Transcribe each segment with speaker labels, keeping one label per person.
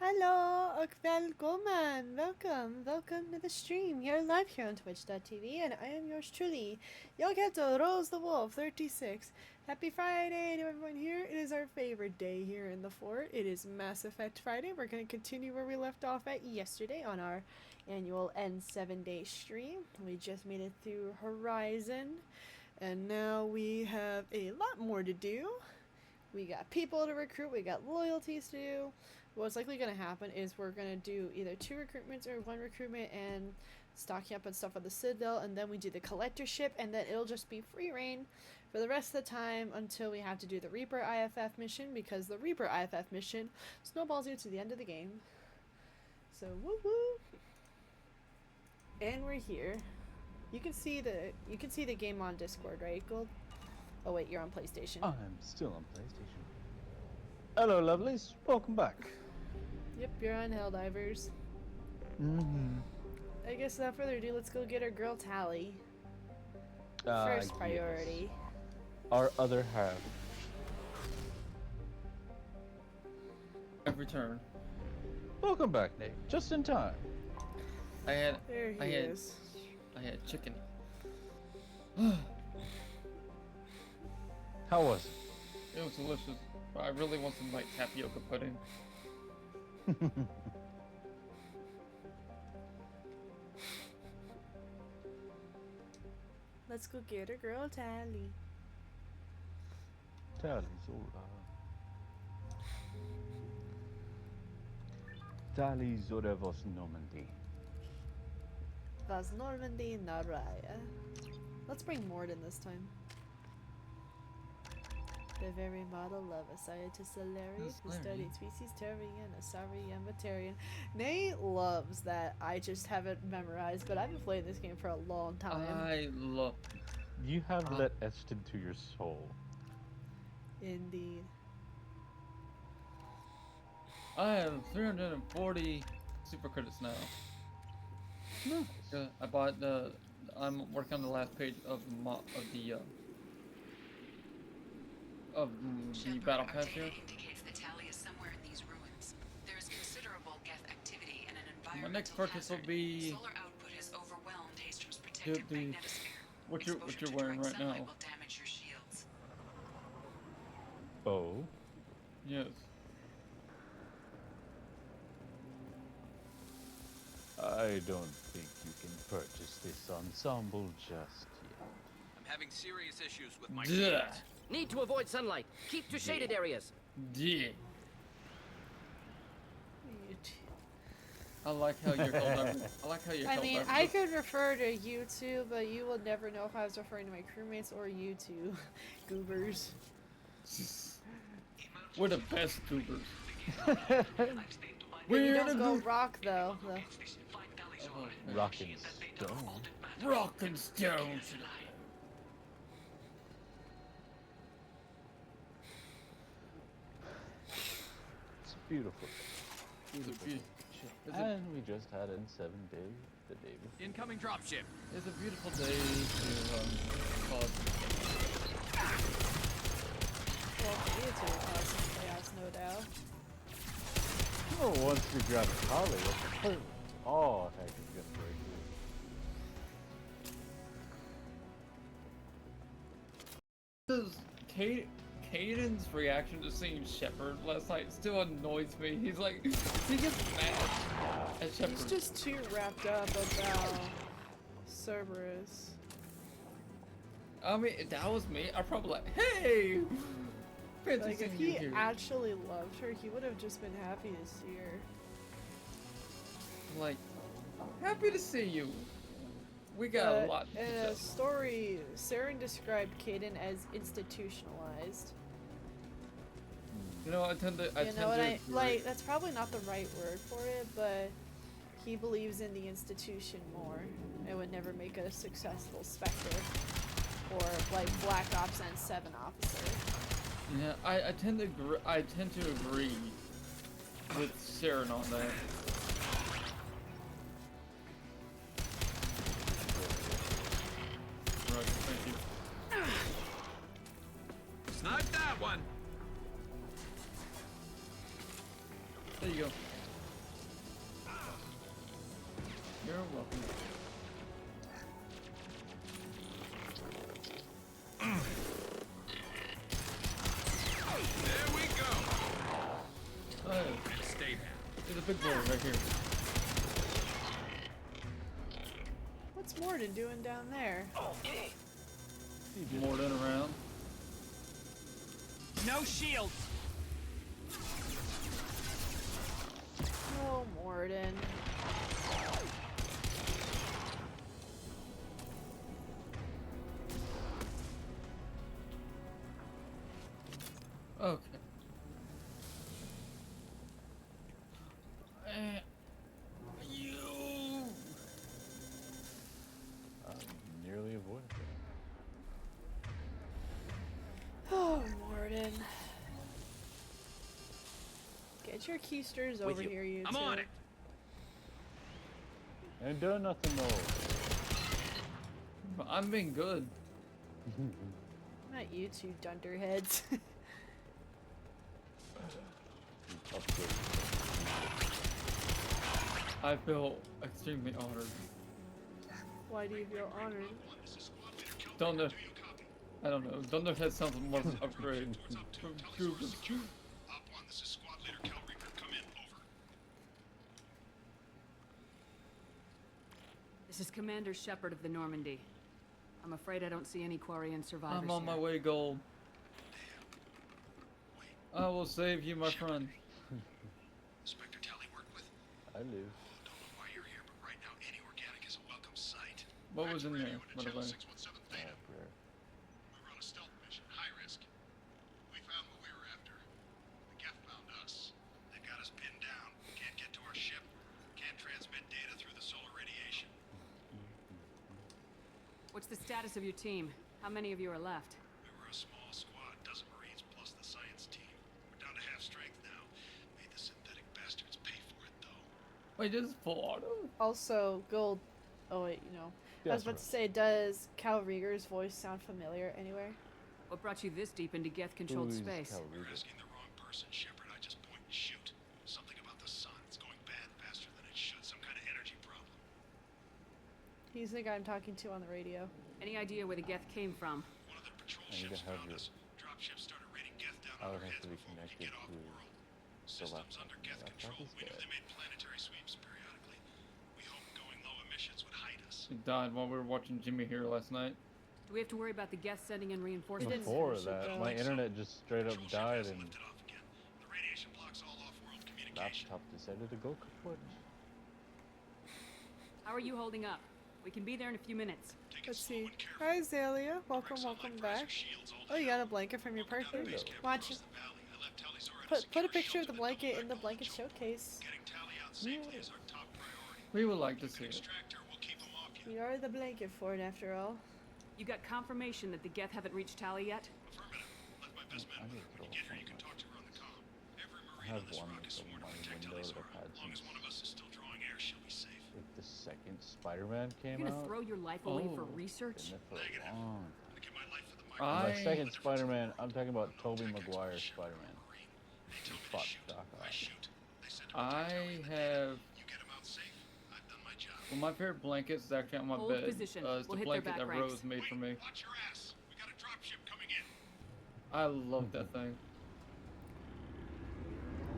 Speaker 1: Hello, och välkommen! Welcome to the stream. You're live here on Twitch.tv, and I am yours truly, Jag heter Rose the Wolf 36. Happy Friday to everyone here. It is our favorite day here in the fort. It is Mass Effect Friday. We're going to continue where we left off at yesterday on our annual End 7-day stream. We just made it through Horizon, and now we have a lot more to do. We got people to recruit, we got loyalties to do. What's likely going to happen is we're going to do either 2 recruitments or 1 recruitment and stocking up on stuff on the Citadel, and then we do the collectorship, and then it'll just be free reign for the rest of the time until we have to do the Reaper IFF mission, because the Reaper IFF mission snowballs you to the end of the game. So woo woo. And we're here. You can see the game on Discord, right, Gold? Oh wait, you're on PlayStation.
Speaker 2: I'm still on PlayStation. Hello, lovelies. Welcome back.
Speaker 1: Yep, you're on Helldivers. I guess without further ado, let's go get our girl Tali. First priority.
Speaker 2: Yes. Our other half.
Speaker 3: I've returned.
Speaker 2: Welcome back, Nate. Just in time.
Speaker 1: There he is.
Speaker 3: I had chicken.
Speaker 2: How was
Speaker 3: It was delicious. But I really want some like tapioca pudding.
Speaker 2: it?
Speaker 1: Let's go get her girl Tali.
Speaker 2: Tali Zora vos Normandy.
Speaker 1: Was Normandy Naraya. Let's bring Morden this time. The very model of Asciatus Salarius, the studied species Terrian, Asari, and Batarian. Nate loves that I just haven't memorized, but I've been playing this game for a long time.
Speaker 3: I love.
Speaker 2: You have that etched into your soul.
Speaker 1: Indeed.
Speaker 3: I have 340 super credits now.
Speaker 2: Nice.
Speaker 3: I bought the. I'm working on the last page of the battle pass here.
Speaker 4: Indicates that Tali is somewhere in these ruins. There is considerable Geth activity and an
Speaker 3: My
Speaker 4: environmental
Speaker 3: next purchase will
Speaker 4: hazard.
Speaker 3: be
Speaker 4: Solar output has overwhelmed Haestrom's protective
Speaker 3: the
Speaker 4: magnetosphere.
Speaker 3: what you're
Speaker 4: Exposure to
Speaker 3: wearing
Speaker 4: direct
Speaker 3: right now.
Speaker 4: sunlight will damage your shields.
Speaker 2: Oh.
Speaker 3: Yes.
Speaker 2: I don't think you can purchase this ensemble just yet.
Speaker 5: I'm having serious issues with my
Speaker 3: Yeah.
Speaker 5: shields.
Speaker 6: Need to avoid sunlight. Keep to shaded areas.
Speaker 3: Yeah. I like how you're held over. I like how you're
Speaker 1: I
Speaker 3: held
Speaker 1: mean,
Speaker 3: over.
Speaker 1: I could refer to you two, but you will never know if I was referring to my crewmates or you two. Goobers.
Speaker 3: We're the best goobers.
Speaker 1: But you don't go rock though.
Speaker 2: Rock and stone.
Speaker 3: Rock and stone.
Speaker 2: It's beautiful. And we just had in 7 days the day before.
Speaker 5: Incoming dropship.
Speaker 3: It's a beautiful day to call it.
Speaker 1: Well, for you two, it caused some chaos, no doubt.
Speaker 2: Oh, once we grab Tali, that's oh, heck, it's gonna break
Speaker 3: Does Caden's reaction to seeing Shepard last night still annoys me. He's like, he gets mad at Shepard.
Speaker 1: He's just too wrapped up about Cerberus.
Speaker 3: I mean, if that was me, I'd probably like, hey! Fancy
Speaker 1: Like, if
Speaker 3: seeing you
Speaker 1: he
Speaker 3: here.
Speaker 1: actually loved her, he would have just been happy to see her.
Speaker 3: Like, happy to see you. We got a lot to
Speaker 1: In a
Speaker 3: discuss.
Speaker 1: story, Saren described Caden as institutionalized.
Speaker 3: You know, I tend to
Speaker 1: Like,
Speaker 3: agree.
Speaker 1: that's probably not the right word for it, but he believes in the institution more. It would never make a successful Spectre or like Black Ops N7 officer.
Speaker 3: Yeah, I tend to agree. I tend to agree with Saren on that. Right, thank you.
Speaker 5: Snipe that one.
Speaker 3: There you go. You're welcome.
Speaker 5: There we go.
Speaker 3: Hey,
Speaker 5: Stay down.
Speaker 3: there's a big boy right here.
Speaker 1: What's Morden doing down there?
Speaker 3: More than around.
Speaker 5: No shields.
Speaker 1: Oh, Morden.
Speaker 3: Okay. You.
Speaker 2: Nearly avoided that.
Speaker 1: Oh, Morden. Get your keysters over
Speaker 6: you.
Speaker 1: here, you
Speaker 5: I'm
Speaker 1: two.
Speaker 5: on it.
Speaker 2: Ain't done nothing though.
Speaker 3: I'm being good.
Speaker 1: Not you two dunderheads.
Speaker 2: Upgrade.
Speaker 3: I feel extremely honored.
Speaker 1: Why do you feel honored?
Speaker 3: Don't know. I don't know. Thunderhead sounds more of an upgrade.
Speaker 7: Up one, this is squad leader Cal Reaper. Come in, over.
Speaker 8: This is Commander Shepard of the Normandy. I'm afraid I don't see any Quarian survivors
Speaker 3: I'm on my
Speaker 8: here.
Speaker 3: way, Gold. I will save you, my friend.
Speaker 7: Inspector Tally worked with.
Speaker 2: I live.
Speaker 7: Don't know why you're here, but right now any organic is a welcome sight.
Speaker 3: What was in there, by the way?
Speaker 7: 617 Theta. We were on a stealth mission, high risk. We found what we were after. The Geth found us. They got us pinned down. Can't get to our ship. Can't transmit data through the solar radiation.
Speaker 8: What's the status of your team? How many of you are left?
Speaker 7: We were a small squad, dozen Marines plus the science team. We're down to half strength now. Made the synthetic bastards pay for it, though.
Speaker 3: Wait, this is full auto?
Speaker 1: Also, Gold. Oh, wait, you know. I was about to say, does Cal Rieger's voice sound familiar anywhere?
Speaker 8: What brought you this deep into Geth-controlled space?
Speaker 7: You're asking the wrong person, Shepard. I just point and shoot. Something about the sun. It's going bad faster than it should. Some kind of energy problem.
Speaker 1: He's the guy I'm talking to on the radio.
Speaker 8: Any idea where the Geth came from?
Speaker 7: One of the patrol
Speaker 2: I need to
Speaker 7: ships
Speaker 2: have
Speaker 7: found
Speaker 2: your-
Speaker 7: us. Drop ships started raiding Geth down
Speaker 2: I
Speaker 7: on
Speaker 2: would
Speaker 7: our
Speaker 2: have
Speaker 7: heads
Speaker 2: to be
Speaker 7: before we could
Speaker 2: connected
Speaker 7: get off
Speaker 2: to
Speaker 7: world.
Speaker 2: the
Speaker 7: Systems
Speaker 2: laptop.
Speaker 7: under Geth
Speaker 2: Laptop
Speaker 7: control.
Speaker 2: is
Speaker 7: We knew
Speaker 2: dead.
Speaker 7: they made planetary sweeps periodically. We hoped going low emissions would hide us.
Speaker 3: He died while we were watching Jimmy here last night.
Speaker 8: Do we have to worry about the Geth sending in reinforcements?
Speaker 2: Before
Speaker 1: finish it,
Speaker 2: that,
Speaker 1: though.
Speaker 2: my internet just straight up
Speaker 7: Patrol ship
Speaker 2: died
Speaker 7: hasn't
Speaker 2: and
Speaker 7: lifted off again. The radiation blocks all off-world communication.
Speaker 2: laptop decided to go kaput.
Speaker 8: How are you holding up? We can be there in a few minutes.
Speaker 7: Take it
Speaker 1: Let's
Speaker 7: slow
Speaker 1: see.
Speaker 7: and careful.
Speaker 1: Hi, Azalea. Welcome,
Speaker 7: Bricks on
Speaker 1: welcome
Speaker 7: light
Speaker 1: back.
Speaker 7: visor shields all
Speaker 1: Oh, you
Speaker 7: down.
Speaker 1: got a blanket from your party?
Speaker 7: Down to base camp
Speaker 1: Watch
Speaker 7: across
Speaker 1: it.
Speaker 7: the valley. I left Tally's order to
Speaker 1: Put a
Speaker 7: secure
Speaker 1: picture of
Speaker 7: shelter
Speaker 1: the
Speaker 7: that
Speaker 1: blanket
Speaker 7: double
Speaker 1: in the
Speaker 7: back
Speaker 1: blanket
Speaker 7: knowledge.
Speaker 1: showcase.
Speaker 7: Getting Tally out safely is our top priority.
Speaker 3: We would like to
Speaker 7: If we
Speaker 3: see
Speaker 7: can
Speaker 3: it.
Speaker 7: extract her, we'll keep them off you.
Speaker 1: We are the blanket for it, after all.
Speaker 8: You got confirmation that the Geth haven't reached Tally yet?
Speaker 7: Affirmative. Let my best
Speaker 2: I
Speaker 7: man
Speaker 2: need
Speaker 7: with
Speaker 2: to
Speaker 7: her. When
Speaker 2: throw
Speaker 7: you get her,
Speaker 2: a
Speaker 7: you can
Speaker 2: phone
Speaker 7: talk to her on the comm. Every
Speaker 2: I
Speaker 7: Marine
Speaker 2: have
Speaker 7: on this
Speaker 2: one
Speaker 7: rock is
Speaker 2: that's
Speaker 7: sworn
Speaker 2: on
Speaker 7: to
Speaker 2: my
Speaker 7: protect
Speaker 2: window
Speaker 7: Tally's
Speaker 2: that
Speaker 7: aura.
Speaker 2: I've had
Speaker 7: As long as
Speaker 2: since
Speaker 7: one of us is still drawing air, she'll be safe.
Speaker 2: like the second Spider-Man came
Speaker 8: You're gonna
Speaker 2: out.
Speaker 8: throw your life away for
Speaker 3: Oh.
Speaker 8: research?
Speaker 2: Been there for
Speaker 7: Negative.
Speaker 2: a long
Speaker 7: I'm gonna give my life for the
Speaker 3: I-
Speaker 2: My second
Speaker 7: The difference
Speaker 2: Spider-Man,
Speaker 7: in the
Speaker 2: I'm
Speaker 7: world.
Speaker 2: talking about
Speaker 7: I'm no
Speaker 2: Tobey
Speaker 7: tech expert,
Speaker 2: Maguire
Speaker 7: Shepard.
Speaker 2: Spider-Man.
Speaker 7: I'm a Marine. They tell me to
Speaker 2: Fuck,
Speaker 7: shoot.
Speaker 2: Doc
Speaker 7: I
Speaker 2: Ock.
Speaker 7: shoot. They said to protect
Speaker 3: I
Speaker 7: Tally and the
Speaker 3: have.
Speaker 7: data. You get them out safe. I've done my job.
Speaker 3: Well, my favorite blanket is actually on my
Speaker 8: Hold
Speaker 3: bed.
Speaker 8: position.
Speaker 3: It's
Speaker 8: We'll
Speaker 3: the
Speaker 8: hit their
Speaker 3: blanket
Speaker 8: back
Speaker 3: that
Speaker 8: ranks.
Speaker 3: Rose made for me.
Speaker 7: Watch your ass. We got a dropship coming in.
Speaker 3: I love that thing.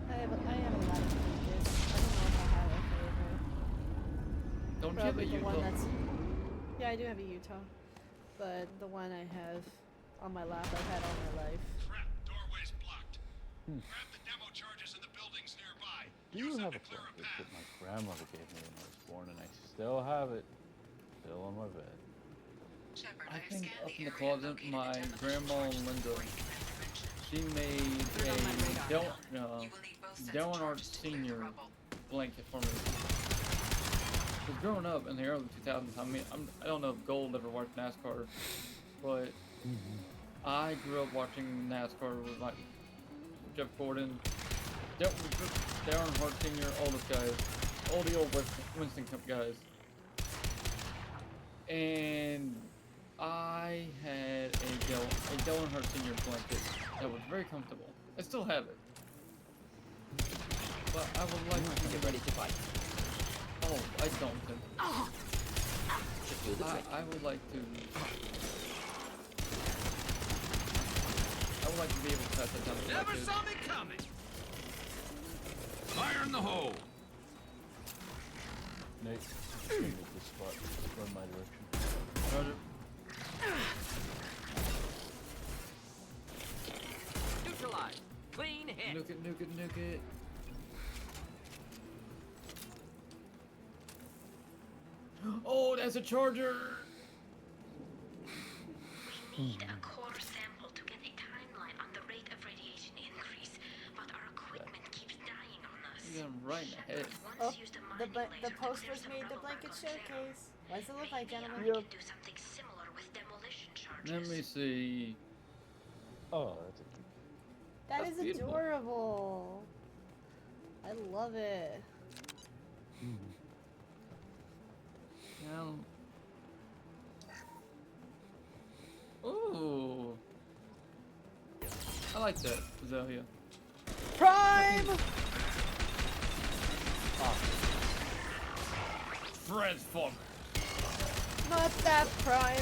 Speaker 1: I have a lot of blankets. I don't know if I have a favorite.
Speaker 3: Don't you have a
Speaker 1: Probably the one
Speaker 3: Utah?
Speaker 1: that's... Yeah, I do have a Utah. But the one I have on my lap I've had all my life.
Speaker 7: Crap, doorway's blocked. Grab the demo charges in the buildings nearby.
Speaker 2: Do
Speaker 7: Use
Speaker 2: you
Speaker 7: them
Speaker 2: have a
Speaker 7: to clear a
Speaker 2: blanket
Speaker 7: path.
Speaker 2: that my grandmother gave me when I was born, and I still have it, still on my bed.
Speaker 4: Shepard,
Speaker 3: I
Speaker 4: I've
Speaker 3: think
Speaker 4: scanned
Speaker 3: up
Speaker 4: the
Speaker 3: in the
Speaker 4: area
Speaker 3: closet,
Speaker 4: located
Speaker 3: my
Speaker 4: the demolition
Speaker 3: grandma
Speaker 4: charges
Speaker 3: Linda,
Speaker 4: before you can intervention.
Speaker 3: she made
Speaker 8: Put it on my radar.
Speaker 3: a
Speaker 4: You will need both sets of
Speaker 3: Delon Art
Speaker 4: charges to clear the
Speaker 3: Senior
Speaker 4: rubble.
Speaker 3: blanket for me. Because growing up in the early 2000s, I mean, I don't know if Gold ever watched NASCAR, but I grew up watching NASCAR with like Jeff Gordon, Darren Hart Sr., all those guys, all the old Winston Cup guys. And I had a Dillon Hart Sr. blanket that was very comfortable. I still have it. But I would like to
Speaker 6: Get ready to fight.
Speaker 3: Oh, I don't.
Speaker 6: Should do the trick.
Speaker 3: I would like to. I would like to be able to pass that down to my
Speaker 5: Never
Speaker 3: kids.
Speaker 5: saw me coming. Fire in the hole.
Speaker 2: Nate, show me this spot. Run my direction.
Speaker 3: Roger.
Speaker 6: Neutralize. Clean hit.
Speaker 3: Nuke it, nuke it, nuke it. Oh, that's a charger!
Speaker 9: We need a core sample to get a timeline on the rate of radiation increase, but our equipment keeps dying on us.
Speaker 3: You got him right in the head.
Speaker 1: Oh,
Speaker 9: Once used a
Speaker 1: the
Speaker 9: mining laser to
Speaker 1: post
Speaker 9: clear
Speaker 1: was
Speaker 9: some
Speaker 1: made the
Speaker 9: rubble
Speaker 1: blanket
Speaker 9: back on Sarah.
Speaker 1: showcase. What does it look like,
Speaker 9: Maybe
Speaker 1: gentlemen?
Speaker 9: we can do something similar with demolition charges.
Speaker 3: Let me see.
Speaker 2: Oh, that's a cute.
Speaker 1: That
Speaker 3: That's
Speaker 1: is
Speaker 3: beautiful.
Speaker 1: adorable. I love it.
Speaker 3: Now. Ooh. I like that, Azalea.
Speaker 1: Prime!
Speaker 3: Transform.
Speaker 1: Not that Prime.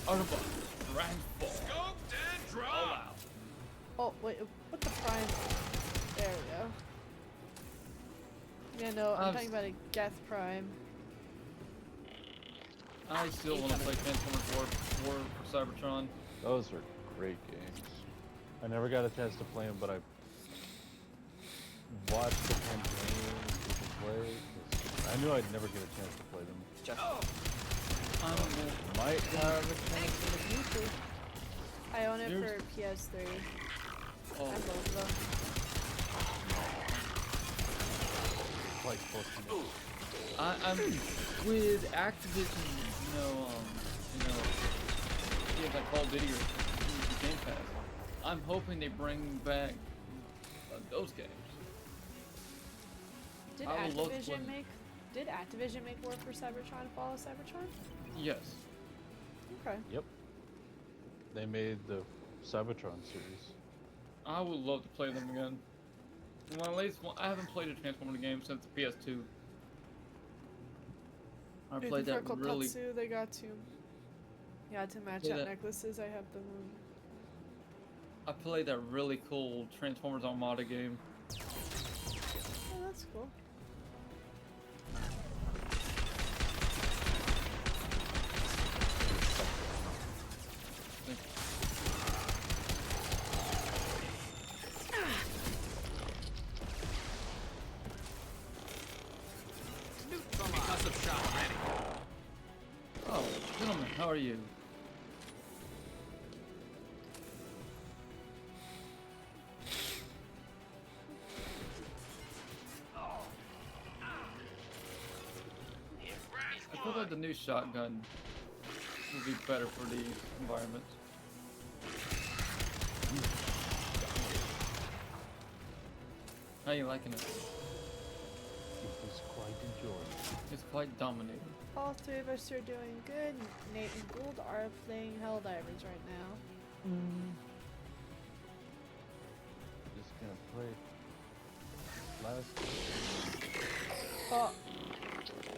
Speaker 3: Autobot. Transform.
Speaker 5: Scoped and
Speaker 3: Oh,
Speaker 5: dropped.
Speaker 3: wow.
Speaker 1: Oh, wait, what the Prime? There we go. Yeah, no, I'm talking about a Geth Prime.
Speaker 3: I still want to play Transformers War for Cybertron.
Speaker 2: Those are great games. I never got a chance to play them, but I watched the campaign people play. 'Cause I knew I'd never get a chance to play them. Might have a chance in the future.
Speaker 1: I own it
Speaker 3: Yours-
Speaker 1: for PS3.
Speaker 3: Oh,
Speaker 1: I both of them.
Speaker 2: Quite fortunate.
Speaker 3: I'm with Activision, games like Call of Duty or Game Pass. I'm hoping they bring back those games.
Speaker 1: Did
Speaker 3: I will look
Speaker 1: Activision
Speaker 3: when-
Speaker 1: make War for Cybertron follow Cybertron?
Speaker 3: Yes.
Speaker 1: Okay.
Speaker 2: Yep. They made the Cybertron series.
Speaker 3: I would love to play them again. Well, at least I haven't played a Transformer game since the PS2. I played that
Speaker 1: for
Speaker 3: really.
Speaker 1: Kokotsu, they got to. Yeah, to match
Speaker 3: Play
Speaker 1: out
Speaker 3: that-
Speaker 1: necklaces, I have them.
Speaker 3: I played that really cool Transformers Armada game.
Speaker 1: Oh, that's cool.
Speaker 5: Concussive shot ready.
Speaker 3: Oh, gentlemen, how are you? I feel like the new shotgun will be better for these environments. How you liking it?
Speaker 2: It was quite enjoyable.
Speaker 3: It's quite dominating.
Speaker 1: All three of us are doing good. Nate and Gould are playing Helldivers right now.
Speaker 2: Just gonna play last
Speaker 1: Oh,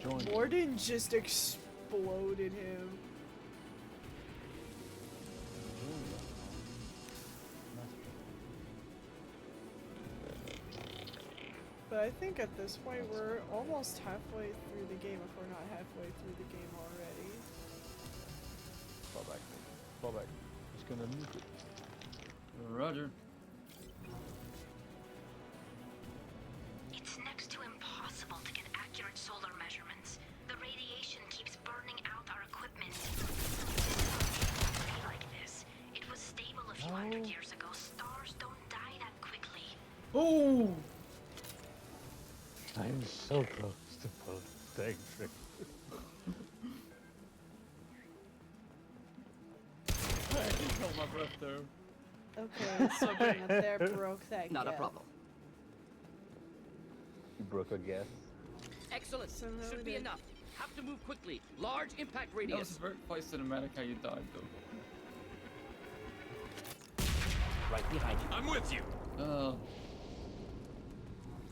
Speaker 2: join.
Speaker 1: Warden just exploded him. But I think at this point we're almost halfway through the game, if we're not halfway through the game already.
Speaker 2: Fall back. Fall back. Just gonna nuke it.
Speaker 3: Roger.
Speaker 9: It's next to impossible to get accurate solar measurements. The radiation keeps burning out our equipment. It won't be like this. It was stable a few hundred years ago. Stars don't die that quickly.
Speaker 3: Oh!
Speaker 2: I'm so close to both. Thanks.
Speaker 3: I just held my breath there.
Speaker 1: Okay, something up there broke that
Speaker 6: Not a
Speaker 1: gap.
Speaker 6: problem.
Speaker 2: You broke a guess.
Speaker 6: Excellent.
Speaker 1: So now
Speaker 6: Should
Speaker 1: we
Speaker 6: be
Speaker 1: did.
Speaker 6: enough. Have to move quickly. Large impact
Speaker 3: That was
Speaker 6: radius.
Speaker 3: very quite cinematic how you died
Speaker 6: Right behind you.
Speaker 5: I'm with you.
Speaker 3: though.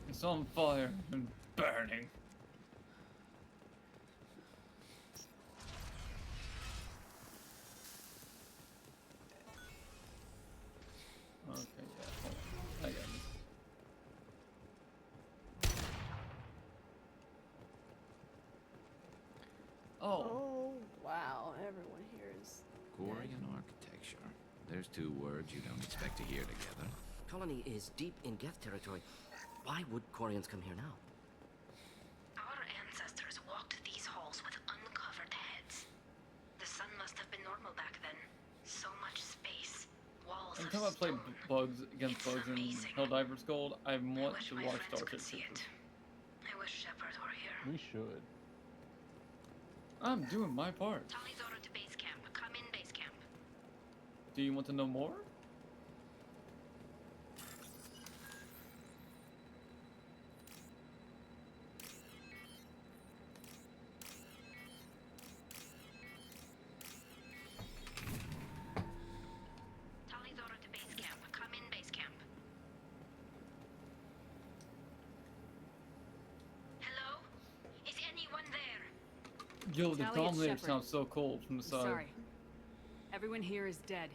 Speaker 3: It's on fire and burning.
Speaker 10: There's two words you don't expect to hear together.
Speaker 6: Colony is deep in Geth territory. Why would Quarians come here now?
Speaker 9: Our ancestors walked these halls with uncovered heads. The sun must have been normal back then. So much space. Walls
Speaker 3: Every
Speaker 9: of
Speaker 3: time I play
Speaker 9: stone.
Speaker 3: bugs against
Speaker 9: It's
Speaker 3: bugs in
Speaker 9: amazing.
Speaker 3: Helldivers Gold, I
Speaker 9: I
Speaker 3: want
Speaker 9: wish
Speaker 3: to
Speaker 9: my
Speaker 3: watch
Speaker 9: friends
Speaker 3: Starship
Speaker 9: could see
Speaker 3: Troopers.
Speaker 9: it. I wish Shepard were here.
Speaker 2: We should.
Speaker 3: I'm doing my part.
Speaker 9: Tali's order to base camp. Come in base camp.
Speaker 3: Do you want to know more?
Speaker 9: Tali's order to base camp. Come in base camp. Hello? Is anyone there?
Speaker 3: Yo, the
Speaker 8: Tally, it's
Speaker 3: Dominator
Speaker 8: Shepard.
Speaker 3: sounds so cold from the
Speaker 8: I'm
Speaker 3: side.
Speaker 8: sorry. Everyone here is dead.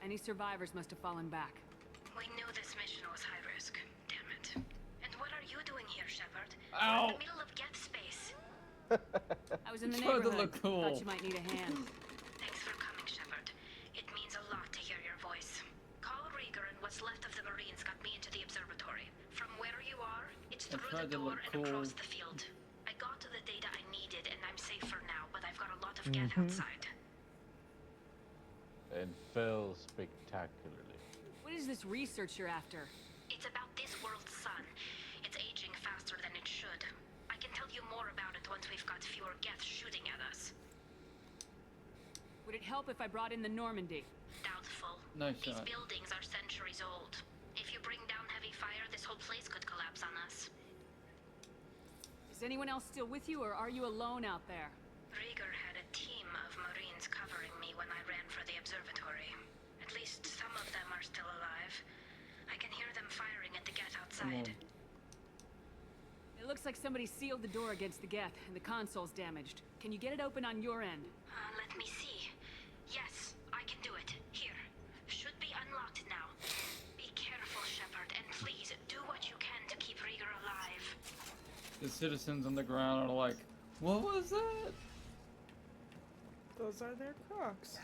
Speaker 8: Any survivors must have fallen back.
Speaker 9: We knew this mission was high risk. Damn it. And what are you doing here, Shepard? We're
Speaker 3: Ow!
Speaker 9: in the middle of Geth space.
Speaker 8: I was in the
Speaker 3: Tried to
Speaker 8: neighborhood.
Speaker 3: look cool.
Speaker 8: Thought you might need a hand.
Speaker 9: Thanks for coming, Shepard. It means a lot to hear your voice. Carl Rieger and what's left of the Marines got me into the observatory. From where you are, it's
Speaker 3: I
Speaker 9: through
Speaker 3: tried
Speaker 9: the
Speaker 3: to
Speaker 9: door
Speaker 3: look
Speaker 9: and
Speaker 3: cool.
Speaker 9: across the field. I got to the data I needed and I'm safer now, but I've got a lot of Geth outside.
Speaker 2: And fell spectacularly.
Speaker 8: What is this research you're after?
Speaker 9: It's about this world's sun. It's aging faster than it should. I can tell you more about it once we've got fewer Geth shooting at us.
Speaker 8: Would it help if I brought in the Normandy?
Speaker 9: Doubtful.
Speaker 3: Nice
Speaker 9: These
Speaker 3: shot.
Speaker 9: buildings are centuries old. If you bring down heavy fire, this whole place could collapse on us.
Speaker 8: Is anyone else still with you, or are you alone out there?
Speaker 9: Rieger had a team of Marines covering me when I ran for the observatory. At least some of them are still alive. I can hear them firing at the Geth outside.
Speaker 8: It looks like somebody sealed the door against the Geth, and the console's damaged. Can you get it open on your end?
Speaker 9: Let me see. Yes, I can do it. Here. Should be unlocked now. Be careful, Shepard, and please do what you can to keep Rieger alive.
Speaker 3: The citizens on the ground are like, what was that?
Speaker 1: Those are their Crocs.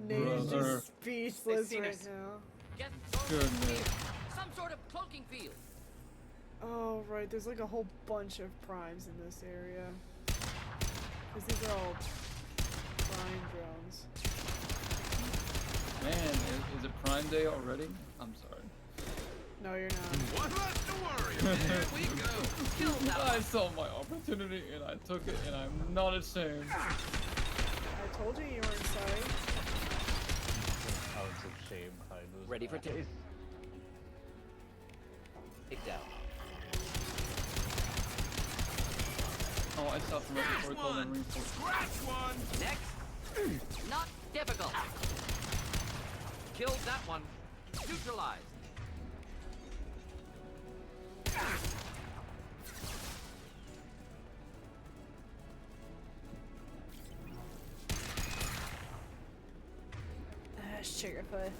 Speaker 1: Nate's
Speaker 3: Brother.
Speaker 1: just speechless
Speaker 6: seen
Speaker 1: right
Speaker 6: us.
Speaker 1: now.
Speaker 6: Geth
Speaker 3: Goodness.
Speaker 6: field. Some sort of cloaking field.
Speaker 1: Oh, right. There's like a whole bunch of primes in this area. Because these are all prime drones.
Speaker 3: Man, is it Prime Day already? I'm sorry.
Speaker 1: No, you're not.
Speaker 5: One less to worry about. Here we go.
Speaker 6: Kill that
Speaker 3: I
Speaker 6: one.
Speaker 3: saw my opportunity and I took it, and I'm not ashamed.
Speaker 1: I told you you weren't sorry.
Speaker 2: Ounce of shame behind those
Speaker 6: Ready for
Speaker 2: eyes.
Speaker 6: taste. Take down.
Speaker 3: Oh, I stopped from right before I called in
Speaker 5: One.
Speaker 3: reinforcements.
Speaker 5: Scratch one.
Speaker 6: Next. Not difficult. Killed that one. Neutralized.
Speaker 1: Sugarfoot.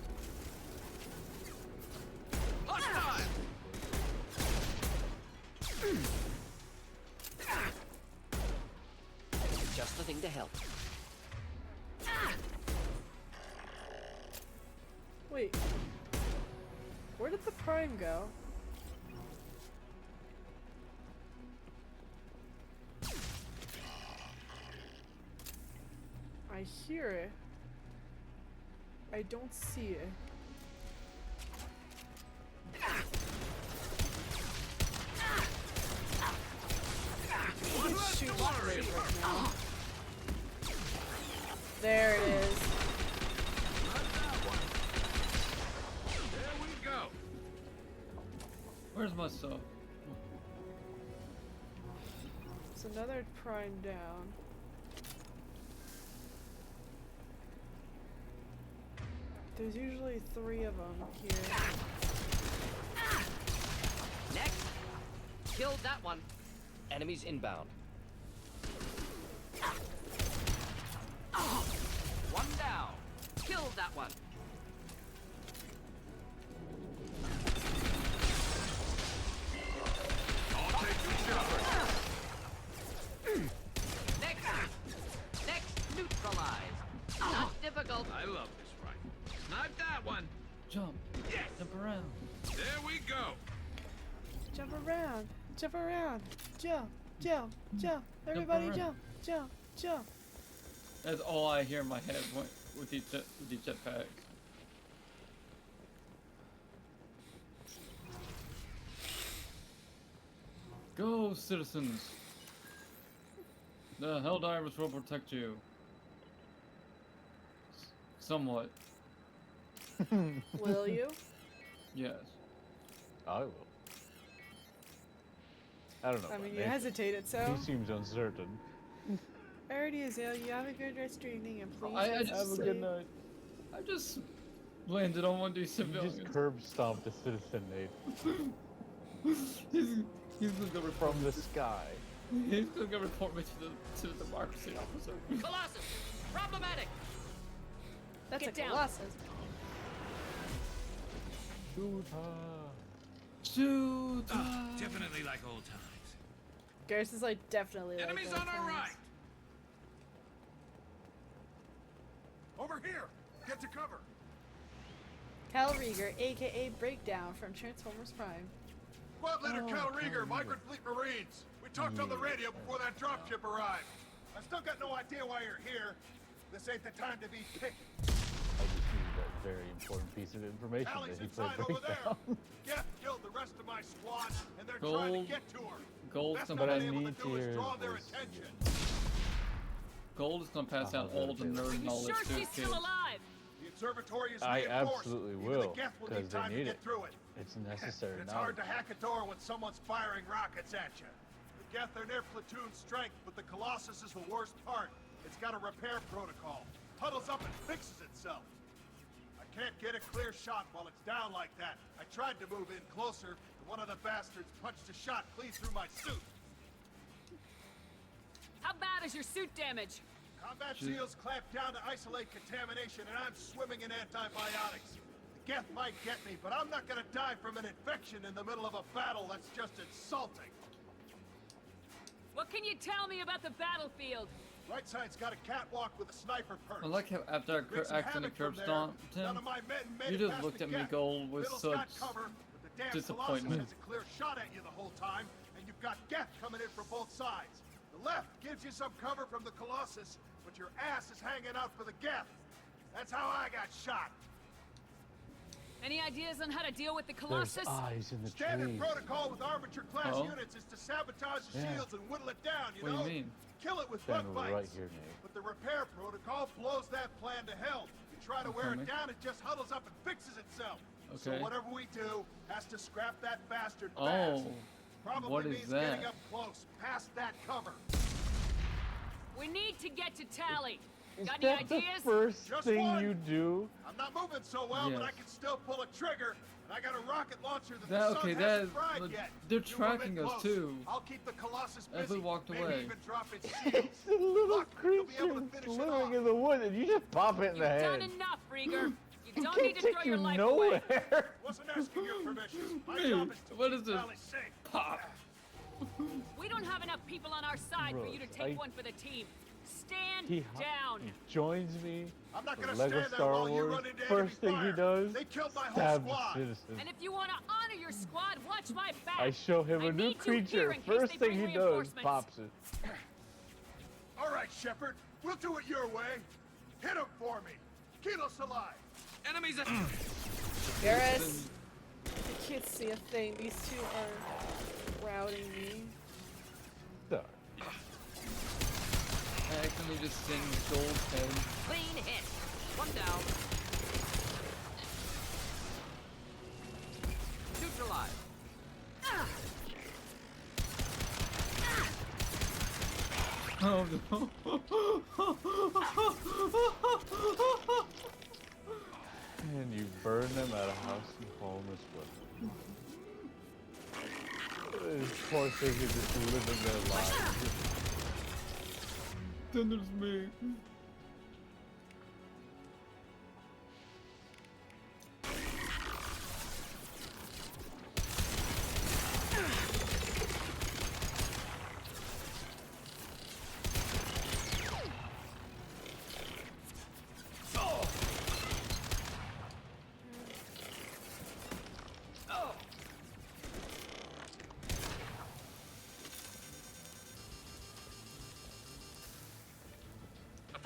Speaker 5: Hostile.
Speaker 6: Just the thing to help.
Speaker 1: Wait. Where did the prime go? I hear it. I don't see it.
Speaker 5: One less to worry
Speaker 1: Right
Speaker 5: about.
Speaker 1: now. There it is.
Speaker 5: Not that one. There we go.
Speaker 3: Where's my stuff?
Speaker 1: It's another prime down. There's usually 3 of them here.
Speaker 6: Next. Killed that one. Enemies inbound. One down. Killed that one.
Speaker 5: I'll take you, Shepard.
Speaker 6: Next.
Speaker 11: neutralized. Not difficult.
Speaker 5: I love this rifle. Not that one.
Speaker 3: Jump.
Speaker 5: Yes.
Speaker 3: Jump around.
Speaker 5: There we go.
Speaker 1: Jump around. Jump around. Jump. Jump. Jump. Everybody
Speaker 3: around.
Speaker 1: jump. Jump. Jump.
Speaker 3: That's all I hear in my head with these jetpacks. Go, citizens! The Helldivers will protect you. Somewhat,
Speaker 1: Will you?
Speaker 3: yes.
Speaker 2: I will. I don't know.
Speaker 1: I
Speaker 2: about
Speaker 1: mean, you
Speaker 2: Nathan.
Speaker 1: hesitated, so.
Speaker 2: He seems uncertain.
Speaker 1: Alrighty, Azale, you have a good rest of your evening, and please
Speaker 3: I
Speaker 1: rest
Speaker 3: just
Speaker 2: Have a good night.
Speaker 3: I just landed on one of these
Speaker 2: You
Speaker 3: civilians.
Speaker 2: just curb stomped a citizen, Nate.
Speaker 3: He's gonna go report
Speaker 2: From
Speaker 3: me
Speaker 2: the sky.
Speaker 3: He's gonna go report me to the democracy officer.
Speaker 11: Colossus, problematic.
Speaker 1: That's
Speaker 8: Get
Speaker 1: a
Speaker 8: down.
Speaker 1: Colossus.
Speaker 2: Shoot
Speaker 3: Shoot!
Speaker 5: Definitely like old times.
Speaker 1: Garrus is like definitely like
Speaker 5: Enemies
Speaker 1: old
Speaker 5: on our
Speaker 1: times.
Speaker 5: right. Over here. Get to cover.
Speaker 1: Cal Rieger, aka Breakdown from Transformers Prime.
Speaker 7: Squad leader
Speaker 2: Oh,
Speaker 7: Cal Rieger,
Speaker 2: Cal
Speaker 7: Migrant Fleet Marines. We talked on the radio before that dropship arrived. I still got no idea why you're here. This ain't the time to be picky.
Speaker 2: I just needed that very important piece of information
Speaker 7: Allie's
Speaker 2: that he played
Speaker 7: inside over there.
Speaker 2: breakdown.
Speaker 7: Geth killed the rest of my squad, and they're
Speaker 3: Gold.
Speaker 7: trying to get to her.
Speaker 3: Gold's
Speaker 7: Best
Speaker 3: gonna
Speaker 2: But I
Speaker 7: I've been able
Speaker 2: need
Speaker 7: to
Speaker 2: to
Speaker 7: do
Speaker 2: hear
Speaker 7: is
Speaker 2: his
Speaker 7: draw their
Speaker 2: voice
Speaker 7: attention.
Speaker 3: Gold is gonna pass out all the nerd
Speaker 8: You
Speaker 3: knowledge
Speaker 8: sure
Speaker 3: to his
Speaker 8: she's
Speaker 3: kids.
Speaker 8: still alive?
Speaker 7: The observatory is
Speaker 2: I
Speaker 7: reinforced.
Speaker 2: absolutely
Speaker 7: Even
Speaker 2: will,
Speaker 7: the Geth will
Speaker 2: 'cause
Speaker 7: need
Speaker 2: they
Speaker 7: time to
Speaker 2: need
Speaker 7: get
Speaker 2: it.
Speaker 7: through it.
Speaker 2: It's necessary
Speaker 7: It's
Speaker 2: now.
Speaker 7: hard to hack a door when someone's firing rockets at you. The Geth are near platoon strength, but the Colossus is the worst part. It's got a repair protocol. Huddles up and fixes itself. I can't get a clear shot while it's down like that. I tried to move in closer, but one of the bastards punched a shot clean through my suit.
Speaker 8: How bad is your suit damage?
Speaker 7: Combat seals clamp down to isolate contamination, and I'm swimming in antibiotics. The Geth might get me, but I'm not gonna die from an infection in the middle of a battle. That's just insulting.
Speaker 8: What can you tell me about the battlefield?
Speaker 7: Right side's got a catwalk with a sniper perch.
Speaker 3: I like how after I
Speaker 7: Make some
Speaker 3: accidentally
Speaker 7: havoc from
Speaker 3: curb
Speaker 7: there.
Speaker 3: stomped
Speaker 7: None
Speaker 3: him,
Speaker 7: of my men made
Speaker 3: you
Speaker 7: it
Speaker 3: just
Speaker 7: past
Speaker 3: looked
Speaker 7: the
Speaker 3: at me,
Speaker 7: Geth.
Speaker 3: Gold, with
Speaker 7: Middle's
Speaker 3: such
Speaker 7: got cover, but the damn
Speaker 3: disappointment.
Speaker 7: Colossus has a clear shot at you the whole time, and you've got Geth coming in from both sides. The left gives you some cover from the Colossus, but your ass is hanging out for the Geth. That's how I got shot.
Speaker 8: Any ideas on how to deal with the
Speaker 2: There's
Speaker 8: Colossus?
Speaker 2: eyes in the
Speaker 7: Standard
Speaker 2: trees.
Speaker 7: protocol with armature-class
Speaker 3: Oh.
Speaker 7: units is to sabotage the
Speaker 2: Yeah.
Speaker 7: shields and whittle it down, you
Speaker 3: What do
Speaker 7: know?
Speaker 3: you mean?
Speaker 7: Kill it with
Speaker 2: Stand
Speaker 7: bug
Speaker 2: right
Speaker 7: bites.
Speaker 2: here, Nate.
Speaker 7: But the repair protocol blows that plan to hell. You try to wear
Speaker 3: Okay.
Speaker 7: it down, it just huddles up and fixes itself. So
Speaker 3: Okay.
Speaker 7: whatever we do has to scrap that bastard
Speaker 3: Oh,
Speaker 7: fast. Probably
Speaker 3: what is
Speaker 7: means getting
Speaker 3: that?
Speaker 7: up close, past that cover.
Speaker 8: We need to get to Tally.
Speaker 2: Is
Speaker 8: Got any
Speaker 2: that the
Speaker 8: ideas?
Speaker 2: first
Speaker 7: Just
Speaker 2: thing
Speaker 7: one.
Speaker 2: you do?
Speaker 7: I'm not moving so well, but I
Speaker 3: Yes.
Speaker 7: can still pull a trigger. And I got a rocket launcher that
Speaker 3: That-
Speaker 7: the sun
Speaker 3: okay,
Speaker 7: hasn't
Speaker 3: that-
Speaker 7: fried
Speaker 3: but
Speaker 7: yet.
Speaker 3: they're
Speaker 7: You move
Speaker 3: tracking
Speaker 7: in
Speaker 3: us,
Speaker 7: close.
Speaker 3: too.
Speaker 7: I'll keep the Colossus busy.
Speaker 3: As we walked
Speaker 7: Maybe
Speaker 3: away.
Speaker 7: even drop its shields.
Speaker 2: It's a little
Speaker 7: Luck, you'll be able to
Speaker 2: creature
Speaker 7: finish it off.
Speaker 2: living in the woods, and you just pop it in the
Speaker 8: You've done
Speaker 2: head.
Speaker 8: enough, Rieger. You
Speaker 2: It
Speaker 8: don't
Speaker 2: can't
Speaker 8: need to
Speaker 2: take
Speaker 8: throw
Speaker 2: you
Speaker 8: your life
Speaker 2: nowhere.
Speaker 8: away.
Speaker 7: Wasn't asking your permission. My
Speaker 3: Dude,
Speaker 7: job is to
Speaker 3: what
Speaker 7: keep
Speaker 3: is this?
Speaker 7: Tally safe.
Speaker 3: Pop.
Speaker 8: We don't have enough people on our side for you to
Speaker 2: Gross.
Speaker 8: take one for the team. Stand
Speaker 2: He
Speaker 8: down.
Speaker 2: joins me.
Speaker 7: I'm not
Speaker 2: The
Speaker 7: gonna
Speaker 2: Lego
Speaker 7: stand there
Speaker 2: Star
Speaker 7: while you
Speaker 2: Wars.
Speaker 7: run into enemy
Speaker 2: First thing he
Speaker 7: fire.
Speaker 2: does,
Speaker 7: They killed my whole
Speaker 2: stab the
Speaker 7: squad.
Speaker 2: citizen.
Speaker 8: And if you want to honor your squad, watch my back.
Speaker 2: I show him
Speaker 8: I
Speaker 2: a new
Speaker 8: need you here
Speaker 2: creature.
Speaker 8: in case
Speaker 2: First
Speaker 8: they
Speaker 2: thing
Speaker 8: bring
Speaker 2: he does,
Speaker 8: reinforcements.
Speaker 2: pops it.
Speaker 7: All right, Shepard. We'll do it your way. Hit him for me. Kilos alive.
Speaker 5: Enemies at
Speaker 1: Garrus, I can't see a thing. These two are routing me.
Speaker 2: Sorry.
Speaker 3: I accidentally just singed Gold's head.
Speaker 11: Clean hit. One down. Neutralized.
Speaker 3: Oh no.
Speaker 2: And you burn them at a house and home as well. These poor things are just living their lives.
Speaker 3: Then there's me.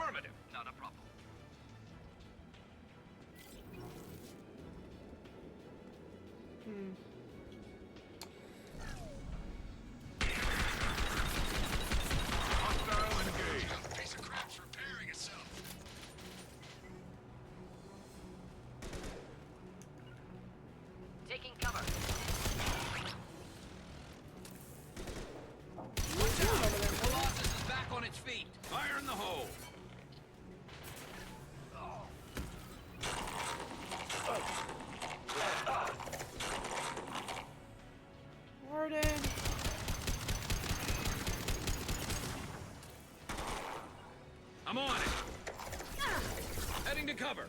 Speaker 12: Affirmative. Not a problem.
Speaker 5: Hostile engaged.
Speaker 7: A piece of crap's repairing itself.
Speaker 11: Taking cover.
Speaker 12: Colossus is back on its feet.
Speaker 10: Fire in the hole!
Speaker 1: Warden.
Speaker 10: I'm on it! Heading to cover!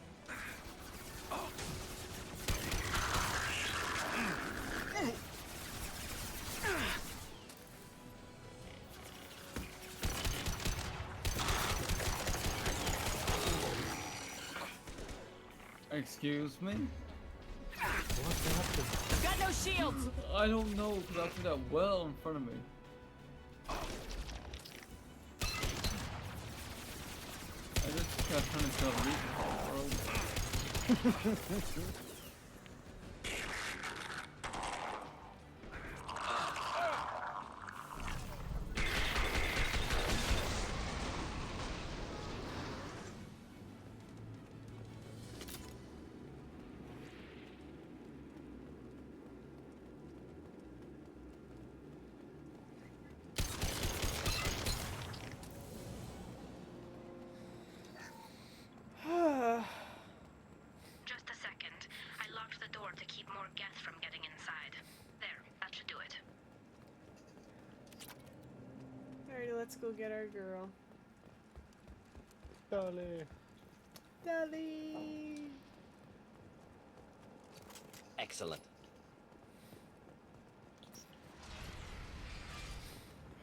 Speaker 3: Excuse me?
Speaker 8: Got no shields!
Speaker 3: I don't know, because I see that well in front of me. I just got turned into a recall, bro.
Speaker 9: Just a second. I locked the door to keep more Geth from getting inside. There, that should do it.
Speaker 1: Alrighty, let's go get our girl.
Speaker 2: Dolly.
Speaker 1: Dolly.
Speaker 6: Excellent.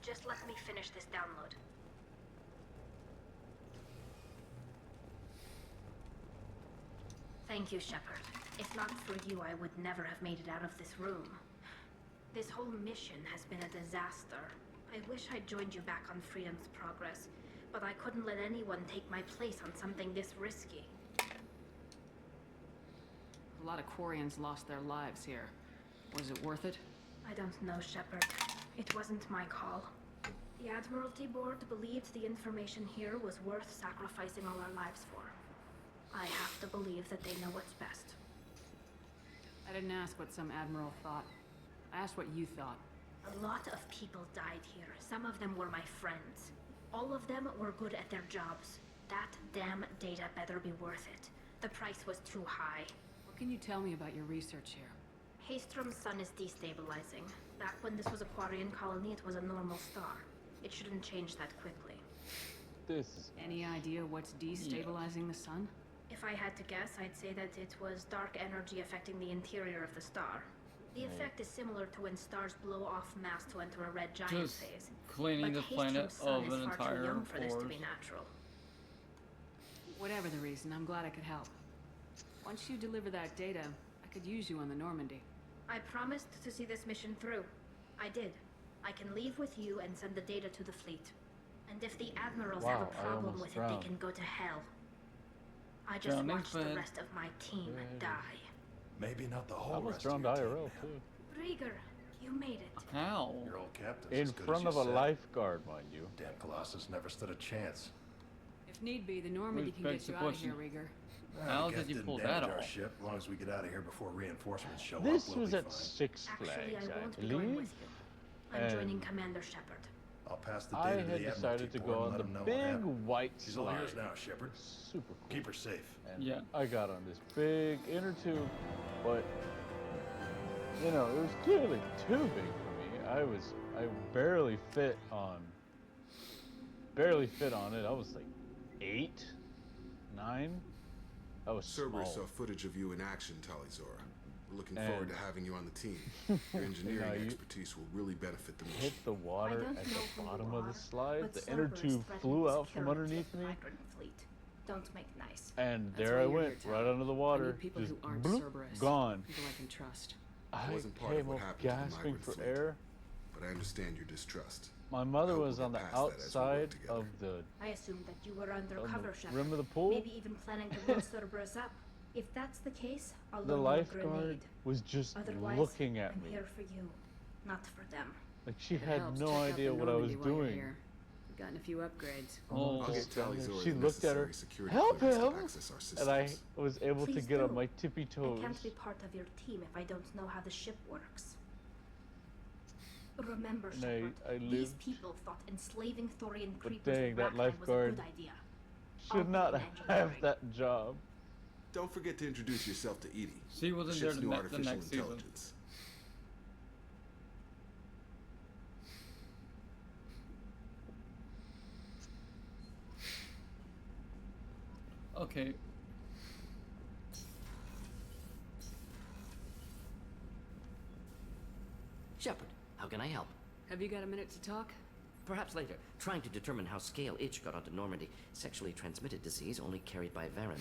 Speaker 9: Just let me finish this download. Thank you, Shepard. If not for you, I would never have made it out of this room. This whole mission has been a disaster. I wish I'd joined you back on Freedom's Progress, but I couldn't let anyone take my place on something this risky.
Speaker 8: A lot of Quarians lost their lives here. Was it worth it?
Speaker 9: I don't know, Shepard. It wasn't my call. The Admiralty Board believed the information here was worth sacrificing all our lives for. I have to believe that they know what's best.
Speaker 8: I didn't ask what some admiral thought. I asked what you thought.
Speaker 9: A lot of people died here. Some of them were my friends. All of them were good at their jobs. That damn data better be worth it. The price was too high.
Speaker 8: What can you tell me about your research here?
Speaker 9: Haystrom's sun is destabilizing. Back when this was a Quarian colony, it was a normal star. It shouldn't change that quickly.
Speaker 2: This.
Speaker 8: Any idea what's destabilizing the sun?
Speaker 9: If I had to guess, I'd say that it was dark energy affecting the interior of the star. The effect is similar to when stars blow off mass to enter a red giant
Speaker 3: Just
Speaker 9: phase.
Speaker 3: cleaning
Speaker 9: But
Speaker 3: the planet
Speaker 9: Haystrom's sun
Speaker 3: of
Speaker 9: is
Speaker 3: an
Speaker 9: far too
Speaker 3: entire
Speaker 9: young for this to be
Speaker 3: forest.
Speaker 9: natural.
Speaker 8: Whatever the reason, I'm glad I could help. Once you deliver that data, I could use you on the Normandy.
Speaker 9: I promised to see this mission through. I did. I can leave with you and send the data to the fleet. And if the admirals have a
Speaker 2: Wow, I
Speaker 9: problem
Speaker 2: almost
Speaker 9: with it,
Speaker 2: drowned.
Speaker 9: they can go to hell. I just
Speaker 3: Drowning's
Speaker 9: watched the
Speaker 3: bad.
Speaker 9: rest of my team die.
Speaker 5: Maybe not the
Speaker 2: I
Speaker 5: whole
Speaker 2: almost
Speaker 5: rest of
Speaker 2: drowned
Speaker 5: your team,
Speaker 2: IRL
Speaker 5: man.
Speaker 2: too.
Speaker 9: Rieger, you made it.
Speaker 3: How?
Speaker 5: Your old captain's
Speaker 2: In
Speaker 5: as good
Speaker 2: front
Speaker 5: as
Speaker 2: of a
Speaker 5: you said.
Speaker 2: lifeguard, mind you.
Speaker 5: Damn Colossus never stood a chance.
Speaker 8: If need be, the Normandy
Speaker 3: Which
Speaker 8: can
Speaker 3: begs
Speaker 8: get you
Speaker 3: the
Speaker 8: out of here,
Speaker 3: question.
Speaker 8: Rieger.
Speaker 3: How
Speaker 5: Geth
Speaker 3: did you
Speaker 5: didn't
Speaker 3: pull
Speaker 5: damage
Speaker 3: that
Speaker 5: our
Speaker 3: off?
Speaker 5: ship. As long as we get out of here before reinforcements show
Speaker 2: This
Speaker 5: up, we'll
Speaker 2: was
Speaker 5: be
Speaker 2: at
Speaker 5: fine.
Speaker 2: Six
Speaker 9: Actually,
Speaker 2: Flags,
Speaker 9: I
Speaker 2: I
Speaker 9: won't be going
Speaker 2: believe.
Speaker 9: with you. I'm joining
Speaker 2: And
Speaker 9: Commander Shepard.
Speaker 5: I'll pass the
Speaker 2: I
Speaker 5: data to
Speaker 2: had
Speaker 5: the
Speaker 2: decided to
Speaker 5: Admiralty
Speaker 2: go
Speaker 5: Board and
Speaker 2: on
Speaker 5: let
Speaker 2: the
Speaker 5: them know what
Speaker 2: big
Speaker 5: happened.
Speaker 2: white
Speaker 5: She's all yours
Speaker 2: slide.
Speaker 5: now, Shepard.
Speaker 2: Super cool.
Speaker 5: Keep her safe.
Speaker 2: And
Speaker 3: Yeah.
Speaker 2: I got on this big inner tube, but you know, it was clearly too big for me. I barely fit on it. I was like 8, 9. I was
Speaker 13: Cerberus
Speaker 2: small.
Speaker 13: saw footage of you in action, Talizora. We're looking
Speaker 2: And-
Speaker 13: forward to having you on the team. Your engineering
Speaker 2: you
Speaker 13: expertise will really benefit the mission.
Speaker 2: Hit the water
Speaker 9: I don't
Speaker 2: at
Speaker 9: know
Speaker 2: the
Speaker 9: who you
Speaker 2: bottom of
Speaker 9: are,
Speaker 2: the slide.
Speaker 9: but
Speaker 2: The inner
Speaker 9: Cerberus
Speaker 2: tube
Speaker 9: threatened
Speaker 2: flew
Speaker 9: the
Speaker 2: out from
Speaker 9: security
Speaker 2: underneath
Speaker 9: of the
Speaker 2: me,
Speaker 9: migrant fleet. Don't make nice.
Speaker 2: and
Speaker 8: That's
Speaker 2: there
Speaker 8: why
Speaker 2: I
Speaker 8: you're
Speaker 2: went,
Speaker 8: here,
Speaker 2: right
Speaker 8: Tali.
Speaker 2: under the
Speaker 8: I
Speaker 2: water,
Speaker 8: need people
Speaker 2: just
Speaker 8: who aren't
Speaker 2: bloop,
Speaker 8: Cerberus.
Speaker 2: gone.
Speaker 8: People I can trust.
Speaker 2: I
Speaker 13: wasn't part of
Speaker 2: came
Speaker 13: what
Speaker 2: up
Speaker 13: happened to the
Speaker 2: gasping
Speaker 13: migrant
Speaker 2: for
Speaker 13: fleet.
Speaker 2: air.
Speaker 13: But I understand your distrust.
Speaker 2: My mother
Speaker 13: I hope
Speaker 2: was
Speaker 13: we'll
Speaker 2: on the
Speaker 13: get past that as we work
Speaker 2: outside
Speaker 13: together.
Speaker 2: of the
Speaker 9: I assumed that you were
Speaker 2: on
Speaker 9: undercover,
Speaker 2: the
Speaker 9: Shepard.
Speaker 2: rim of the pool.
Speaker 9: Maybe even planning to blow Cerberus up. If that's the case, I'll
Speaker 2: The
Speaker 9: load you a
Speaker 2: lifeguard
Speaker 9: grenade.
Speaker 2: was just
Speaker 9: Otherwise,
Speaker 2: looking at
Speaker 9: I'm
Speaker 2: me.
Speaker 9: here for you, not for them.
Speaker 2: Like she
Speaker 8: If it
Speaker 2: had
Speaker 8: helps,
Speaker 2: no
Speaker 8: check out
Speaker 2: idea
Speaker 8: the
Speaker 2: what I was
Speaker 8: Normandy while you're
Speaker 2: doing.
Speaker 8: here. We've gotten a few upgrades.
Speaker 2: Oh,
Speaker 13: I'll
Speaker 2: just
Speaker 13: get Tally
Speaker 2: telling her.
Speaker 13: Zora
Speaker 2: She
Speaker 13: the
Speaker 2: looked at her.
Speaker 13: necessary security
Speaker 2: Help
Speaker 13: clearance to
Speaker 2: him!
Speaker 13: access our
Speaker 2: And I
Speaker 13: systems.
Speaker 2: was able to
Speaker 9: Please
Speaker 2: get on
Speaker 9: do.
Speaker 2: my tippy toes.
Speaker 9: I can't be part of your team if I don't know how the ship works. Remember,
Speaker 2: And
Speaker 9: Shepard,
Speaker 2: I
Speaker 9: these
Speaker 2: lived.
Speaker 9: people thought enslaving Thorian
Speaker 2: But
Speaker 9: creepers
Speaker 2: dang,
Speaker 9: in
Speaker 2: that
Speaker 9: Rackline was a
Speaker 2: lifeguard
Speaker 9: good idea.
Speaker 2: should not
Speaker 9: I'll be
Speaker 2: have
Speaker 9: engineering.
Speaker 2: that job.
Speaker 13: Don't forget to introduce yourself to Edie.
Speaker 3: She wasn't there
Speaker 13: Ship's
Speaker 3: the
Speaker 13: new
Speaker 3: the
Speaker 13: artificial
Speaker 3: next season.
Speaker 13: intelligence.
Speaker 3: Okay.
Speaker 6: Shepard, how can I help?
Speaker 8: Have you got a minute to talk?
Speaker 6: Perhaps later. Trying to determine how Scale Itch got onto Normandy. Sexually transmitted disease only carried by Varen.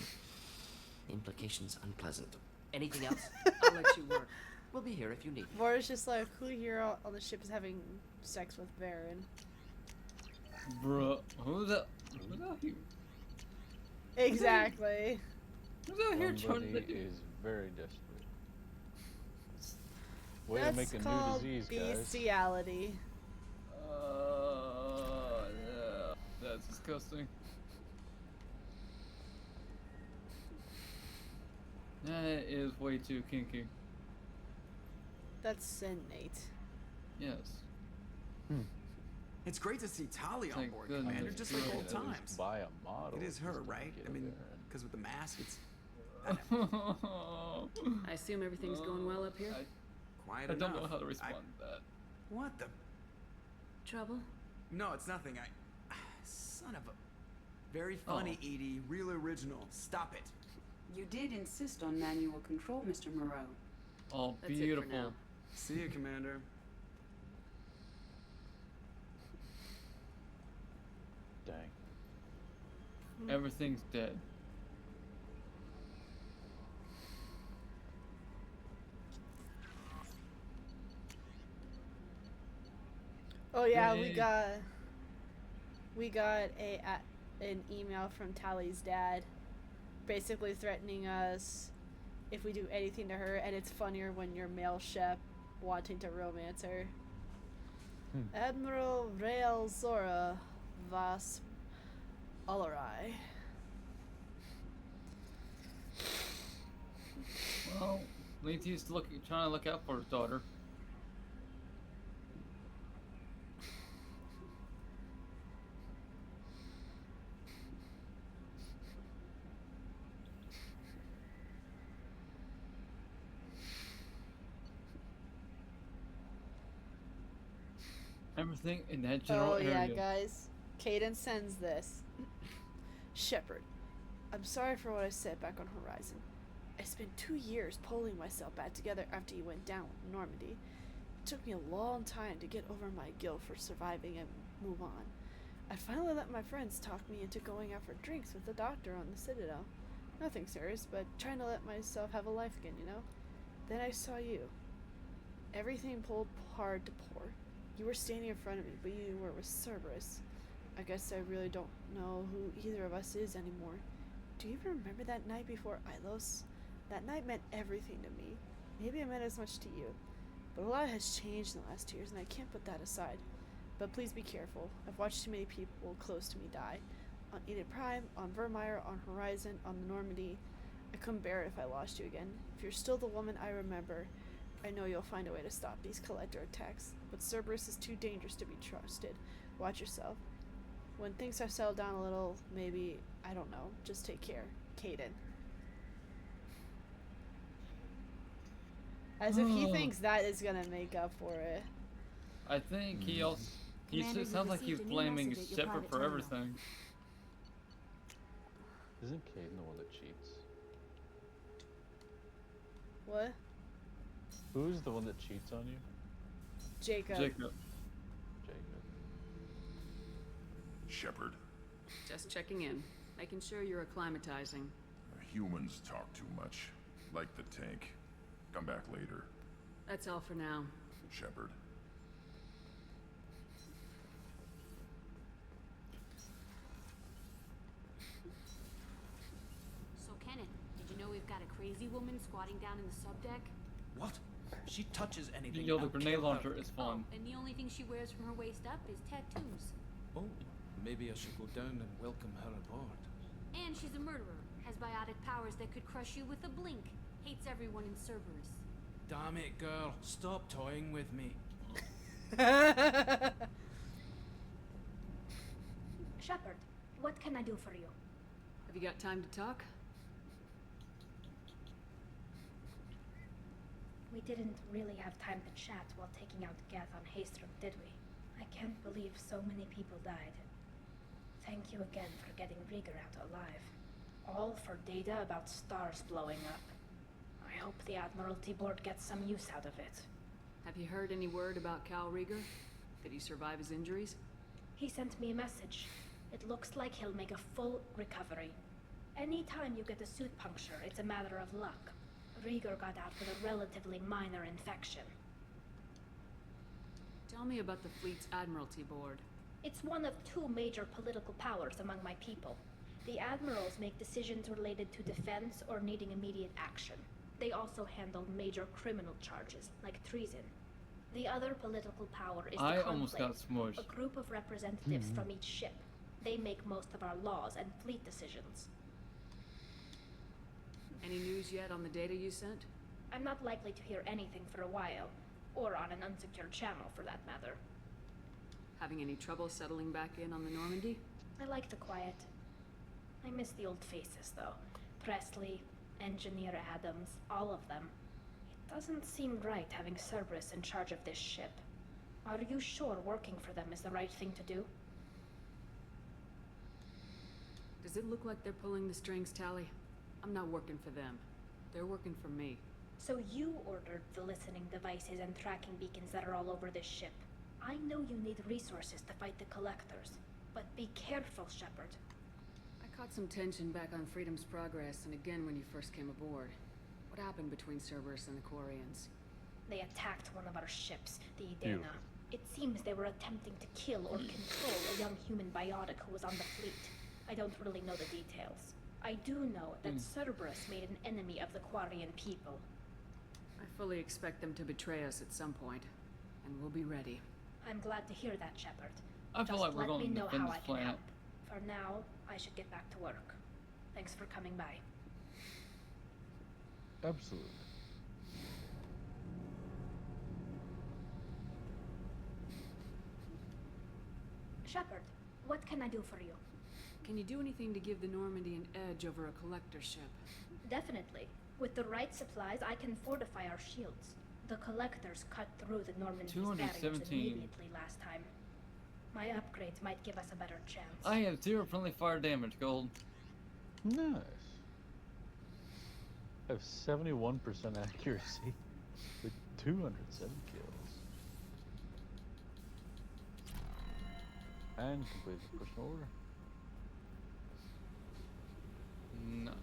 Speaker 6: Implications unpleasant. Anything else?
Speaker 8: I'll let you work.
Speaker 6: We'll be here if you need me.
Speaker 1: Vora's just like, who here on the ship is having sex with Varen?
Speaker 3: Bruh. Who's that? Who's out here?
Speaker 1: Exactly.
Speaker 3: Who's out here trying
Speaker 2: Somebody
Speaker 3: to
Speaker 2: is very desperate. Way
Speaker 1: That's
Speaker 2: to make a new
Speaker 1: called
Speaker 2: disease, guys.
Speaker 1: bestiality.
Speaker 3: Yeah. That's disgusting. That is way too kinky.
Speaker 1: That's sin, Nate.
Speaker 3: Yes.
Speaker 14: It's great to see Tali on
Speaker 3: Thank
Speaker 14: board,
Speaker 3: goodness.
Speaker 14: Commander, just like
Speaker 3: Yeah,
Speaker 14: old
Speaker 2: That was
Speaker 14: times.
Speaker 2: by a model.
Speaker 14: It is her,
Speaker 2: just to
Speaker 14: right?
Speaker 2: get
Speaker 14: I mean,
Speaker 2: there.
Speaker 14: because with the mask, it's
Speaker 8: I assume everything's going well up here?
Speaker 14: quiet
Speaker 3: I
Speaker 14: enough.
Speaker 3: don't know how to respond to that.
Speaker 14: What the?
Speaker 8: Trouble?
Speaker 14: No, it's nothing. Son of a. Very funny, Edie. Real original. Stop it.
Speaker 15: You did insist on manual control, Mr. Moreau.
Speaker 3: Oh,
Speaker 8: That's it for
Speaker 3: beautiful.
Speaker 8: now.
Speaker 14: See you, Commander.
Speaker 2: Dang.
Speaker 3: Everything's dead.
Speaker 1: Oh yeah,
Speaker 3: Yay.
Speaker 1: we got an email from Tally's dad, basically threatening us if we do anything to her, and it's funnier when you're male Shep wanting to romance her. Admiral Rael Zora Vas Alarai.
Speaker 3: Well, Leonti's trying to look out for his daughter. Everything in that general
Speaker 1: Oh yeah,
Speaker 3: area.
Speaker 1: guys. Caden sends this. Shepard, I'm sorry for what I said back on Horizon. I spent 2 years pulling myself back together after you went down in Normandy. It took me a long time to get over my guilt for surviving and move on. I finally let my friends talk me into going out for drinks with the doctor on the Citadel. Nothing serious, but trying to let myself have a life again, you know? Then I saw you. Everything pulled hard to pour. You were standing in front of me, but you were with Cerberus. I guess I really don't know who either of us is anymore. Do you even remember that night before Ilos? That night meant everything to me. Maybe it meant as much to you. But a lot has changed in the last 2 years, and I can't put that aside. But please be careful. I've watched too many people close to me die. On Eden Prime, on Vermeer, on Horizon, on the Normandy. I couldn't bear it if I lost you again. If you're still the woman I remember, I know you'll find a way to stop these collector attacks. But Cerberus is too dangerous to be trusted. Watch yourself. When things have settled down a little, maybe, I don't know, just take care. Caden. As if he thinks that is gonna make up for it.
Speaker 3: I think he also. He
Speaker 9: Commander,
Speaker 3: sounds like he's
Speaker 9: received a new
Speaker 3: blaming
Speaker 9: message at your
Speaker 3: Shepard
Speaker 9: private
Speaker 3: for
Speaker 9: terminal.
Speaker 3: everything.
Speaker 2: Isn't Caden the one that cheats?
Speaker 1: What?
Speaker 2: Who's the one that cheats on you?
Speaker 1: Jacob.
Speaker 3: Jacob.
Speaker 2: Jacob.
Speaker 5: Shepard,
Speaker 8: Just checking in. Making sure you're acclimatizing.
Speaker 5: humans talk too much. Like the tank. Come back later,
Speaker 8: That's all for now.
Speaker 5: Shepard.
Speaker 8: a crazy woman squatting down in the subdeck?
Speaker 16: What? She touches anything.
Speaker 3: Yo, the
Speaker 16: I'll
Speaker 3: grenade
Speaker 16: kill her.
Speaker 3: launcher is fun.
Speaker 8: And the only thing she wears from her waist up is tattoos.
Speaker 16: Oh, maybe I should go down and welcome her aboard.
Speaker 8: And she's a murderer. Has biotic powers that could crush you with a blink. Hates everyone in Cerberus.
Speaker 16: Damn it, girl. Stop toying with me.
Speaker 9: Shepard, what can I do for you?
Speaker 8: Have you got time to talk?
Speaker 9: We didn't really have time to chat while taking out Geth on Haystrom, did we? I can't believe so many people died. Thank you again for getting Rieger out alive. All for data about stars blowing up. I hope the Admiralty Board gets some use out of it.
Speaker 8: Have you heard any word about Cal Rieger? Did he survive his injuries?
Speaker 9: He sent me a message. It looks like he'll make a full recovery. Anytime you get a suit puncture, it's a matter of luck. Rieger got out with a relatively minor infection.
Speaker 8: Tell me about the fleet's Admiralty Board.
Speaker 9: It's one of two major political powers among my people. The admirals make decisions related to defense or needing immediate action. They also handle major criminal charges, like treason. The other political power is the
Speaker 3: I
Speaker 9: Conclave,
Speaker 3: almost got smushed.
Speaker 9: a group of representatives from each ship. They make most of our laws and fleet decisions.
Speaker 8: Any news yet on the data you sent?
Speaker 9: I'm not likely to hear anything for a while, or on an unsecured channel for that matter.
Speaker 8: Having any trouble settling back in on the Normandy?
Speaker 9: I like the quiet. I miss the old faces, though. Presley, Engineer Adams, all of them. It doesn't seem right having Cerberus in charge of this ship. Are you sure working for them is the right thing to do?
Speaker 8: Does it look like they're pulling the strings, Tally? I'm not working for them. They're working for me.
Speaker 9: So you ordered the listening devices and tracking beacons that are all over this ship. I know you need resources to fight the Collectors, but be careful, Shepard.
Speaker 8: I caught some tension back on Freedom's Progress and again when you first came aboard. What happened between Cerberus and the Quarians?
Speaker 9: They attacked one of our ships, the Edena.
Speaker 2: Beautiful.
Speaker 9: It seems they were attempting to kill or control a young human biotic who was on the fleet. I don't really know the details. I do know that Cerberus made an enemy of the Quarian people.
Speaker 8: I fully expect them to betray us at some point, and we'll be ready.
Speaker 9: I'm glad to hear that, Shepard.
Speaker 3: I feel like we're
Speaker 9: let
Speaker 3: going
Speaker 9: me
Speaker 3: to
Speaker 9: know
Speaker 3: defend
Speaker 9: how
Speaker 3: this
Speaker 9: I can
Speaker 3: planet.
Speaker 9: help. For now, I should get back to work. Thanks for coming by.
Speaker 2: Absolutely.
Speaker 9: Shepard, what can I do for you?
Speaker 8: Can you do anything to give the Normandy an edge over a collector ship?
Speaker 9: Definitely. With the right supplies, I can fortify our shields. The Collectors cut through the Normandy's barriers
Speaker 3: 217.
Speaker 9: immediately last time. My upgrades might give us a better chance.
Speaker 3: I have 0 friendly fire damage, Gold.
Speaker 2: Nice. I have 71% accuracy with 207 kills. And complete the personal order.
Speaker 3: Nice.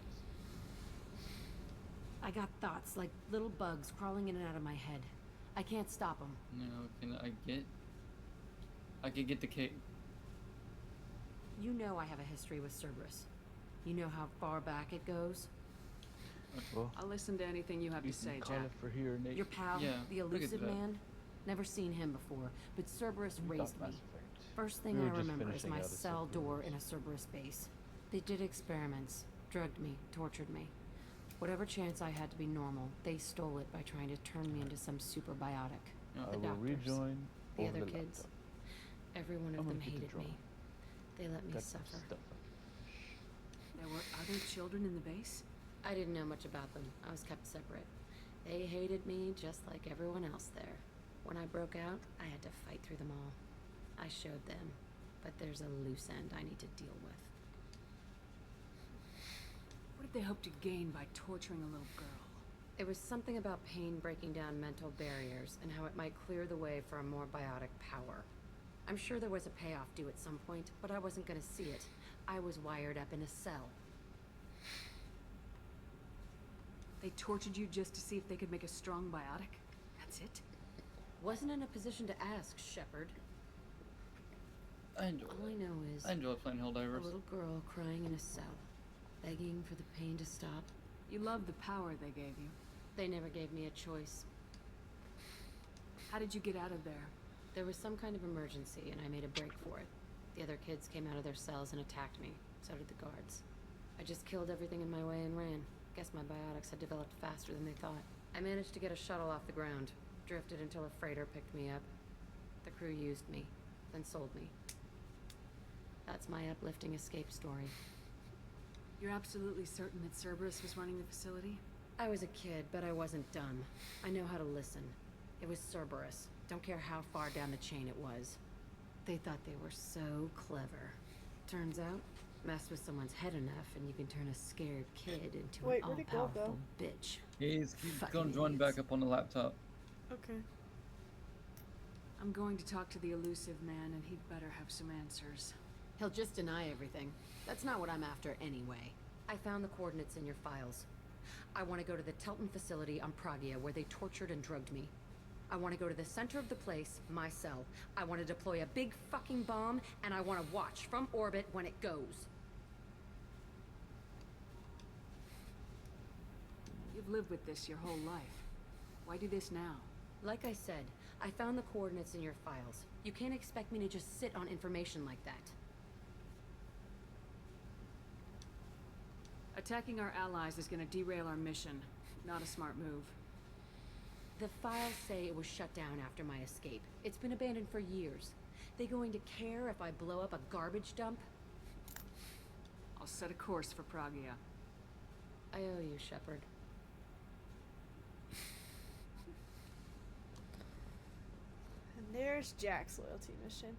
Speaker 11: I got thoughts like little bugs crawling in and out of my head. I can't stop them.
Speaker 3: Now, can I could get the cake.
Speaker 11: You know I have a history with Cerberus. You know how far back it goes?
Speaker 2: Well,
Speaker 8: I'll listen to anything you have to say,
Speaker 2: call
Speaker 8: Jack.
Speaker 2: it for here, Nate.
Speaker 11: Your pal,
Speaker 3: Yeah,
Speaker 11: the
Speaker 3: look at
Speaker 11: elusive
Speaker 3: that.
Speaker 11: man? Never seen him before, but Cerberus
Speaker 2: You
Speaker 11: raised
Speaker 2: thought
Speaker 11: me.
Speaker 2: Mass Effect.
Speaker 11: First thing
Speaker 2: We were
Speaker 11: I
Speaker 2: just
Speaker 11: remember is
Speaker 2: finishing
Speaker 11: my
Speaker 2: out a
Speaker 11: cell
Speaker 2: separate
Speaker 11: door
Speaker 2: race.
Speaker 11: in a Cerberus base. They did experiments, drugged me, tortured me. Whatever chance I had to be normal, they stole it by trying to turn me into some super biotic.
Speaker 2: I
Speaker 11: The
Speaker 2: will
Speaker 11: doctors,
Speaker 2: rejoin
Speaker 11: the
Speaker 2: over
Speaker 11: other
Speaker 2: the
Speaker 11: kids,
Speaker 2: laptop.
Speaker 11: every one
Speaker 2: I'm
Speaker 11: of
Speaker 2: gonna
Speaker 11: them
Speaker 2: get the
Speaker 11: hated me.
Speaker 2: drum.
Speaker 11: They let me
Speaker 2: Got
Speaker 11: suffer.
Speaker 2: stuff.
Speaker 8: There were other children in the base?
Speaker 11: I didn't know much about them. I was kept separate. They hated me just like everyone else there. When I broke out, I had to fight through them all. I showed them, but there's a loose end I need to deal with.
Speaker 8: What did they hope to gain by torturing a little girl?
Speaker 11: It was something about pain breaking down mental barriers and how it might clear the way for a more biotic power. I'm sure there was a payoff due at some point, but I wasn't gonna see it. I was wired up in a cell.
Speaker 8: They tortured you just to see if they could make a strong biotic? That's it?
Speaker 11: Wasn't in a position to ask, Shepard.
Speaker 3: I enjoy
Speaker 11: All I know is
Speaker 3: I enjoy playing
Speaker 11: a
Speaker 3: Helldivers.
Speaker 11: little girl crying in a cell, begging for the pain to stop,
Speaker 8: You love the power they gave you.
Speaker 11: They never gave me a choice.
Speaker 8: How did you get out of there?
Speaker 11: There was some kind of emergency, and I made a break for it. The other kids came out of their cells and attacked me. So did the guards. I just killed everything in my way and ran. Guess my biotics had developed faster than they thought. I managed to get a shuttle off the ground. Drifted until a freighter picked me up. The crew used me, then sold me. That's my uplifting escape story.
Speaker 8: You're absolutely certain that Cerberus was running the facility?
Speaker 11: I was a kid, but I wasn't dumb. I know how to listen. It was Cerberus. Don't care how far down the chain it was. They thought they were so clever. Turns out, mess with someone's head enough and you can turn a scared kid into
Speaker 1: Wait,
Speaker 11: an
Speaker 1: where'd it go,
Speaker 11: all-powerful bitch.
Speaker 3: He's
Speaker 11: Fucking
Speaker 3: gonna join
Speaker 11: idiots.
Speaker 3: back up on the laptop.
Speaker 1: Okay.
Speaker 8: I'm going to talk to the elusive man, and he'd better have some answers.
Speaker 11: He'll just deny everything. That's not what I'm after anyway. I found the coordinates in your files. I want to go to the Telton facility on Pragia where they tortured and drugged me. I want to go to the center of the place, my cell. I want to deploy a big fucking bomb, and I want to watch from orbit when it goes.
Speaker 8: You've lived with this your whole life. Why do this now?
Speaker 11: Like I said, I found the coordinates in your files. You can't expect me to just sit on information like that.
Speaker 8: Attacking our allies is gonna derail our mission. Not a smart move.
Speaker 11: The files say it was shut down after my escape. It's been abandoned for years. They going to care if I blow up a garbage dump?
Speaker 8: I'll set a course for Pragia.
Speaker 11: I owe you, Shepard.
Speaker 1: And there's Jack's loyalty mission.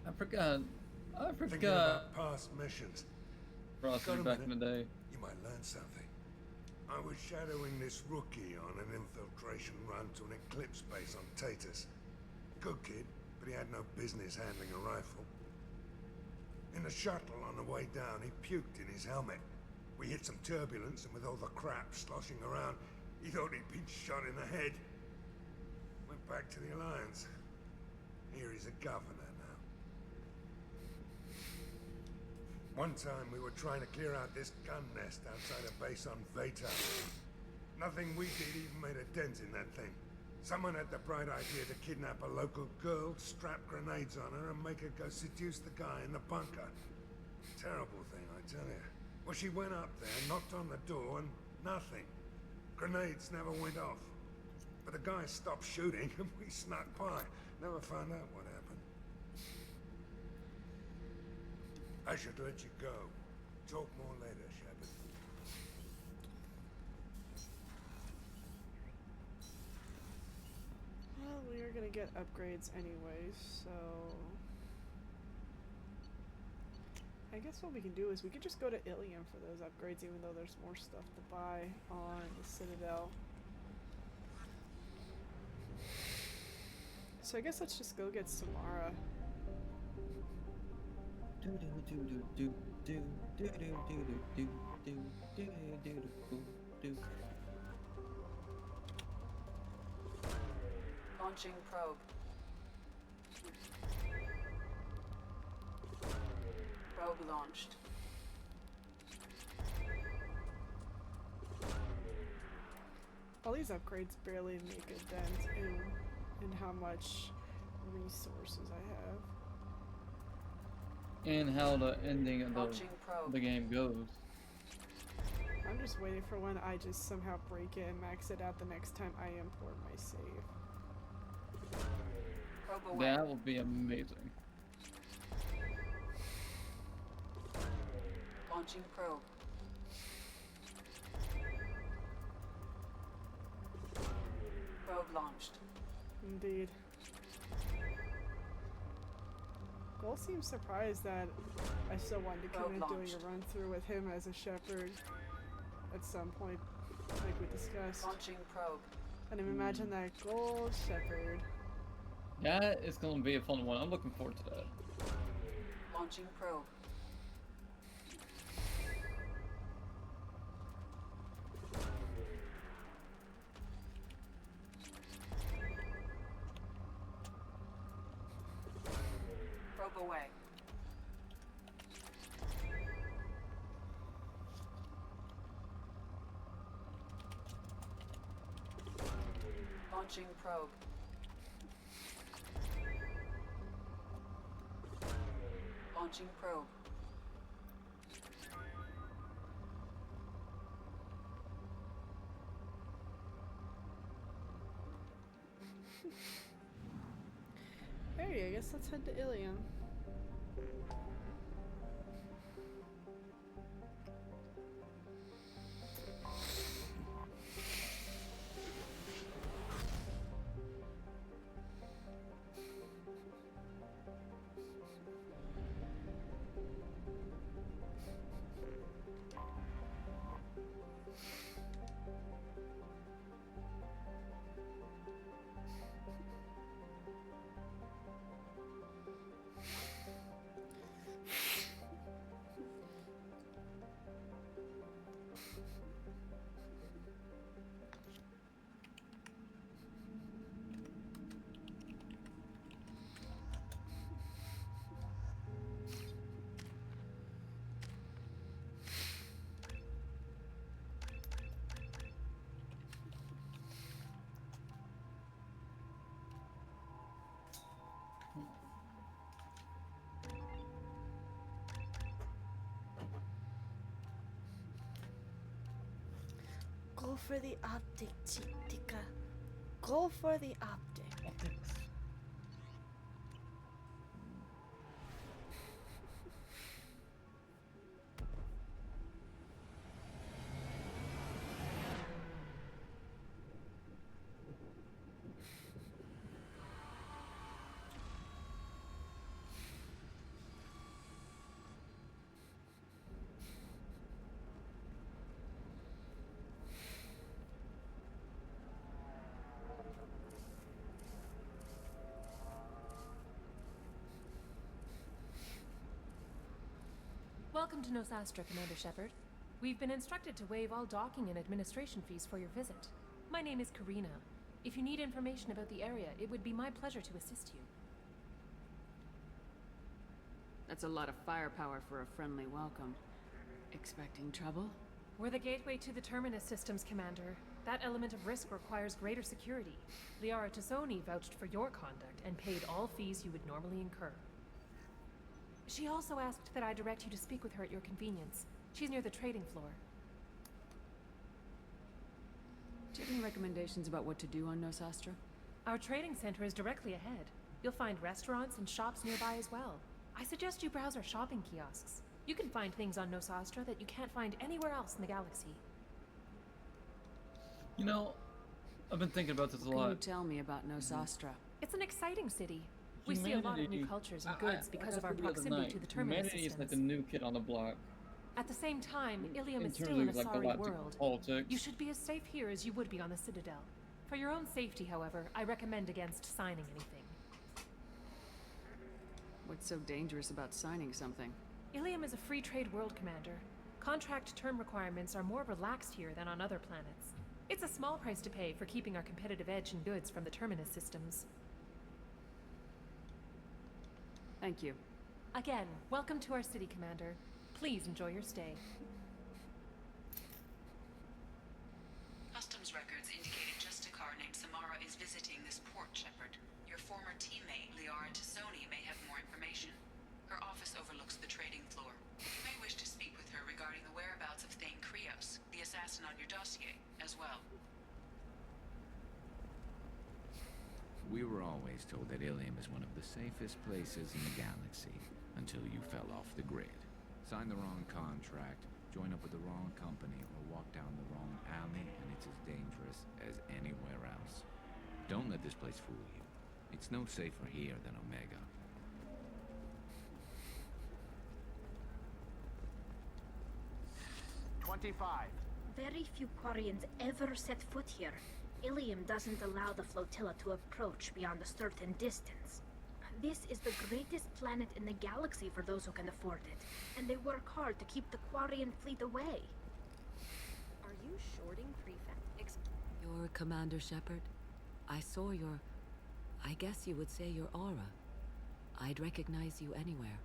Speaker 3: I
Speaker 7: Thinking
Speaker 3: forgot.
Speaker 7: about past missions.
Speaker 3: Frosty
Speaker 7: Got a
Speaker 3: back in the
Speaker 7: minute?
Speaker 3: day.
Speaker 7: You might learn something. I was shadowing this rookie on an infiltration run to an Eclipse base on Tatus. Good kid, but he had no business handling a rifle. In the shuttle on the way down, he puked in his helmet. We hit some turbulence, and with all the crap sloshing around, he thought he'd been shot in the head. Went back to the Alliance. Here he's a governor now. One time we were trying to clear out this gun nest outside a base on Veta. Nothing we did even made a dent in that thing. Someone had the bright idea to kidnap a local girl, strap grenades on her, and make her go seduce the guy in the bunker. Terrible thing, I tell you. Well, she went up there, knocked on the door, and nothing. Grenades never went off. But the guy stopped shooting, and we snuck by. Never found out what happened. I should let you go. Talk more later, Shepard.
Speaker 1: Well, we are gonna get upgrades anyways, so... I guess what we can do is we could just go to Ilium for those upgrades, even though there's more stuff to buy on the Citadel. So I guess let's just go get Samara.
Speaker 15: Launching probe. Probe launched.
Speaker 1: All these upgrades barely make a dent in how much resources I have.
Speaker 3: And how the ending of
Speaker 15: Launching probe.
Speaker 3: the game goes.
Speaker 1: I'm just waiting for when I just somehow break it and max it out the next time I import my save.
Speaker 15: Probe away.
Speaker 3: That would be amazing.
Speaker 15: Launching probe. Probe launched.
Speaker 1: Indeed. Gold seems surprised that I still wanted to
Speaker 15: Probe
Speaker 1: commit doing
Speaker 15: launched.
Speaker 1: a run through with him as a shepherd at some point, like we discussed.
Speaker 15: Launching probe.
Speaker 1: And imagine that gold shepherd.
Speaker 3: That is going to be a fun one. I'm looking forward to that.
Speaker 15: Launching probe. away. Launching probe. Launching probe.
Speaker 1: Alrighty, I guess let's head to Ilium. Go for the optic, Chitika. Go for the optic.
Speaker 2: Optics.
Speaker 17: Welcome to Nosastra, Commander Shepard. We've been instructed to waive all docking and administration fees for your visit. My name is Karina. If you need information about the area, it would be my pleasure to assist you.
Speaker 8: That's a lot of firepower for a friendly welcome. Expecting trouble?
Speaker 17: We're the gateway to the Terminus systems, Commander. That element of risk requires greater security. Liara Tassoni vouched for your conduct and paid all fees you would normally incur. She also asked that I direct you to speak with her at your convenience. She's near the trading floor.
Speaker 8: Do you have any recommendations about what to do on Nosastra?
Speaker 17: Our trading center is directly ahead. You'll find restaurants and shops nearby as well. I suggest you browse our shopping kiosks. You can find things on Nosastra that you can't find anywhere else in the galaxy.
Speaker 3: You know, I've been thinking about this a
Speaker 8: What
Speaker 3: lot.
Speaker 8: can you tell me about Nosastra?
Speaker 17: It's an exciting city. We see a lot of new cultures and goods because of our proximity to the Terminus
Speaker 3: Humanity is like
Speaker 17: systems.
Speaker 3: the new kid on the block.
Speaker 17: At the same time, Ilium
Speaker 3: In
Speaker 17: is still
Speaker 3: terms
Speaker 17: in
Speaker 3: of
Speaker 17: a
Speaker 3: like
Speaker 17: sorry
Speaker 3: galactic
Speaker 17: world.
Speaker 3: politics.
Speaker 17: You should be as safe here as you would be on the Citadel. For your own safety, however, I recommend against signing anything.
Speaker 8: What's so dangerous about signing something?
Speaker 17: Ilium is a free trade world, Commander. Contract term requirements are more relaxed here than on other planets. It's a small price to pay for keeping our competitive edge in goods from the Terminus systems.
Speaker 8: Thank you.
Speaker 17: Again, welcome to our city, Commander. Please enjoy your stay.
Speaker 4: Customs records indicated just a car named Samara is visiting this port, Shepard. Your former teammate, Liara Tassoni, may have more information. Her office overlooks the trading floor. You may wish to speak with her regarding the whereabouts of Thane Krios, the assassin on your dossier, as well.
Speaker 18: We were always told that Ilium is one of the safest places in the galaxy, until you fell off the grid. Sign the wrong contract, join up with the wrong company, or walk down the wrong alley, and it's as dangerous as anywhere else. Don't let this place fool you. It's no safer here than Omega.
Speaker 9: Very few Quarians ever set foot here. Ilium doesn't allow the flotilla to approach beyond a certain distance. This is the greatest planet in the galaxy for those who can afford it, and they work hard to keep the Quarian fleet away.
Speaker 11: Are you shorting Prefect? You're Commander Shepard? I saw your... I guess you would say your aura.
Speaker 19: I'd recognize you anywhere.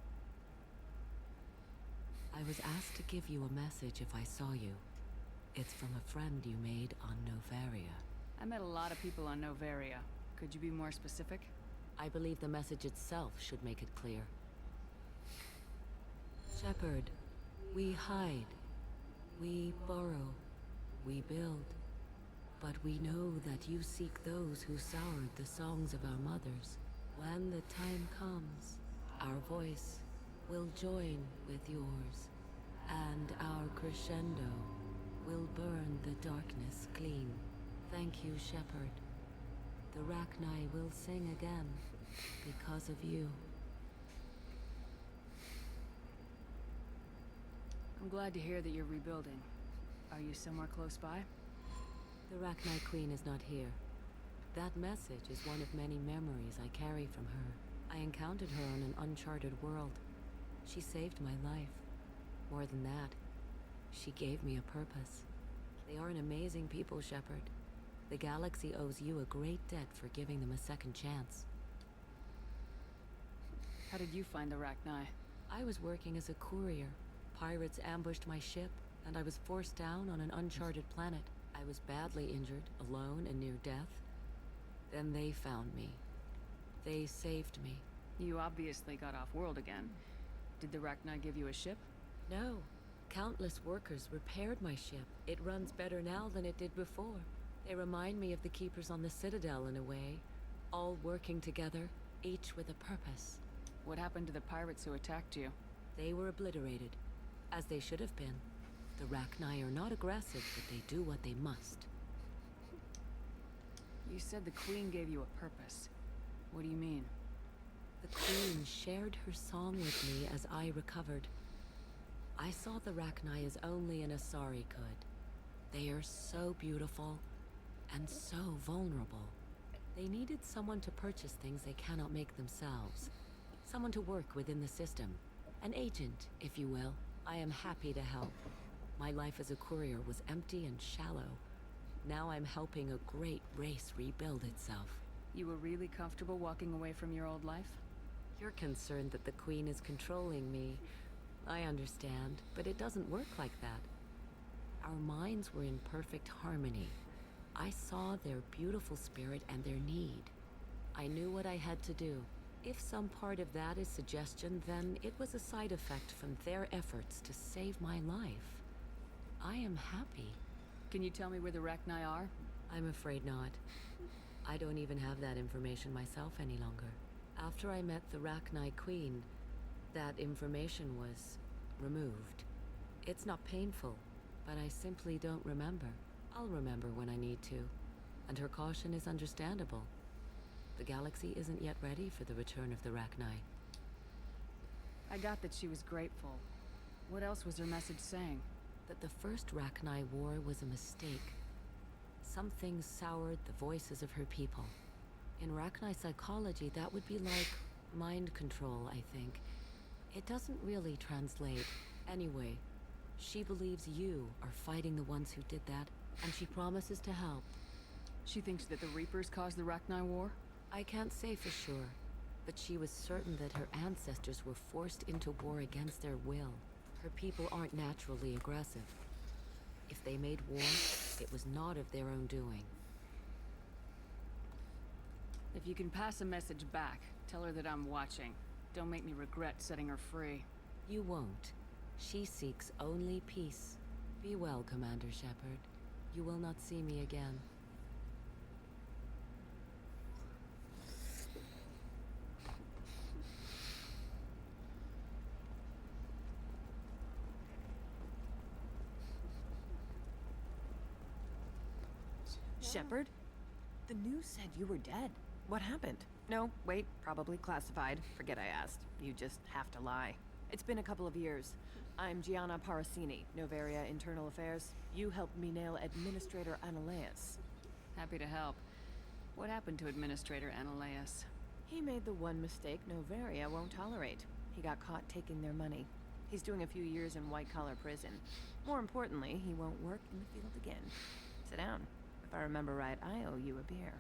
Speaker 19: I was asked to give you a message if I saw you. It's from a friend you made on Novaria.
Speaker 8: I met a lot of people on Novaria. Could you be more specific?
Speaker 19: I believe the message itself should make it clear. Shepard, we hide. We borrow. We build. But we know that you seek those who soured the songs of our mothers. When the time comes, our voice will join with yours, and our crescendo will burn the darkness clean. Thank you, Shepard. The Rachni will sing again because of you.
Speaker 8: I'm glad to hear that you're rebuilding. Are you somewhere close by?
Speaker 19: The Rachni Queen is not here. That message is one of many memories I carry from her. I encountered her on an uncharted world. She saved my life. More than that, she gave me a purpose. They are an amazing people, Shepard. The galaxy owes you a great debt for giving them a second chance.
Speaker 8: How did you find the Rachni?
Speaker 19: I was working as a courier. Pirates ambushed my ship, and I was forced down on an uncharted planet. I was badly injured, alone and near death. Then they found me. They saved me.
Speaker 8: You obviously got off world again. Did the Rachni give you a ship?
Speaker 19: No. Countless workers repaired my ship. It runs better now than it did before. They remind me of the Keepers on the Citadel in a way. All working together, each with a purpose.
Speaker 8: What happened to the pirates who attacked you?
Speaker 19: They were obliterated, as they should have been. The Rachni are not aggressive, but they do what they must.
Speaker 8: You said the Queen gave you a purpose. What do you mean?
Speaker 19: The Queen shared her song with me as I recovered. I saw the Rachni as only an Asari could. They are so beautiful and so vulnerable. They needed someone to purchase things they cannot make themselves. Someone to work within the system. An agent, if you will. I am happy to help. My life as a courier was empty and shallow. Now I'm helping a great race rebuild itself.
Speaker 8: You were really comfortable walking away from your old life?
Speaker 19: You're concerned that the Queen is controlling me. I understand, but it doesn't work like that. Our minds were in perfect harmony. I saw their beautiful spirit and their need. I knew what I had to do. If some part of that is suggestion, then it was a side effect from their efforts to save my life. I am happy.
Speaker 8: Can you tell me where the Rachni are?
Speaker 19: I'm afraid not. I don't even have that information myself any longer. After I met the Rachni Queen, that information was removed. It's not painful, but I simply don't remember. I'll remember when I need to, and her caution is understandable. The galaxy isn't yet ready for the return of the Rachni.
Speaker 8: I got that she was grateful. What else was her message saying?
Speaker 19: That the first Rachni war was a mistake. Something soured the voices of her people. In Rachni psychology, that would be like mind control, I think. It doesn't really translate. Anyway, she believes you are fighting the ones who did that, and she promises to help.
Speaker 8: She thinks that the Reapers caused the Rachni war?
Speaker 19: I can't say for sure, but she was certain that her ancestors were forced into war against their will. Her people aren't naturally aggressive. If they made war, it was not of their own doing.
Speaker 8: If you can pass a message back, tell her that I'm watching. Don't make me regret setting her free.
Speaker 19: You won't. She seeks only peace. Be well, Commander Shepard. You will not see me again.
Speaker 20: Shepard? The news said you were dead. What happened? No, wait, probably classified. Forget I asked. You just have to lie. It's been a couple of years. I'm Gianna Parasini, Novaria Internal Affairs. You helped me nail Administrator Analeas.
Speaker 8: Happy to help. What happened to Administrator Analeas?
Speaker 20: He made the one mistake Novaria won't tolerate. He got caught taking their money. He's doing a few years in white-collar prison. More importantly, he won't work in the field again. Sit down. If I remember right, I owe you a beer.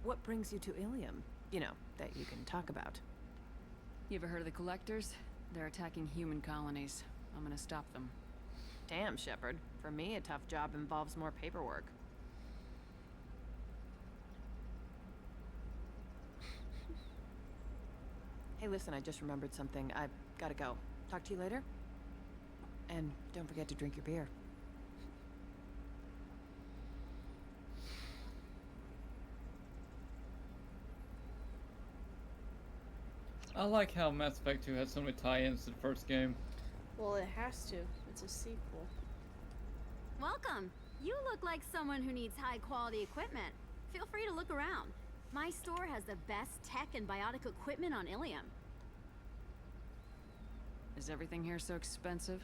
Speaker 20: What brings you to Ilium? You know, that you can talk about.
Speaker 8: You ever heard of the Collectors? They're attacking human colonies. I'm gonna stop them.
Speaker 20: Damn, Shepard. For me, a tough job involves more paperwork. Hey, listen, I just remembered something. I've gotta go. Talk to you later? And don't forget to drink your beer.
Speaker 3: I like how Mass Effect 2 has so many tie-ins to the first game.
Speaker 1: Well, it has to. It's a sequel.
Speaker 21: Welcome. You look like someone who needs high-quality equipment. Feel free to look around. My store has the best tech and biotic equipment on Ilium.
Speaker 8: Is everything here so expensive?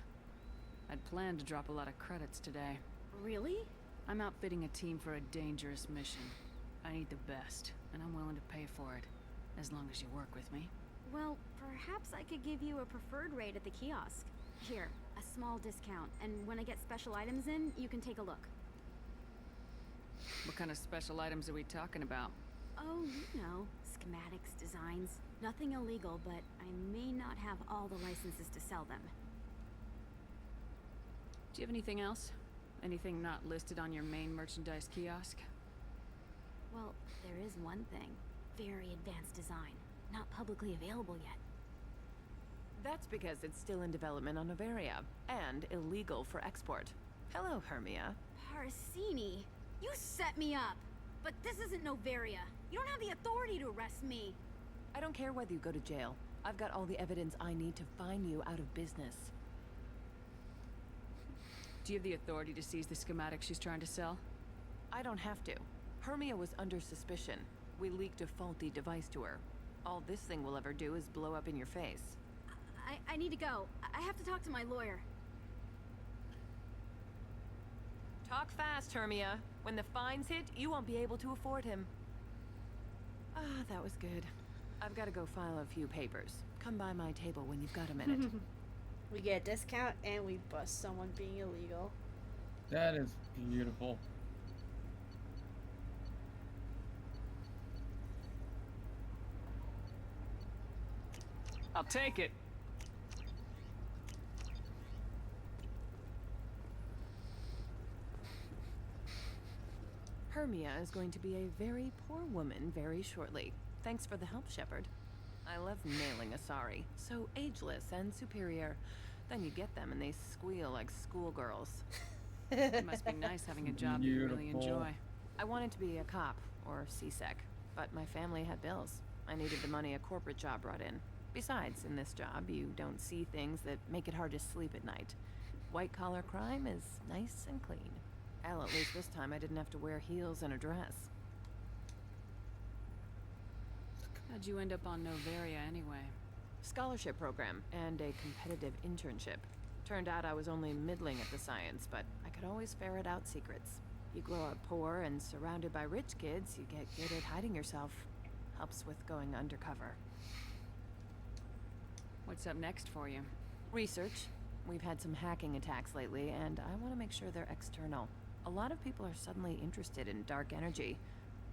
Speaker 8: I'd planned to drop a lot of credits today.
Speaker 21: Really?
Speaker 8: I'm outfitting a team for a dangerous mission. I need the best, and I'm willing to pay for it, as long as you work with me.
Speaker 21: Well, perhaps I could give you a preferred rate at the kiosk. Here, a small discount, and when I get special items in, you can take a look.
Speaker 8: What kind of special items are we talking about?
Speaker 21: Oh, you know, schematics, designs. Nothing illegal, but I may not have all the licenses to sell them.
Speaker 8: Do you have anything else? Anything not listed on your main merchandise kiosk?
Speaker 21: Well, there is one thing. Very advanced design. Not publicly available yet.
Speaker 20: That's because it's still in development on Noveria, and illegal for export. Hello, Hermia.
Speaker 21: Parsini, you set me up! But this isn't Noveria. You don't have the authority to arrest me.
Speaker 20: I don't care whether you go to jail. I've got all the evidence I need to fine you out of business.
Speaker 8: Do you have the authority to seize the schematics she's trying to sell?
Speaker 20: I don't have to. Hermia was under suspicion. We leaked a faulty device to her. All this thing will ever do is blow up in your face.
Speaker 21: I need to go. I have to talk to my lawyer.
Speaker 20: Talk fast, Hermia. When the fines hit, you won't be able to afford him. Ah, that was good. I've got to go file a few papers. Come by my table when you've got a minute.
Speaker 1: We get a discount and we bust someone being illegal.
Speaker 3: That is beautiful.
Speaker 8: I'll take it.
Speaker 20: Hermia is going to be a very poor woman very shortly. Thanks for the help, Shepard. I love nailing Asari. So ageless and superior. Then you get them and they squeal like schoolgirls.
Speaker 8: It must be nice having a job that you really enjoy.
Speaker 20: I wanted to be a cop, or CSEC, but my family had bills. I needed the money a corporate job brought in. Besides, in this job, you don't see things that make it hard to sleep at night. White-collar crime is nice and clean. Hell, at least this time I didn't have to wear heels and a dress.
Speaker 8: How'd you end up on Noveria anyway?
Speaker 20: Scholarship program and a competitive internship. Turned out I was only middling at the science, but I could always ferret out secrets. You grow up poor and surrounded by rich kids, you get good at hiding yourself. Helps with going undercover.
Speaker 8: What's up next for you?
Speaker 20: Research. We've had some hacking attacks lately, and I want to make sure they're external. A lot of people are suddenly interested in dark energy.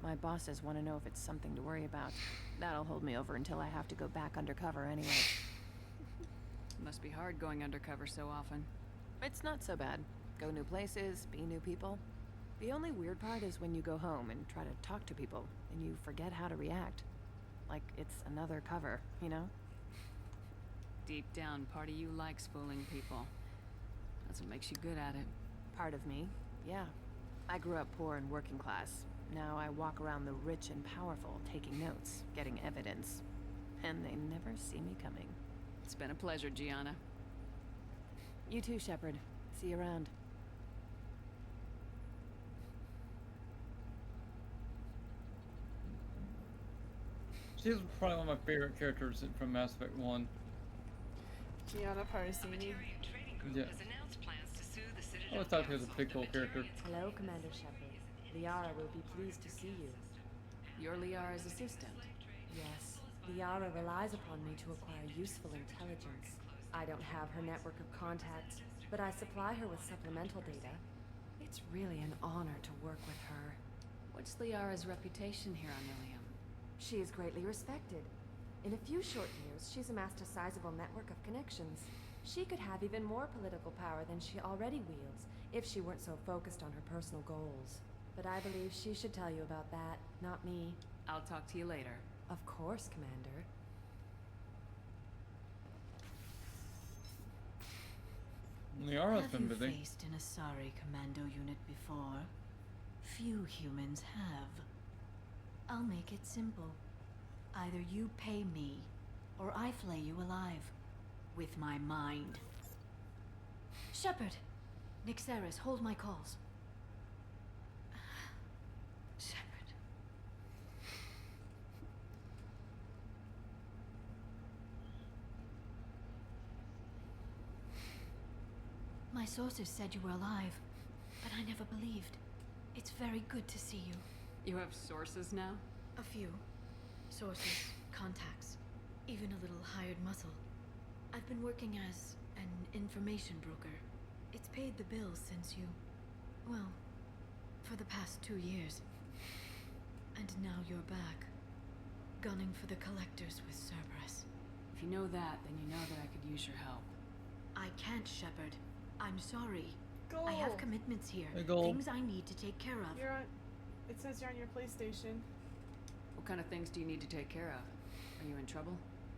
Speaker 20: My bosses want to know if it's something to worry about. That'll hold me over until I have to go back undercover anyway.
Speaker 8: Must be hard going undercover so often.
Speaker 20: It's not so bad. Go new places, be new people. The only weird part is when you go home and try to talk to people, and you forget how to react. Like it's another cover, you know?
Speaker 8: Deep down, part of you likes fooling people. That's what makes you good at it.
Speaker 20: Part of me, yeah. I grew up poor and working class. Now I walk around the rich and powerful, taking notes, getting evidence. And they never see me coming.
Speaker 8: It's been a pleasure, Gianna.
Speaker 20: You too, Shepard. See you around.
Speaker 3: She's probably one of my favorite characters from Mass Effect 1.
Speaker 1: Gianna Parsini.
Speaker 3: Yeah. I always thought she was a pretty cool character.
Speaker 22: Hello, Commander Shepard. Liara will be pleased to see you.
Speaker 8: You're Liara's assistant.
Speaker 22: Yes, Liara relies upon me to acquire useful intelligence. I don't have her network of contacts, but I supply her with supplemental data. It's really an honor to work with her.
Speaker 8: What's Liara's reputation here on Ilium?
Speaker 22: She is greatly respected. In a few short years, she's amassed a sizable network of connections. She could have even more political power than she already wields if she weren't so focused on her personal goals. But I believe she should tell you about that, not me.
Speaker 8: I'll talk to you later.
Speaker 22: Of course, Commander.
Speaker 3: Liara's
Speaker 10: Have
Speaker 3: been
Speaker 10: you
Speaker 3: busy.
Speaker 10: faced an Asari commando unit before? Few humans have. I'll make it simple. Either you pay me, or I flay you alive. With my mind. Shepard! Nixeris, hold my calls. Shepard. My sources said you were alive, but I never believed. It's very good to see you.
Speaker 8: You have sources now?
Speaker 10: A few. Sources, contacts, even a little hired muscle. I've been working as an information broker. It's paid the bills since you... well, for the past 2 years. And now you're back. Gunning for the collectors with Cerberus.
Speaker 8: If you know that, then you know that I could use your help.
Speaker 10: I can't, Shepard. I'm sorry.
Speaker 1: Gold.
Speaker 10: I have commitments here.
Speaker 3: Hey, Gold.
Speaker 10: Things I need to take care of.
Speaker 1: You're on. It says you're on your PlayStation.
Speaker 8: What kind of things do you need to take care of? Are you in trouble?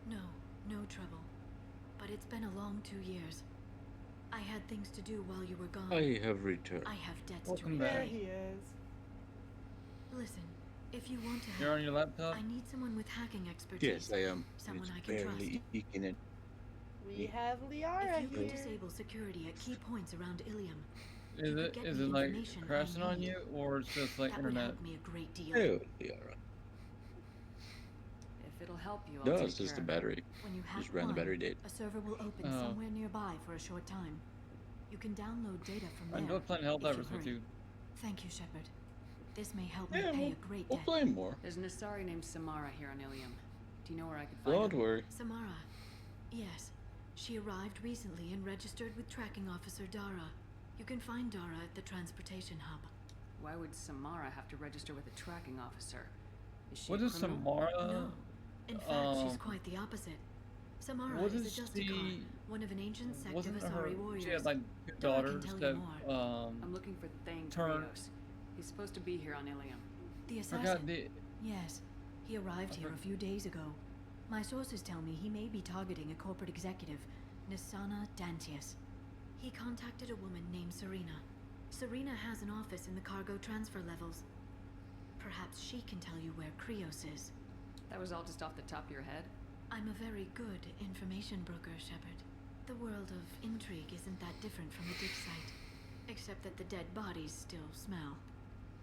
Speaker 10: No, no trouble. But it's been a long 2 years. I had things to do while you were gone.
Speaker 2: I have returned.
Speaker 10: I have debts
Speaker 3: Welcome
Speaker 10: to
Speaker 3: back.
Speaker 1: There
Speaker 10: repay.
Speaker 1: he is.
Speaker 10: Listen, if you want to
Speaker 3: You're
Speaker 10: help,
Speaker 3: on your laptop?
Speaker 10: I need someone with hacking expertise.
Speaker 2: Yes, I am.
Speaker 10: Someone
Speaker 2: It's
Speaker 10: I can trust.
Speaker 2: barely eking it.
Speaker 1: We have Liara
Speaker 10: If you
Speaker 1: here.
Speaker 10: could disable security at key points around Ilium,
Speaker 3: Is
Speaker 10: could
Speaker 3: it
Speaker 10: get
Speaker 3: is
Speaker 10: me
Speaker 3: it like
Speaker 10: information I
Speaker 3: crashing on
Speaker 10: need.
Speaker 3: you, or it's just like
Speaker 10: that would
Speaker 3: internet?
Speaker 10: help me a great deal.
Speaker 2: Oh, Liara.
Speaker 8: If it'll help you, I'll
Speaker 2: No,
Speaker 8: take
Speaker 2: it's just
Speaker 8: care
Speaker 2: the
Speaker 8: of it.
Speaker 2: battery.
Speaker 10: When you hack
Speaker 2: Just ran the
Speaker 10: one,
Speaker 2: battery dead.
Speaker 10: a server will open
Speaker 3: Oh.
Speaker 10: somewhere nearby for a short time. You can download data from
Speaker 3: I can
Speaker 10: there.
Speaker 3: go play
Speaker 10: if
Speaker 3: Helldivers
Speaker 10: you
Speaker 3: with
Speaker 10: hurry.
Speaker 3: you.
Speaker 10: Thank you, Shepard. This may help me
Speaker 2: Yeah,
Speaker 10: pay a great
Speaker 2: we'll
Speaker 10: debt.
Speaker 2: play more.
Speaker 8: There's an Asari named Samara here on Ilium. Do you know where I could find
Speaker 2: Don't
Speaker 8: her?
Speaker 2: worry.
Speaker 10: Samara. Yes. She arrived recently and registered with Tracking Officer Dara. You can find Dara at the transportation hub.
Speaker 8: Why would Samara have to register with a tracking officer? Is she
Speaker 3: What
Speaker 8: a
Speaker 3: is
Speaker 8: criminal?
Speaker 3: Samara?
Speaker 10: No. In fact, she's
Speaker 3: um,
Speaker 10: quite the opposite. Samara
Speaker 3: What
Speaker 10: is a
Speaker 3: is
Speaker 10: Justicar,
Speaker 3: she-
Speaker 10: one of an ancient sect
Speaker 3: Wasn't
Speaker 10: of
Speaker 3: her?
Speaker 10: Asari warriors.
Speaker 3: She had like two
Speaker 10: Dara can
Speaker 3: daughters
Speaker 10: tell you
Speaker 3: that
Speaker 10: more.
Speaker 8: I'm looking for Thane
Speaker 3: Turn.
Speaker 8: Krios. He's supposed to be here on Ilium.
Speaker 10: The assassin?
Speaker 3: forgot the
Speaker 10: Yes. He arrived here a few days ago. My sources tell me he may be targeting a corporate executive, Nisana Dantius. He contacted a woman named Serena. Serena has an office in the cargo transfer levels. Perhaps she can tell you where Krios is.
Speaker 8: That was all just off the top of your head?
Speaker 10: I'm a very good information broker, Shepard. The world of intrigue isn't that different from the dig site. Except that the dead bodies still smell.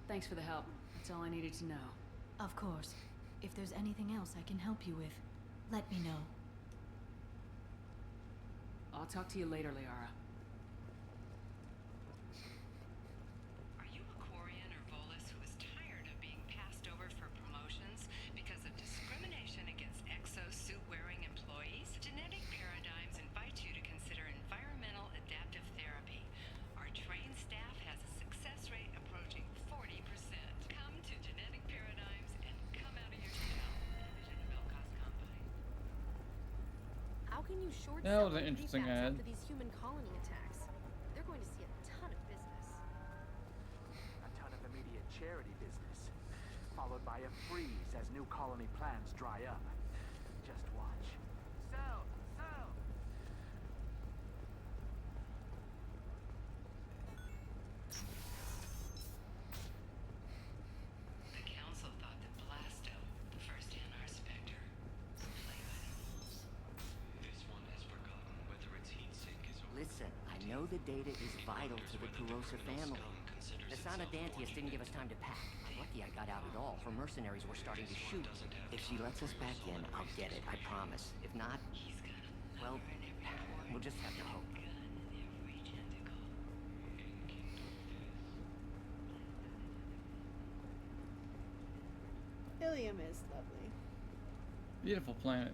Speaker 8: Thanks for the help. That's all I needed to know.
Speaker 10: Of course. If there's anything else I can help you with, let me know.
Speaker 8: I'll talk to you later, Liara.
Speaker 4: Are you a Quarian or Volus who is tired of being passed over for promotions because of discrimination against exosuit-wearing employees? Genetic Paradigms invites you to consider environmental adaptive therapy. Our trained staff has a success rate approaching 40%. Come to Genetic Paradigms and come out of your shell. Division of Elcos Combine.
Speaker 12: How can you short
Speaker 3: That
Speaker 12: sell
Speaker 3: was an
Speaker 12: on
Speaker 3: interesting
Speaker 12: PFAS
Speaker 3: ad.
Speaker 12: after these human colony attacks? They're going to see a ton of business.
Speaker 23: A ton of immediate charity business, followed by a freeze as new colony plans dry up. Just watch. Sell! Sell!
Speaker 4: The Council thought that Blasto, the first NR Spectre, would play by the rules.
Speaker 24: This one has forgotten whether its heat sink is
Speaker 6: Listen, I know the data is vital to the Kurosa family. Nisana Dantius didn't give us time to pack. I'm lucky I got out at all, for mercenaries were starting to shoot. If she lets us back in, I'll get it, I promise. If not, well, we'll just have to hope.
Speaker 1: Ilium is lovely.
Speaker 3: beautiful planet.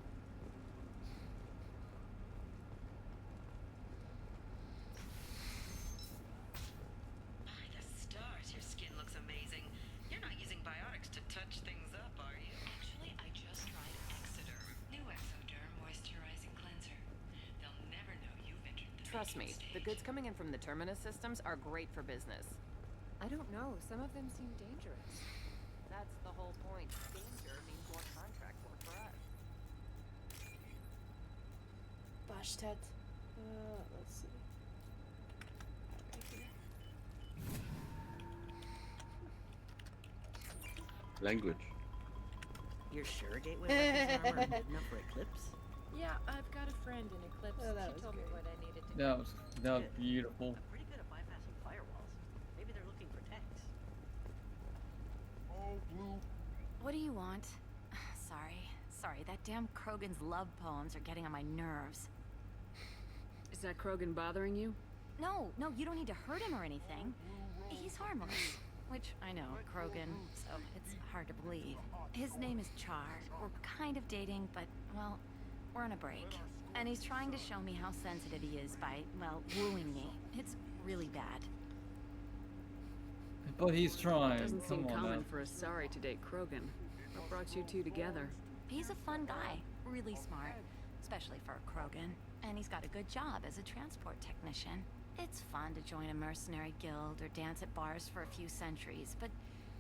Speaker 4: By the stars, your skin looks amazing. You're not using
Speaker 20: Trust me, the goods coming in from the Terminus systems are great for business.
Speaker 22: I don't know. Some of them seem dangerous.
Speaker 20: That's the whole point. Danger means more contract work for us.
Speaker 1: Bashtet. Let's see. Right here.
Speaker 5: Language.
Speaker 6: You're sure Gateway weapons armor are good enough for Eclipse?
Speaker 12: Yeah, I've got a friend in Eclipse.
Speaker 1: Oh, that
Speaker 12: She
Speaker 1: was
Speaker 12: told me
Speaker 1: great.
Speaker 12: what I needed to
Speaker 3: That was beautiful.
Speaker 6: Pretty good at bypassing firewalls. Maybe they're looking for techs.
Speaker 7: Oh, Blue.
Speaker 21: What do you want? Sorry, that damn Krogan's love poems are getting on my nerves.
Speaker 8: Is that Krogan bothering you?
Speaker 21: No, you don't need to hurt him or anything. He's harmless. Which, I know, Krogan, so it's hard to believe. His name is Char. We're kind of dating, but, well, we're on a break. And he's trying to show me how sensitive he is by, well, wooing me. It's really bad.
Speaker 3: But he's trying.
Speaker 8: Doesn't seem
Speaker 3: Come on
Speaker 8: common
Speaker 3: now.
Speaker 8: for a Asari to date Krogan. What brought you two together?
Speaker 21: He's a fun guy, really smart, especially for a Krogan. And he's got a good job as a transport technician. It's fun to join a mercenary guild or dance at bars for a few centuries, but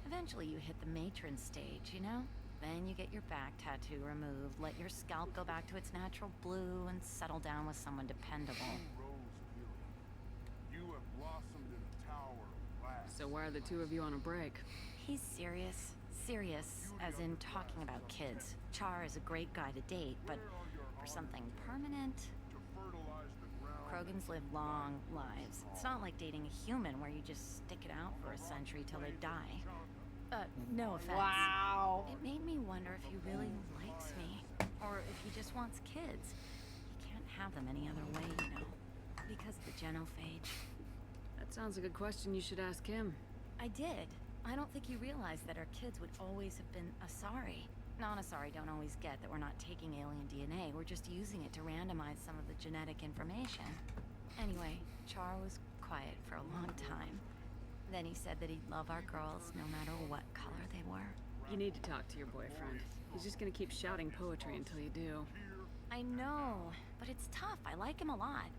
Speaker 21: eventually you hit the matron stage, you know? Then you get your back tattoo removed, let your scalp go back to its natural blue, and settle down with someone dependable.
Speaker 7: You have blossomed in a tower of glass.
Speaker 8: So why are the two of you on a break?
Speaker 21: He's serious. Serious, as in talking about kids. Char is a great guy to date, but for something permanent... Krogans live long lives. It's not like dating a human where you just stick it out for a century till they die. No offense.
Speaker 1: Wow.
Speaker 21: It made me wonder if he really likes me, or if he just wants kids. He can't have them any other way, you know, because of the genophage.
Speaker 8: That sounds like a question you should ask him.
Speaker 21: I did. I don't think he realized that our kids would always have been Asari. Non-Asari don't always get that we're not taking alien DNA, we're just using it to randomize some of the genetic information. Anyway, Char was quiet for a long time. Then he said that he'd love our girls no matter what color they were.
Speaker 8: You need to talk to your boyfriend. He's just gonna keep shouting poetry until you do.
Speaker 21: I know, but it's tough. I like him a lot.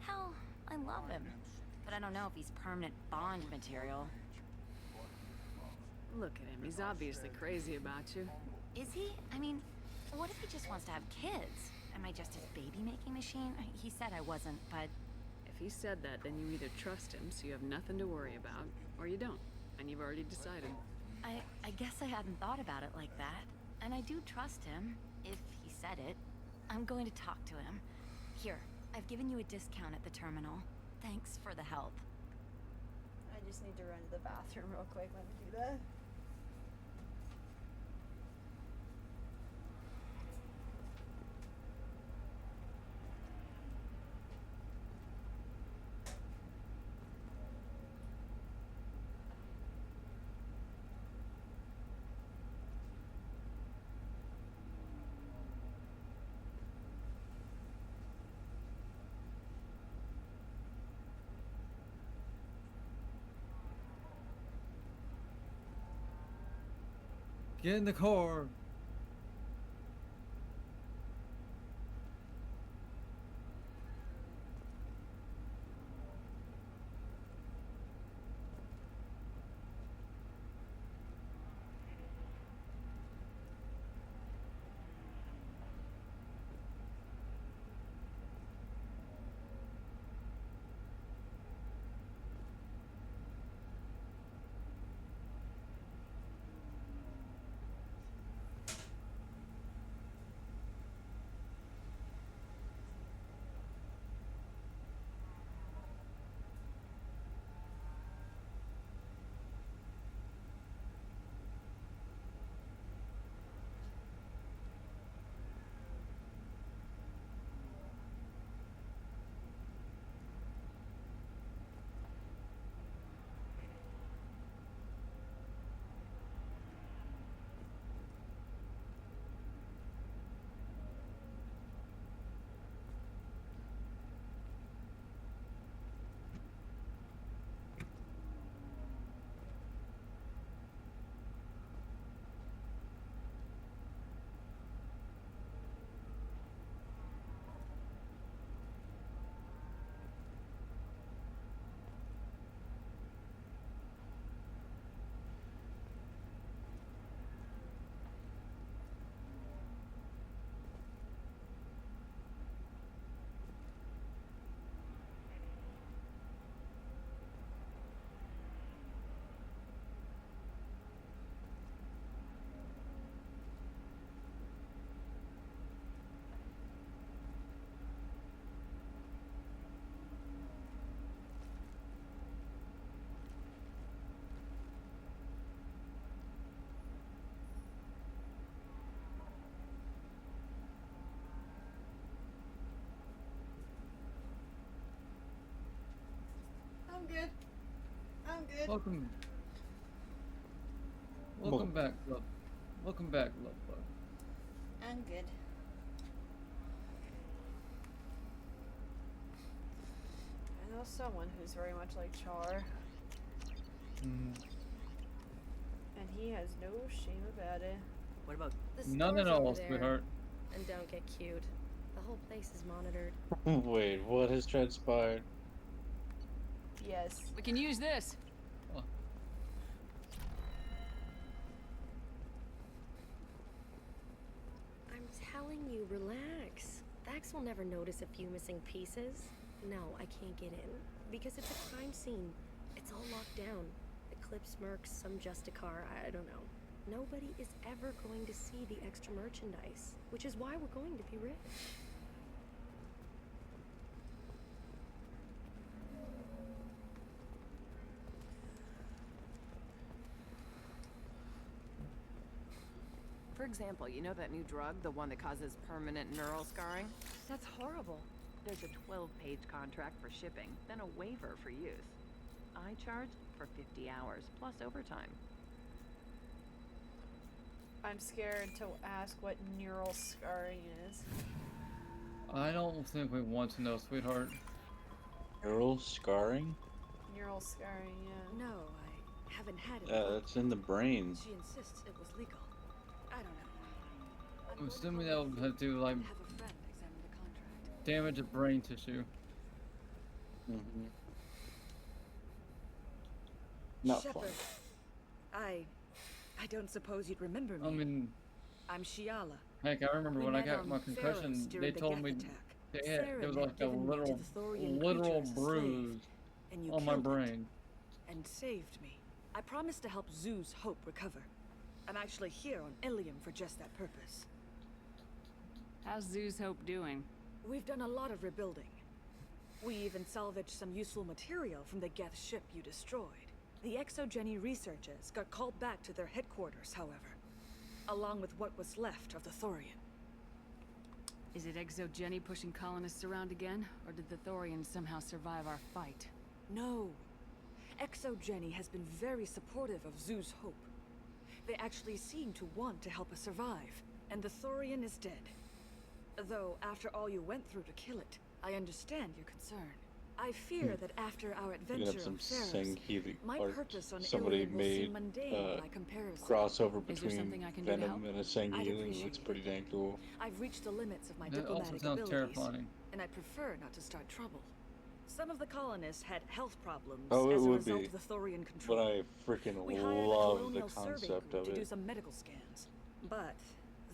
Speaker 21: Hell, I love him. But I don't know if he's permanent Bond material.
Speaker 8: Look at him, he's obviously crazy about you.
Speaker 21: Is he? I mean, what if he just wants to have kids? Am I just his baby-making machine? He said I wasn't, but...
Speaker 8: If he said that, then you either trust him so you have nothing to worry about, or you don't, and you've already decided.
Speaker 21: I guess I hadn't thought about it like that. And I do trust him, if he said it. I'm going to talk to him. Here, I've given you a discount at the terminal. Thanks for the help.
Speaker 1: I just need to run to the bathroom real quick. Let me do that.
Speaker 3: Get in the car.
Speaker 1: I'm good. I'm good.
Speaker 3: Welcome back, love. Welcome back, love bug.
Speaker 1: I'm good. I know someone who's very much like Char,
Speaker 3: Mm.
Speaker 1: and he has no shame about it.
Speaker 20: What about
Speaker 3: None at all, sweetheart.
Speaker 12: And don't get cute. The whole place is monitored.
Speaker 2: Wait, what has transpired?
Speaker 1: Yes.
Speaker 8: We can use this.
Speaker 12: I'm telling you, relax. Thax will never notice a few missing pieces. No, I can't get in. Because it's a crime scene. It's all locked down. Eclipse mercs, some Justicar, I don't know. Nobody is ever going to see the extra merchandise. Which is why we're going to be rich.
Speaker 20: For example, you know that new drug, the one that causes permanent neural scarring? That's horrible. There's a 12-page contract for shipping, then a waiver for use. I charged for 50 hours, plus overtime.
Speaker 1: I'm scared to ask what neural scarring is.
Speaker 3: I don't think we want to know, sweetheart.
Speaker 2: Neural scarring?
Speaker 1: Neural scarring, yeah.
Speaker 22: No, I haven't had it.
Speaker 2: That's in the brain.
Speaker 22: She insists it was legal. I don't know.
Speaker 3: I'm assuming that would have to, like,
Speaker 22: Have a friend examine the contract.
Speaker 3: damage of brain tissue.
Speaker 2: Mm-hmm. Not fun.
Speaker 22: Shepard, I don't suppose you'd remember me.
Speaker 3: I mean,
Speaker 22: I'm Shiala.
Speaker 3: heck, I remember
Speaker 22: We
Speaker 3: when I
Speaker 22: met
Speaker 3: got
Speaker 22: on
Speaker 3: my concussion,
Speaker 22: Pharos
Speaker 3: they
Speaker 22: during the
Speaker 3: told
Speaker 22: Geth
Speaker 3: me
Speaker 22: attack.
Speaker 3: there was
Speaker 22: Saren
Speaker 3: like
Speaker 22: had
Speaker 3: a
Speaker 22: given me to
Speaker 3: literal,
Speaker 22: the Thorian
Speaker 3: literal
Speaker 22: creature as a slave,
Speaker 3: bruise
Speaker 22: and you
Speaker 3: on my
Speaker 22: killed it
Speaker 3: brain.
Speaker 22: and saved me. I promised to help Zeus Hope recover. I'm actually here on Ilium for just that purpose.
Speaker 8: How's Zeus Hope doing?
Speaker 22: We've done a lot of rebuilding. We even salvaged some useful material from the Geth ship you destroyed. The Exogeny researchers got called back to their headquarters, however, along with what was left of the Thorian.
Speaker 8: Is it Exogeny pushing colonists around again? Or did the Thorians somehow survive our fight?
Speaker 22: No. Exogeny has been very supportive of Zeus Hope. They actually seem to want to help us survive, and the Thorian is dead. Though, after all you went through to kill it, I understand your concern. I fear that after our
Speaker 2: Picking
Speaker 22: adventure
Speaker 2: up some
Speaker 22: on Pharos,
Speaker 2: Sangheili
Speaker 22: my
Speaker 2: art.
Speaker 22: purpose on
Speaker 2: Somebody
Speaker 22: Ilium will
Speaker 2: made
Speaker 22: seem mundane by comparison.
Speaker 2: crossover
Speaker 8: Is there
Speaker 2: between
Speaker 8: something I can do to
Speaker 2: Venom
Speaker 8: help?
Speaker 2: and a
Speaker 22: I'd
Speaker 2: Sangheili.
Speaker 22: appreciate
Speaker 2: Looks pretty dang cool.
Speaker 22: I've reached the limits of my
Speaker 3: That also
Speaker 22: diplomatic
Speaker 3: sounds
Speaker 22: abilities,
Speaker 3: terrifying.
Speaker 22: and I prefer not to start trouble. Some of the colonists had health problems
Speaker 2: Oh, it
Speaker 22: as a
Speaker 2: would
Speaker 22: result
Speaker 2: be.
Speaker 22: of the Thorian control.
Speaker 2: But I freaking
Speaker 22: We hired a
Speaker 2: love the
Speaker 22: colonial survey
Speaker 2: concept
Speaker 22: group
Speaker 2: of
Speaker 22: to do
Speaker 2: it.
Speaker 22: some medical scans. But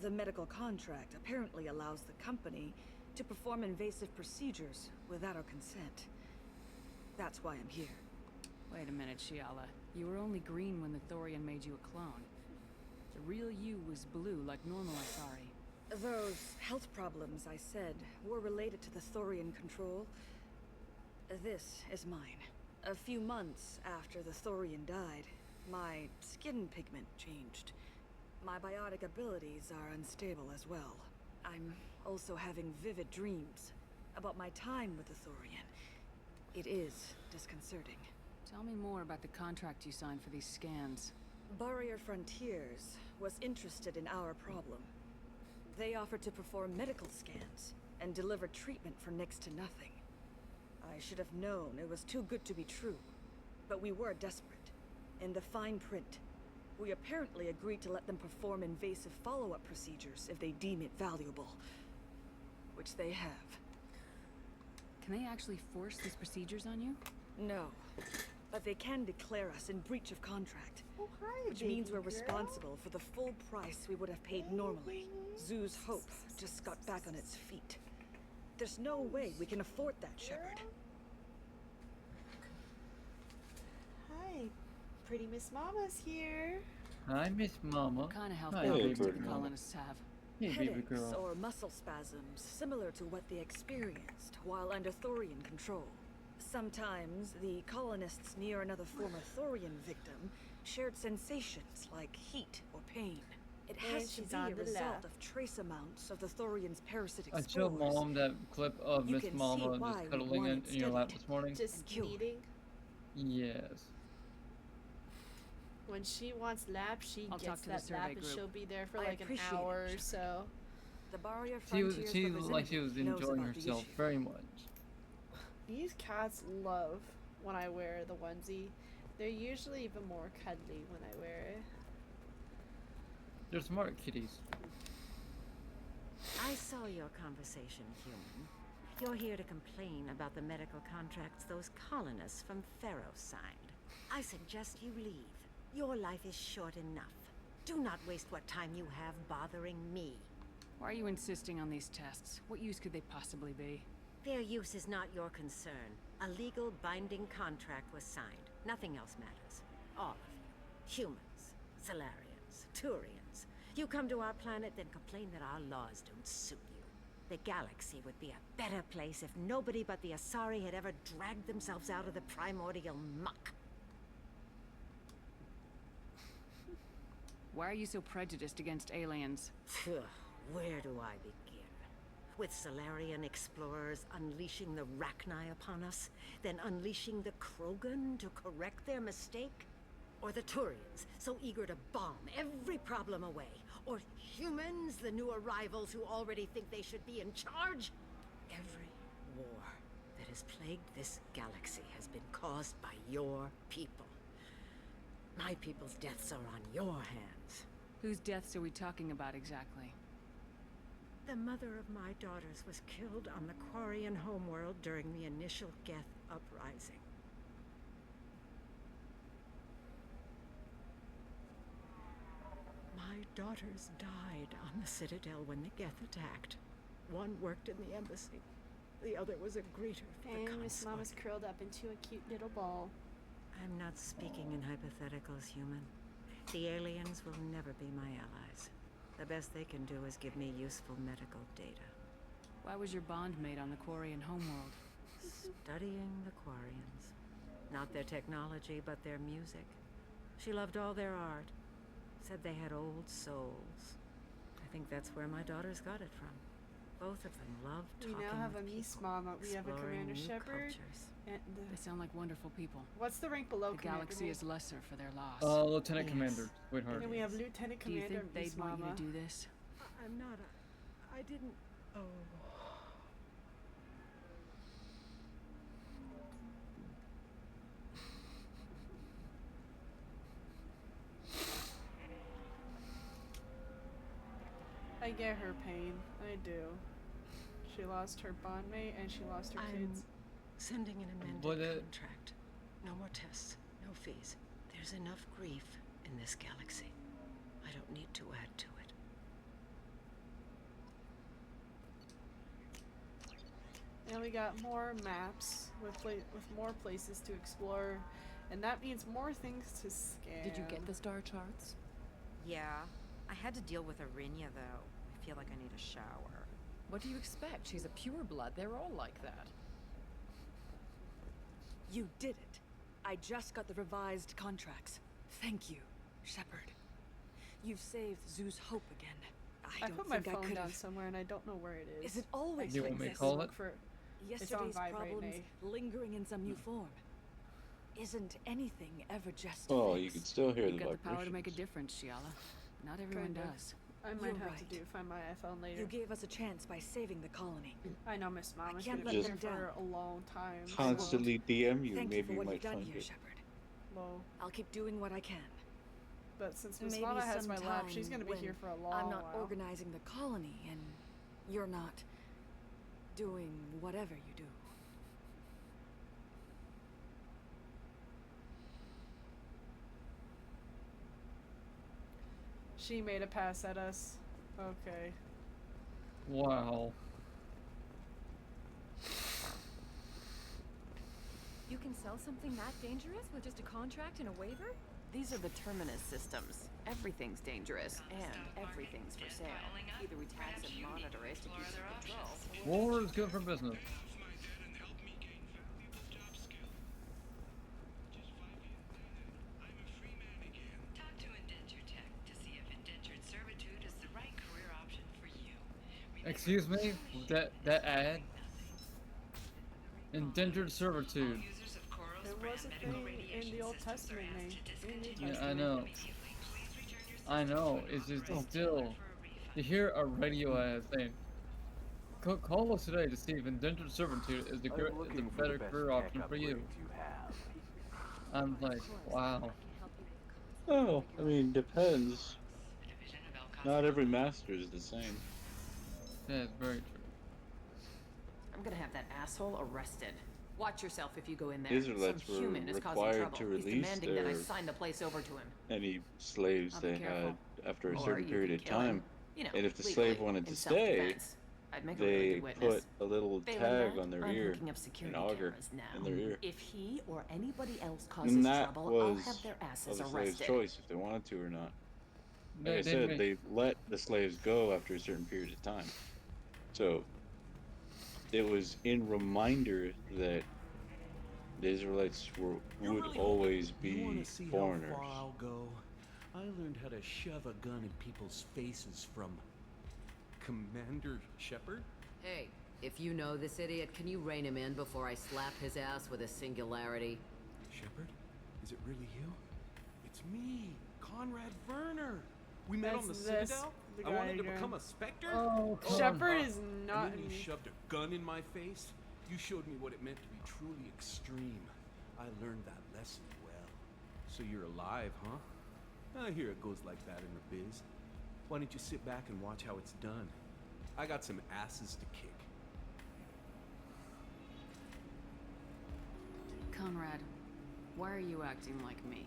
Speaker 22: the medical contract apparently allows the company to perform invasive procedures without our consent. That's why I'm here.
Speaker 8: Wait a minute, Shiala. You were only green when the Thorian made you a clone. The real you was blue, like normal Asari.
Speaker 22: Those health problems I said were related to the Thorian control. This is mine. A few months after the Thorian died, my skin pigment changed. My biotic abilities are unstable as well. I'm also having vivid dreams about my time with the Thorian. It is disconcerting.
Speaker 8: Tell me more about the contract you signed for these scans.
Speaker 22: Barrier Frontiers was interested in our problem. They offered to perform medical scans and deliver treatment for next to nothing. I should have known it was too good to be true, but we were desperate. In the fine print, we apparently agreed to let them perform invasive follow-up procedures if they deem it valuable. Which they have.
Speaker 8: Can they actually force these procedures on you?
Speaker 22: No, but they can declare us in breach of contract.
Speaker 1: Oh, hi,
Speaker 22: Which means we're
Speaker 1: baby girl.
Speaker 22: responsible for the full price we would have paid normally. Zeus Hope just got back on its feet. There's no way we can afford that, Shepard.
Speaker 1: Hi, pretty Miss Mama's here.
Speaker 3: Hi, Miss Mama.
Speaker 8: What kind of health
Speaker 3: Hi,
Speaker 8: problems do
Speaker 3: baby
Speaker 8: the
Speaker 3: girl.
Speaker 8: colonists have?
Speaker 3: Hey, baby
Speaker 22: Headaches
Speaker 3: girl.
Speaker 22: or muscle spasms, similar to what they experienced while under Thorian control. Sometimes the colonists near another former Thorian victim shared sensations like heat or pain. It has to
Speaker 1: she's
Speaker 22: be
Speaker 1: on
Speaker 22: a
Speaker 1: the
Speaker 22: result
Speaker 1: left.
Speaker 22: of trace amounts of the Thorian's parasitic
Speaker 3: I
Speaker 22: spores.
Speaker 3: showed Mom that clip of
Speaker 22: You
Speaker 3: Miss
Speaker 22: can see
Speaker 3: Mama
Speaker 22: why
Speaker 3: just
Speaker 22: we
Speaker 3: cuddling
Speaker 22: wanted
Speaker 3: in your lap
Speaker 22: studied.
Speaker 3: this morning.
Speaker 1: Just
Speaker 22: cured.
Speaker 1: meeting.
Speaker 3: Yes.
Speaker 1: When she wants lap, she
Speaker 8: I'll talk
Speaker 1: gets
Speaker 8: to the
Speaker 1: that
Speaker 8: survey
Speaker 1: lap, and
Speaker 8: group.
Speaker 1: she'll be there for
Speaker 22: I
Speaker 1: like an
Speaker 22: appreciate
Speaker 1: hour
Speaker 22: it,
Speaker 1: or so.
Speaker 22: The Barrier
Speaker 3: She
Speaker 22: Frontiers
Speaker 3: looked like she was
Speaker 22: representative knows
Speaker 3: enjoying
Speaker 22: about the
Speaker 3: herself
Speaker 22: issue.
Speaker 3: very much.
Speaker 1: These cats love when I wear the onesie. They're usually even more cuddly when I wear it.
Speaker 3: They're smart kitties.
Speaker 5: I saw your conversation, human. You're here to complain about the medical contracts those colonists from Pharaoh signed. I suggest you leave. Your life is short enough. Do not waste what time you have bothering me.
Speaker 8: Why are you insisting on these tests? What use could they possibly be?
Speaker 5: Their use is not your concern. A legal binding contract was signed. Nothing else matters. All of you. Humans, Solarians, Turians. You come to our planet, then complain that our laws don't suit you. The galaxy would be a better place if nobody but the Asari had ever dragged themselves out of the primordial muck.
Speaker 8: Why are you so prejudiced against aliens?
Speaker 5: Where do I begin? With Solarian explorers unleashing the Rachni upon us, then unleashing the Krogan to correct their mistake? Or the Turians, so eager to bomb every problem away? Or humans, the new arrivals who already think they should be in charge? Every war that has plagued this galaxy has been caused by your people. My people's deaths are on your hands.
Speaker 8: Whose deaths are we talking about exactly?
Speaker 5: The mother of my daughters was killed on the Quarian homeworld during the initial Geth uprising. My daughters died on the Citadel when the Geth attacked. One worked in the embassy. The other was a greeter for the
Speaker 1: And Miss
Speaker 5: consulate.
Speaker 1: Mama's curled up into a cute little ball.
Speaker 5: I'm not speaking in hypotheticals, human. The aliens will never be my allies. The best they can do is give me useful medical data.
Speaker 8: Why was your bond made on the Quarian homeworld?
Speaker 5: Studying the Quarians. Not their technology, but their music. She loved all their art. Said they had old souls. I think that's where my daughters got it from. Both of them loved
Speaker 1: We
Speaker 5: talking
Speaker 1: now have a
Speaker 5: with
Speaker 1: Miss
Speaker 5: people,
Speaker 1: Mama. We have a
Speaker 5: exploring
Speaker 1: Commander
Speaker 5: new
Speaker 1: Shepard.
Speaker 5: cultures.
Speaker 1: And
Speaker 8: They sound like wonderful people.
Speaker 1: what's the rank below
Speaker 8: The
Speaker 1: Commander?
Speaker 8: galaxy is lesser for their loss.
Speaker 3: Lieutenant
Speaker 5: Yes.
Speaker 3: Commander, sweetheart.
Speaker 1: And we have Lieutenant
Speaker 8: Do you
Speaker 1: Commander
Speaker 8: think they'd
Speaker 1: Miss
Speaker 8: want you
Speaker 1: Mama.
Speaker 8: to do this?
Speaker 5: I'm not I didn't... Oh...
Speaker 1: I get her pain. I do. She lost her bondmate and she lost her
Speaker 5: I'm
Speaker 1: kids.
Speaker 5: sending an amended
Speaker 3: But
Speaker 5: contract. No more tests, no fees. There's enough grief in this galaxy. I don't need to add to it.
Speaker 1: And we got more maps with more places to explore, and that means more things to scan.
Speaker 8: Did you get the star charts?
Speaker 13: Yeah. I had to deal with Arinia, though. I feel like I need a shower.
Speaker 14: What do you expect? She's a pureblood. They're all like that.
Speaker 20: You did it. I just got the revised contracts. Thank you, Shepard. You've saved Zoo's hope again. I don't
Speaker 1: put my
Speaker 20: think I
Speaker 1: phone
Speaker 20: could
Speaker 1: down
Speaker 20: have.
Speaker 1: somewhere and I don't know where it is.
Speaker 20: Is it always
Speaker 3: You
Speaker 20: like
Speaker 3: want me to
Speaker 20: this?
Speaker 3: call it?
Speaker 1: It's on
Speaker 20: Yesterday's
Speaker 1: vibrate,
Speaker 20: problems
Speaker 1: Nay.
Speaker 20: lingering in some new form. Isn't anything ever just
Speaker 2: Oh,
Speaker 20: fixed?
Speaker 2: you can still hear
Speaker 8: You've
Speaker 2: the
Speaker 8: got the power to
Speaker 2: vibrations.
Speaker 8: make a difference, Shiala. Not everyone
Speaker 1: Kind of.
Speaker 8: does.
Speaker 1: I might
Speaker 20: You're
Speaker 1: have
Speaker 20: right.
Speaker 1: to find my iPhone later.
Speaker 20: You gave us a chance by saving the colony.
Speaker 1: I know Miss Mama's
Speaker 20: can't
Speaker 1: gonna
Speaker 20: let
Speaker 1: be
Speaker 20: them
Speaker 1: here
Speaker 20: down.
Speaker 1: for a long time.
Speaker 2: Constantly DM you,
Speaker 20: Thank you
Speaker 2: maybe
Speaker 20: for
Speaker 2: you
Speaker 20: what
Speaker 2: might
Speaker 20: you've done
Speaker 2: find
Speaker 20: here,
Speaker 2: it.
Speaker 20: Shepard.
Speaker 1: Well,
Speaker 20: I'll keep doing what I can.
Speaker 1: but since Miss
Speaker 20: Maybe
Speaker 1: Mama has my lab,
Speaker 20: sometime
Speaker 1: she's gonna be
Speaker 20: when
Speaker 1: here for a long
Speaker 20: I'm not
Speaker 1: while.
Speaker 20: organizing the colony and you're not doing whatever you do.
Speaker 1: She made a pass at us. Okay.
Speaker 3: Wow.
Speaker 22: You can sell something that dangerous with just a contract and a waiver?
Speaker 20: These are the Terminus systems. Everything's dangerous, and everything's for sale. Either we tax and monitor it to keep it in control.
Speaker 3: War is good for business.
Speaker 4: Talk to Indenture Tech to see if indentured servitude is the right career option for you.
Speaker 3: Excuse me? That ad? Indentured servitude.
Speaker 4: Users of Koros
Speaker 1: was a thing in the Old Testament, Nate. In the
Speaker 3: Yeah, I
Speaker 1: Testament.
Speaker 3: know. I know. It's just still to hear a radio ad saying, "Call us today to see if indentured servitude is the better career option for you." I'm like, wow.
Speaker 2: Oh, I mean, depends. Not every master is the same.
Speaker 3: That's very true.
Speaker 20: I'm gonna have that asshole arrested. Watch yourself if you go in there.
Speaker 2: Israelites
Speaker 20: Some
Speaker 2: were
Speaker 20: human is causing
Speaker 2: required
Speaker 20: trouble.
Speaker 2: to
Speaker 20: He's
Speaker 2: release
Speaker 20: demanding that I
Speaker 2: their
Speaker 20: sign the place over to him.
Speaker 2: any slaves
Speaker 20: I'll be
Speaker 2: they
Speaker 20: careful.
Speaker 2: had after a
Speaker 20: Or
Speaker 2: certain
Speaker 20: you
Speaker 2: period
Speaker 20: can
Speaker 2: of
Speaker 20: kill him.
Speaker 2: time.
Speaker 20: You know,
Speaker 2: And if the
Speaker 20: legally,
Speaker 2: slave wanted to
Speaker 20: in
Speaker 2: stay,
Speaker 20: self-defense. I'd make a really
Speaker 2: they
Speaker 20: good witness.
Speaker 2: put a little
Speaker 20: Failing
Speaker 2: tag
Speaker 20: that,
Speaker 2: on their
Speaker 20: I'm
Speaker 2: ear,
Speaker 20: hooking up
Speaker 2: an
Speaker 20: security
Speaker 2: auger
Speaker 20: cameras now.
Speaker 2: in their ear.
Speaker 20: If he or anybody else causes
Speaker 2: And that
Speaker 20: trouble, I'll
Speaker 2: was
Speaker 20: have their
Speaker 2: of
Speaker 20: asses
Speaker 2: the slave's
Speaker 20: arrested.
Speaker 2: choice if they wanted to or not. Like
Speaker 3: They
Speaker 2: I said,
Speaker 3: may-
Speaker 2: they let the slaves go after a certain period of time. So it was in reminder that the Israelites would always
Speaker 15: You
Speaker 2: be
Speaker 15: wanna see
Speaker 2: foreigners.
Speaker 15: how far I'll go? I learned how to shove a gun in people's faces from Commander Shepard.
Speaker 19: Hey, if you know this idiot, can you rein him in before I slap his ass with a singularity?
Speaker 15: Shepard, is it really you? It's me, Conrad Werner. We met on the
Speaker 1: That's
Speaker 15: Citadel.
Speaker 1: the
Speaker 15: I
Speaker 1: guy
Speaker 15: wanted to
Speaker 1: again.
Speaker 15: become a Spectre.
Speaker 3: Oh,
Speaker 1: Shepard is
Speaker 15: And
Speaker 1: not.
Speaker 15: then you shoved a gun in my face. You showed me what it meant to be truly extreme. I learned that lesson well. So you're alive, huh? I hear it goes like that in the biz. Why don't you sit back and watch how it's done? I got some asses to kick.
Speaker 8: Conrad, why are you acting like me?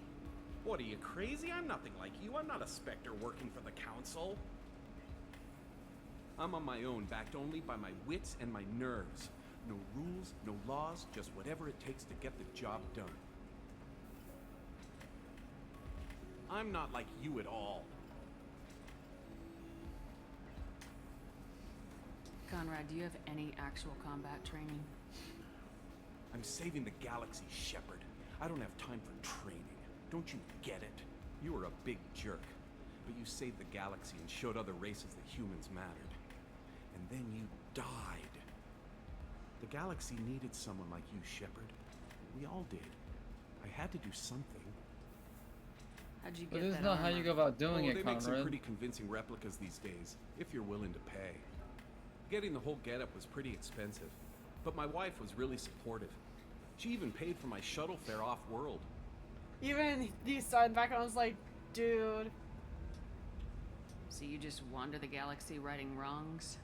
Speaker 15: What, are you crazy? I'm nothing like you. I'm not a Spectre working for the Council. I'm on my own, backed only by my wits and my nerves. No rules, no laws, just whatever it takes to get the job done. I'm not like you at all.
Speaker 8: Conrad, do you have any actual combat training?
Speaker 15: I'm saving the galaxy, Shepard. I don't have time for training. Don't you get it? You were a big jerk, but you saved the galaxy and showed other races that humans mattered. And then you died. The galaxy needed someone like you, Shepard. We all did. I had to do something.
Speaker 8: How'd you
Speaker 3: But
Speaker 8: get
Speaker 3: this is
Speaker 8: that
Speaker 3: not how
Speaker 8: armor?
Speaker 3: you go about doing it,
Speaker 15: They make some
Speaker 3: Conrad.
Speaker 15: pretty convincing replicas these days, if you're willing to pay. Getting the whole getup was pretty expensive, but my wife was really supportive. She even paid for my shuttle fare off-world.
Speaker 1: Even he started back and I was like, dude.
Speaker 8: So you just wander the galaxy righting wrongs?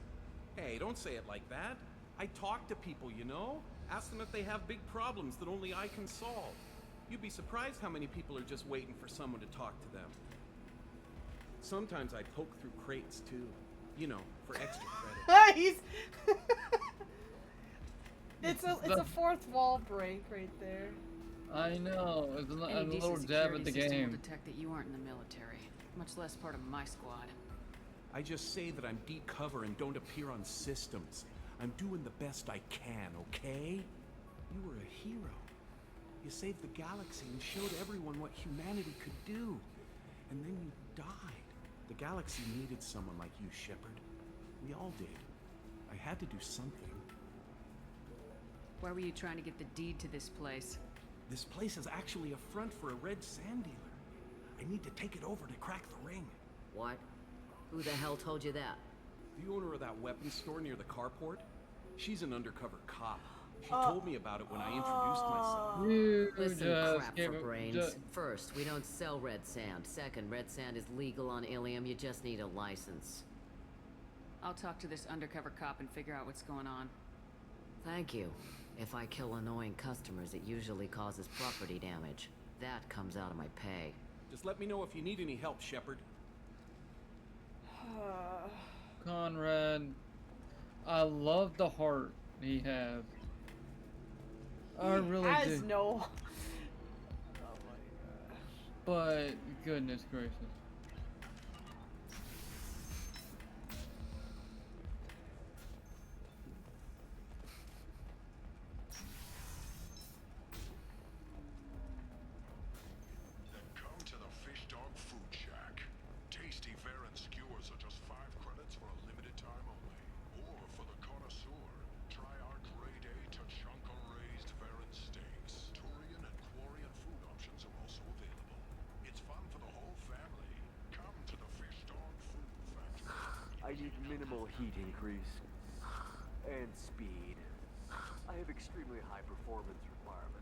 Speaker 15: Hey, don't say it like that. I talk to people, you know? Ask them if they have big problems that only I can solve. You'd be surprised how many people are just waiting for someone to talk to them. Sometimes I poke through crates, too. You know, for extra credit.
Speaker 1: He's it's a fourth wall break right there.
Speaker 3: I know. It's a
Speaker 8: Any
Speaker 3: little
Speaker 8: decent
Speaker 3: jab
Speaker 8: security
Speaker 3: at the
Speaker 8: system will
Speaker 3: game.
Speaker 8: detect that you aren't in the military, much less part of my squad.
Speaker 15: I just say that I'm deep cover and don't appear on systems. I'm doing the best I can, okay? You were a hero. You saved the galaxy and showed everyone what humanity could do. And then you died. The galaxy needed someone like you, Shepard. We all did. I had to do something.
Speaker 8: Why were you trying to get the deed to this place?
Speaker 15: This place is actually a front for a red sand dealer. I need to take it over to crack the ring.
Speaker 19: What? Who the hell told you that?
Speaker 15: The owner of that weapons store near the carport, she's an undercover cop. She told me about it when I introduced myself.
Speaker 3: You
Speaker 19: Listen,
Speaker 3: just
Speaker 19: crap
Speaker 3: gave
Speaker 19: for
Speaker 3: it-
Speaker 19: brains.
Speaker 3: ju-
Speaker 19: First, we don't sell red sand. Second, red sand is legal on Ilium. You just need a license.
Speaker 8: I'll talk to this undercover cop and figure out what's going on.
Speaker 19: Thank you. If I kill annoying customers, it usually causes property damage. That comes out of my pay.
Speaker 15: Just let me know if you need any help, Shepard.
Speaker 3: Conrad, I love the heart he has. I really
Speaker 1: has
Speaker 3: do.
Speaker 1: no.
Speaker 3: But goodness gracious.
Speaker 7: Then come to the Fish Dog Food Shack. Tasty fare and skewers are just 5 credits for a limited time only. Or for the connoisseur, try our grade A Tachanka raised fare and steaks. Turian and
Speaker 9: heat increase. And speed. I have extremely high performance requirements.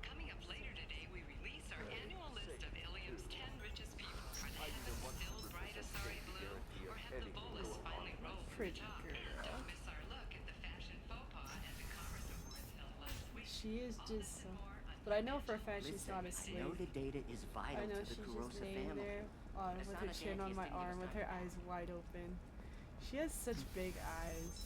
Speaker 4: Coming up later today, we release our annual list of Ilium's 10 richest people. Are the heavens still bright Asari blue, or have the bolus finally rolled to the top? Don't miss our look at the fashion faux pas at the Commerce Awards held last week.
Speaker 1: She is just but I know for a fact she's not asleep.
Speaker 6: I know the data is vital
Speaker 1: I know
Speaker 6: to the
Speaker 1: she's
Speaker 6: Kurosa
Speaker 1: just laying
Speaker 6: family.
Speaker 1: there with her chin on my arm with her eyes wide open. She has such big eyes.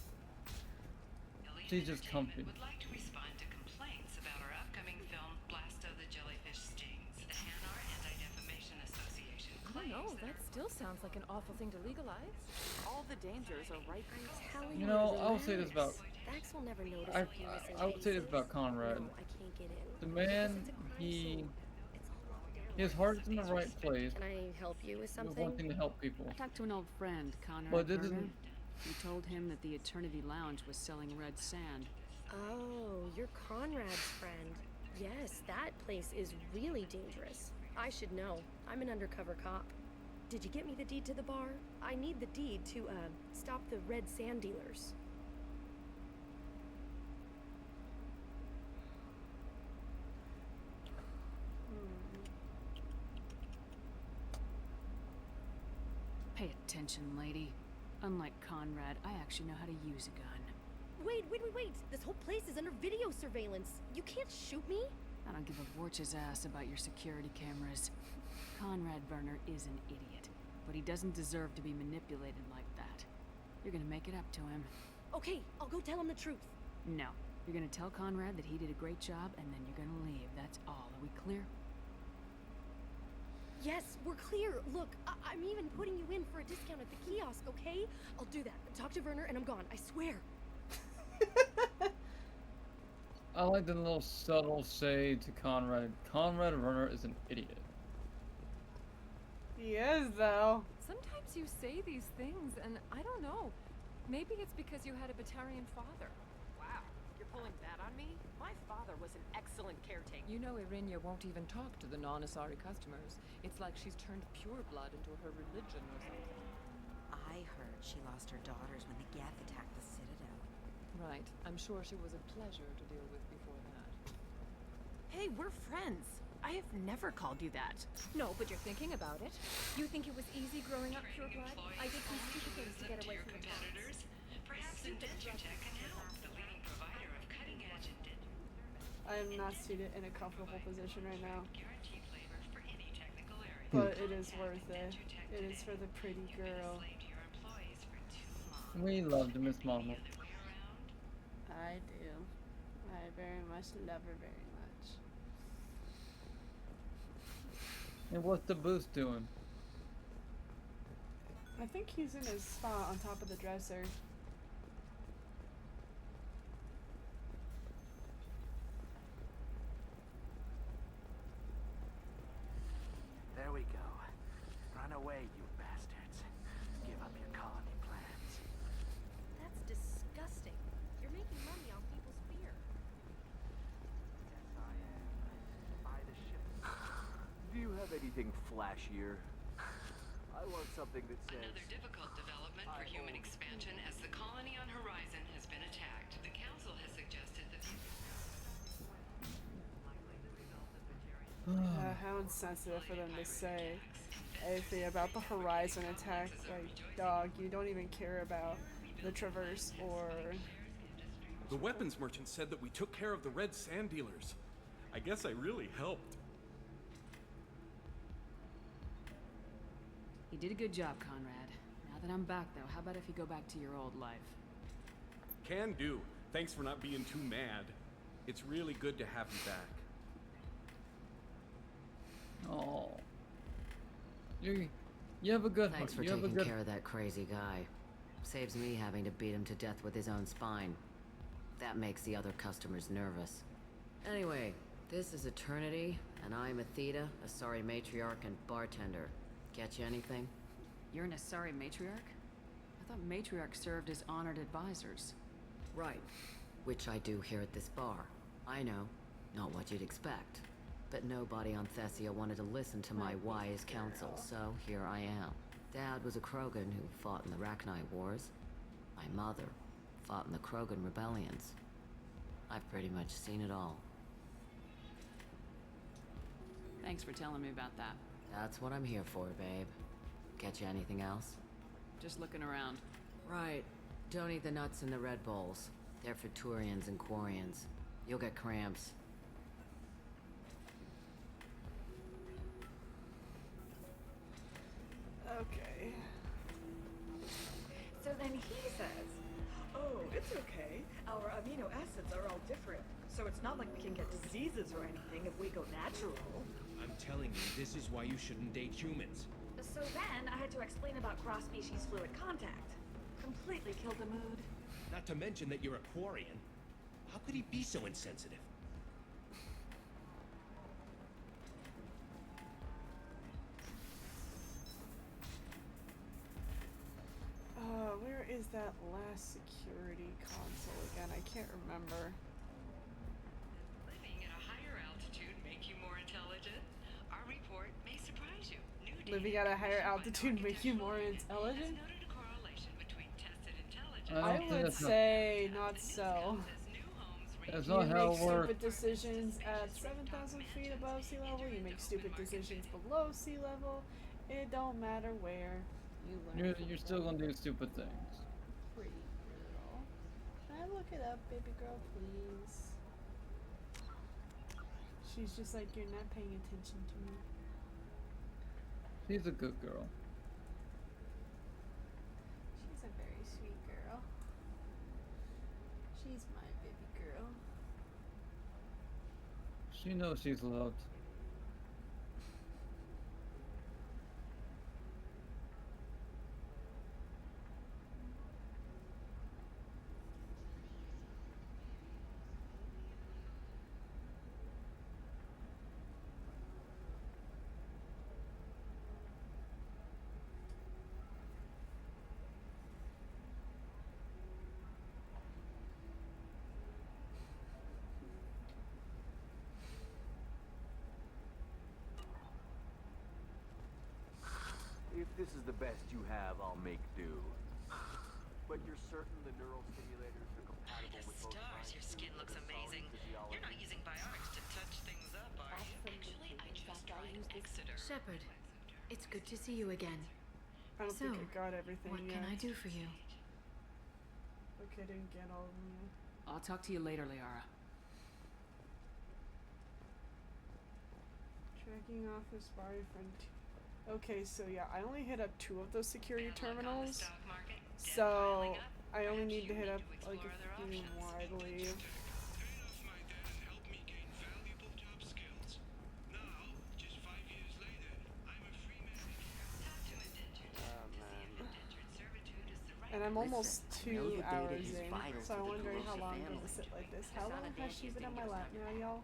Speaker 3: She's just comfy.
Speaker 4: Would like to respond to complaints about our upcoming film Blasto the Jellyfish Stings. The Hanar Anti-Defamation Association
Speaker 20: I
Speaker 4: claims
Speaker 20: don't know,
Speaker 4: that
Speaker 20: that still sounds like an awful thing to legalize. All the dangers are right
Speaker 12: I'm telling
Speaker 3: You know,
Speaker 12: you,
Speaker 3: I will say this about
Speaker 12: Dax will never notice
Speaker 3: I
Speaker 12: if you miss
Speaker 3: I would say this about Conrad.
Speaker 12: No, I can't get in.
Speaker 3: The man, he his heart's in the right place.
Speaker 12: Can I help you with
Speaker 3: He's
Speaker 12: something?
Speaker 3: wanting to help people.
Speaker 8: I talked to an old friend, Conrad
Speaker 3: But this
Speaker 8: Berger.
Speaker 3: isn't-
Speaker 8: We told him that the Eternity Lounge was selling red sand.
Speaker 12: Oh, you're Conrad's friend. Yes, that place is really dangerous. I should know. I'm an undercover cop. Did you get me the deed to the bar? I need the deed to, stop the red sand dealers.
Speaker 8: Pay attention, lady. Unlike Conrad, I actually know how to use a gun.
Speaker 12: Wait. This whole place is under video surveillance. You can't shoot me?
Speaker 8: I don't give a Vorch's ass about your security cameras. Conrad Werner is an idiot, but he doesn't deserve to be manipulated like that. You're gonna make it up to him.
Speaker 12: Okay, I'll go tell him the truth.
Speaker 8: No. You're gonna tell Conrad that he did a great job, and then you're gonna leave. That's all. Are we clear?
Speaker 12: Yes, we're clear. Look, I'm even putting you in for a discount at the kiosk, okay? I'll do that. Talk to Werner and I'm gone. I swear.
Speaker 3: I like the little subtle shade to Conrad. Conrad Werner is an idiot.
Speaker 1: He is, though.
Speaker 20: Sometimes you say these things, and I don't know. Maybe it's because you had a Batarian father. Wow, you're pulling that on me? My father was an excellent caretaker. You know Irinia won't even talk to the non-Asari customers. It's like she's turned pure blood into her religion or something.
Speaker 13: I heard she lost her daughters when the Geth attacked the Citadel.
Speaker 20: Right. I'm sure she was a pleasure to deal with before that. Hey, we're friends. I have never called you that. No, but you're thinking about it. You think it was easy growing up pure blood? I did some stupid things to get away from the
Speaker 4: competitors. Perhaps Inventutech can help, the leading provider of cutting-edge and
Speaker 1: I am not seated in a comfortable position right now.
Speaker 4: guaranteed labor for any technical area.
Speaker 1: But it is worth it. It is for the pretty girl.
Speaker 3: We loved Miss Mama.
Speaker 1: I do. I very much love her very much.
Speaker 3: And what's the boost doing?
Speaker 1: I think he's in his spot on top of the dresser.
Speaker 23: There we go. Run away, you bastards. Give up your colony plans.
Speaker 12: That's disgusting. You're making money off people's fear.
Speaker 23: Yes, I am. Buy the ship.
Speaker 9: Do you have anything flashier? I want something that says...
Speaker 4: Another difficult development for human expansion as the colony on Horizon has been attacked. The Council has suggested that
Speaker 1: How insensitive for them to say anything about the Horizon attack. Like, dog, you don't even care about the Traverse or...
Speaker 15: The weapons merchant said that we took care of the red sand dealers. I guess I really helped.
Speaker 8: You did a good job, Conrad. Now that I'm back, though, how about if you go back to your old life?
Speaker 15: Can do. Thanks for not being too mad. It's really good to have you back.
Speaker 3: Oh. You have a good
Speaker 16: Thanks for
Speaker 3: you have a
Speaker 16: taking
Speaker 3: good
Speaker 16: care of that crazy guy. Saves me having to beat him to death with his own spine. That makes the other customers nervous. Anyway, this is Eternity, and I'm Athena, Asari matriarch and bartender. Get you anything?
Speaker 8: You're an Asari matriarch? I thought Matriarch served as honored advisors.
Speaker 16: Right. Which I do here at this bar. I know. Not what you'd expect. But nobody on Thessia wanted to listen to my wise counsel, so here I am. Dad was a Krogan who fought in the Rachni Wars. My mother fought in the Krogan rebellions. I've pretty much seen it all.
Speaker 8: Thanks for telling me about that.
Speaker 16: That's what I'm here for, babe. Get you anything else?
Speaker 8: Just looking around.
Speaker 16: Right. Don't eat the nuts in the Red Bowls. They're for Turians and Quarians. You'll get cramps.
Speaker 1: Okay.
Speaker 10: So then he says, oh, it's okay. Our amino acids are all different. So it's not like we can get diseases or anything if we go natural.
Speaker 11: I'm telling you, this is why you shouldn't date humans.
Speaker 10: So then I had to explain about cross-species fluid contact. Completely killed the mood.
Speaker 11: Not to mention that you're a Quarian. How could he be so insensitive?
Speaker 1: Where is that last security console again? I can't remember.
Speaker 17: Living at a higher altitude make you more intelligent? Our report may surprise you. New data
Speaker 1: Living at a higher altitude make you more intelligent?
Speaker 17: noted a correlation between tested intelligence
Speaker 1: I would say not so.
Speaker 3: That's
Speaker 1: You
Speaker 3: not how
Speaker 1: make
Speaker 3: it works.
Speaker 1: stupid decisions at 7,000 feet above sea level. You make stupid decisions below sea level. It don't matter where you learn.
Speaker 3: You're still gonna do stupid things.
Speaker 1: Pretty girl. Can I look it up, baby girl, please? She's just like, you're not paying attention to me.
Speaker 3: She's a good girl.
Speaker 1: She's a very sweet girl. She's my baby girl.
Speaker 3: She knows she's loved.
Speaker 9: If this is the best you have, I'll make do. But you're certain the neural stimulators are compatible with both
Speaker 17: stars, your skin looks amazing. You're not using biotics to touch things up, are you? Actually, I just tried Exeter.
Speaker 8: Shepard, it's good to see you again.
Speaker 1: I don't
Speaker 8: So,
Speaker 1: think I got everything
Speaker 8: what
Speaker 1: yet.
Speaker 8: can I do for you?
Speaker 1: Okay, I didn't get all of them yet.
Speaker 8: I'll talk to you later, Liara.
Speaker 1: Tracking office bar front. Okay, so yeah, I only hit up 2 of those security terminals. So I only need to hit up like a few more, I believe. And I'm almost
Speaker 6: Listen, I know
Speaker 1: 2
Speaker 6: the data
Speaker 1: hours
Speaker 6: is
Speaker 1: in,
Speaker 6: vital
Speaker 1: so
Speaker 6: to
Speaker 1: I'm
Speaker 6: the
Speaker 1: wondering how
Speaker 6: Carosa
Speaker 1: long I'm
Speaker 6: family.
Speaker 1: gonna sit like this. How long has she been on my lap now, y'all?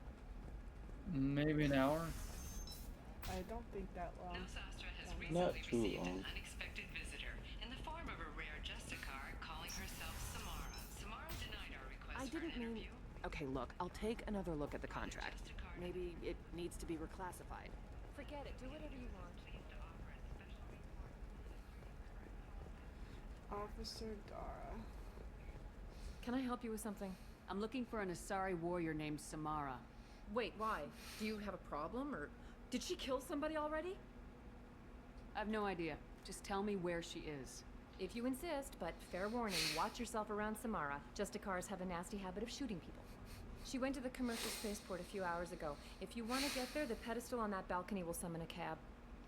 Speaker 3: Maybe an hour.
Speaker 1: I don't think that long.
Speaker 2: Not too long.
Speaker 17: Unexpected visitor in the form of a rare Justicar calling herself Samara. Samara denied our request
Speaker 20: I
Speaker 17: for an
Speaker 20: didn't mean...
Speaker 17: interview.
Speaker 20: Okay, look, I'll take another look at the contract. Maybe it needs to be reclassified.
Speaker 12: Forget it. Do whatever you want.
Speaker 1: Officer Dara.
Speaker 20: Can I help you with something?
Speaker 8: I'm looking for an Asari warrior named Samara.
Speaker 20: Wait, why? Do you have a problem, or did she kill somebody already?
Speaker 8: I've no idea. Just tell me where she is.
Speaker 12: If you insist, but fair warning, watch yourself around Samara. Justicars have a nasty habit of shooting people. She went to the commercial spaceport a few hours ago. If you want to get there, the pedestal on that balcony will summon a cab.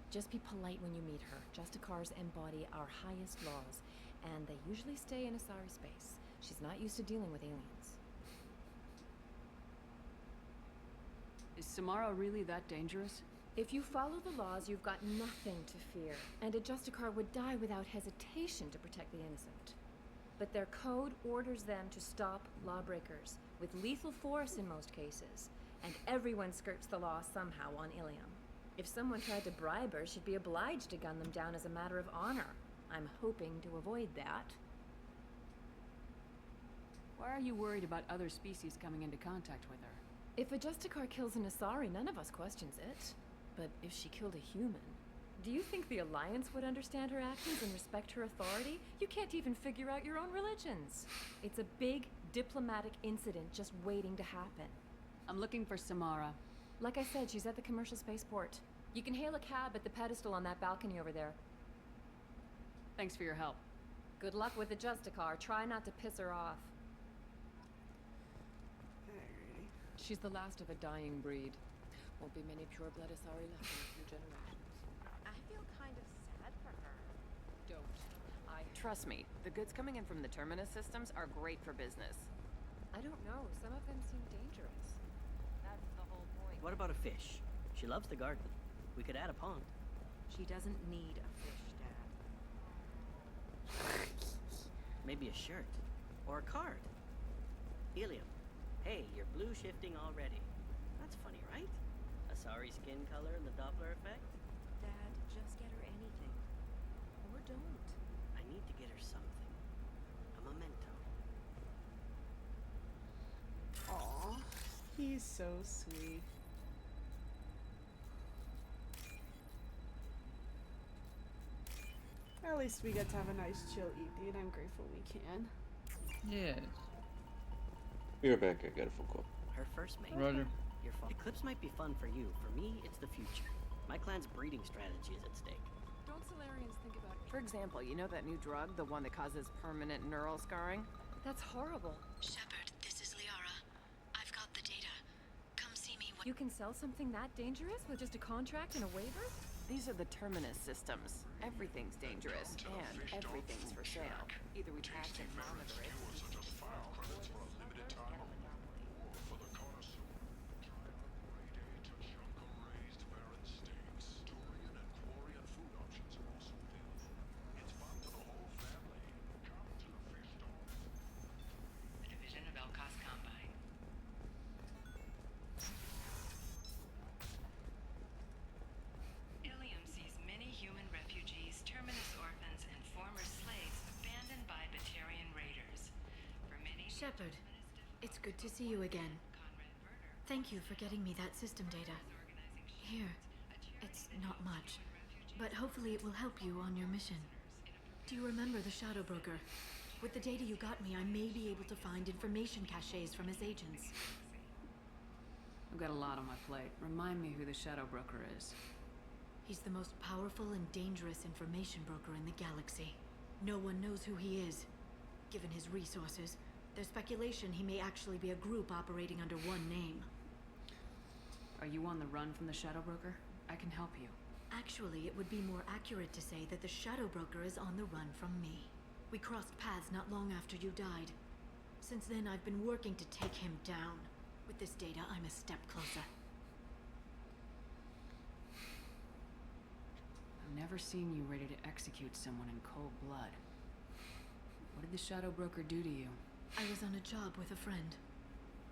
Speaker 12: Just be polite when you meet her. Justicars embody our highest laws, and they usually stay in Asari space. She's not used to dealing with aliens.
Speaker 8: Is Samara really that dangerous?
Speaker 12: If you follow the laws, you've got nothing to fear, and a Justicar would die without hesitation to protect the innocent. But their code orders them to stop lawbreakers, with lethal force in most cases, and everyone skirts the law somehow on Ilium. If someone tried to bribe her, she'd be obliged to gun them down as a matter of honor.
Speaker 20: I'm hoping to avoid that.
Speaker 8: Why are you worried about other species coming into contact with her?
Speaker 20: If a Justicar kills an Asari, none of us questions it. But if she killed a human, do you think the Alliance would understand her actions and respect her authority? You can't even figure out your own religions. It's a big diplomatic incident just waiting to happen.
Speaker 8: I'm looking for Samara.
Speaker 20: Like I said, she's at the commercial spaceport. You can hail a cab at the pedestal on that balcony over there.
Speaker 8: Thanks for your help.
Speaker 20: Good luck with the Justicar. Try not to piss her off.
Speaker 1: Alrighty.
Speaker 8: She's the last of a dying breed. Won't be many pure-blood Asari left in a few generations.
Speaker 13: I feel kind of sad for her.
Speaker 8: Don't.
Speaker 20: Trust me, the goods coming in from the Terminus systems are great for business.
Speaker 8: I don't know. Some of them seem dangerous.
Speaker 13: That's the whole point.
Speaker 5: What about a fish? She loves the garden. We could add a pond.
Speaker 13: She doesn't need a fish, Dad.
Speaker 5: Maybe a shirt. Or a card. Helium. Hey, you're blue shifting already. That's funny, right? Asari skin color and the Doppler effect?
Speaker 13: Dad, just get her anything. Or don't.
Speaker 5: I need to get her something. A memento.
Speaker 1: Aw, he's so sweet. At least we get to have a nice chill evening, and I'm grateful we can.
Speaker 3: Yes.
Speaker 2: Be right back. I got a phone call.
Speaker 5: Her first mate.
Speaker 3: Roger.
Speaker 5: Your Eclipse might be fun for you. For me, it's the future. My clan's breeding strategy is at stake.
Speaker 20: Don't Solarians think about it? For example, you know that new drug, the one that causes permanent neural scarring? That's horrible.
Speaker 12: Shepard, this is Liara. I've got the data. Come see me when—
Speaker 20: You can sell something that dangerous with just a contract and a waiver? These are the Terminus systems. Everything's dangerous, and everything's for sale. Either we patch and monitor it.
Speaker 4: A division of Elkos Combine. Ilium sees many human refugees, Terminus orphans, and former slaves abandoned by Batarian raiders. For many,
Speaker 12: Shepard, it's good to see you again. Thank you for getting me that system data. Here, it's not much, but hopefully it will help you on your mission. Do you remember the Shadow Broker? With the data you got me, I may be able to find information caches from his agents.
Speaker 8: I've got a lot on my plate. Remind me who the Shadow Broker is.
Speaker 12: He's the most powerful and dangerous information broker in the galaxy. No one knows who he is. Given his resources, there's speculation he may actually be a group operating under one name.
Speaker 8: Are you on the run from the Shadow Broker? I can help you.
Speaker 12: Actually, it would be more accurate to say that the Shadow Broker is on the run from me. We crossed paths not long after you died. Since then, I've been working to take him down. With this data, I'm a step closer.
Speaker 8: I've never seen you ready to execute someone in cold blood. What did the Shadow Broker do to you?
Speaker 12: I was on a job with a friend.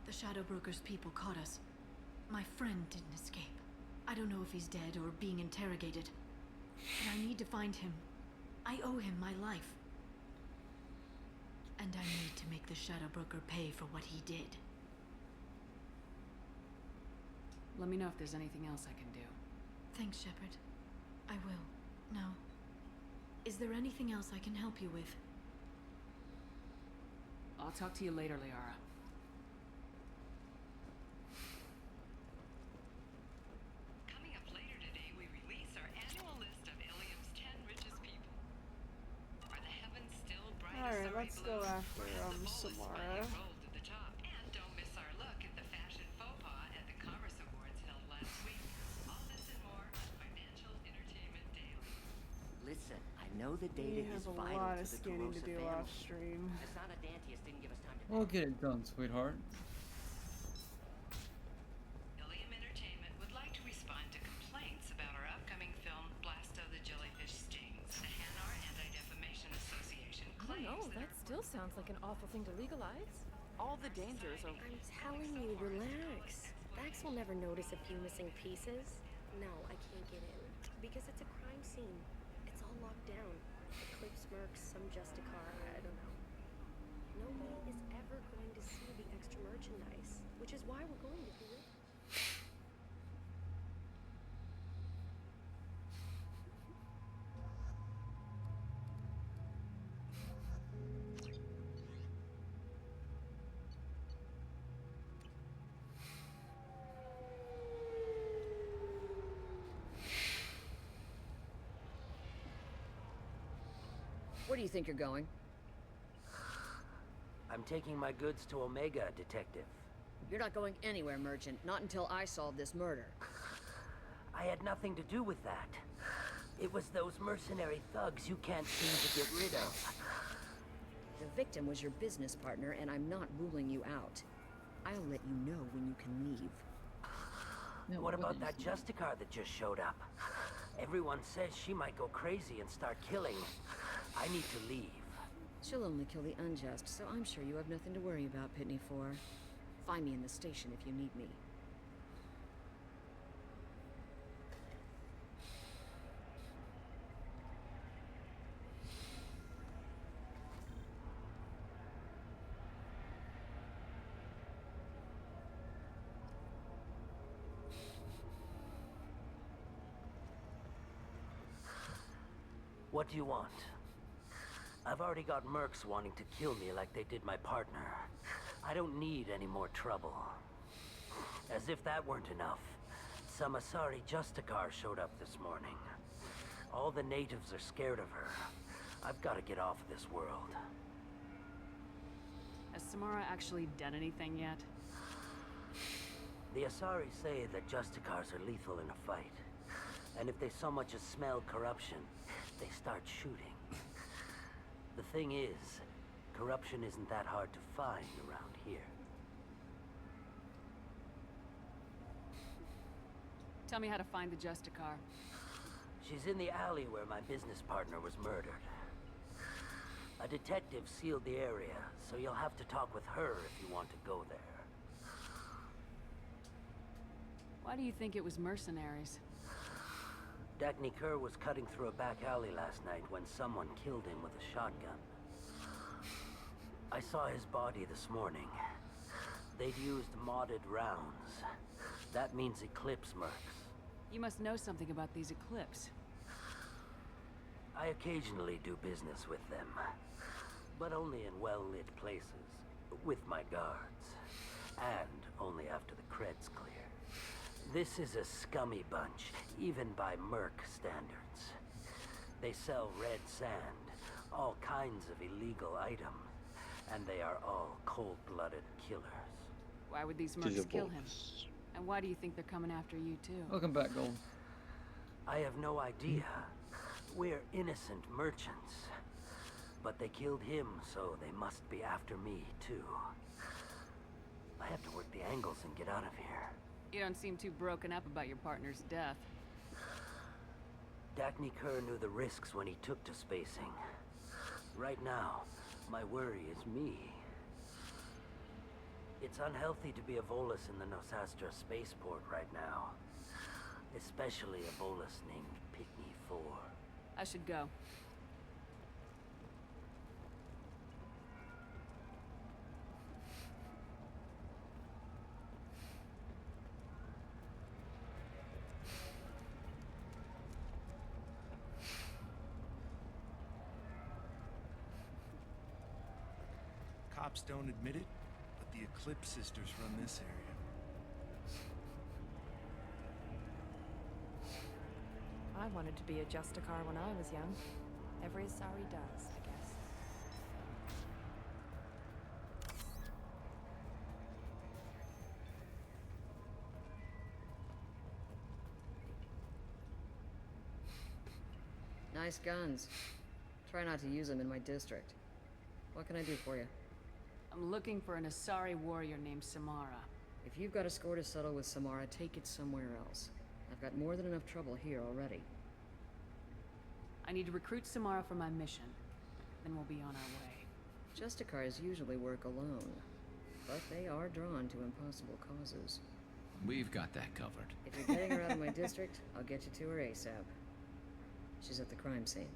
Speaker 12: The Shadow Broker's people caught us. My friend didn't escape. I don't know if he's dead or being interrogated. But I need to find him. I owe him my life. And I need to make the Shadow Broker pay for what he did.
Speaker 8: Let me know if there's anything else I can do.
Speaker 12: Thanks, Shepard. I will. Now, is there anything else I can help you with?
Speaker 8: I'll talk to you later, Liara.
Speaker 4: Coming up later today, we release our annual list of Ilium's 10 richest people. Are the heavens still bright?
Speaker 1: Alright, let's go after Samara.
Speaker 4: Roll to the top. And don't miss our look at the fashion faux pas at the Commerce Awards held last week. All this and more on Financial Entertainment Daily.
Speaker 6: Listen, I know the data
Speaker 1: We have
Speaker 6: is
Speaker 1: a
Speaker 6: vital
Speaker 1: lot
Speaker 6: to
Speaker 1: of
Speaker 6: the
Speaker 1: scanning to
Speaker 6: Corrosive
Speaker 1: do
Speaker 6: family.
Speaker 1: off stream.
Speaker 6: Asana Dantius didn't give us time to
Speaker 3: We'll get it done, sweetheart.
Speaker 4: Ilium Entertainment would like to respond to complaints about our upcoming film, Blasto the Jellyfish Stings. The Hanar Anti-Defamation Association
Speaker 20: I
Speaker 4: claims
Speaker 20: don't know,
Speaker 4: that
Speaker 20: that still sounds like an awful thing to legalize. All the dangers are...
Speaker 12: I'm telling you, relax. Vax will never notice a few missing pieces. No, I can't get in. Because it's a crime scene. It's all locked down. Eclipse Mercs, some Justicar, I don't know. Nobody is ever going to see the extra merchandise, which is why we're going to be rich.
Speaker 6: Where do you think you're going?
Speaker 14: I'm taking my goods to Omega, Detective.
Speaker 6: You're not going anywhere, Merchant. Not until I solve this murder.
Speaker 14: I had nothing to do with that. It was those mercenary thugs you can't seem to get rid of.
Speaker 6: The victim was your business partner, and I'm not ruling you out. I'll let you know when you can leave.
Speaker 14: What about that Justicar that just showed up? Everyone says she might go crazy and start killing. I need to leave.
Speaker 6: She'll only kill the unjust, so I'm sure you have nothing to worry about, Pitney 4. Find me in the station if you need me.
Speaker 14: What do you want? I've already got mercs wanting to kill me like they did my partner. I don't need any more trouble. As if that weren't enough, some Asari Justicar showed up this morning. All the natives are scared of her. I've got to get off of this world.
Speaker 8: Has Samara actually done anything yet?
Speaker 14: The Asari say that Justicars are lethal in a fight. And if they so much as smell corruption, they start shooting. The thing is, corruption isn't that hard to find around here.
Speaker 8: Tell me how to find the Justicar.
Speaker 14: She's in the alley where my business partner was murdered. A detective sealed the area, so you'll have to talk with her if you want to go there.
Speaker 8: Why do you think it was mercenaries?
Speaker 14: Dagny Kerr was cutting through a back alley last night when someone killed him with a shotgun. I saw his body this morning. They'd used modded rounds. That means Eclipse mercs.
Speaker 8: You must know something about these Eclipse.
Speaker 14: I occasionally do business with them, but only in well-lit places, with my guards, and only after the cred's clear. This is a scummy bunch, even by merc standards. They sell red sand, all kinds of illegal items, and they are all cold-blooded killers.
Speaker 8: Why would these mercs kill him? And why do you think they're coming after you too?
Speaker 3: Welcome back, Gold.
Speaker 14: I have no idea. We're innocent merchants. But they killed him, so they must be after me too. I have to work the angles and get out of here.
Speaker 8: You don't seem too broken up about your partner's death.
Speaker 14: Dagny Kerr knew the risks when he took to spacing. Right now, my worry is me. It's unhealthy to be a Volus in the Nosastra spaceport right now. Especially a Volus named Pitney 4.
Speaker 8: I should go.
Speaker 18: Cops don't admit it, but the Eclipse sisters run this area.
Speaker 22: I wanted to be a Justicar when I was young. Every Asari does, I guess.
Speaker 16: Nice guns. Try not to use them in my district. What can I do for you?
Speaker 8: I'm looking for an Asari warrior named Samara.
Speaker 16: If you've got a score to settle with Samara, take it somewhere else. I've got more than enough trouble here already.
Speaker 8: I need to recruit Samara for my mission. Then we'll be on our way.
Speaker 16: Justicars usually work alone, but they are drawn to impossible causes.
Speaker 11: We've got that covered.
Speaker 16: If you're getting her out of my district, I'll get you to her ASAP. She's at the crime scene.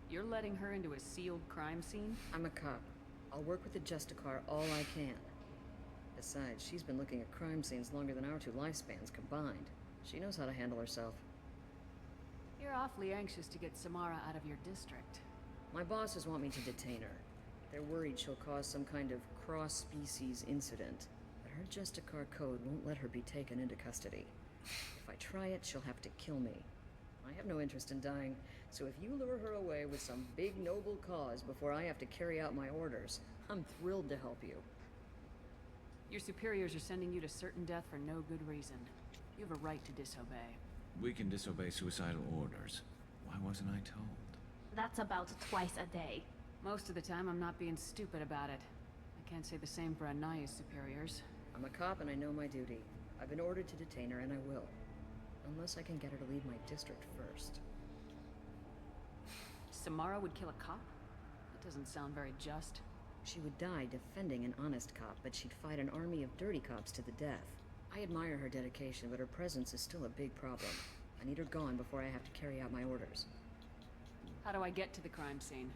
Speaker 8: You're letting her into a sealed crime scene?
Speaker 7: I'm a cop. I'll work with the Justicar all I can. Besides, she's been looking at crime scenes longer than our 2 lifespans combined. She knows how to handle herself.
Speaker 8: You're awfully anxious to get Samara out of your district.
Speaker 7: My bosses want me to detain her. They're worried she'll cause some kind of cross-species incident. But her Justicar code won't let her be taken into custody. If I try it, she'll have to kill me. I have no interest in dying, so if you lure her away with some big noble cause before I have to carry out my orders, I'm thrilled to help you.
Speaker 8: Your superiors are sending you to certain death for no good reason. You have a right to disobey.
Speaker 19: We can disobey suicidal orders. Why wasn't I told?
Speaker 21: That's about twice a day.
Speaker 8: Most of the time, I'm not being stupid about it. I can't say the same for Anaya's superiors.
Speaker 7: I'm a cop and I know my duty. I've been ordered to detain her and I will. Unless I can get her to leave my district first.
Speaker 8: Samara would kill a cop? That doesn't sound very just.
Speaker 7: She would die defending an honest cop, but she'd fight an army of dirty cops to the death. I admire her dedication, but her presence is still a big problem. I need her gone before I have to carry out my orders.
Speaker 8: How do I get to the crime scene?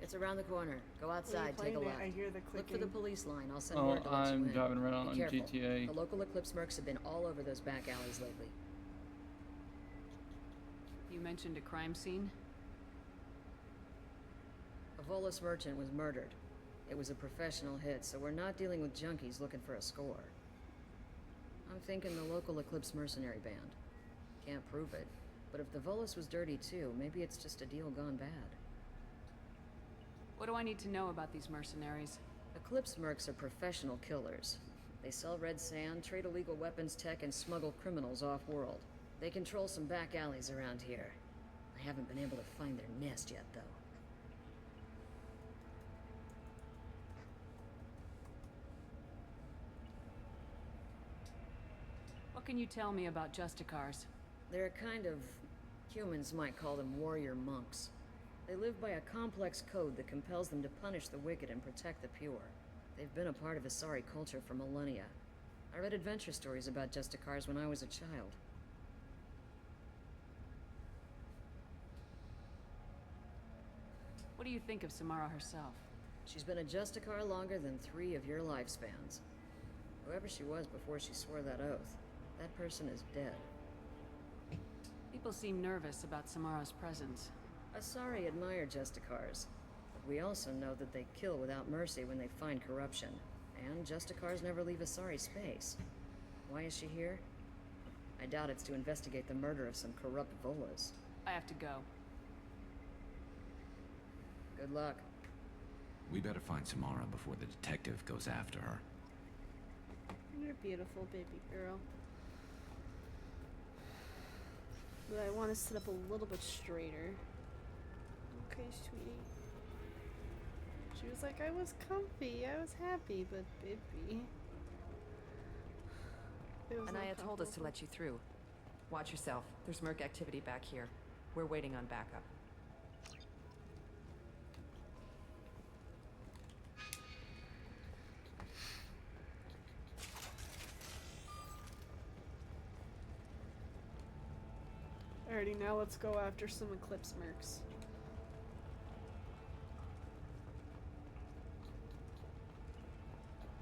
Speaker 7: It's around the corner. Go outside, take a left.
Speaker 1: I hear the
Speaker 7: Look
Speaker 1: clicking.
Speaker 7: for the police line. I'll send word to let you
Speaker 3: I'm
Speaker 7: in.
Speaker 3: driving around
Speaker 7: Be
Speaker 3: on
Speaker 7: careful.
Speaker 3: GTA.
Speaker 7: The local Eclipse mercs have been all over those back alleys lately.
Speaker 8: You mentioned a crime scene?
Speaker 7: A Volus merchant was murdered. It was a professional hit, so we're not dealing with junkies looking for a score. I'm thinking the local Eclipse mercenary band. Can't prove it, but if the Volus was dirty too, maybe it's just a deal gone bad.
Speaker 8: What do I need to know about these mercenaries?
Speaker 7: Eclipse mercs are professional killers. They sell red sand, trade illegal weapons tech, and smuggle criminals off-world. They control some back alleys around here. I haven't been able to find their nest yet, though.
Speaker 8: What can you tell me about Justicars?
Speaker 7: They're a kind of... humans might call them warrior monks. They live by a complex code that compels them to punish the wicked and protect the pure. They've been a part of Asari culture for millennia. I read adventure stories about Justicars when I was a child.
Speaker 8: What do you think of Samara herself?
Speaker 7: She's been a Justicar longer than 3 of your lifespans. Whoever she was before she swore that oath, that person is dead.
Speaker 8: People seem nervous about Samara's presence.
Speaker 7: Asari admire Justicars, but we also know that they kill without mercy when they find corruption. And Justicars never leave Asari space. Why is she here? I doubt it's to investigate the murder of some corrupt Volas.
Speaker 8: I have to go.
Speaker 7: Good luck.
Speaker 19: We better find Samara before the detective goes after her.
Speaker 1: You're beautiful, baby girl. But I want to sit up a little bit straighter. Okay, sweetie. She was like, I was comfy, I was happy, but baby.
Speaker 20: Anaya told us to let you through. Watch yourself. There's merc activity back here. We're waiting on backup.
Speaker 1: Alrighty, now let's go after some Eclipse mercs.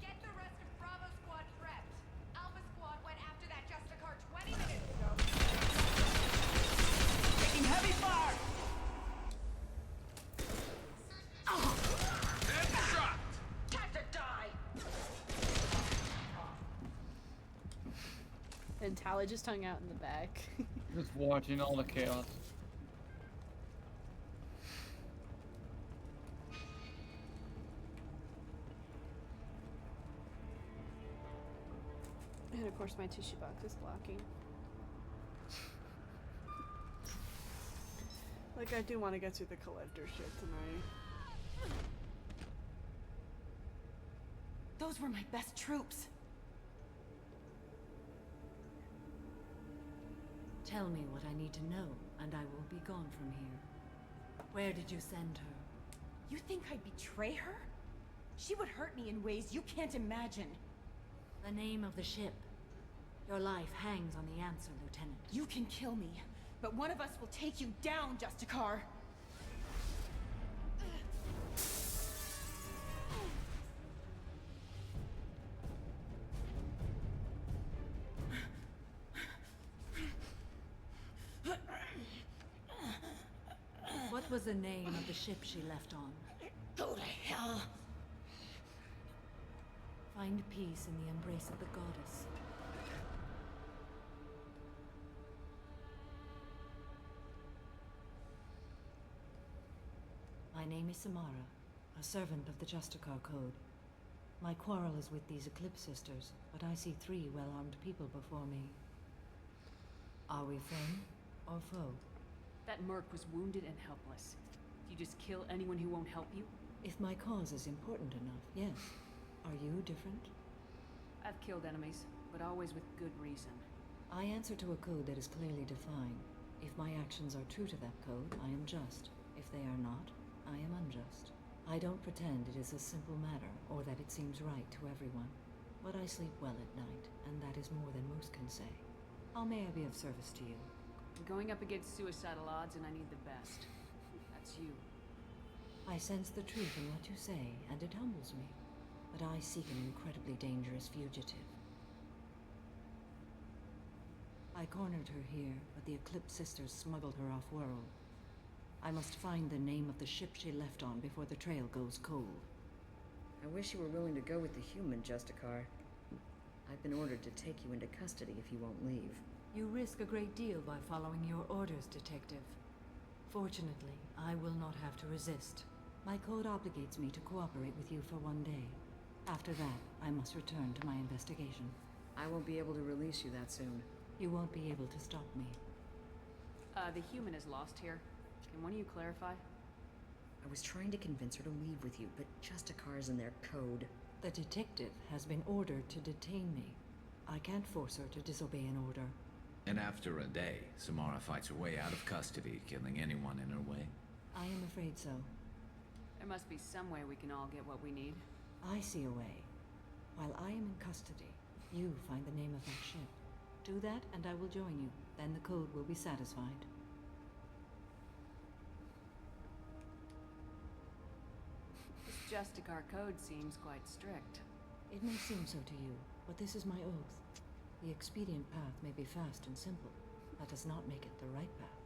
Speaker 24: Get the rest of Bravo Squad prepped. Alpha Squad went after that Justicar 20 minutes ago.
Speaker 25: Taking heavy fire!
Speaker 24: Headshot! Time to die!
Speaker 1: And Tally just hung out in the back.
Speaker 3: Just watching all the chaos.
Speaker 1: And of course my tissue box is blocking. Like, I do want to get through the collector shit tonight.
Speaker 20: Those were my best troops.
Speaker 26: Tell me what I need to know, and I will be gone from here. Where did you send her?
Speaker 20: You think I'd betray her? She would hurt me in ways you can't imagine.
Speaker 26: The name of the ship. Your life hangs on the answer, Lieutenant.
Speaker 20: You can kill me, but one of us will take you down, Justicar.
Speaker 26: What was the name of the ship she left on?
Speaker 6: Go to hell.
Speaker 26: Find peace in the embrace of the goddess. My name is Samara, a servant of the Justicar Code. My quarrel is with these Eclipse Sisters, but I see 3 well-armed people before me. Are we friend or foe?
Speaker 8: That merc was wounded and helpless. You just kill anyone who won't help you?
Speaker 26: If my cause is important enough, yes. Are you different?
Speaker 8: I've killed enemies, but always with good reason.
Speaker 26: I answer to a code that is clearly defined. If my actions are true to that code, I am just. If they are not, I am unjust. I don't pretend it is a simple matter, or that it seems right to everyone. But I sleep well at night, and that is more than most can say. How may I be of service to you?
Speaker 8: I'm going up against suicidal odds, and I need the best. That's you.
Speaker 26: I sense the truth in what you say, and it humbles me. But I seek an incredibly dangerous fugitive. I cornered her here, but the Eclipse Sisters smuggled her off-world. I must find the name of the ship she left on before the trail goes cold.
Speaker 7: I wish you were willing to go with the human, Justicar. I've been ordered to take you into custody if you won't leave.
Speaker 26: You risk a great deal by following your orders, Detective. Fortunately, I will not have to resist. My code obligates me to cooperate with you for 1 day. After that, I must return to my investigation.
Speaker 7: I won't be able to release you that soon.
Speaker 26: You won't be able to stop me.
Speaker 8: The human is lost here. Can one of you clarify?
Speaker 7: I was trying to convince her to leave with you, but Justicar's in their code.
Speaker 26: The detective has been ordered to detain me. I can't force her to disobey an order.
Speaker 19: And after a day, Samara fights her way out of custody, killing anyone in her way.
Speaker 26: I am afraid so.
Speaker 8: There must be some way we can all get what we need.
Speaker 26: I see a way. While I am in custody, you find the name of that ship. Do that, and I will join you. Then the code will be satisfied.
Speaker 8: This Justicar code seems quite strict.
Speaker 26: It may seem so to you, but this is my oath. The expedient path may be fast and simple. That does not make it the right path.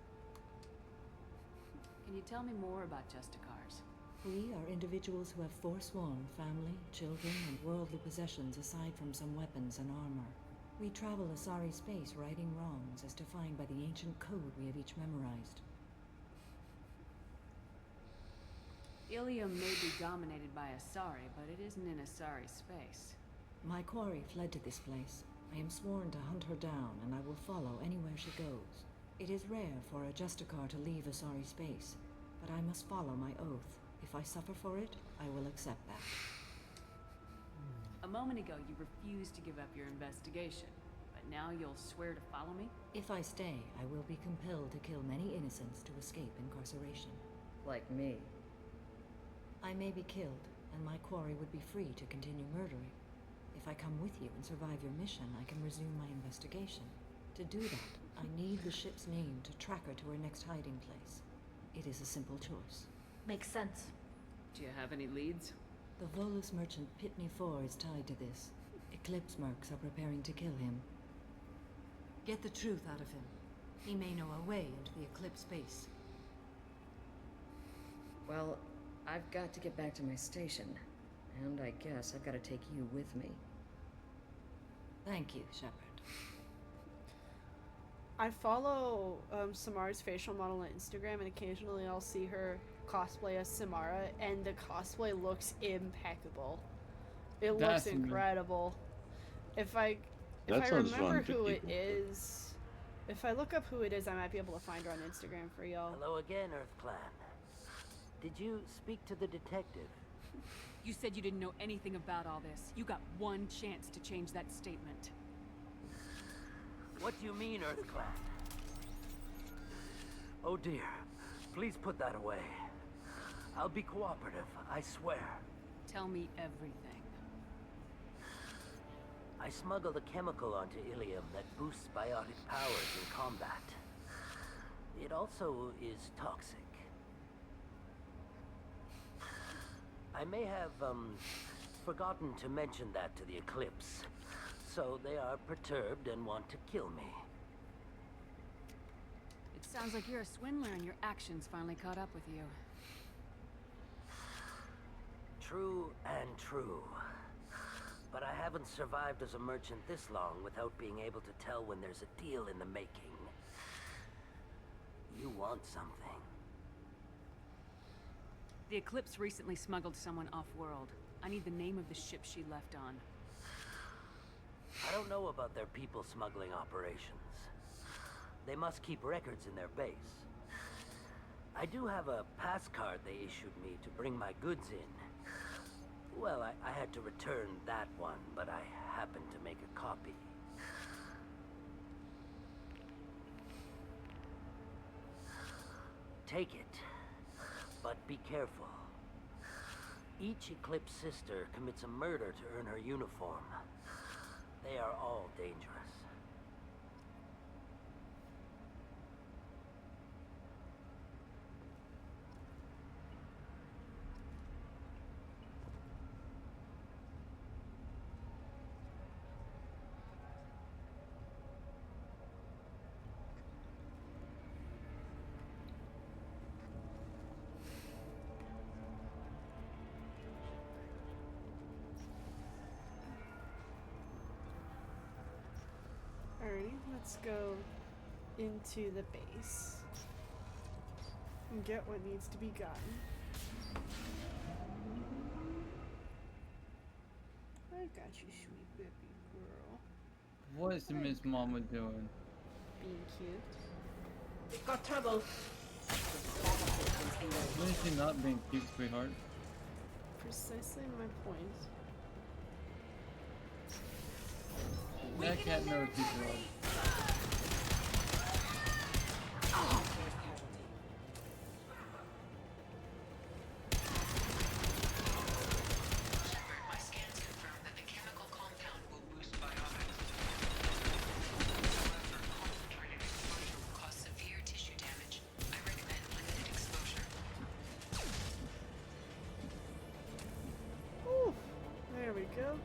Speaker 8: Can you tell me more about Justicars?
Speaker 26: We are individuals who have forsworn family, children, and worldly possessions aside from some weapons and armor. We travel Asari space righting wrongs as defined by the ancient code we have each memorized.
Speaker 8: Ilium may be dominated by Asari, but it isn't in Asari space.
Speaker 26: My quarry fled to this place. I am sworn to hunt her down, and I will follow anywhere she goes. It is rare for a Justicar to leave Asari space, but I must follow my oath. If I suffer for it, I will accept that.
Speaker 8: A moment ago, you refused to give up your investigation, but now you'll swear to follow me?
Speaker 26: If I stay, I will be compelled to kill many innocents to escape incarceration.
Speaker 7: Like me.
Speaker 26: I may be killed, and my quarry would be free to continue murdering. If I come with you and survive your mission, I can resume my investigation. To do that, I need the ship's name to track her to her next hiding place. It is a simple choice.
Speaker 21: Makes sense.
Speaker 8: Do you have any leads?
Speaker 26: The Volus merchant Pitney 4 is tied to this. Eclipse mercs are preparing to kill him. Get the truth out of him. He may know a way into the Eclipse space.
Speaker 7: Well, I've got to get back to my station. And I guess I've got to take you with me.
Speaker 26: Thank you, Shepard.
Speaker 1: I follow Samara's facial model on Instagram, and occasionally I'll see her cosplay as Samara, and the cosplay looks impeccable. It looks incredible. If I remember who it is, if I look up who it is, I might be able to find her on Instagram for y'all.
Speaker 14: Hello again, Earth Clan. Did you speak to the detective?
Speaker 8: You said you didn't know anything about all this. You got one chance to change that statement.
Speaker 14: What do you mean, Earth Clan? Oh dear. Please put that away. I'll be cooperative, I swear.
Speaker 8: Tell me everything.
Speaker 14: I smuggled a chemical onto Ilium that boosts biotic powers in combat. It also is toxic. I may have, forgotten to mention that to the Eclipse. So they are perturbed and want to kill me.
Speaker 8: Sounds like you're a swindler and your actions finally caught up with you.
Speaker 14: True and true. But I haven't survived as a merchant this long without being able to tell when there's a deal in the making. You want something.
Speaker 8: The Eclipse recently smuggled someone off-world. I need the name of the ship she left on.
Speaker 14: I don't know about their people smuggling operations. They must keep records in their base. I do have a pass card they issued me to bring my goods in. Well, I had to return that one, but I happened to make a copy. Take it, but be careful. Each Eclipse sister commits a murder to earn her uniform. They are all dangerous.
Speaker 1: Alrighty, let's go into the base and get what needs to be gotten. I got you, sweet baby girl.
Speaker 3: What is Miss Mama doing?
Speaker 1: Being cute. Got trouble.
Speaker 3: When is she not being cute, sweetheart?
Speaker 1: Precisely my point.
Speaker 3: That cat knows he's wrong.
Speaker 4: My scans confirm that the chemical compound will boost biotics. However, concentrated exposure will cause severe tissue damage. I recommend limited exposure.
Speaker 1: Ooh, there we go.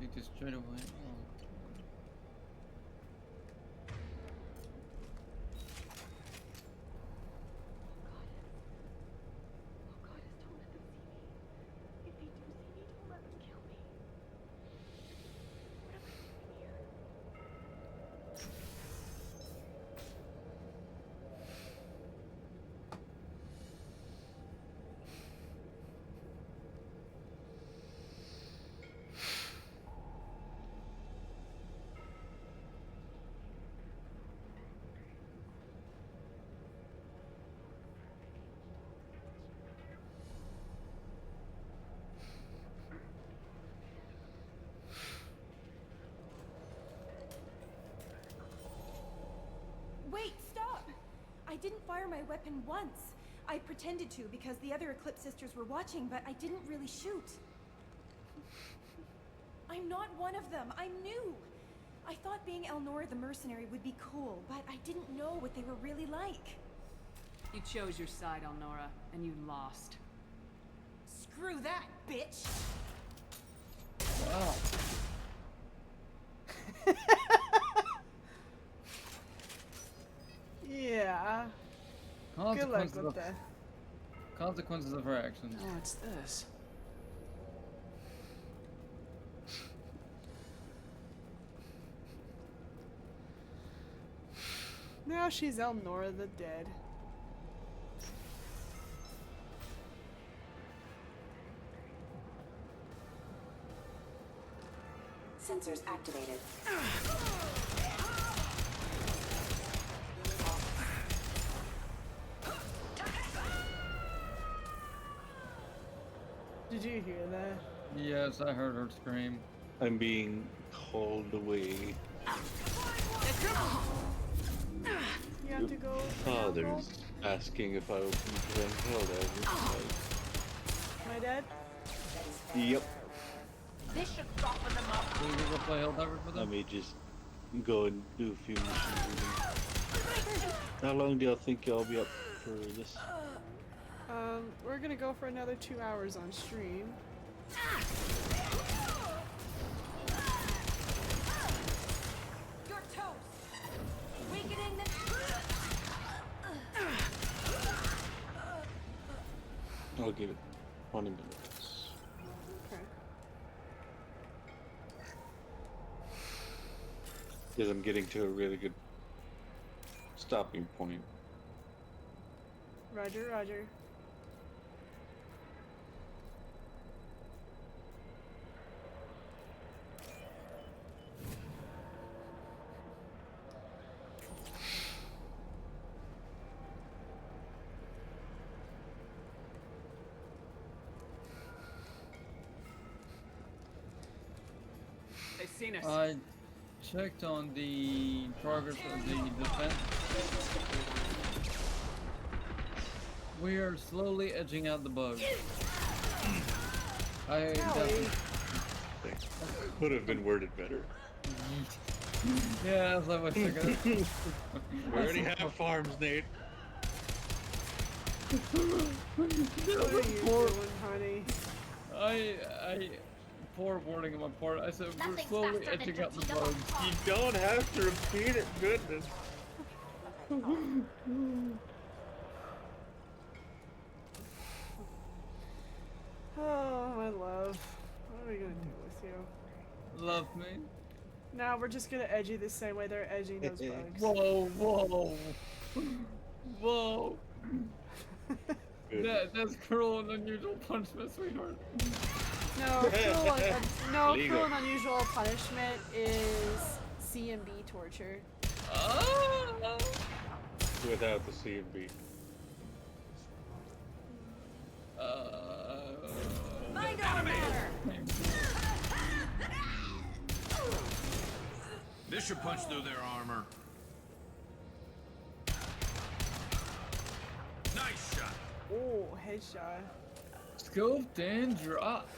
Speaker 3: They just straight away. Oh.
Speaker 22: Wait, stop! I didn't fire my weapon once. I pretended to because the other Eclipse sisters were watching, but I didn't really shoot. I'm not one of them. I'm new. I thought being Elnora the mercenary would be cool, but I didn't know what they were really like.
Speaker 8: You chose your side, Elnora, and you lost.
Speaker 22: Screw that, bitch!
Speaker 3: Wow.
Speaker 1: Yeah. Good luck with that.
Speaker 3: Consequences of her actions.
Speaker 8: Oh, it's this.
Speaker 1: Now she's Elnora the Dead.
Speaker 9: Sensors activated.
Speaker 1: Did you hear that?
Speaker 3: Yes, I heard her scream.
Speaker 2: I'm being called away.
Speaker 1: You have to go.
Speaker 2: Father's asking if I open the hell
Speaker 1: My dad?
Speaker 2: Yep.
Speaker 24: This should soften them up.
Speaker 3: Will you go play Helldivers with
Speaker 2: Let
Speaker 3: him?
Speaker 2: me just go and do a few missions with him. How long do y'all think y'all be up for this?
Speaker 1: We're gonna go for another 2 hours on stream.
Speaker 24: You're toast. Weakening the.
Speaker 2: I'll give it 20 minutes.
Speaker 1: Okay.
Speaker 2: Because I'm getting to a really good stopping point.
Speaker 1: Roger, roger.
Speaker 8: They've seen us.
Speaker 3: I checked on the progress of the defense. We are slowly edging out the bugs.
Speaker 2: Could have been worded better.
Speaker 3: Yeah, that's what I was thinking.
Speaker 2: We already have farms, Nate.
Speaker 1: What are you doing, honey?
Speaker 3: I poor warning on my part. I said we're
Speaker 24: Nothing's
Speaker 3: slowly
Speaker 24: faster than
Speaker 3: edging out the
Speaker 24: torpedo
Speaker 3: bugs.
Speaker 2: You don't have to repeat it, goodness.
Speaker 1: Oh, my love. What are we gonna do with you?
Speaker 3: Love me.
Speaker 1: Now we're just gonna edge you the same way they're edging those bugs.
Speaker 3: Whoa, whoa, whoa. That's cruel and unusual punishment, sweetheart.
Speaker 1: No, cruel
Speaker 2: Legal.
Speaker 1: and unusual punishment is CMB torture.
Speaker 2: Without the C and B.
Speaker 24: Mind over matter.
Speaker 11: This should punch through their armor. Nice shot.
Speaker 1: Oh, headshot.
Speaker 3: Scoped and dropped.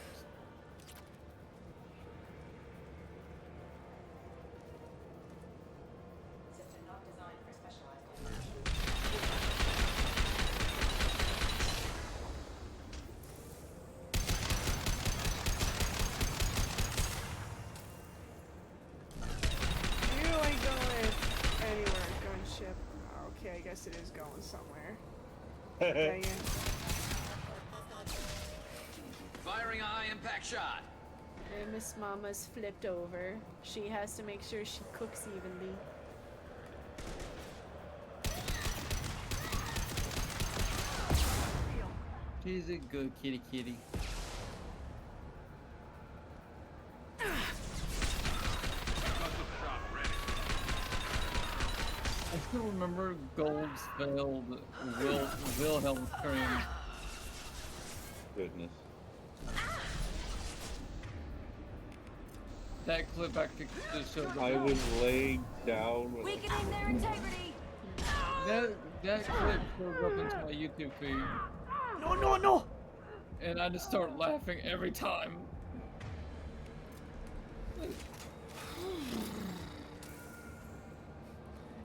Speaker 9: System not designed for specialized
Speaker 1: You ain't going anywhere, gunship. Okay, I guess it is going somewhere. Dang it.
Speaker 11: Firing a high impact shot.
Speaker 1: And Miss Mama's flipped over. She has to make sure she cooks evenly.
Speaker 3: She's a good kitty kitty. I still remember Gold's failed Wilhelm scream.
Speaker 2: Goodness.
Speaker 3: That clip actually just showed up.
Speaker 2: I was laying down with
Speaker 24: Weakening their integrity.
Speaker 3: That clip shows up into my YouTube feed.
Speaker 1: No, no, no!
Speaker 3: And I just start laughing every time.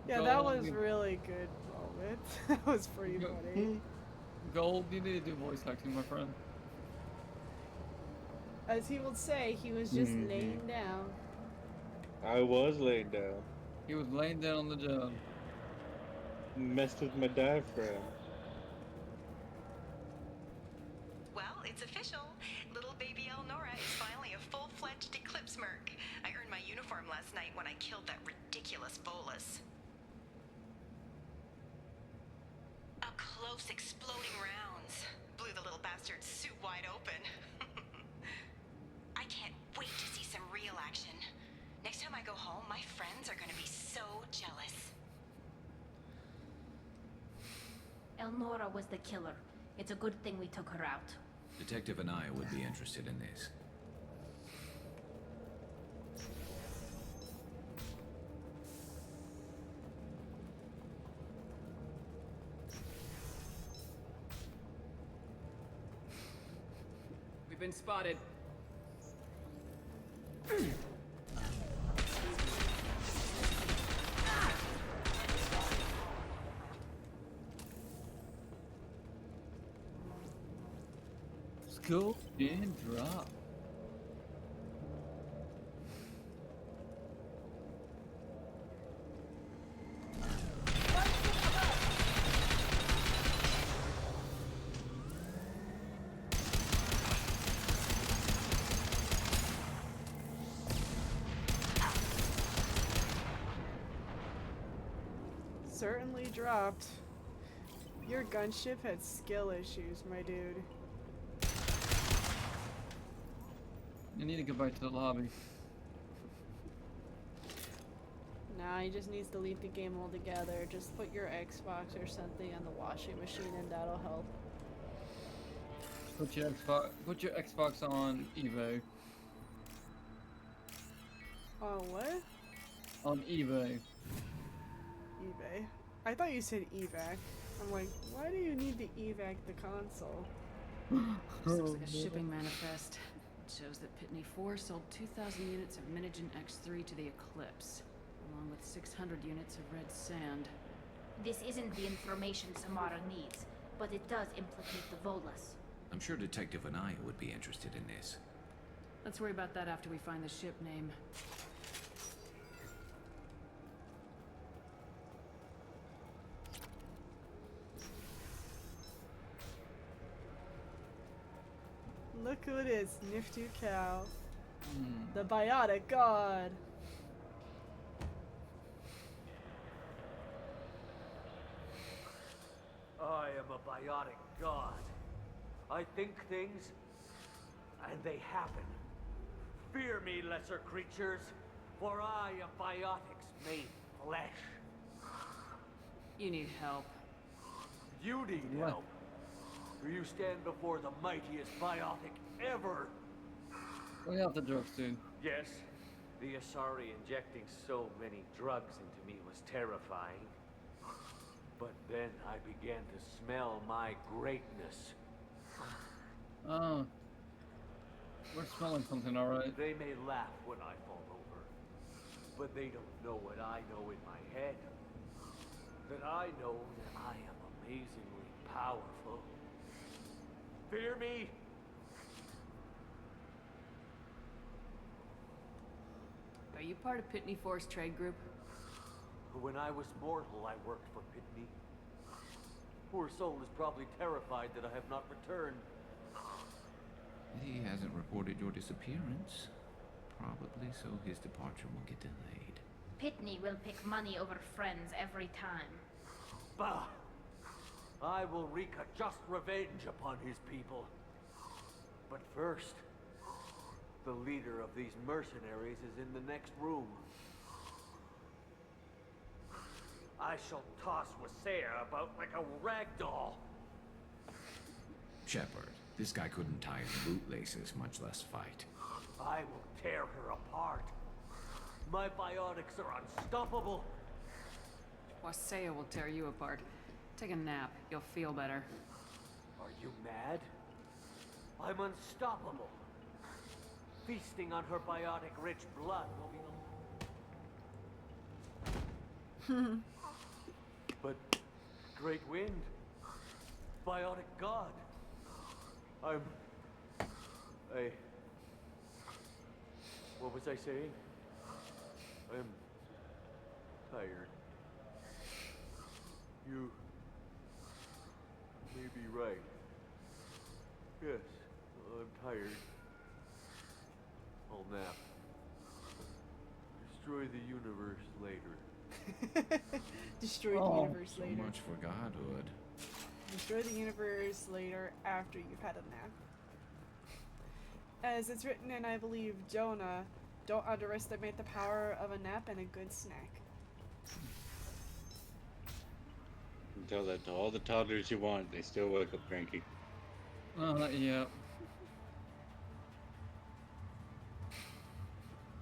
Speaker 1: Yeah, that was really good moment. That was pretty funny.
Speaker 3: Gold, you need to do voice acting, my friend.
Speaker 1: As he would say, he was just laying down.
Speaker 2: I was laying down.
Speaker 3: He was laying down on the job.
Speaker 2: Messed with my diaphragm.
Speaker 4: Well, it's official. Little baby Elnora is finally a full-fledged Eclipse merc. I earned my uniform last night when I killed that ridiculous bolus. Up close, exploding rounds blew the little bastard's suit wide open. I can't wait to see some real action. Next time I go home, my friends are gonna be so jealous.
Speaker 21: Elnora was the killer. It's a good thing we took her out.
Speaker 19: Detective Anaya would be interested in this.
Speaker 8: been spotted.
Speaker 3: Scope and drop.
Speaker 1: Certainly dropped. Your gunship had skill issues, my dude.
Speaker 3: You need to go back to the lobby.
Speaker 1: Nah, he just needs to leave the game altogether. Just put your Xbox or something on the washing machine and that'll help.
Speaker 3: Put your Xbox on eBay.
Speaker 1: On what?
Speaker 3: On eBay.
Speaker 1: eBay. I thought you said evac. I'm like, why do you need to evac the console?
Speaker 8: This looks like a shipping manifest. It shows that Pitney 4 sold 2,000 units of Minigen X3 to the Eclipse, along with 600 units of red sand.
Speaker 21: This isn't the information Samara needs, but it does implicate the Volas.
Speaker 19: I'm sure Detective Anaya would be interested in this.
Speaker 8: Let's worry about that after we find the ship name.
Speaker 1: Look who it is, Nifty Cow. The Biotic God.
Speaker 14: I am a biotic god. I think things, and they happen. Fear me, lesser creatures, for I am biotics made flesh.
Speaker 8: You need help.
Speaker 14: You need help. For you stand before the mightiest biotic ever.
Speaker 3: We have the drugs, dude.
Speaker 14: Yes, the Asari injecting so many drugs into me was terrifying. But then I began to smell my greatness.
Speaker 3: Oh. We're smelling something, alright.
Speaker 14: They may laugh when I fall over, but they don't know what I know in my head. That I know that I am amazingly powerful. Fear me?
Speaker 8: Are you part of Pitney 4's trade group?
Speaker 14: When I was mortal, I worked for Pitney. Poor soul is probably terrified that I have not returned.
Speaker 19: He hasn't reported your disappearance. Probably so his departure will get delayed.
Speaker 21: Pitney will pick money over friends every time.
Speaker 14: Bah! I will wreak a just revenge upon his people. But first, the leader of these mercenaries is in the next room. I shall toss Wasea about like a rag doll.
Speaker 19: Shepard, this guy couldn't tie his bootlaces, much less fight.
Speaker 14: I will tear her apart. My biotics are unstoppable.
Speaker 8: Wasea will tear you apart. Take a nap. You'll feel better.
Speaker 14: Are you mad? I'm unstoppable. Feasting on her biotic-rich blood will be the... But, Great Wind, biotic god, what was I saying? I'm tired. You may be right. Yes, I'm tired. I'll nap. Destroy the universe later.
Speaker 1: Destroy the universe later.
Speaker 19: So much for godhood.
Speaker 1: Destroy the universe later after you've had a nap. As it's written in, I believe, Jonah, don't underestimate the power of a nap and a good snack.
Speaker 2: You can tell that to all the toddlers you want, they still wake up cranky.
Speaker 3: Yeah.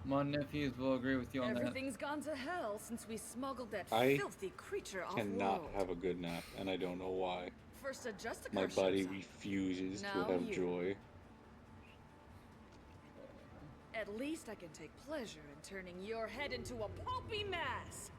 Speaker 3: My nephews will agree with you on that.
Speaker 7: Everything's gone to hell since we smuggled that
Speaker 2: I
Speaker 7: filthy creature off
Speaker 2: cannot
Speaker 7: world.
Speaker 2: have a good nap, and I don't know why.
Speaker 7: First a Justicar
Speaker 2: My body
Speaker 7: shows up.
Speaker 2: refuses
Speaker 7: Now
Speaker 2: to have
Speaker 7: you.
Speaker 2: joy.
Speaker 10: At least I can take pleasure in turning your head into a pulpy mass!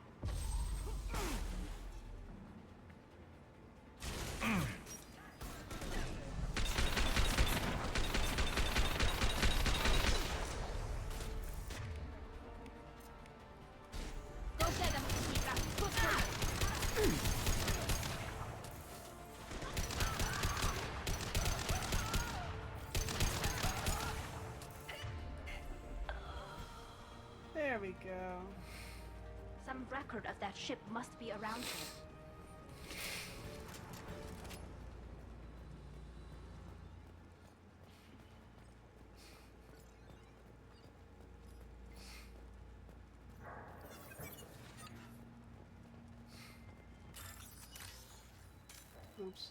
Speaker 21: Go get him, Chica. Quick.
Speaker 1: There we go.
Speaker 21: Some record of that ship must be around here.
Speaker 1: Oops.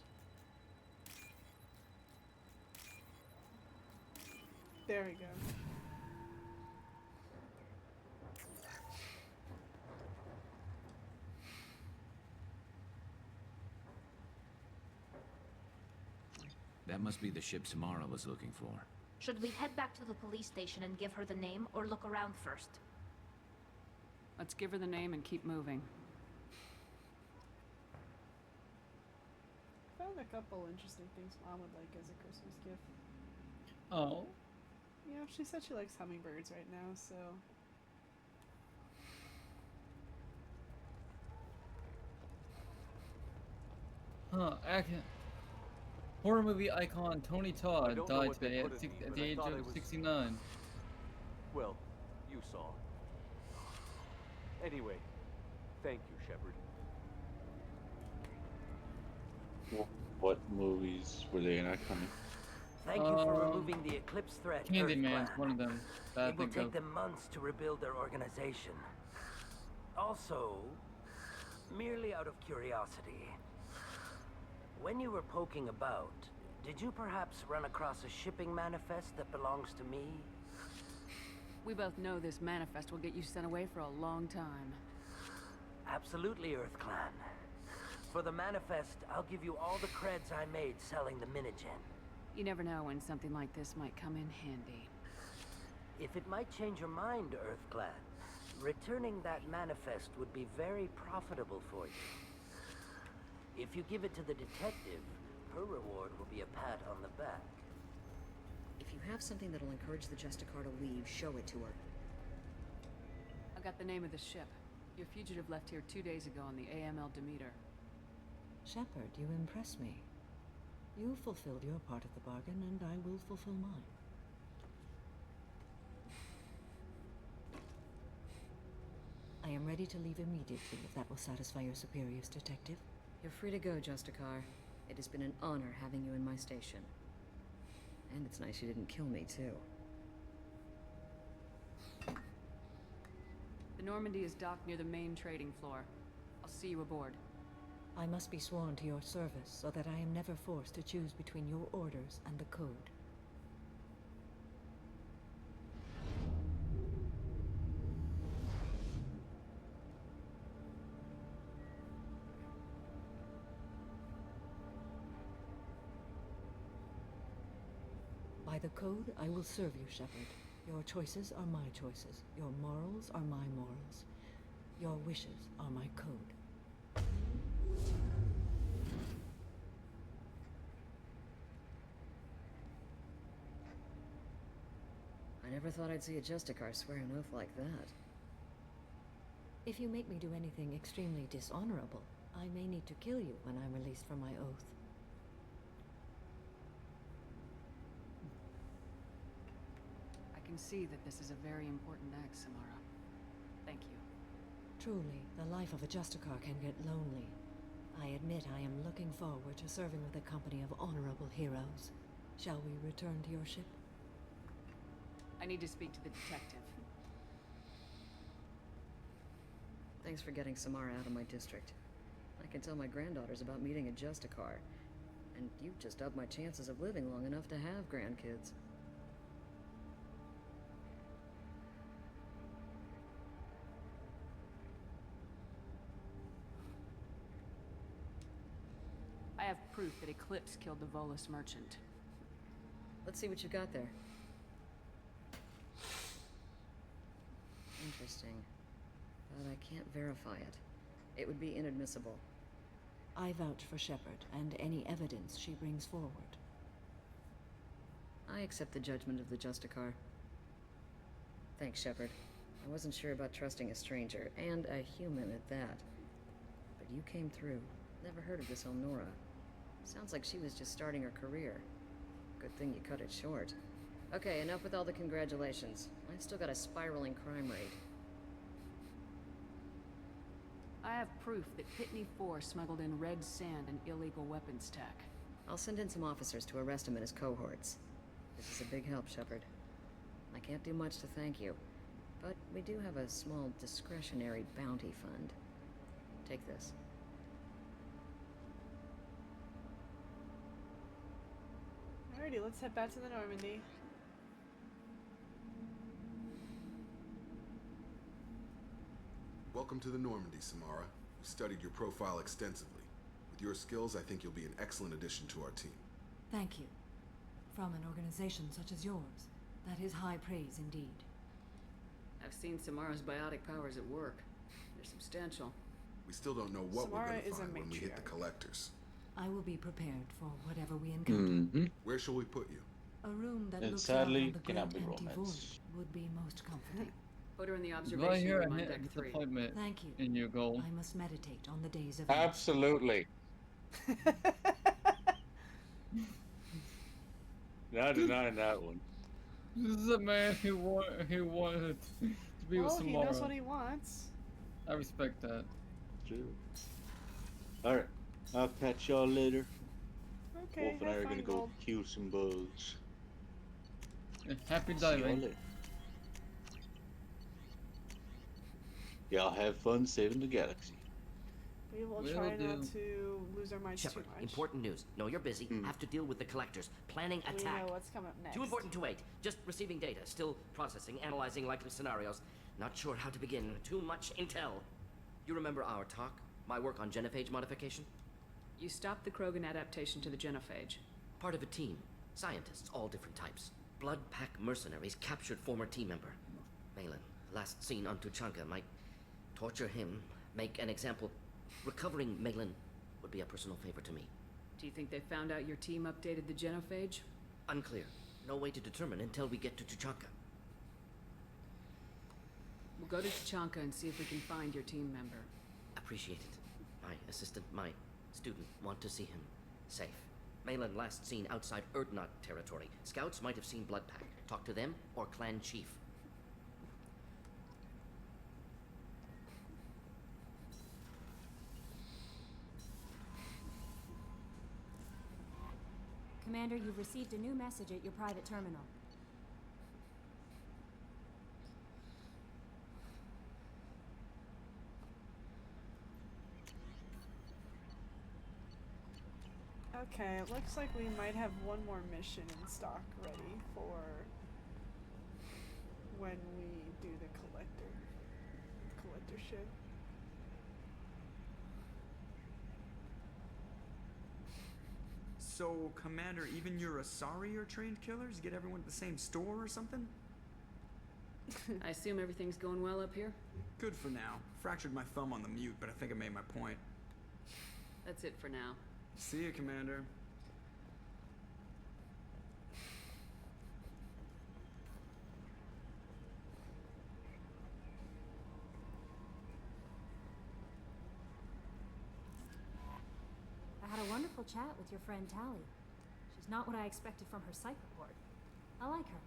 Speaker 1: There we go.
Speaker 19: That must be the ship Samara was looking for.
Speaker 21: Should we head back to the police station and give her the name, or look around first?
Speaker 8: Let's give her the name and keep moving.
Speaker 1: Found a couple interesting things Mom would like as a Christmas gift.
Speaker 3: Oh.
Speaker 1: You know, she said she likes hummingbirds right now, so...
Speaker 3: Horror movie icon Tony
Speaker 13: I
Speaker 3: Todd
Speaker 13: don't know
Speaker 3: died
Speaker 13: what they
Speaker 3: today
Speaker 13: put
Speaker 3: at,
Speaker 13: in me,
Speaker 3: at
Speaker 13: but
Speaker 3: the
Speaker 13: I
Speaker 3: age
Speaker 13: thought it
Speaker 3: of
Speaker 13: was-
Speaker 3: 69.
Speaker 13: Well, you saw. Anyway, thank you, Shepard.
Speaker 2: What movies were they not coming?
Speaker 14: Thank you for removing the Eclipse threat.
Speaker 3: Candyman's
Speaker 14: Earthclan.
Speaker 3: one of them that I
Speaker 14: It will
Speaker 3: think
Speaker 14: take
Speaker 3: of.
Speaker 14: them months to rebuild their organization. Also, merely out of curiosity, when you were poking about, did you perhaps run across a shipping manifest that belongs to me?
Speaker 8: We both know this manifest will get you sent away for a long time.
Speaker 14: Absolutely, EarthClan. For the manifest, I'll give you all the creds I made selling the Minigen.
Speaker 8: You never know when something like this might come in handy.
Speaker 14: If it might change your mind, EarthClan, returning that manifest would be very profitable for you. If you give it to the detective, her reward will be a pat on the back.
Speaker 7: If you have something that'll encourage the Justicar to leave, show it to her.
Speaker 8: I got the name of the ship. Your fugitive left here 2 days ago on the AML Demeter.
Speaker 26: Shepard, you impress me. You fulfilled your part of the bargain, and I will fulfill mine. I am ready to leave immediately, if that will satisfy your superiors, Detective.
Speaker 7: You're free to go, Justicar. It has been an honor having you in my station. And it's nice you didn't kill me, too.
Speaker 8: The Normandy is docked near the main trading floor. I'll see you aboard.
Speaker 26: I must be sworn to your service, so that I am never forced to choose between your orders and the Code. By the Code, I will serve you, Shepard. Your choices are my choices. Your morals are my morals. Your wishes are my code.
Speaker 7: I never thought I'd see a Justicar swear an oath like that.
Speaker 26: If you make me do anything extremely dishonorable, I may need to kill you when I'm released from my oath.
Speaker 8: I can see that this is a very important act, Samara. Thank you.
Speaker 26: Truly, the life of a Justicar can get lonely. I admit I am looking forward to serving with a company of honorable heroes. Shall we return to your ship?
Speaker 8: I need to speak to the detective.
Speaker 7: Thanks for getting Samara out of my district. I can tell my granddaughters about meeting a Justicar. And you've just upped my chances of living long enough to have grandkids.
Speaker 8: I have proof that Eclipse killed the Volus merchant.
Speaker 7: Let's see what you got there. Interesting. But I can't verify it. It would be inadmissible.
Speaker 26: I vouch for Shepard and any evidence she brings forward.
Speaker 7: I accept the judgment of the Justicar. Thanks, Shepard. I wasn't sure about trusting a stranger, and a human at that. But you came through. Never heard of this Elnora. Sounds like she was just starting her career. Good thing you cut it short. Okay, enough with all the congratulations. I've still got a spiraling crime rate.
Speaker 8: I have proof that Pitney 4 smuggled in red sand and illegal weapons tech.
Speaker 7: I'll send in some officers to arrest him and his cohorts. This is a big help, Shepard. I can't do much to thank you, but we do have a small discretionary bounty fund. Take this.
Speaker 1: Alrighty, let's head back to the Normandy.
Speaker 5: Welcome to the Normandy, Samara. We studied your profile extensively. With your skills, I think you'll be an excellent addition to our team.
Speaker 26: Thank you. From an organization such as yours, that is high praise indeed.
Speaker 8: I've seen Samara's biotic powers at work. They're substantial.
Speaker 5: We still don't know what
Speaker 1: Samara
Speaker 5: we're going to
Speaker 1: is a
Speaker 5: find when we hit the
Speaker 1: matriarch.
Speaker 5: collectors.
Speaker 26: I will be prepared for whatever we encounter.
Speaker 5: Where shall we put you?
Speaker 26: A room that
Speaker 2: And
Speaker 26: looks out
Speaker 2: sadly,
Speaker 26: on the
Speaker 2: cannot
Speaker 26: great
Speaker 2: be
Speaker 26: empty void
Speaker 2: romance.
Speaker 26: would be most comforting.
Speaker 8: Put her in the
Speaker 3: Do I
Speaker 8: observation
Speaker 3: hear
Speaker 8: room
Speaker 3: a
Speaker 8: on
Speaker 3: hint
Speaker 8: deck
Speaker 3: of
Speaker 8: 3.
Speaker 3: disappointment
Speaker 26: Thank you.
Speaker 3: in your goal?
Speaker 26: I must meditate on the days of
Speaker 2: Absolutely. Not denying that one.
Speaker 3: This is a man who wanted to be with
Speaker 1: Well, he
Speaker 3: Samara.
Speaker 1: knows what he wants.
Speaker 3: I respect that.
Speaker 2: True. Alright. I'll catch y'all later.
Speaker 1: Okay,
Speaker 2: Wolf and I
Speaker 1: have
Speaker 2: are gonna
Speaker 1: fun,
Speaker 2: go
Speaker 1: Gold.
Speaker 2: kill some bugs.
Speaker 3: Happy
Speaker 2: See y'all
Speaker 3: diving.
Speaker 2: later. Y'all have fun saving the galaxy.
Speaker 1: We will
Speaker 3: Will
Speaker 1: try
Speaker 3: do.
Speaker 1: not to lose our minds
Speaker 6: Shepard,
Speaker 1: too much.
Speaker 6: important news. Know you're busy. Have to deal with the collectors. Planning
Speaker 1: We
Speaker 6: attack.
Speaker 1: know what's coming up next.
Speaker 6: Too important to wait. Just receiving data. Still processing, analyzing likely scenarios. Not sure how to begin. Too much intel. You remember our talk? My work on genophage modification?
Speaker 8: You stopped the Krogan adaptation to the genophage.
Speaker 6: Part of a team. Scientists, all different types. Blood Pack mercenaries captured former team member. Malin, last seen on Tuchanka, might torture him, make an example. Recovering Malin would be a personal favor to me.
Speaker 8: Do you think they found out your team updated the genophage?
Speaker 6: Unclear. No way to determine until we get to Tuchanka.
Speaker 8: We'll go to Tuchanka and see if we can find your team member.
Speaker 6: Appreciate it. My assistant, my student, want to see him safe. Malin last seen outside Erdnot territory. Scouts might have seen Bloodpack. Talk to them or clan chief.
Speaker 9: Commander, you've received a new message at your private terminal.
Speaker 1: Okay, it looks like we might have one more mission in stock ready for when we do the collector ship.
Speaker 12: So, Commander, even your Asari are trained killers? Get everyone at the same store or something?
Speaker 8: I assume everything's going well up here?
Speaker 12: Good for now. Fractured my thumb on the mute, but I think I made my point.
Speaker 8: That's it for now.
Speaker 12: See you, Commander.
Speaker 9: I had a wonderful chat with your friend Tally. She's not what I expected from her psych report. I like her.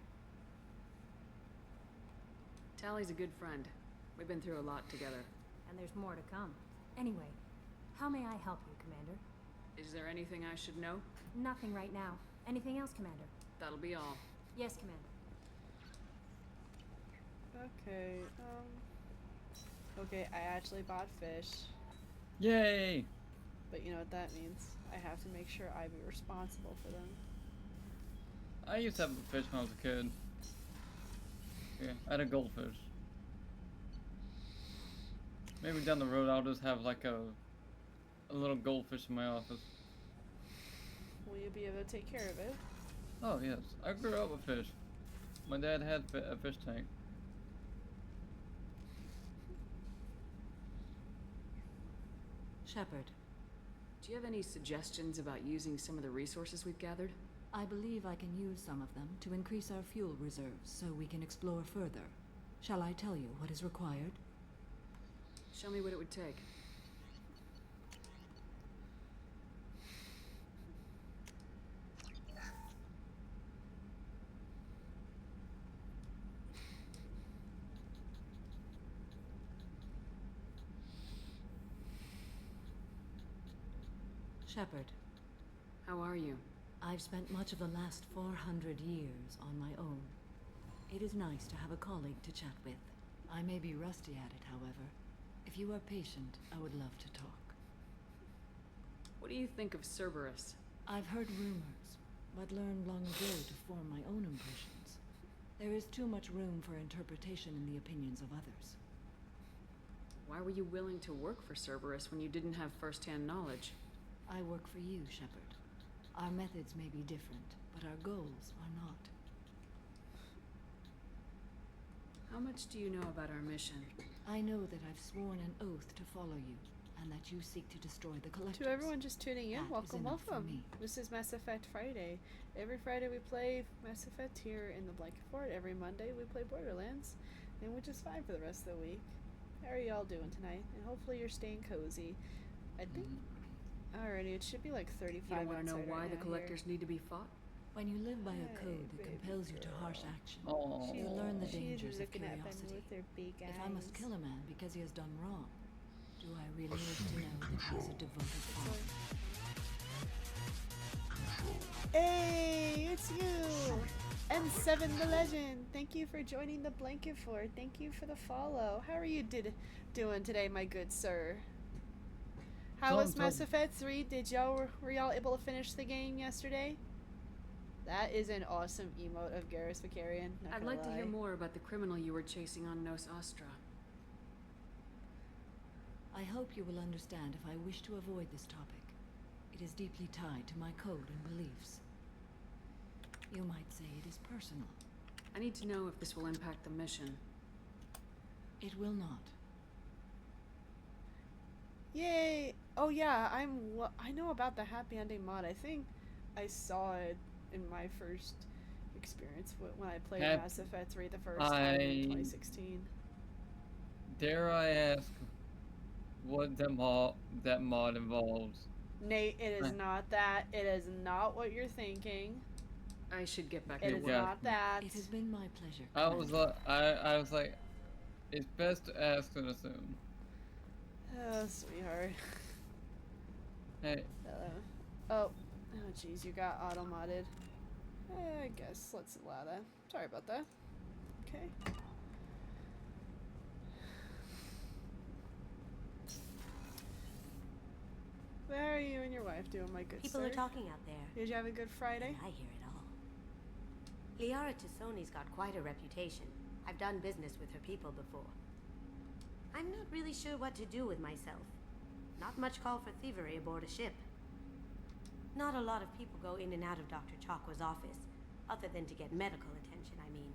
Speaker 8: Tally's a good friend. We've been through a lot together.
Speaker 9: And there's more to come. Anyway, how may I help you, Commander?
Speaker 8: Is there anything I should know?
Speaker 9: Nothing right now. Anything else, Commander?
Speaker 8: That'll be all.
Speaker 9: Yes, Commander.
Speaker 1: Okay, okay, I actually bought fish.
Speaker 3: Yay!
Speaker 1: But you know what that means. I have to make sure I be responsible for them.
Speaker 3: I used to have a fish when I was a kid. Yeah, I had a goldfish. Maybe down the road I'll just have like a little goldfish in my office.
Speaker 1: Will you be able to take care of it?
Speaker 3: Oh yes, I grew up with fish. My dad had a fish tank.
Speaker 26: Shepard,
Speaker 8: Do you have any suggestions about using some of the resources we've gathered?
Speaker 26: I believe I can use some of them to increase our fuel reserves so we can explore further. Shall I tell you what is required?
Speaker 8: Show me what it would take.
Speaker 26: Shepard,
Speaker 8: How are you?
Speaker 26: I've spent much of the last 400 years on my own. It is nice to have a colleague to chat with. I may be rusty at it, however. If you are patient, I would love to talk.
Speaker 8: What do you think of Cerberus?
Speaker 26: I've heard rumors, but learned long ago to form my own impressions. There is too much room for interpretation in the opinions of others.
Speaker 8: Why were you willing to work for Cerberus when you didn't have first-hand knowledge?
Speaker 26: I work for you, Shepard. Our methods may be different, but our goals are not.
Speaker 8: How much do you know about our mission?
Speaker 26: I know that I've sworn an oath to follow you, and that you seek to destroy the Collectors.
Speaker 1: To everyone just tuning in,
Speaker 26: That is
Speaker 1: welcome,
Speaker 26: enough for
Speaker 1: welcome.
Speaker 26: me.
Speaker 1: This is Mass Effect Friday. Every Friday we play Mass Effect here in the Blanket Fort. Every Monday we play Borderlands, and which is fine for the rest of the week. How are y'all doing tonight? And hopefully you're staying cozy. I think already it should be like 35
Speaker 8: You don't want to know
Speaker 1: outside
Speaker 8: why
Speaker 1: right
Speaker 8: the
Speaker 1: now
Speaker 8: Collectors
Speaker 1: here.
Speaker 8: need to be fought?
Speaker 26: When you live by a
Speaker 1: Hey,
Speaker 26: code that
Speaker 1: baby
Speaker 26: compels you to harsh action,
Speaker 8: Oh.
Speaker 26: you learn the
Speaker 1: She's
Speaker 26: dangers of
Speaker 1: looking at them
Speaker 26: curiosity.
Speaker 1: with their big
Speaker 26: If I must
Speaker 1: eyes.
Speaker 26: kill a man because he has done wrong, do I really wish to know that he is a devoted father?
Speaker 1: Hey, it's you! M7 the Legend! Thank you for joining the Blanket Fort. Thank you for the follow. How are you doing today, my good sir? How was Mass Effect 3? Were y'all able to finish the game yesterday? That is an awesome emote of Garrus Vicarian. not
Speaker 8: I'd
Speaker 1: gonna
Speaker 8: like to hear
Speaker 1: lie.
Speaker 8: more about the criminal you were chasing on Nos Astra.
Speaker 26: I hope you will understand if I wish to avoid this topic. It is deeply tied to my code and beliefs. You might say it is personal.
Speaker 8: I need to know if this will impact the mission.
Speaker 26: It will not.
Speaker 1: Yay! Oh yeah, I know about the happy ending mod. I think I saw it in my first experience when I played Mass Effect 3 the first time in 2016.
Speaker 3: Dare I ask what that mod involves?
Speaker 1: Nate, it is not that. It is not what you're thinking.
Speaker 8: I should get back
Speaker 1: It
Speaker 8: to
Speaker 1: is
Speaker 8: work.
Speaker 1: not that.
Speaker 26: It has been my pleasure.
Speaker 3: I was like, it's best to ask than assume.
Speaker 1: Oh, sweetheart.
Speaker 3: Hey,
Speaker 1: Oh, jeez, you got auto-modded. I guess let's allow that. Sorry about that. Okay. Where are you and your wife doing, my good
Speaker 15: People
Speaker 1: sir?
Speaker 15: are talking out there.
Speaker 1: Did you have a good Friday?
Speaker 15: I hear it all. Liara Tassoni's got quite a reputation. I've done business with her people before. I'm not really sure what to do with myself. Not much call for thievery aboard a ship. Not a lot of people go in and out of Dr. Chakwa's office, other than to get medical attention, I mean.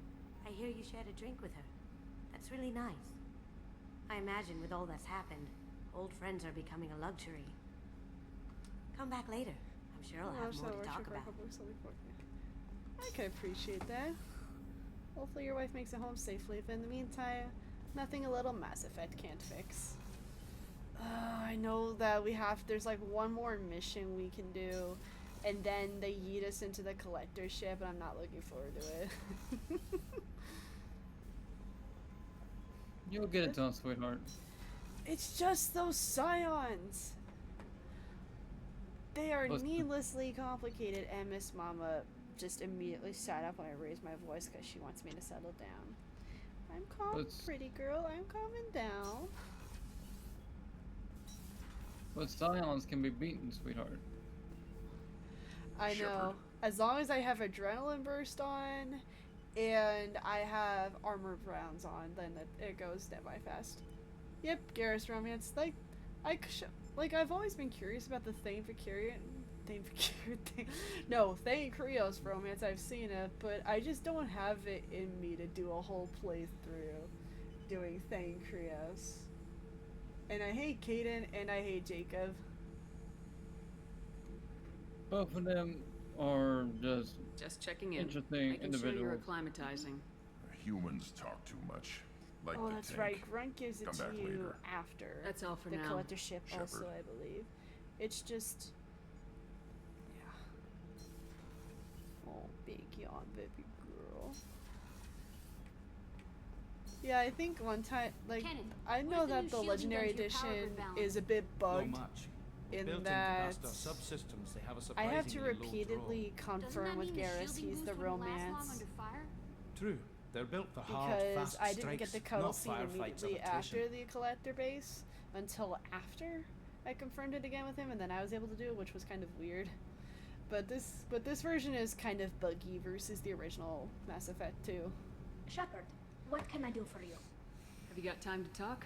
Speaker 15: I hear you shared a drink with her. That's really nice. I imagine with all that's happened, old friends are becoming a luxury. Come back later. I'm sure I'll have more to talk about.
Speaker 1: I can appreciate that. Hopefully your wife makes it home safely, but in the meantime, nothing a little Mass Effect can't fix. I know that there's like one more mission we can do, and then they yeet us into the collector ship, and I'm not looking forward to it.
Speaker 3: you'll get it done, sweetheart.
Speaker 1: It's just those scions! They are needlessly complicated, and Miss Mama just immediately sat up when I raised my voice because she wants me to settle down. I'm calm, pretty girl. I'm calming down.
Speaker 3: But scions can be beaten, sweetheart.
Speaker 1: I know. As long as I have adrenaline burst on, and I have armor rounds on, then it goes semi-fast. Yep, Garrus romance. I've always been curious about the Thane Krios romance. I've seen it, but I just don't have it in me to do a whole playthrough doing Thane Krios. And I hate Caden and I hate Jacob.
Speaker 3: Both of them are
Speaker 8: just checking in.
Speaker 3: Interesting
Speaker 8: Making sure you're
Speaker 3: individuals.
Speaker 8: acclimatizing.
Speaker 16: Humans talk too much. Like
Speaker 1: Oh,
Speaker 16: to
Speaker 1: that's
Speaker 16: think.
Speaker 1: right. Grunt gives it
Speaker 16: Come
Speaker 1: to
Speaker 16: back
Speaker 1: you
Speaker 16: later.
Speaker 1: after.
Speaker 8: That's all for
Speaker 1: the
Speaker 8: now.
Speaker 1: collector ship
Speaker 16: Shepard.
Speaker 1: also, I believe. It's just... Yeah. Oh, big yawn, baby girl. Yeah, I think one time, like,
Speaker 9: Kenan,
Speaker 1: I know
Speaker 9: what is the
Speaker 1: that
Speaker 9: new
Speaker 1: the
Speaker 9: shielding
Speaker 1: Legendary
Speaker 9: done to your power
Speaker 1: Edition
Speaker 9: grid balance?
Speaker 1: is a bit bugged.
Speaker 17: Not much.
Speaker 1: In
Speaker 17: Built
Speaker 1: that
Speaker 17: into Dastar subsystems, they have a
Speaker 1: I have to
Speaker 17: surprisingly low draw.
Speaker 1: repeatedly confirm with Garrus he's the romance.
Speaker 17: True. They're built for hard,
Speaker 1: Because
Speaker 17: fast
Speaker 1: I didn't get
Speaker 17: strikes,
Speaker 1: the cuddle
Speaker 17: not
Speaker 1: scene
Speaker 17: firefights of
Speaker 1: immediately
Speaker 17: attrition.
Speaker 1: after the collector base until after I confirmed it again with him, and then I was able to do it, which was kind of weird. But this version is kind of buggy versus the original Mass Effect 2.
Speaker 21: Shepard, what can I do for you?
Speaker 8: Have you got time to talk?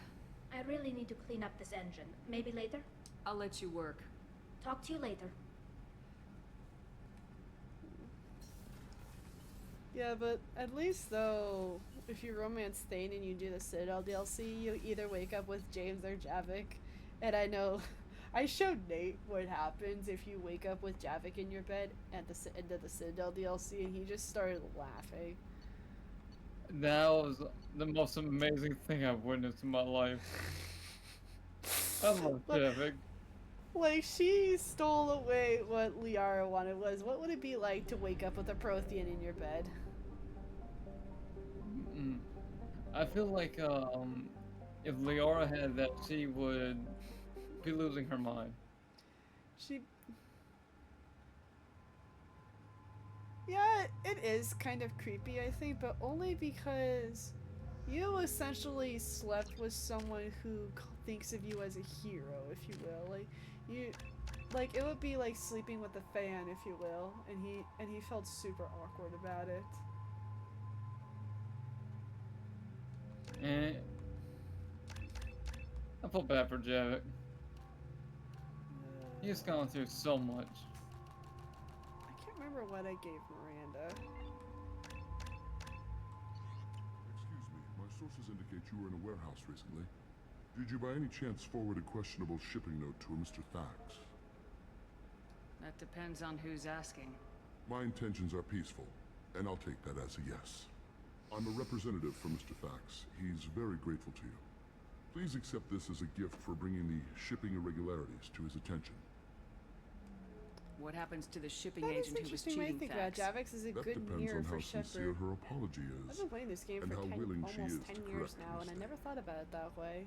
Speaker 21: I really need to clean up this engine. Maybe later?
Speaker 8: I'll let you work.
Speaker 21: Talk to you later.
Speaker 1: Yeah, but at least though, if you romance Thane and you do the Citadel DLC, you either wake up with James or Javik. And I know, I showed Nate what happens if you wake up with Javik in your bed at the end of the Citadel DLC, and he just started laughing.
Speaker 3: That was the most amazing thing I've witnessed in my life. I love Javik.
Speaker 1: Like, she stole away what Liara wanted. What would it be like to wake up with a Prothean in your bed?
Speaker 3: I feel like if Liara had that, she would be losing her mind.
Speaker 1: Yeah, it is kind of creepy, I think, but only because you essentially slept with someone who thinks of you as a hero, if you will. Like, it would be like sleeping with a fan, if you will, and he felt super awkward about it.
Speaker 3: And I feel bad for Javik. He's gone through so much.
Speaker 1: I can't remember what I gave Miranda.
Speaker 18: Excuse me, my sources indicate you were in a warehouse recently. Did you by any chance forward a questionable shipping note to a Mr. Thax?
Speaker 8: That depends on who's asking.
Speaker 18: My intentions are peaceful, and I'll take that as a yes. I'm a representative for Mr. Thax. He's very grateful to you. Please accept this as a gift for bringing the shipping irregularities to his attention.
Speaker 8: What happens to the shipping
Speaker 1: That is
Speaker 8: agent who was
Speaker 1: interesting way to
Speaker 8: cheating
Speaker 1: think about it.
Speaker 8: Thax?
Speaker 1: Javix is a
Speaker 18: That
Speaker 1: good
Speaker 18: depends
Speaker 1: mirror
Speaker 18: on
Speaker 1: for
Speaker 18: how sincere
Speaker 1: Shepard.
Speaker 18: her apology
Speaker 1: I've
Speaker 18: is,
Speaker 1: been playing this game
Speaker 18: and
Speaker 1: for
Speaker 18: how willing she
Speaker 1: almost
Speaker 18: is
Speaker 1: 10
Speaker 18: to
Speaker 1: years
Speaker 18: correct
Speaker 1: now, and I never thought about it that way.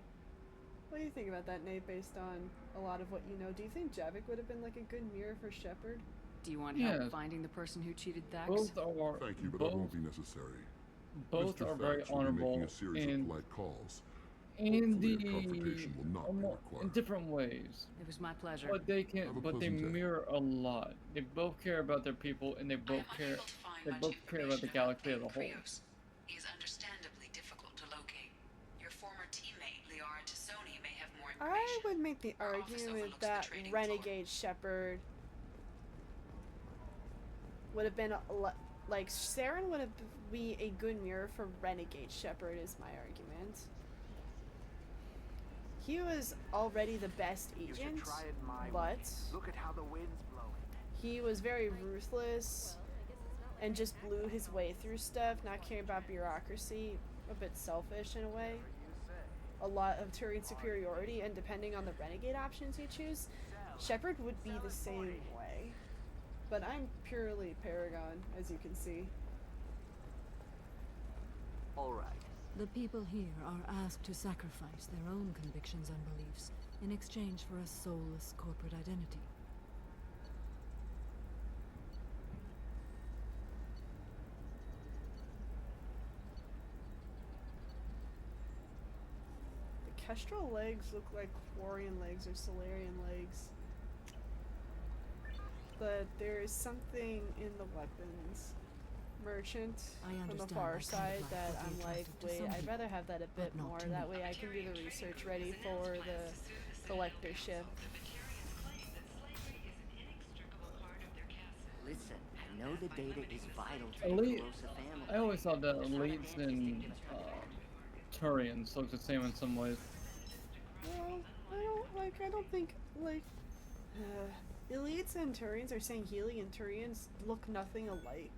Speaker 1: What do you think about that, Nate, based on a lot of what you know? Do you think Javik would have been like a good mirror for Shepard?
Speaker 8: Do you want
Speaker 3: Yeah.
Speaker 8: help finding the person who cheated Thax?
Speaker 3: Both are
Speaker 18: Thank you, but that won't be necessary.
Speaker 3: both
Speaker 18: Mr.
Speaker 3: are very
Speaker 18: Thax will be making
Speaker 3: honorable
Speaker 18: a series
Speaker 3: in
Speaker 18: of polite calls.
Speaker 3: in
Speaker 18: Hopefully
Speaker 3: the
Speaker 18: a confrontation will not be required.
Speaker 3: in different ways.
Speaker 8: It was my pleasure.
Speaker 3: But they
Speaker 18: Have
Speaker 3: can,
Speaker 18: a
Speaker 3: but they
Speaker 18: pleasant day.
Speaker 3: mirror a lot. They both care about their people, and they both care. They both care about the galaxy as a whole.
Speaker 4: He is understandably difficult to locate. Your former teammate, Liara Tassoni, may have more information.
Speaker 1: I would make the argument that Renegade Shepard would have been like Saren would have be a good mirror for Renegade Shepard is my argument. He was already the best agent, but
Speaker 14: Look at how the wind's blowing.
Speaker 1: he was very ruthless and just blew his way through stuff, not caring about bureaucracy, a bit selfish in a way. A lot of Turian superiority, and depending on the renegade options you choose, Shepard would be the same way. But I'm purely Paragon, as you can see.
Speaker 14: All right.
Speaker 26: The people here are asked to sacrifice their own convictions and beliefs in exchange for a soulless corporate identity.
Speaker 1: The Kestrel legs look like Quarian legs or Solarian legs. But there is something in the weapons merchant from the far side that I'm like, wait, I'd rather have that a bit more. That way I can do the research ready for the collector ship.
Speaker 6: Listen, I know the data is vital to the
Speaker 3: Elite.
Speaker 6: Corrosa family.
Speaker 3: I always thought that elites and Turians look the same in some ways.
Speaker 1: Well, like, I don't think, like, elites and Turians are saying Healy and Turians look nothing alike.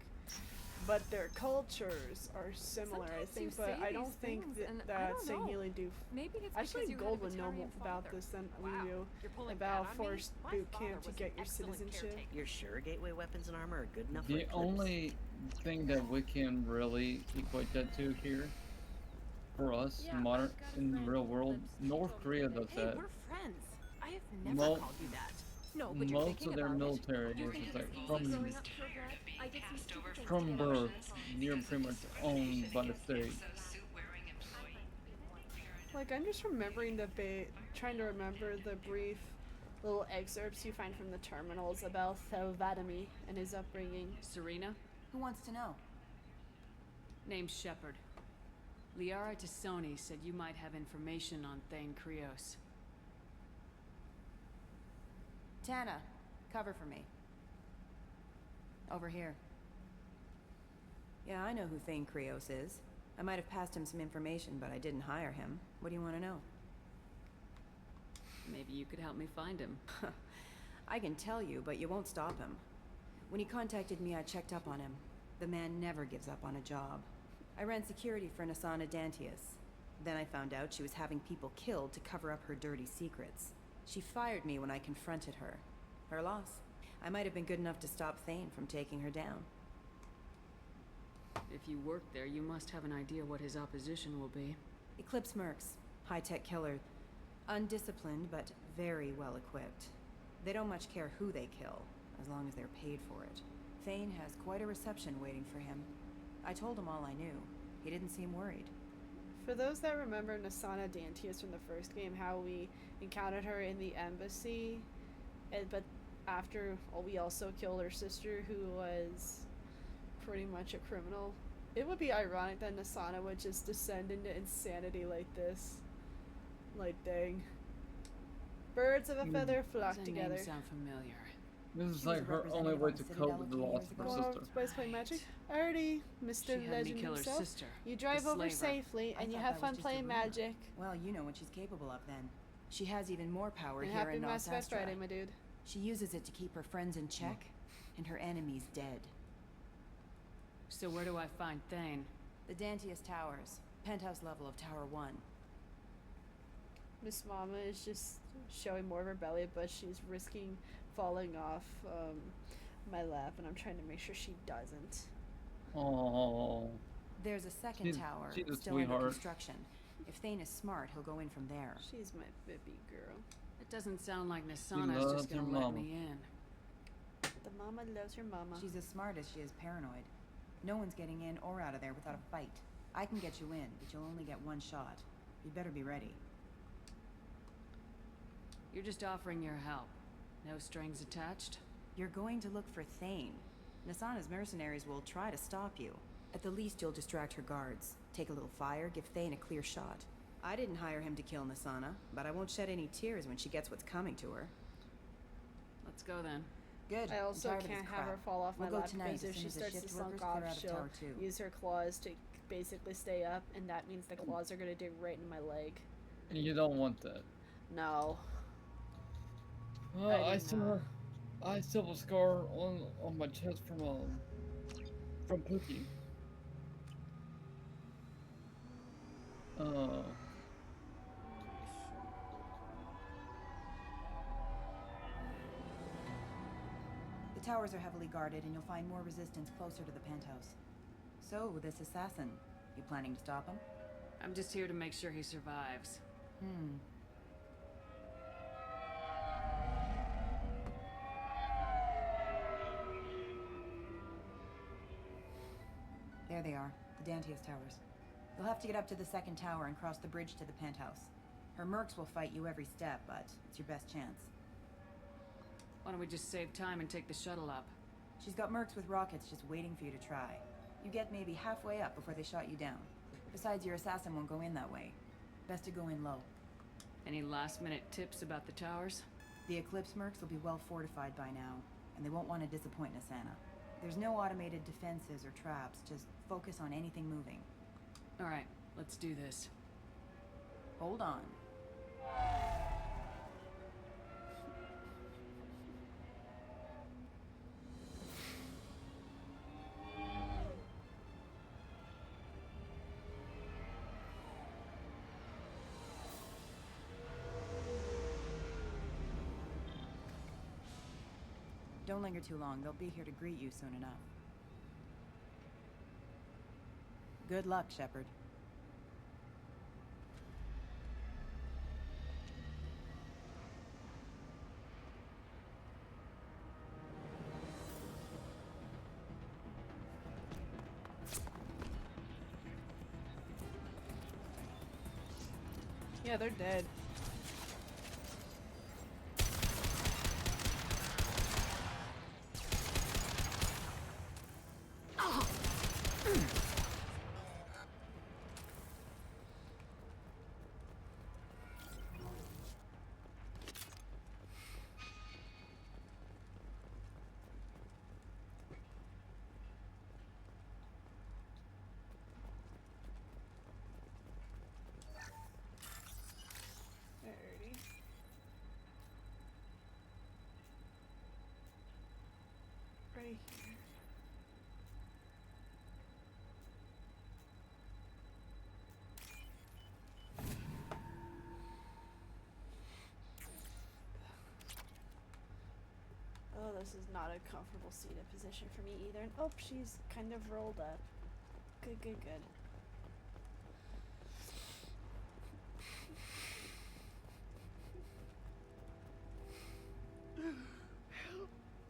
Speaker 1: But their cultures are similar, I think, but I don't think that St. Healy do.
Speaker 11: Maybe it's
Speaker 1: actually,
Speaker 11: because you
Speaker 1: Gold
Speaker 11: had a
Speaker 1: would know more
Speaker 11: vegetarian
Speaker 1: about
Speaker 11: father.
Speaker 1: this than
Speaker 11: Wow,
Speaker 1: we do
Speaker 11: you're pulling
Speaker 1: about
Speaker 11: that on me?
Speaker 1: forced
Speaker 11: My
Speaker 1: boot
Speaker 11: father
Speaker 1: camp to
Speaker 11: was
Speaker 1: get
Speaker 11: an
Speaker 1: your
Speaker 11: excellent
Speaker 1: citizenship.
Speaker 11: caretaker.
Speaker 20: You're sure Gateway weapons and armor are good enough for
Speaker 3: The
Speaker 20: Eclipse?
Speaker 3: only thing that we can really equate that to here, for us, modern in the real world, North Korea does
Speaker 11: Hey,
Speaker 3: that.
Speaker 11: we're friends. I have never
Speaker 3: Mo-
Speaker 11: called you that. No, but you're
Speaker 3: Most
Speaker 11: thinking
Speaker 3: of their
Speaker 11: about
Speaker 3: military
Speaker 11: it. You
Speaker 3: is
Speaker 11: think
Speaker 3: just
Speaker 11: it's
Speaker 3: like
Speaker 11: easy
Speaker 3: from
Speaker 11: growing up so good? I did some stupid things
Speaker 3: from
Speaker 11: to get
Speaker 3: birth,
Speaker 11: options.
Speaker 3: you're pretty much owned by the state.
Speaker 1: Like, I'm just remembering trying to remember the brief little excerpts you find from the terminals about Thelvadami and his upbringing.
Speaker 8: Serena?
Speaker 22: Who wants to know?
Speaker 8: Name's Shepard. Liara Tassoni said you might have information on Thane Krios.
Speaker 22: Tana, cover for me. Over here. Yeah, I know who Thane Krios is. I might have passed him some information, but I didn't hire him. What do you want to know?
Speaker 8: Maybe you could help me find him.
Speaker 22: I can tell you, but you won't stop him. When he contacted me, I checked up on him. The man never gives up on a job. I ran security for Nasana Dantius. Then I found out she was having people killed to cover up her dirty secrets. She fired me when I confronted her. Her loss. I might have been good enough to stop Thane from taking her down.
Speaker 8: If you work there, you must have an idea what his opposition will be.
Speaker 22: Eclipse mercs. High-tech killer. Undisciplined, but very well equipped. They don't much care who they kill, as long as they're paid for it. Thane has quite a reception waiting for him. I told him all I knew. He didn't seem worried.
Speaker 1: For those that remember Nasana Dantius from the first game, how we encountered her in the embassy, but after we also killed her sister, who was pretty much a criminal. It would be ironic that Nasana would just descend into insanity like this. Like, dang. Birds of a feather flock
Speaker 8: Does that
Speaker 1: together.
Speaker 8: name sound familiar?
Speaker 3: This is like her only way to cope with the loss of her
Speaker 1: Well,
Speaker 3: sister.
Speaker 1: Spice Play Magic? Already, Mr.
Speaker 8: She had me
Speaker 1: Legend
Speaker 8: kill her
Speaker 1: himself.
Speaker 8: sister,
Speaker 1: You drive
Speaker 8: the
Speaker 1: over
Speaker 8: slaver.
Speaker 1: safely and you
Speaker 22: I
Speaker 1: have
Speaker 22: thought that
Speaker 1: fun
Speaker 22: was just a
Speaker 1: playing
Speaker 22: rumor.
Speaker 1: magic.
Speaker 22: Well, you know what she's capable of then. She has even more power
Speaker 1: And
Speaker 22: here
Speaker 1: happy
Speaker 22: in
Speaker 1: Mass
Speaker 22: Nos
Speaker 1: Effect
Speaker 22: Astra.
Speaker 1: Friday, my dude.
Speaker 22: She uses it to keep her friends in check, and her enemies dead.
Speaker 8: So where do I find Thane?
Speaker 22: The Dantius Towers. Penthouse level of Tower 1.
Speaker 1: Miss Mama is just showing more of her belly, but she's risking falling off my lap, and I'm trying to make sure she doesn't.
Speaker 3: Oh.
Speaker 22: There's a second
Speaker 3: She's-
Speaker 22: tower,
Speaker 3: she's a
Speaker 22: still under
Speaker 3: sweetheart.
Speaker 22: construction. If Thane is smart, he'll go in from there.
Speaker 1: She's my baby girl.
Speaker 8: It doesn't sound like Nasana's
Speaker 3: loves
Speaker 8: just gonna
Speaker 3: her
Speaker 8: let
Speaker 3: mama.
Speaker 8: me in.
Speaker 1: The mama loves her mama.
Speaker 22: She's as smart as she is paranoid. No one's getting in or out of there without a fight. I can get you in, but you'll only get one shot. You better be ready.
Speaker 8: You're just offering your help. No strings attached?
Speaker 22: You're going to look for Thane. Nasana's mercenaries will try to stop you. At the least, you'll distract her guards. Take a little fire, give Thane a clear shot. I didn't hire him to kill Nasana, but I won't shed any tears when she gets what's coming to her.
Speaker 8: Let's go then.
Speaker 22: Good.
Speaker 1: I also
Speaker 22: I'm tired of
Speaker 1: can't
Speaker 22: this
Speaker 1: have
Speaker 22: crap.
Speaker 1: her fall off
Speaker 22: We'll
Speaker 1: my
Speaker 22: go
Speaker 1: lap
Speaker 22: tonight
Speaker 1: because
Speaker 22: as
Speaker 1: if
Speaker 22: soon
Speaker 1: she
Speaker 22: as the
Speaker 1: starts to
Speaker 22: shift
Speaker 1: slunk
Speaker 22: workers
Speaker 1: off,
Speaker 22: clear out of
Speaker 1: she'll
Speaker 22: Tower 2.
Speaker 1: use her claws to basically stay up, and that means the claws are gonna dig right in my leg.
Speaker 3: And you don't want that.
Speaker 1: No.
Speaker 3: I still have a scar on my chest from Pookie.
Speaker 22: The towers are heavily guarded, and you'll find more resistance closer to the penthouse. So, this assassin, you planning to stop him?
Speaker 8: I'm just here to make sure he survives.
Speaker 22: There they are, the Dantius Towers. You'll have to get up to the second tower and cross the bridge to the penthouse. Her mercs will fight you every step, but it's your best chance.
Speaker 8: Why don't we just save time and take the shuttle up?
Speaker 22: She's got mercs with rockets just waiting for you to try. You get maybe halfway up before they shot you down. Besides, your assassin won't go in that way. Best to go in low.
Speaker 8: Any last-minute tips about the towers?
Speaker 22: The Eclipse mercs will be well fortified by now, and they won't want to disappoint Nasana. There's no automated defenses or traps, just focus on anything moving.
Speaker 8: Alright, let's do this.
Speaker 22: Hold on. Don't linger too long. They'll be here to greet you soon enough. Good luck, Shepard.
Speaker 1: Yeah, they're dead. Alrighty. Right here. Oh, this is not a comfortable seated position for me either. And oh, she's kind of rolled up. Good, good, good.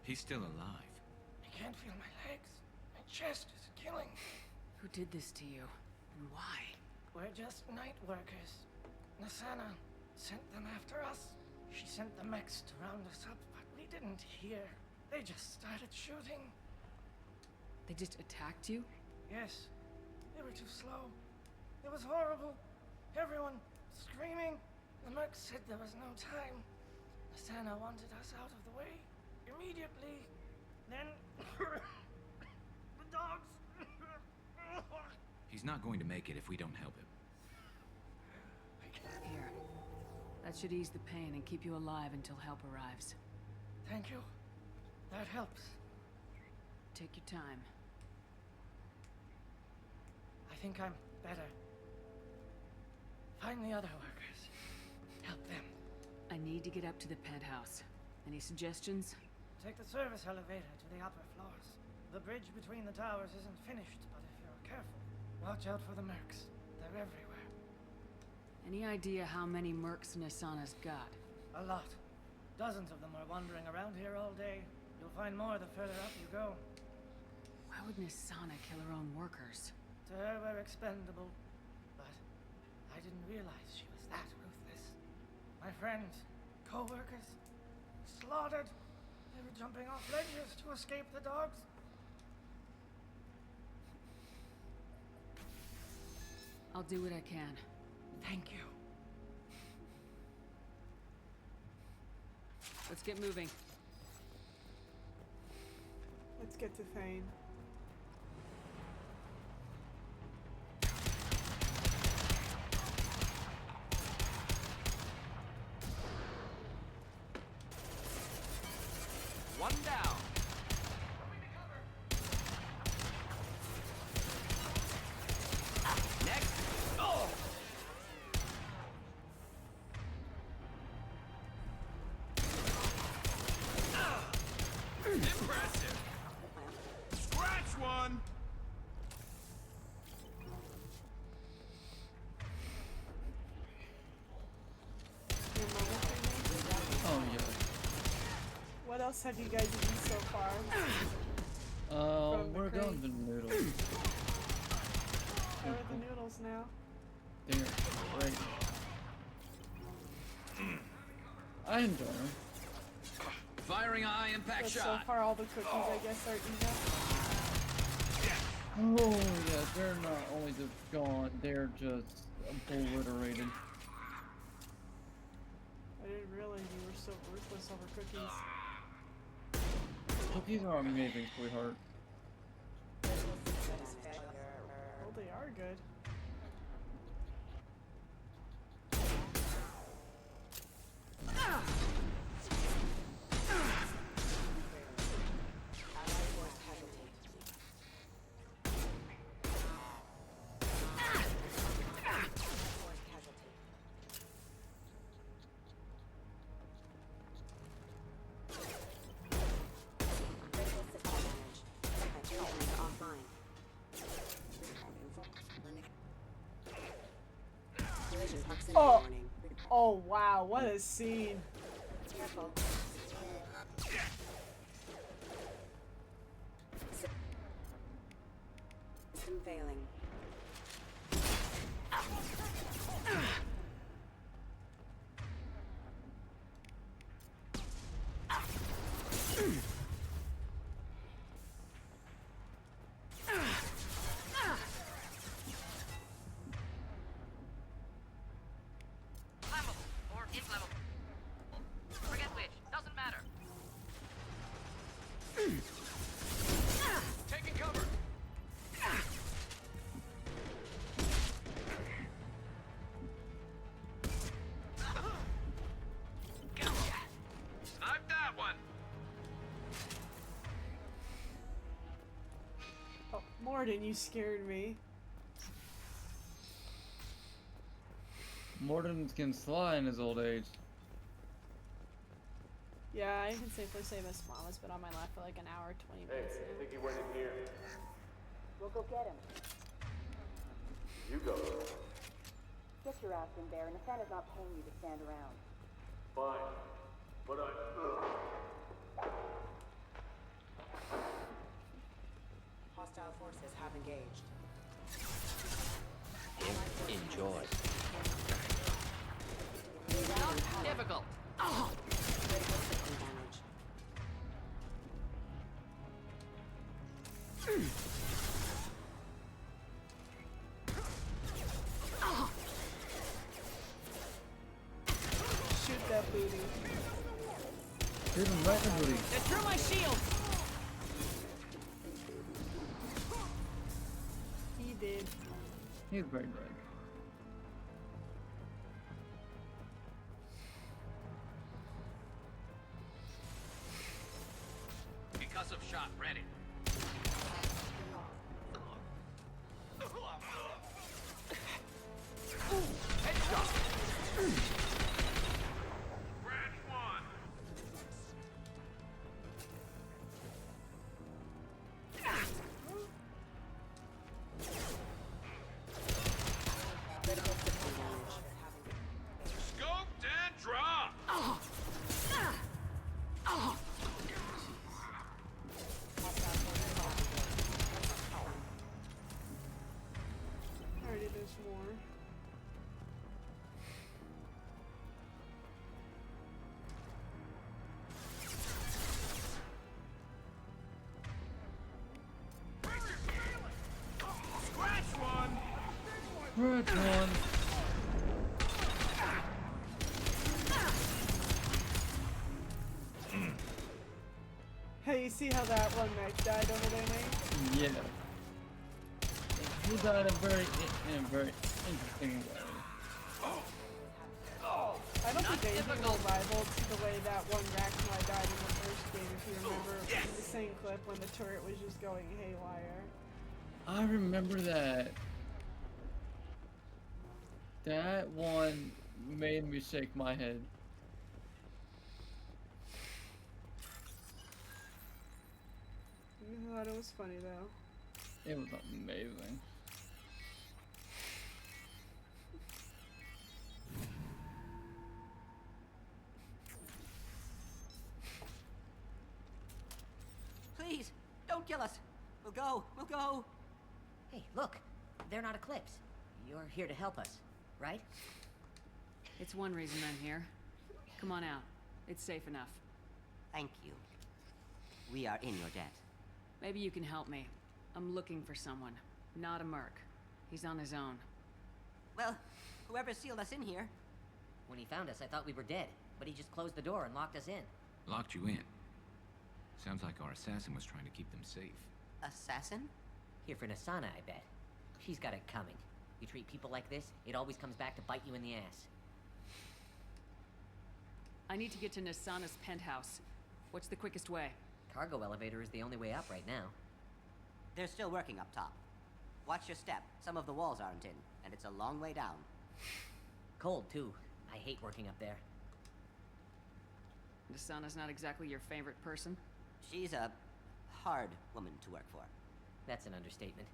Speaker 10: He's still alive.
Speaker 13: I can't feel my legs. My chest is killing me.
Speaker 8: Who did this to you? And why?
Speaker 13: We're just night workers. Nasana sent them after us. She sent the mechs to round us up, but we didn't hear. They just started shooting.
Speaker 8: They just attacked you?
Speaker 13: Yes. They were too slow. It was horrible. Everyone screaming. The mechs said there was no time. Nasana wanted us out of the way. Immediately. Then the dogs.
Speaker 10: He's not going to make it if we don't help him.
Speaker 8: Here. That should ease the pain and keep you alive until help arrives.
Speaker 13: Thank you. That helps.
Speaker 8: Take your time.
Speaker 13: I think I'm better. Find the other workers. Help them.
Speaker 8: I need to get up to the penthouse. Any suggestions?
Speaker 13: Take the service elevator to the upper floors. The bridge between the towers isn't finished, but if you're careful, watch out for the mercs. They're everywhere.
Speaker 8: Any idea how many mercs Nasana's got?
Speaker 13: A lot. Dozens of them are wandering around here all day. You'll find more the further up you go.
Speaker 8: Why would Nasana kill her own workers?
Speaker 13: To her, we're expendable. But I didn't realize she was that ruthless. My friends, co-workers, slaughtered. They were jumping off ledges to escape the dogs.
Speaker 8: I'll do what I can.
Speaker 13: Thank you.
Speaker 8: Let's get moving.
Speaker 1: Let's get to Thane.
Speaker 10: One down. Next. Oh! Impressive. Scratch one.
Speaker 3: Oh yeah.
Speaker 1: What else have you guys eaten so far?
Speaker 3: We're going to noodles.
Speaker 1: How are the noodles now?
Speaker 3: They're great. I enjoy them.
Speaker 10: Firing a high impact
Speaker 1: But
Speaker 10: shot.
Speaker 1: so far all the cookies I guess are eaten.
Speaker 3: Oh yeah, they're not only just gone, they're just obliterated.
Speaker 1: I didn't realize you were so ruthless over cookies.
Speaker 3: Cookies are amazing, sweetheart.
Speaker 1: Well, they are good. Oh, oh wow, what a scene.
Speaker 22: Careful. System failing.
Speaker 5: Flammable or inflammable. Forget which. Doesn't matter.
Speaker 10: Taking cover. Gotcha. Snipe that one.
Speaker 1: Oh, Morden, you scared me.
Speaker 3: Morden can fly in his old age.
Speaker 1: Yeah, I can safely say Miss Mom has been on my lap for like an hour, 20 minutes now.
Speaker 7: I think he went in here.
Speaker 22: We'll go get him.
Speaker 7: You go.
Speaker 22: Get your ass in there, and Nathana's not paying you to stand around.
Speaker 7: Fine. But
Speaker 22: Hostile forces have engaged.
Speaker 14: Enjoy.
Speaker 5: Not difficult. Oh.
Speaker 1: Shoot that booty.
Speaker 3: Hit him right in the booty.
Speaker 5: They threw my shield.
Speaker 1: He did.
Speaker 3: He's very red.
Speaker 10: Concussive shot ready. Headshot. Branch one. Scoped and dropped.
Speaker 1: Already there's more.
Speaker 10: Scratch one.
Speaker 3: Scratch one.
Speaker 1: Hey, you see how that one mech died over there, Nate?
Speaker 3: Yeah. He died in a very interesting way.
Speaker 1: I don't think anything will rival to the way that one Rachni died in the first game, if you remember in the same clip when the turret was just going haywire.
Speaker 3: I remember that. That one made me shake my head.
Speaker 1: I thought it was funny though.
Speaker 3: It was amazing.
Speaker 6: Please, don't kill us. We'll go. We'll go. Hey, look. They're not Eclipse. You're here to help us, right?
Speaker 8: It's one reason I'm here. Come on out. It's safe enough.
Speaker 6: Thank you. We are in your debt.
Speaker 8: Maybe you can help me. I'm looking for someone, not a merc. He's on his own.
Speaker 6: Well, whoever sealed us in here. When he found us, I thought we were dead, but he just closed the door and locked us in.
Speaker 19: Locked you in. Sounds like our assassin was trying to keep them safe.
Speaker 6: Assassin? Here for Nasana, I bet. She's got it coming. You treat people like this, it always comes back to bite you in the ass.
Speaker 8: I need to get to Nasana's penthouse. What's the quickest way?
Speaker 6: Cargo elevator is the only way up right now. They're still working up top. Watch your step. Some of the walls aren't in, and it's a long way down. Cold, too. I hate working up there.
Speaker 8: Nasana's not exactly your favorite person?
Speaker 6: She's a hard woman to work for. That's an understatement.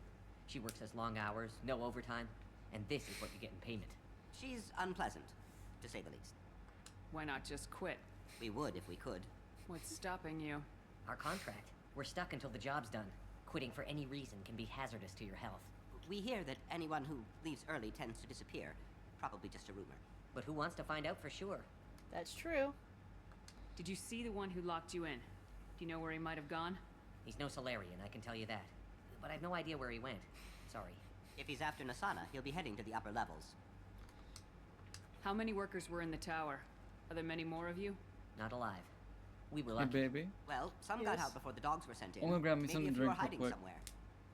Speaker 6: She works us long hours, no overtime, and this is what you get in payment. She's unpleasant, to say the least.
Speaker 8: Why not just quit?
Speaker 6: We would if we could.
Speaker 8: What's stopping you?
Speaker 6: Our contract. We're stuck until the job's done. Quitting for any reason can be hazardous to your health. We hear that anyone who leaves early tends to disappear. Probably just a rumor. But who wants to find out for sure?
Speaker 1: That's true.
Speaker 8: Did you see the one who locked you in? Do you know where he might have gone?
Speaker 6: He's no Solarian, I can tell you that. But I've no idea where he went. Sorry. If he's after Nasana, he'll be heading to the upper levels.
Speaker 8: How many workers were in the tower? Are there many more of you?
Speaker 6: Not alive. We were
Speaker 3: Hey,
Speaker 6: lucky.
Speaker 3: baby.
Speaker 6: Well, some got out before the dogs were sent in.
Speaker 3: I'm gonna grab me
Speaker 6: Maybe
Speaker 3: something
Speaker 6: if
Speaker 3: to
Speaker 6: you were
Speaker 3: drink real
Speaker 6: hiding
Speaker 3: quick.
Speaker 6: somewhere.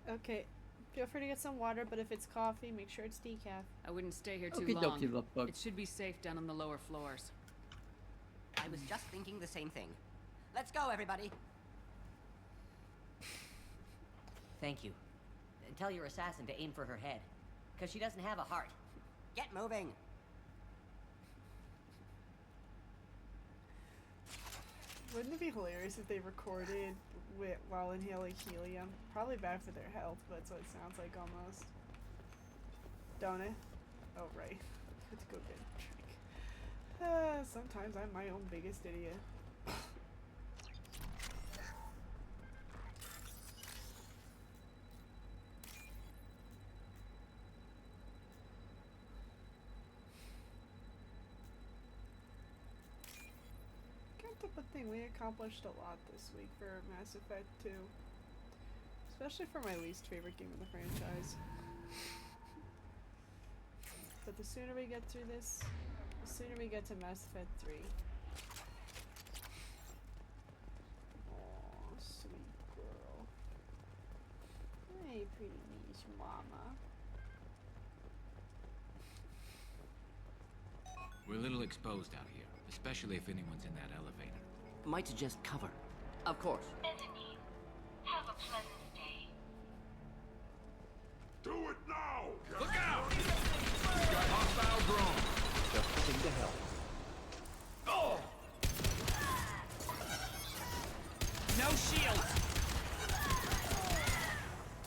Speaker 1: Okay. Feel free to get some water, but if it's coffee, make sure it's decaf.
Speaker 8: I wouldn't stay here too
Speaker 3: Okie
Speaker 8: long.
Speaker 3: dokie, love bug.
Speaker 8: It should be safe down on the lower floors.
Speaker 6: I was just thinking the same thing. Let's go, everybody. Thank you. And tell your assassin to aim for her head. Because she doesn't have a heart. Get moving!
Speaker 1: Wouldn't it be hilarious if they recorded while inhaling helium? Probably bad for their health, but that's what it sounds like almost. Don't it? Oh, right. Let's go get a drink. Sometimes I'm my own biggest idiot. But thing, we accomplished a lot this week for Mass Effect 2. Especially for my least favorite game in the franchise. But the sooner we get through this, the sooner we get to Mass Effect 3. Oh, sweet girl. Hey, pretty niche mama.
Speaker 19: We're a little exposed out here, especially if anyone's in that elevator.
Speaker 6: Might suggest cover. Of course.
Speaker 21: Bethany, have a pleasant day.
Speaker 16: Do it now!
Speaker 10: Look out! We got hostile drone.
Speaker 2: Just sing to hell.
Speaker 10: Oh!
Speaker 8: No shield!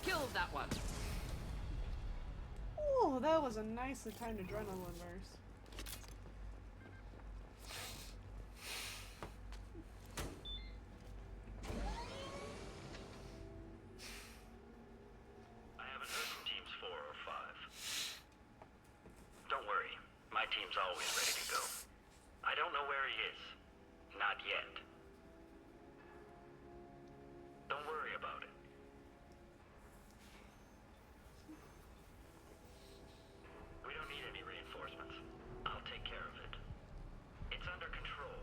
Speaker 8: Killed that one.
Speaker 1: Oh, that was a nice timed adrenaline burst.
Speaker 14: I haven't heard from teams 4 or 5. Don't worry, my team's always ready to go. I don't know where he is. Not yet. Don't worry about it. We don't need any reinforcements. I'll take care of it. It's under control.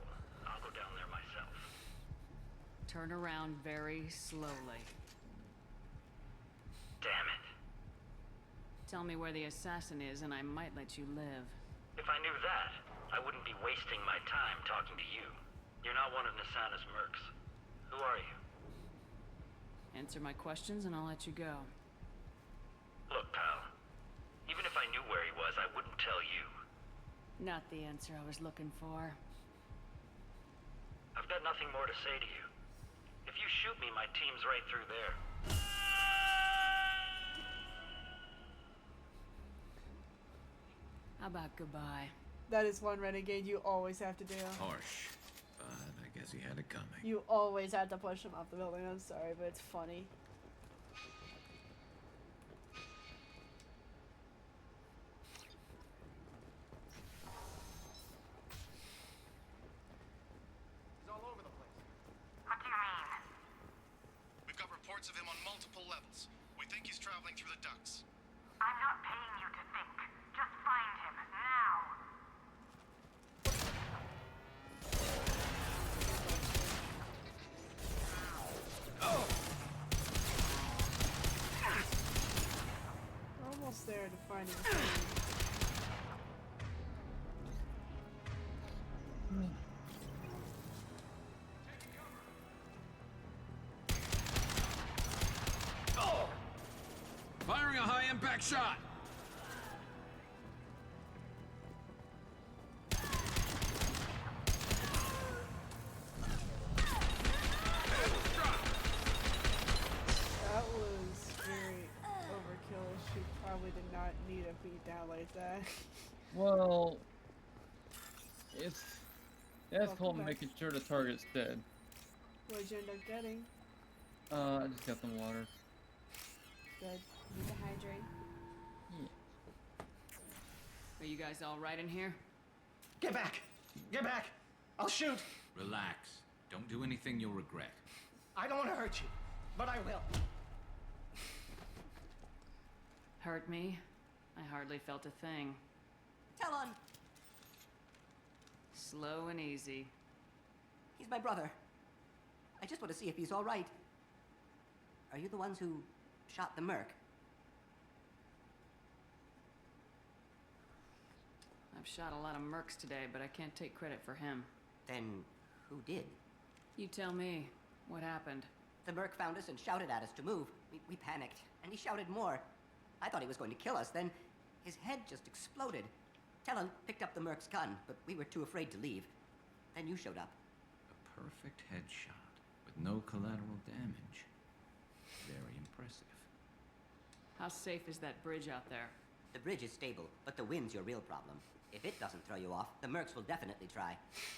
Speaker 14: I'll go down there myself.
Speaker 8: Turn around very slowly.
Speaker 14: Damn it.
Speaker 8: Tell me where the assassin is and I might let you live.
Speaker 14: If I knew that, I wouldn't be wasting my time talking to you. You're not one of Nasana's mercs. Who are you?
Speaker 8: Answer my questions and I'll let you go.
Speaker 14: Look, pal. Even if I knew where he was, I wouldn't tell you.
Speaker 8: Not the answer I was looking for.
Speaker 14: I've got nothing more to say to you. If you shoot me, my team's right through there.
Speaker 8: How about goodbye?
Speaker 1: That is one renegade you always have to do.
Speaker 19: Harsh, but I guess he had it coming.
Speaker 1: You always have to push him off the building. I'm sorry, but it's funny.
Speaker 10: He's all over the place.
Speaker 5: What do you mean?
Speaker 10: We've got reports of him on multiple levels. We think he's traveling through the ducts.
Speaker 5: I'm not paying you to think. Just find him, now.
Speaker 1: We're almost there to finding him.
Speaker 19: Firing a high-impact shot!
Speaker 1: That was very overkill. She probably did not need a beat down like that.
Speaker 3: Well, that's
Speaker 1: Welcome
Speaker 3: called
Speaker 1: back.
Speaker 3: making sure the target's dead.
Speaker 1: What'd you end up getting?
Speaker 3: I just got some water.
Speaker 1: Good. Need to hydrate.
Speaker 8: Are you guys all right in here?
Speaker 13: Get back! Get back! I'll shoot!
Speaker 19: Relax. Don't do anything you'll regret.
Speaker 13: I don't want to hurt you, but I will.
Speaker 8: Hurt me? I hardly felt a thing.
Speaker 6: Talon!
Speaker 8: Slow and easy.
Speaker 6: He's my brother. I just want to see if he's all right. Are you the ones who shot the merc?
Speaker 8: I've shot a lot of mercs today, but I can't take credit for him.
Speaker 6: Then who did?
Speaker 8: You tell me. What happened?
Speaker 6: The merc found us and shouted at us to move. We panicked, and he shouted more. I thought he was going to kill us, then his head just exploded. Talon picked up the merc's gun, but we were too afraid to leave. Then you showed up.
Speaker 19: A perfect headshot with no collateral damage. Very impressive.
Speaker 8: How safe is that bridge out there?
Speaker 6: The bridge is stable, but the wind's your real problem. If it doesn't throw you off, the mercs will definitely try.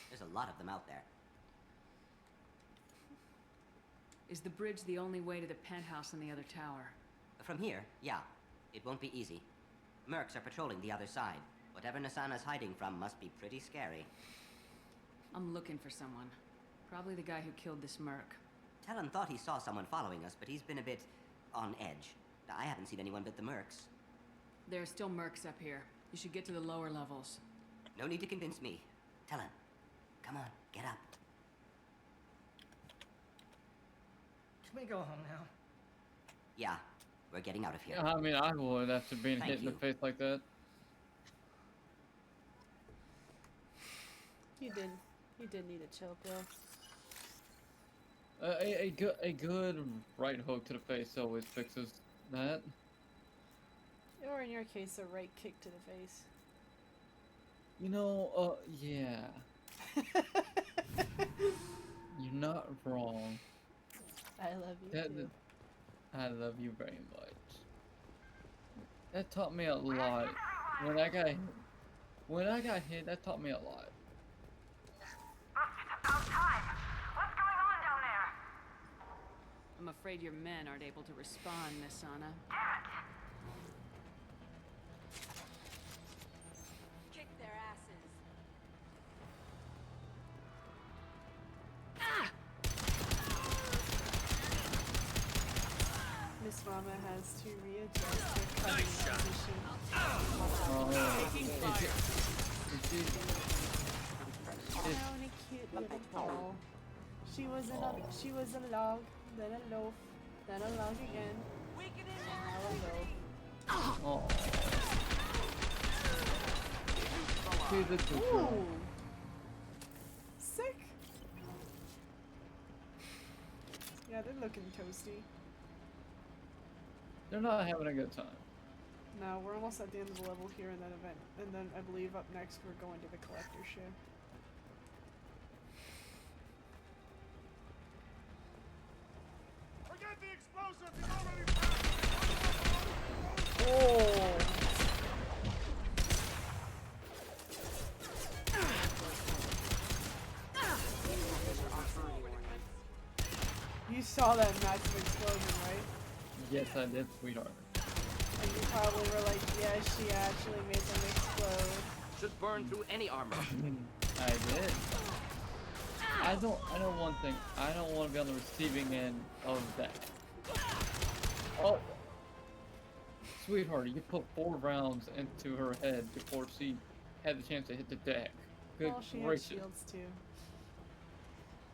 Speaker 6: There's a lot of them out there.
Speaker 8: Is the bridge the only way to the penthouse in the other tower?
Speaker 6: From here, yeah. It won't be easy. Mercs are patrolling the other side. Whatever Nasana's hiding from must be pretty scary.
Speaker 8: I'm looking for someone. Probably the guy who killed this merc.
Speaker 6: Talon thought he saw someone following us, but he's been a bit on edge. I haven't seen anyone but the mercs.
Speaker 8: There are still mercs up here. You should get to the lower levels.
Speaker 6: No need to convince me. Talon, come on, get up.
Speaker 13: Can we go home now?
Speaker 6: Yeah, we're getting out of here.
Speaker 3: Yeah, I mean, I would after being
Speaker 6: Thank
Speaker 3: hit in the
Speaker 6: you.
Speaker 3: face like that.
Speaker 1: You did need a chill pill.
Speaker 3: A good right hook to the face always fixes that.
Speaker 1: Or in your case, a right kick to the face.
Speaker 3: You know, yeah. You're not wrong.
Speaker 1: I love you too.
Speaker 3: I love you very much. That taught me a lot. When I got hit, that taught me a lot.
Speaker 5: About time. What's going on down there?
Speaker 8: I'm afraid your men aren't able to respond, Nasana.
Speaker 11: Kick their asses.
Speaker 1: Miss Mama has to readjust her cutting position. Oh, only cute little doll. She was a log, then a loaf, then a log again, and now a loaf.
Speaker 3: Oh. See the
Speaker 1: Ooh. Sick. Yeah, they're looking toasty.
Speaker 3: They're not having a good time.
Speaker 1: No, we're almost at the end of the level here in that event, and then I believe up next we're going to the collector ship.
Speaker 10: Forget the explosives! He's already passed!
Speaker 3: Oh!
Speaker 1: You saw that massive explosion, right?
Speaker 3: Yes, I did, sweetheart.
Speaker 1: And you probably were like, yes, she actually made them explode.
Speaker 6: Should burn through any armor.
Speaker 3: I did. I know one thing. I don't want to be on the receiving end of that. Oh! Sweetheart, you put 4 rounds into her head before she had the chance to hit the deck. Good
Speaker 1: Well, she had
Speaker 3: gracious.
Speaker 1: shields too.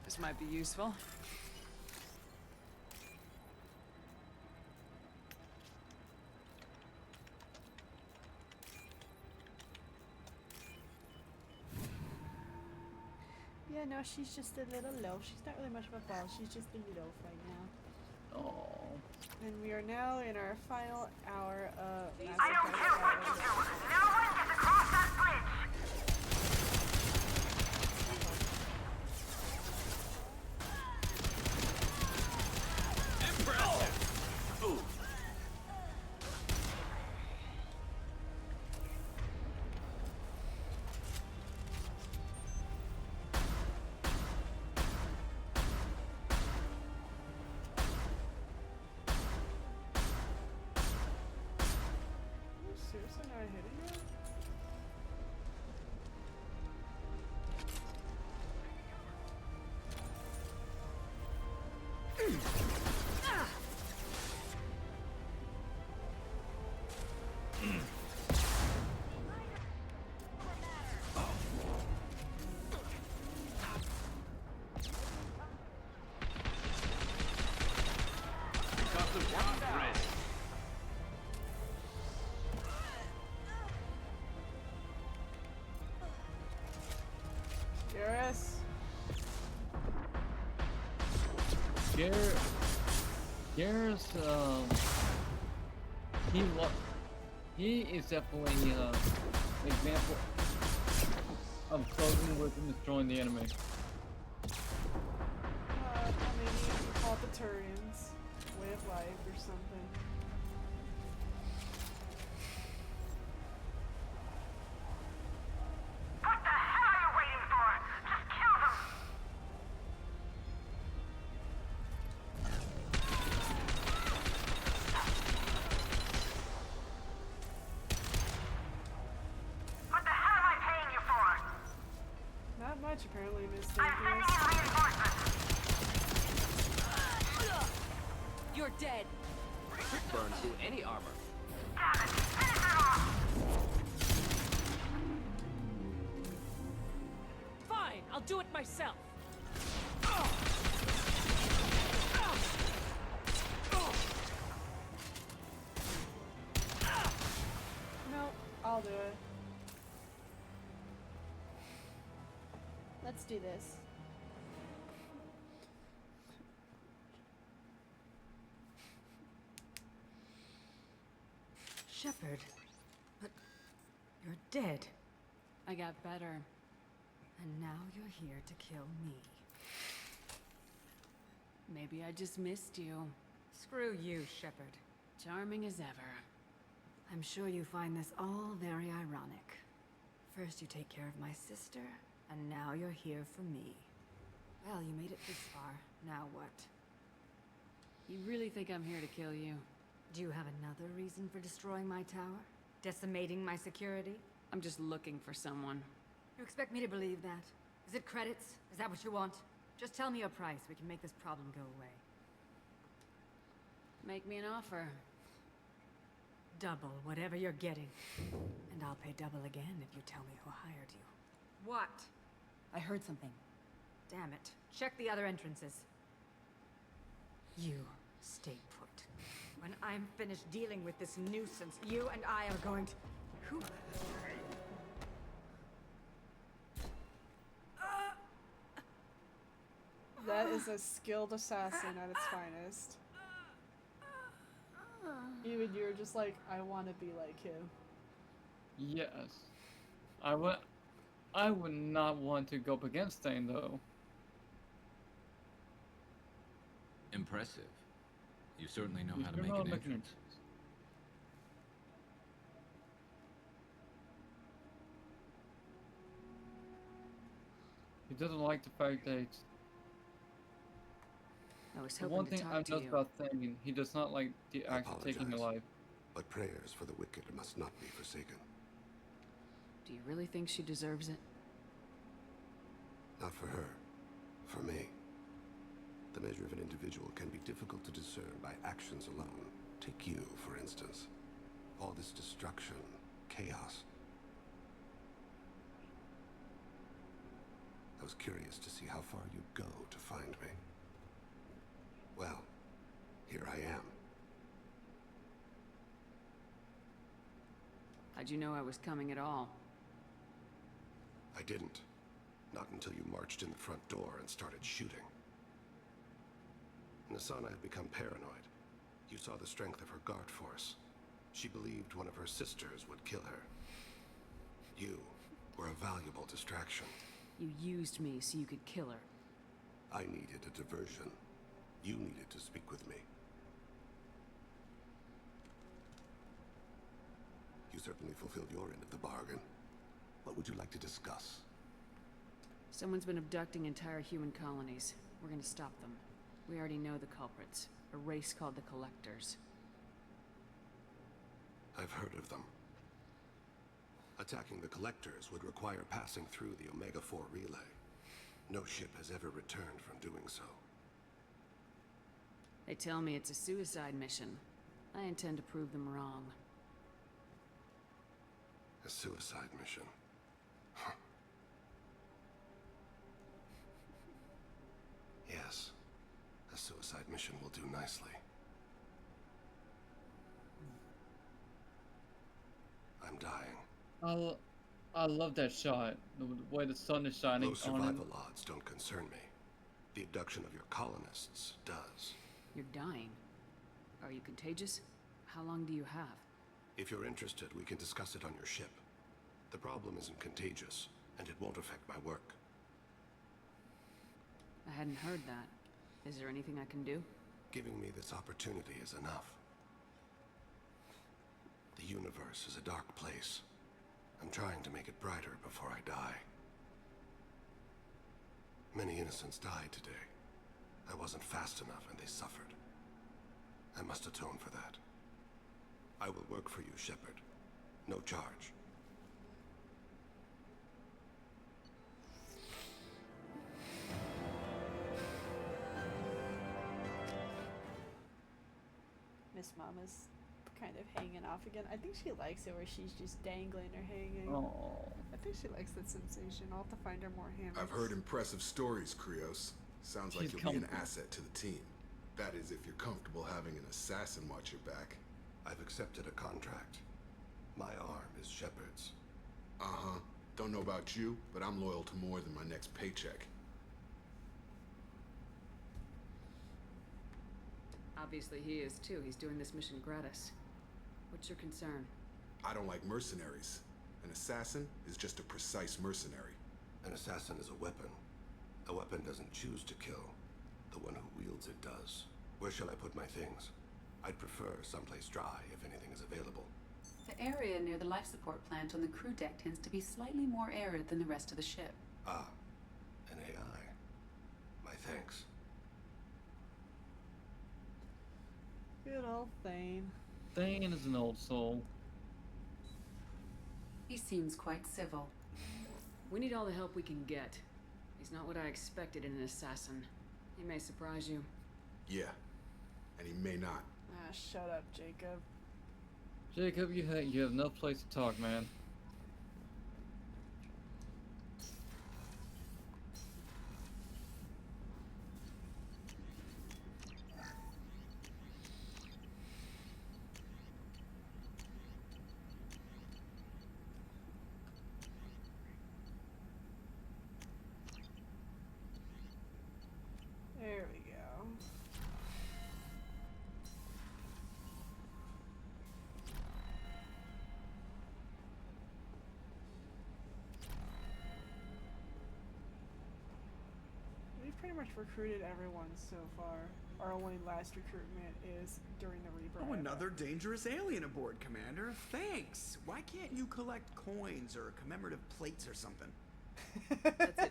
Speaker 8: This might be useful.
Speaker 1: Yeah, no, she's just a little loaf. She's not really much of a ball. She's just a loaf right now.
Speaker 3: Oh.
Speaker 1: And we are now in our final hour of
Speaker 5: I don't care what you do. No one gets across that bridge.
Speaker 1: Garrus.
Speaker 3: Garrus, he is definitely an example of closing with and destroying the enemy.
Speaker 1: Maybe you can call it the Turians. Way of life or something.
Speaker 5: What the hell are you waiting for? Just kill them! What the hell am I paying you for?
Speaker 1: Not much, apparently, Miss
Speaker 5: I'm sending in reinforcements.
Speaker 11: You're dead.
Speaker 14: Burn through any armor.
Speaker 5: Damn it! Finish it off!
Speaker 11: Fine, I'll do it myself.
Speaker 1: No, I'll do it. Let's do this.
Speaker 2: Shepard, but you're dead.
Speaker 8: I got better.
Speaker 2: And now you're here to kill me.
Speaker 8: Maybe I just missed you.
Speaker 2: Screw you, Shepard.
Speaker 8: Charming as ever.
Speaker 2: I'm sure you find this all very ironic. First you take care of my sister, and now you're here for me. Well, you made it this far. Now what?
Speaker 8: You really think I'm here to kill you?
Speaker 2: Do you have another reason for destroying my tower? Decimating my security?
Speaker 8: I'm just looking for someone.
Speaker 2: You expect me to believe that? Is it credits? Is that what you want? Just tell me a price. We can make this problem go away.
Speaker 8: Make me an offer.
Speaker 2: Double whatever you're getting. And I'll pay double again if you tell me who hired you. What? I heard something. Damn it. Check the other entrances. You stay put. When I'm finished dealing with this nuisance, you and I are going to... Who?
Speaker 1: That is a skilled assassin at its finest. Even you're just like, I want to be like him.
Speaker 3: Yes. I would not want to go up against Thane, though.
Speaker 19: Impressive. You certainly know
Speaker 3: You
Speaker 19: how to
Speaker 3: sure
Speaker 19: make
Speaker 3: know
Speaker 19: an
Speaker 3: how to make an
Speaker 19: entrance.
Speaker 3: He doesn't like the fact that it's...
Speaker 8: I was
Speaker 3: The
Speaker 8: hoping
Speaker 3: one
Speaker 8: to
Speaker 3: thing
Speaker 8: talk
Speaker 3: I
Speaker 8: to
Speaker 3: know
Speaker 8: you.
Speaker 3: about Thane, he does not like the act of taking a
Speaker 12: Apologize,
Speaker 3: life.
Speaker 12: but prayers for the wicked must not be forsaken.
Speaker 8: Do you really think she deserves it?
Speaker 12: Not for her, for me. The measure of an individual can be difficult to discern by actions alone. Take you, for instance. All this destruction, chaos. I was curious to see how far you'd go to find me. Well, here I am.
Speaker 8: How'd you know I was coming at all?
Speaker 12: I didn't. Not until you marched in the front door and started shooting. Nasana had become paranoid. You saw the strength of her guard force. She believed one of her sisters would kill her. You were a valuable distraction.
Speaker 8: You used me so you could kill her.
Speaker 12: I needed a diversion. You needed to speak with me. You certainly fulfilled your end of the bargain. What would you like to discuss?
Speaker 8: Someone's been abducting entire human colonies. We're gonna stop them. We already know the culprits. A race called the Collectors.
Speaker 12: I've heard of them. Attacking the Collectors would require passing through the Omega-4 relay. No ship has ever returned from doing so.
Speaker 8: They tell me it's a suicide mission. I intend to prove them wrong.
Speaker 12: A suicide mission. Huh. Yes. A suicide mission will do nicely. I'm dying.
Speaker 3: I love that shot. The way the sun is shining
Speaker 12: Low
Speaker 3: on him.
Speaker 12: survival odds don't concern me. The abduction of your colonists does.
Speaker 8: You're dying. Are you contagious? How long do you have?
Speaker 12: If you're interested, we can discuss it on your ship. The problem isn't contagious, and it won't affect my work.
Speaker 8: I hadn't heard that. Is there anything I can do?
Speaker 12: Giving me this opportunity is enough. The universe is a dark place. I'm trying to make it brighter before I die. Many innocents died today. I wasn't fast enough and they suffered. I must atone for that. I will work for you, Shepard. No charge.
Speaker 1: Miss Mama's kind of hanging off again. I think she likes it where she's just dangling or hanging.
Speaker 3: Oh.
Speaker 1: I think she likes that sensation. I'll have to find her more hammers.
Speaker 9: I've heard impressive stories, Krios. Sounds like you'll be an asset to the team. That is, if you're comfortable having an assassin watch your back.
Speaker 12: I've accepted a contract. My arm is Shepard's.
Speaker 9: Uh-huh. Don't know about you, but I'm loyal to more than my next paycheck.
Speaker 8: Obviously he is too. He's doing this mission gratis. What's your concern?
Speaker 9: I don't like mercenaries. An assassin is just a precise mercenary.
Speaker 12: An assassin is a weapon. A weapon doesn't choose to kill. The one who wields it does. Where shall I put my things? I'd prefer someplace dry if anything is available.
Speaker 4: The area near the life support plant on the crew deck tends to be slightly more arid than the rest of the ship.
Speaker 12: Ah, an AI. My thanks.
Speaker 1: Good old Thane.
Speaker 3: Thane is an old soul.
Speaker 4: He seems quite civil.
Speaker 8: We need all the help we can get. He's not what I expected in an assassin. He may surprise you.
Speaker 9: Yeah, and he may not.
Speaker 1: Ah, shut up, Jacob.
Speaker 3: Jacob, you have no place to talk, man.
Speaker 1: There we go. We've pretty much recruited everyone so far. Our only last recruitment is during the Reaper.
Speaker 15: Oh, another dangerous alien aboard, Commander. Thanks. Why can't you collect coins or commemorative plates or something?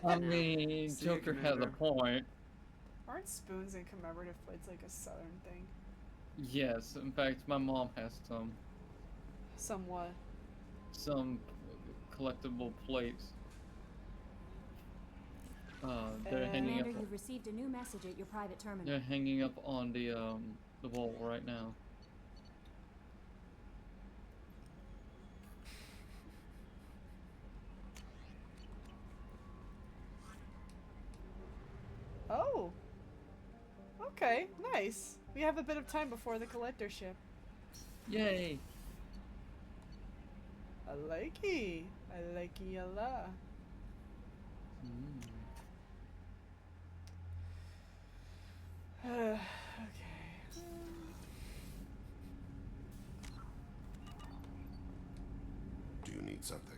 Speaker 3: I mean, Joker has a point.
Speaker 1: Aren't spoons and commemorative plates like a southern thing?
Speaker 3: Yes, in fact, my mom has some.
Speaker 1: Somewhat.
Speaker 3: Some collectible plates. They're hanging up.
Speaker 21: Commander, you've received a new message at your private terminal.
Speaker 3: They're hanging up on the wall right now.
Speaker 1: Oh. Okay, nice. We have a bit of time before the collector ship.
Speaker 3: Yay!
Speaker 1: I likey. I likey a lot. Okay.
Speaker 12: Do you need something?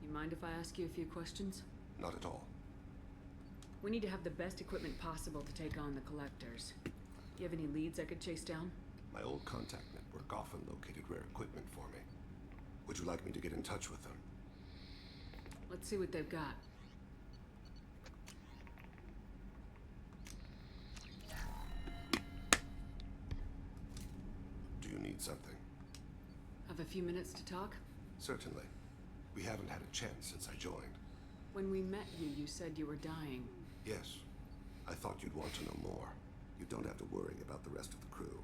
Speaker 8: You mind if I ask you a few questions?
Speaker 12: Not at all.
Speaker 8: We need to have the best equipment possible to take on the collectors. Do you have any leads I could chase down?
Speaker 12: My old contact network often located rare equipment for me. Would you like me to get in touch with them?
Speaker 8: Let's see what they've got.
Speaker 12: Do you need something?
Speaker 8: Have a few minutes to talk?
Speaker 12: Certainly. We haven't had a chance since I joined.
Speaker 8: When we met you, you said you were dying.
Speaker 12: Yes. I thought you'd want to know more. You don't have to worry about the rest of the crew.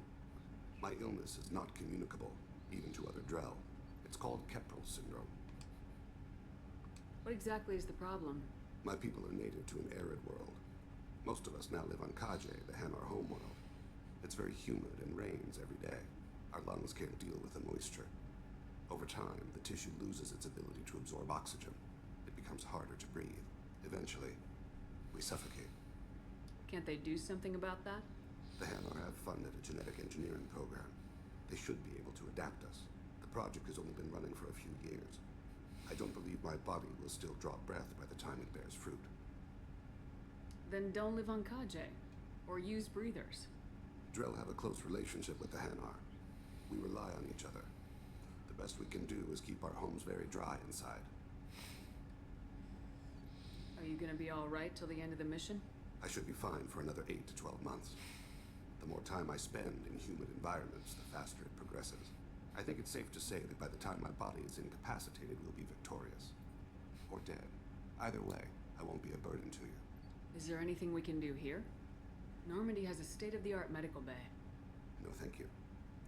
Speaker 12: My illness is not communicable, even to other Drell. It's called Keprel syndrome.
Speaker 8: What exactly is the problem?
Speaker 12: My people are native to an arid world. Most of us now live on Kaje, the Hanar homeworld. It's very humid and rains every day. Our lungs can't deal with the moisture. Over time, the tissue loses its ability to absorb oxygen. It becomes harder to breathe. Eventually, we suffocate.
Speaker 8: Can't they do something about that?
Speaker 12: The Hanar have funded a genetic engineering program. They should be able to adapt us. The project has only been running for a few years. I don't believe my body will still draw breath by the time it bears fruit.
Speaker 8: Then don't live on Kaje. Or use breathers.
Speaker 12: Drell have a close relationship with the Hanar. We rely on each other. The best we can do is keep our homes very dry inside.
Speaker 8: Are you gonna be alright till the end of the mission?
Speaker 12: I should be fine for another 8 to 12 months. The more time I spend in humid environments, the faster it progresses. I think it's safe to say that by the time my body is incapacitated, we'll be victorious. Or dead. Either way, I won't be a burden to you.
Speaker 8: Is there anything we can do here? Normandy has a state-of-the-art medical bay.
Speaker 12: No, thank you.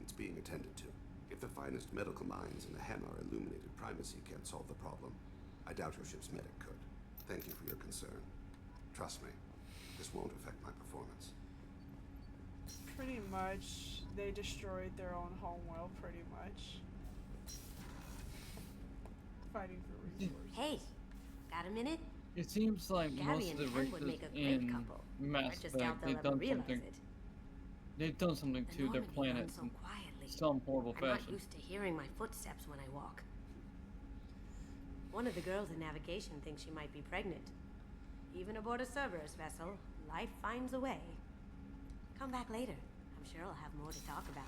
Speaker 12: It's being attended to. If the finest medical minds in the Hanar illuminated primacy can't solve the problem, I doubt your ship's medic could. Thank you for your concern. Trust me, this won't affect my performance.
Speaker 1: Pretty much, they destroyed their own homeworld, pretty much. Fighting for resources.
Speaker 17: Hey, got a minute?
Speaker 3: It seems like
Speaker 17: Gabby
Speaker 3: most of the
Speaker 17: and Ken would make
Speaker 3: races
Speaker 17: a great
Speaker 3: in
Speaker 17: couple.
Speaker 3: Mass
Speaker 17: I just
Speaker 3: Effect,
Speaker 17: doubt they'll
Speaker 3: they've
Speaker 17: ever
Speaker 3: done
Speaker 17: realize
Speaker 3: something.
Speaker 17: it.
Speaker 3: They've done something
Speaker 17: The
Speaker 3: to their
Speaker 17: Normandy
Speaker 3: planet
Speaker 17: runs so
Speaker 3: in
Speaker 17: quietly.
Speaker 3: some horrible
Speaker 17: I'm not
Speaker 3: fashion.
Speaker 17: used to hearing my footsteps when I walk. One of the girls in navigation thinks she might be pregnant. Even aboard a Cerberus vessel, life finds a way. Come back later. I'm sure I'll have more to talk about.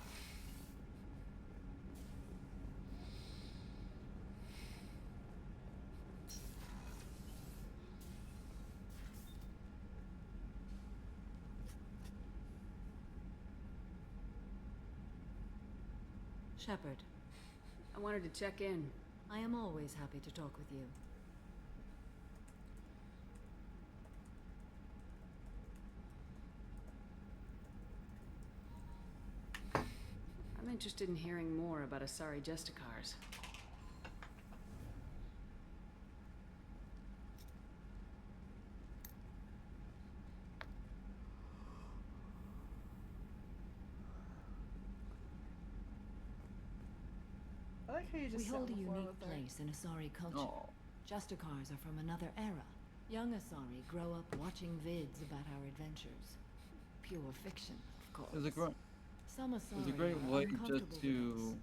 Speaker 2: Shepard,
Speaker 8: I wanted to check in.
Speaker 2: I am always happy to talk with you.
Speaker 8: I'm interested in hearing more about Asari Justicars.
Speaker 1: I like how you just
Speaker 2: We
Speaker 1: sit
Speaker 2: hold a
Speaker 1: on the floor
Speaker 2: unique
Speaker 1: with her.
Speaker 2: place in Asari culture.
Speaker 3: Oh.
Speaker 2: Justicars are from another era. Young Asari grow up watching vids about our adventures. Pure fiction, of course.
Speaker 3: It's a great,
Speaker 2: Some Asari
Speaker 3: it's a great
Speaker 2: are
Speaker 3: way
Speaker 2: uncomfortable
Speaker 3: just
Speaker 2: with
Speaker 3: to
Speaker 2: us,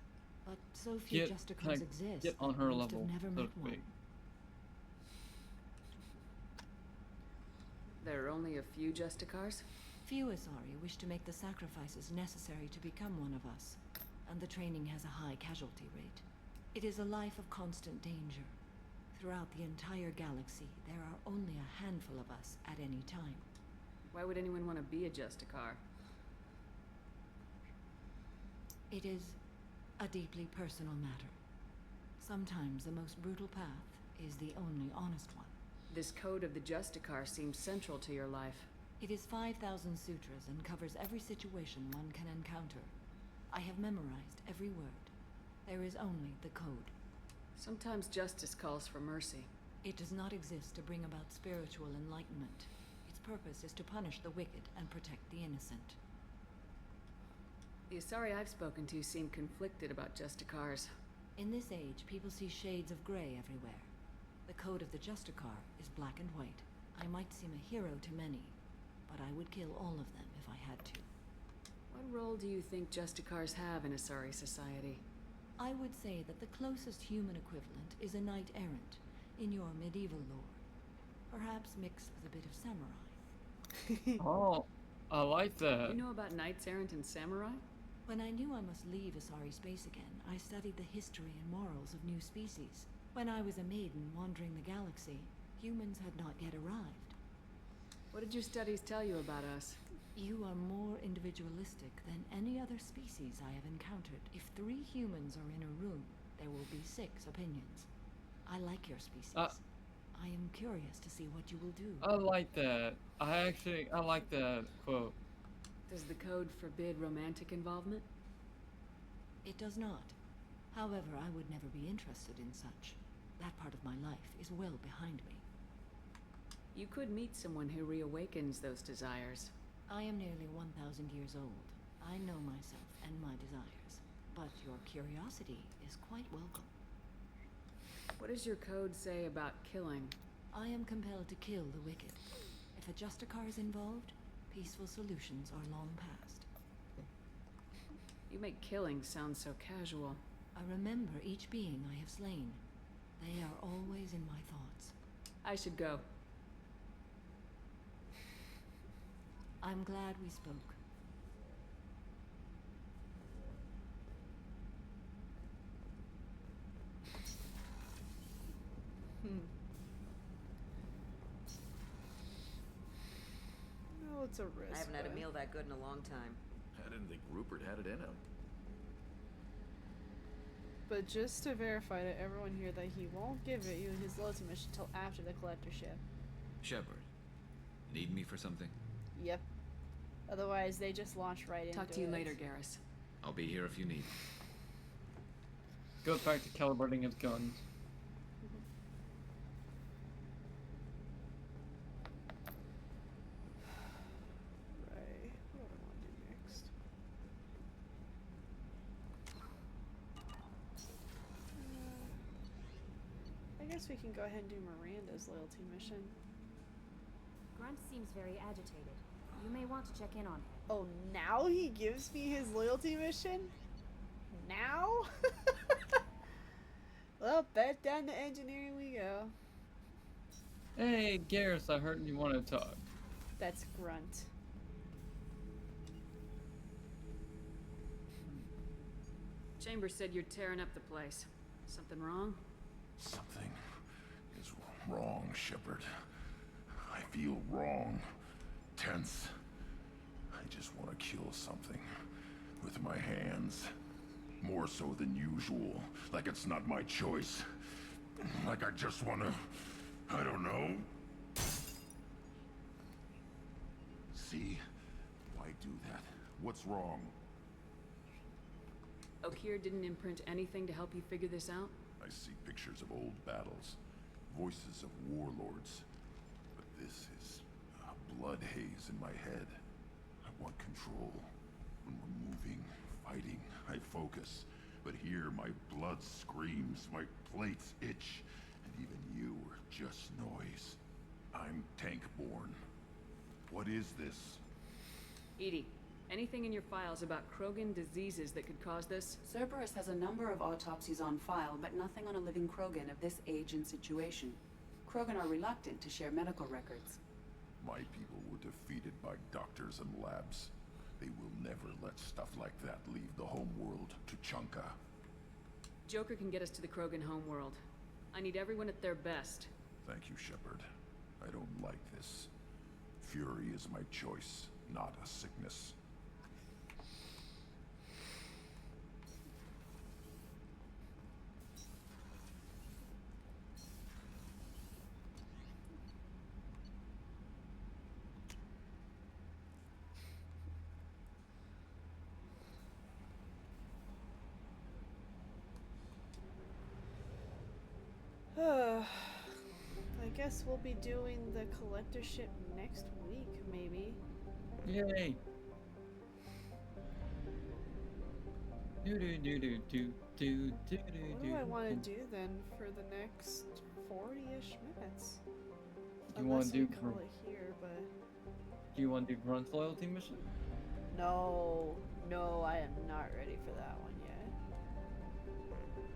Speaker 2: but so few
Speaker 3: get,
Speaker 2: Justicars exist.
Speaker 3: get on
Speaker 2: that
Speaker 3: her
Speaker 2: most
Speaker 3: level,
Speaker 2: have never
Speaker 3: so
Speaker 2: met
Speaker 3: to
Speaker 2: one.
Speaker 3: speak.
Speaker 8: There are only a few Justicars?
Speaker 2: Few Asari wish to make the sacrifices necessary to become one of us, and the training has a high casualty rate. It is a life of constant danger. Throughout the entire galaxy, there are only a handful of us at any time.
Speaker 8: Why would anyone want to be a Justicar?
Speaker 2: It is a deeply personal matter. Sometimes the most brutal path is the only honest one.
Speaker 8: This code of the Justicar seems central to your life.
Speaker 2: It is 5,000 sutras and covers every situation one can encounter. I have memorized every word. There is only the code.
Speaker 8: Sometimes justice calls for mercy.
Speaker 2: It does not exist to bring about spiritual enlightenment. Its purpose is to punish the wicked and protect the innocent.
Speaker 8: The Asari I've spoken to seem conflicted about Justicars.
Speaker 2: In this age, people see shades of gray everywhere. The code of the Justicar is black and white. I might seem a hero to many, but I would kill all of them if I had to.
Speaker 8: What role do you think Justicars have in Asari society?
Speaker 2: I would say that the closest human equivalent is a knight-errant in your medieval lore. Perhaps mixed with a bit of samurai.
Speaker 3: Oh, I like that.
Speaker 8: You know about Knights Errant and Samurai?
Speaker 2: When I knew I must leave Asari space again, I studied the history and morals of new species. When I was a maiden wandering the galaxy, humans had not yet arrived.
Speaker 8: What did your studies tell you about us?
Speaker 2: You are more individualistic than any other species I have encountered. If 3 humans are in a room, there will be 6 opinions. I like your species.
Speaker 18: I am curious to see what you will do.
Speaker 3: I like that. I like that quote.
Speaker 8: Does the code forbid romantic involvement?
Speaker 18: It does not. However, I would never be interested in such. That part of my life is well behind me.
Speaker 8: You could meet someone who reawakens those desires.
Speaker 18: I am nearly 1,000 years old. I know myself and my desires. But your curiosity is quite welcome.
Speaker 8: What does your code say about killing?
Speaker 18: I am compelled to kill the wicked. If a Justicar is involved, peaceful solutions are long past.
Speaker 8: You make killing sound so casual.
Speaker 18: I remember each being I have slain. They are always in my thoughts.
Speaker 8: I should go.
Speaker 18: I'm glad we spoke.
Speaker 1: No, it's a risk.
Speaker 20: I haven't had a meal that good in a long time.
Speaker 23: I didn't think Rupert had it in him.
Speaker 1: But just to verify to everyone here that he won't give you his loyalty mission until after the collector ship.
Speaker 19: Shepard, need me for something?
Speaker 1: Yep. Otherwise, they just launch right into it.
Speaker 8: Talk to you later, Garrus.
Speaker 19: I'll be here if you need.
Speaker 3: Goes back to calibrating his guns.
Speaker 1: Right. What do I want to do next? I guess we can go ahead and do Miranda's loyalty mission.
Speaker 21: Grunt seems very agitated. You may want to check in on him.
Speaker 1: Oh, now he gives me his loyalty mission? Now? Well, back down to engineering we go.
Speaker 3: Hey, Garrus, I heard you want to talk.
Speaker 1: That's Grunt.
Speaker 8: Chambers said you're tearing up the place. Something wrong?
Speaker 16: Something is wrong, Shepard. I feel wrong. Tense. I just want to kill something. With my hands. More so than usual. Like it's not my choice. Like I just want to... I don't know. See? Why do that? What's wrong?
Speaker 8: Okeer didn't imprint anything to help you figure this out?
Speaker 16: I see pictures of old battles. Voices of warlords. But this is a blood haze in my head. I want control. When we're moving, fighting, I focus. But here, my blood screams, my plates itch, and even you are just noise. I'm tank-born. What is this?
Speaker 8: EDI, anything in your files about Krogan diseases that could cause this?
Speaker 24: Cerberus has a number of autopsies on file, but nothing on a living Krogan of this age and situation. Krogan are reluctant to share medical records.
Speaker 16: My people were defeated by doctors and labs. They will never let stuff like that leave the homeworld to Chunka.
Speaker 8: Joker can get us to the Krogan homeworld. I need everyone at their best.
Speaker 16: Thank you, Shepard. I don't like this. Fury is my choice, not a sickness.
Speaker 1: I guess we'll be doing the collector ship next week, maybe.
Speaker 3: Yay!
Speaker 1: What do I want to do then for the next 40-ish minutes?
Speaker 3: Do you want to do
Speaker 1: call it here, but
Speaker 3: do you want to do Grunt's loyalty mission?
Speaker 1: no, I am not ready for that one yet.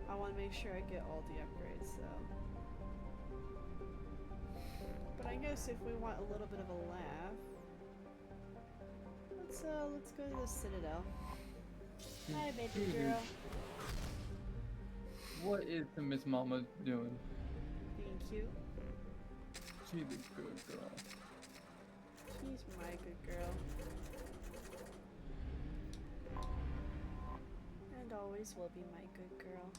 Speaker 1: I want to make sure I get all the upgrades though. But I guess if we want a little bit of a laugh, let's go to the Citadel. Hi, baby girl.
Speaker 3: What is the Miss Mama doing?
Speaker 1: Being cute.
Speaker 3: She's a good girl.
Speaker 1: She's my good girl. And always will be my good girl.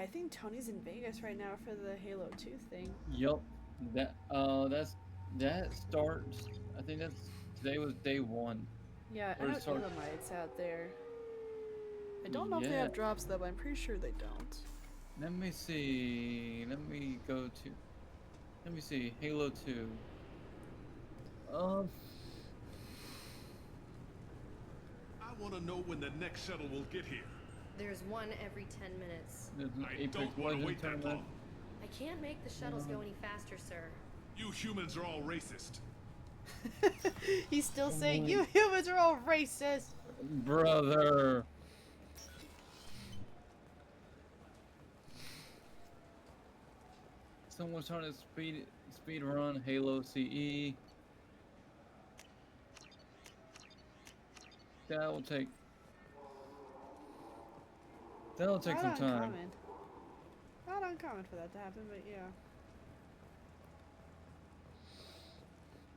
Speaker 1: I think Tony's in Vegas right now for the Halo 2 thing.
Speaker 3: Yup. That starts. I think today was day 1.
Speaker 1: Yeah, I
Speaker 3: Or
Speaker 1: know
Speaker 3: it starts-
Speaker 1: Elamite's out there. I don't know if they have drops though, but I'm pretty sure they don't.
Speaker 3: Let me see. Let me see. Halo 2.
Speaker 7: I want to know when the next shuttle will get here.
Speaker 10: There's one every 10 minutes.
Speaker 3: There's an
Speaker 7: I
Speaker 3: Apex
Speaker 7: don't want to
Speaker 3: Legends
Speaker 7: wait that
Speaker 3: tournament.
Speaker 7: long.
Speaker 10: I can't make the shuttles go any faster, sir.
Speaker 7: You humans are all racist.
Speaker 1: He's still saying you humans are all racist.
Speaker 3: Brother. Someone's trying to speed run Halo CE. That'll take some time.
Speaker 1: Not uncommon for that to happen, but yeah.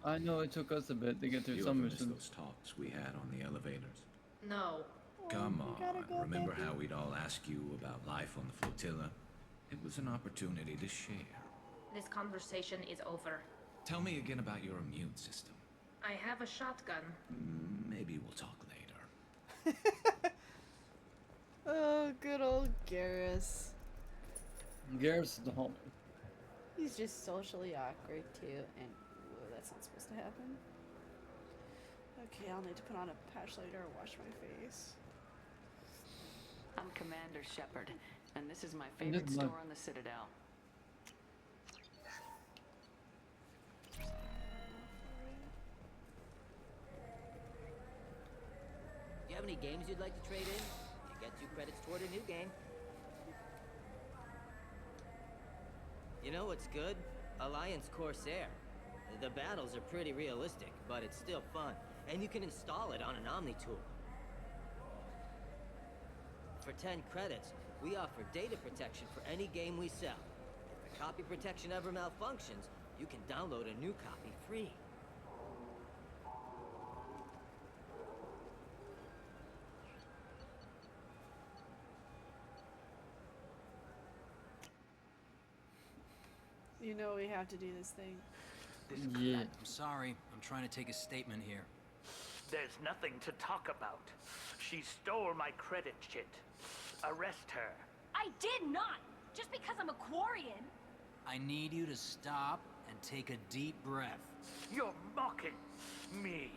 Speaker 3: I know it took us a bit to get through
Speaker 19: You
Speaker 3: some
Speaker 19: ever miss
Speaker 3: missions.
Speaker 19: those talks we had on the elevators?
Speaker 21: No.
Speaker 19: Come
Speaker 1: you gotta
Speaker 19: on,
Speaker 1: go,
Speaker 19: remember
Speaker 1: baby.
Speaker 19: how we'd all ask you about life on the flotilla? It was an opportunity to share.
Speaker 21: This conversation is over.
Speaker 19: Tell me again about your immune system.
Speaker 21: I have a shotgun.
Speaker 19: Maybe we'll talk later.
Speaker 1: Oh, good old Garrus.
Speaker 3: Garrus is the homie.
Speaker 1: He's just socially awkward too, and whoa, that's not supposed to happen. Okay, I'll need to put on a patch later or wash my face.
Speaker 8: I'm Commander Shepard, and this is my
Speaker 3: And this
Speaker 8: favorite
Speaker 3: is my-
Speaker 8: store on the Citadel.
Speaker 6: Do you have any games you'd like to trade in? You get 2 credits toward a new game. You know what's good? Alliance Corsair. The battles are pretty realistic, but it's still fun. And you can install it on an Omni tool. For 10 credits, we offer data protection for any game we sell. If the copy protection ever malfunctions, you can download a new copy free.
Speaker 1: You know we have to do this thing.
Speaker 3: Yeah.
Speaker 13: I'm sorry. I'm trying to take a statement here.
Speaker 14: There's nothing to talk about. She stole my credit chit. Arrest her.
Speaker 21: I did not! Just because I'm a Quarian!
Speaker 13: I need you to stop and take a deep breath.
Speaker 14: You're mocking me,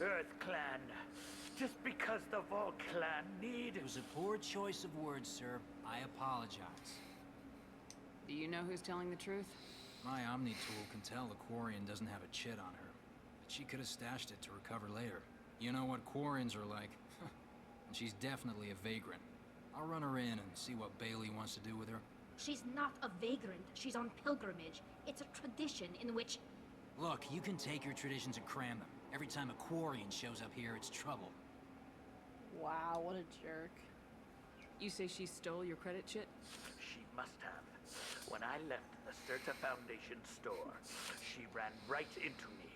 Speaker 14: Earth Clan. Just because the Vol Clan need...
Speaker 13: It was a poor choice of words, sir. I apologize.
Speaker 8: Do you know who's telling the truth?
Speaker 13: My Omni tool can tell the Quarian doesn't have a chit on her. But she could have stashed it to recover later. You know what Quarians are like. And she's definitely a vagrant. I'll run her in and see what Bailey wants to do with her.
Speaker 21: She's not a vagrant. She's on pilgrimage. It's a tradition in which...
Speaker 13: Look, you can take your traditions and cram them. Every time a Quarian shows up here, it's trouble.
Speaker 1: Wow, what a jerk.
Speaker 8: You say she stole your credit chit?
Speaker 14: She must have. When I left the Certa Foundation store, she ran right into me.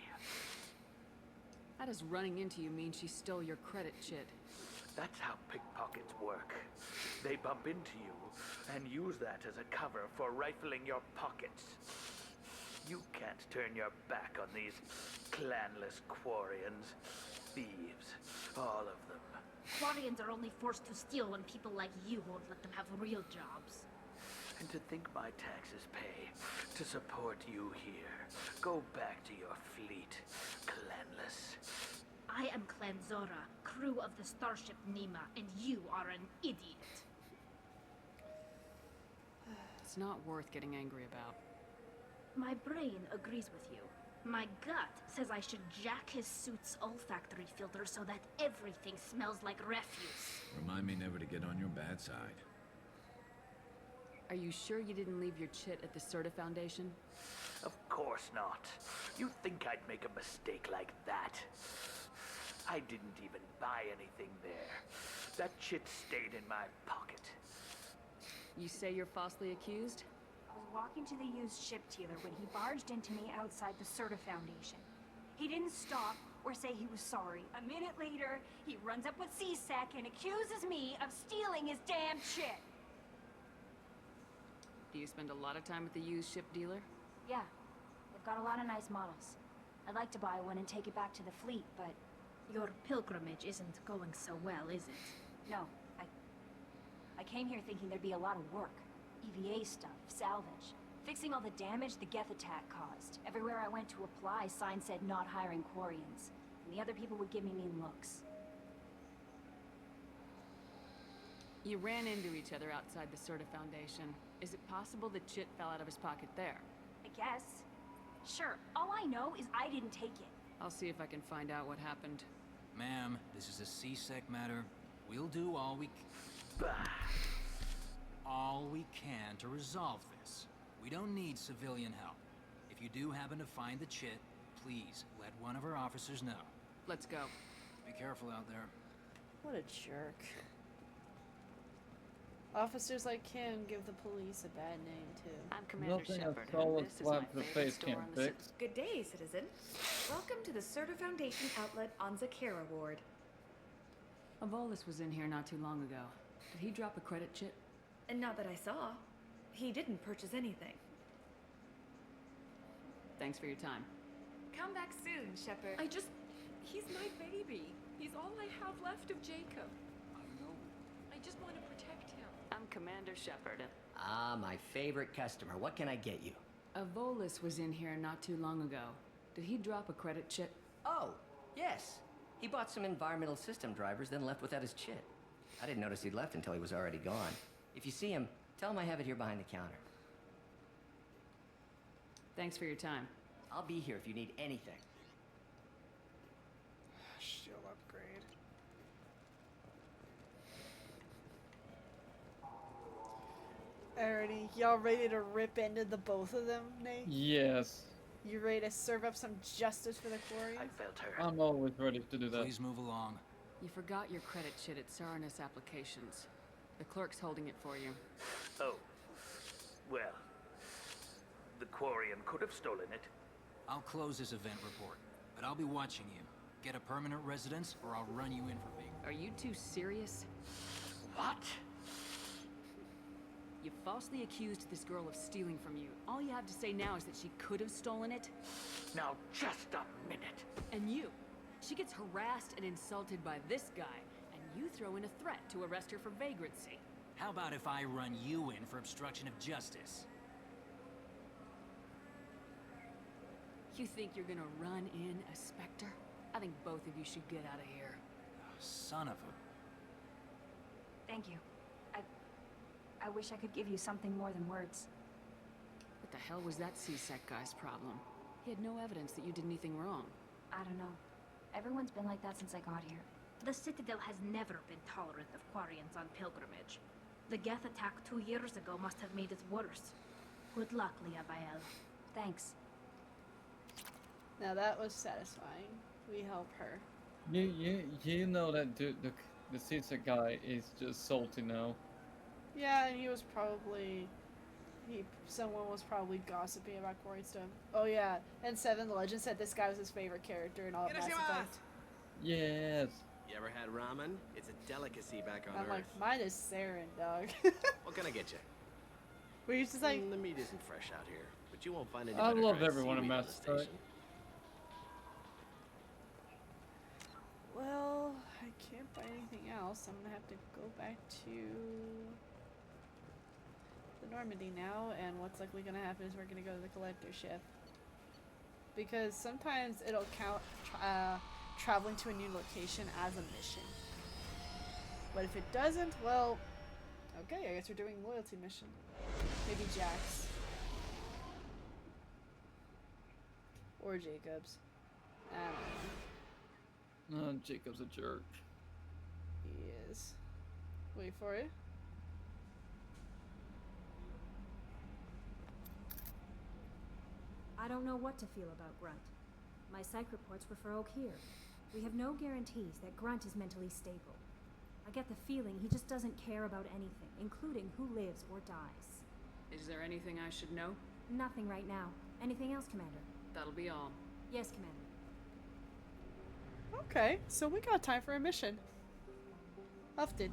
Speaker 8: How does running into you mean she stole your credit chit?
Speaker 14: That's how pickpockets work. They bump into you and use that as a cover for rifling your pockets. You can't turn your back on these clanless Quarians. Thieves, all of them.
Speaker 21: Quarians are only forced to steal when people like you won't let them have real jobs.
Speaker 14: And to think my taxes pay to support you here. Go back to your fleet, clanless.
Speaker 21: I am Clan Zora, crew of the starship Nima, and you are an idiot.
Speaker 8: It's not worth getting angry about.
Speaker 21: My brain agrees with you. My gut says I should jack his suit's olfactory filter so that everything smells like refuse.
Speaker 19: Remind me never to get on your bad side.
Speaker 8: Are you sure you didn't leave your chit at the Certa Foundation?
Speaker 14: Of course not. You think I'd make a mistake like that? I didn't even buy anything there. That chit stayed in my pocket.
Speaker 8: You say you're falsely accused?
Speaker 22: I was walking to the used ship dealer when he barged into me outside the Certa Foundation. He didn't stop or say he was sorry. A minute later, he runs up with C-Sec and accuses me of stealing his damn shit.
Speaker 8: Do you spend a lot of time at the used ship dealer?
Speaker 22: Yeah, they've got a lot of nice models. I'd like to buy one and take it back to the fleet, but...
Speaker 21: Your pilgrimage isn't going so well, is it?
Speaker 22: No, I came here thinking there'd be a lot of work. EVA stuff, salvage. Fixing all the damage the Geth attack caused. Everywhere I went to apply, signs said not hiring Quarians. And the other people would give me mean looks.
Speaker 8: You ran into each other outside the Serta Foundation. Is it possible that Chit fell out of his pocket there?
Speaker 22: I guess. Sure, all I know is I didn't take it.
Speaker 8: I'll see if I can find out what happened.
Speaker 13: Ma'am, this is a C-Sec matter. We'll do all we can to resolve this. We don't need civilian help. If you do happen to find the Chit, please let one of our officers know.
Speaker 8: Let's go.
Speaker 13: Be careful out there.
Speaker 1: What a jerk. Officers like him give the police a bad name, too.
Speaker 2: I'm Commander
Speaker 3: Nothing
Speaker 2: Shepard,
Speaker 3: a solid
Speaker 2: and this is
Speaker 3: slap
Speaker 2: my
Speaker 3: to the
Speaker 2: favorite
Speaker 3: face
Speaker 2: store
Speaker 3: can't
Speaker 2: on the
Speaker 3: fix.
Speaker 10: Good day, citizen. Welcome to the Serta Foundation outlet on Zakera Ward.
Speaker 8: Avolis was in here not too long ago. Did he drop a credit chit?
Speaker 10: And not that I saw. He didn't purchase anything.
Speaker 8: Thanks for your time.
Speaker 10: Come back soon, Shepard.
Speaker 2: He's my baby. He's all I have left of Jacob. I know. I just want to protect him.
Speaker 8: I'm Commander Shepard.
Speaker 6: Ah, my favorite customer. What can I get you?
Speaker 8: Avolis was in here not too long ago. Did he drop a credit chit?
Speaker 6: Oh, yes. He bought some environmental system drivers, then left without his chit. I didn't notice he'd left until he was already gone. If you see him, tell him I have it here behind the counter.
Speaker 8: Thanks for your time.
Speaker 6: I'll be here if you need anything.
Speaker 1: Shield upgrade. Alrighty, y'all ready to rip into the both of them, Nate?
Speaker 3: Yes.
Speaker 1: You ready to serve up some justice for the Quarians?
Speaker 14: I felt her.
Speaker 3: I'm always ready to do that.
Speaker 13: Please move along.
Speaker 8: You forgot your credit chit at Saranus Applications. The clerk's holding it for you.
Speaker 14: Oh. Well. The Quarian could have stolen it.
Speaker 13: I'll close this event report, but I'll be watching you. Get a permanent residence, or I'll run you in for being.
Speaker 8: Are you two serious?
Speaker 14: What?
Speaker 8: You falsely accused this girl of stealing from you. All you have to say now is that she could have stolen it.
Speaker 14: Now, just a minute.
Speaker 8: And you. She gets harassed and insulted by this guy, and you throw in a threat to arrest her for vagrancy.
Speaker 13: How about if I run you in for obstruction of justice?
Speaker 8: You think you're gonna run in a Spectre? I think both of you should get out of here.
Speaker 13: Son of a...
Speaker 22: Thank you. I wish I could give you something more than words.
Speaker 8: What the hell was that C-Sec guy's problem? He had no evidence that you did anything wrong.
Speaker 22: I don't know. Everyone's been like that since I got here.
Speaker 21: The Citadel has never been tolerant of Quarians on pilgrimage. The Geth attack 2 years ago must have made it worse. Good luck, Liabael.
Speaker 22: Thanks.
Speaker 1: Now that was satisfying. We help her.
Speaker 3: You know that dude, the Caesar guy is just salty now.
Speaker 1: Yeah, and he was probably... someone was probably gossiping about Quarian stuff. Oh yeah, and Seven the Legend said this guy was his favorite character in all of Mass Effect.
Speaker 3: Yes.
Speaker 4: You ever had ramen? It's a delicacy back on
Speaker 1: I'm
Speaker 4: Earth.
Speaker 1: like, mine is Saren, dog.
Speaker 4: What can I get you?
Speaker 1: Were you just like...
Speaker 4: The meat isn't fresh out here, but you won't find any
Speaker 3: I
Speaker 4: better
Speaker 3: love
Speaker 4: dried
Speaker 3: everyone in
Speaker 4: seaweed on
Speaker 3: Mass
Speaker 4: the
Speaker 3: Effect.
Speaker 4: station.
Speaker 1: Well, I can't buy anything else. I'm gonna have to go back to the Normandy now, and what's likely gonna happen is we're gonna go to the collector ship. Because sometimes it'll count traveling to a new location as a mission. But if it doesn't, well, okay, I guess we're doing loyalty mission. Maybe Jax. Or Jacobs. I don't know.
Speaker 3: No, Jacob's a jerk.
Speaker 1: He is. Wait for it.
Speaker 22: I don't know what to feel about Grunt. My psych reports refer Oak here. We have no guarantees that Grunt is mentally stable. I get the feeling he just doesn't care about anything, including who lives or dies.
Speaker 8: Is there anything I should know?
Speaker 22: Nothing right now. Anything else, Commander?
Speaker 8: That'll be all.
Speaker 22: Yes, Commander.
Speaker 1: Okay, so we got time for a mission. Loved it.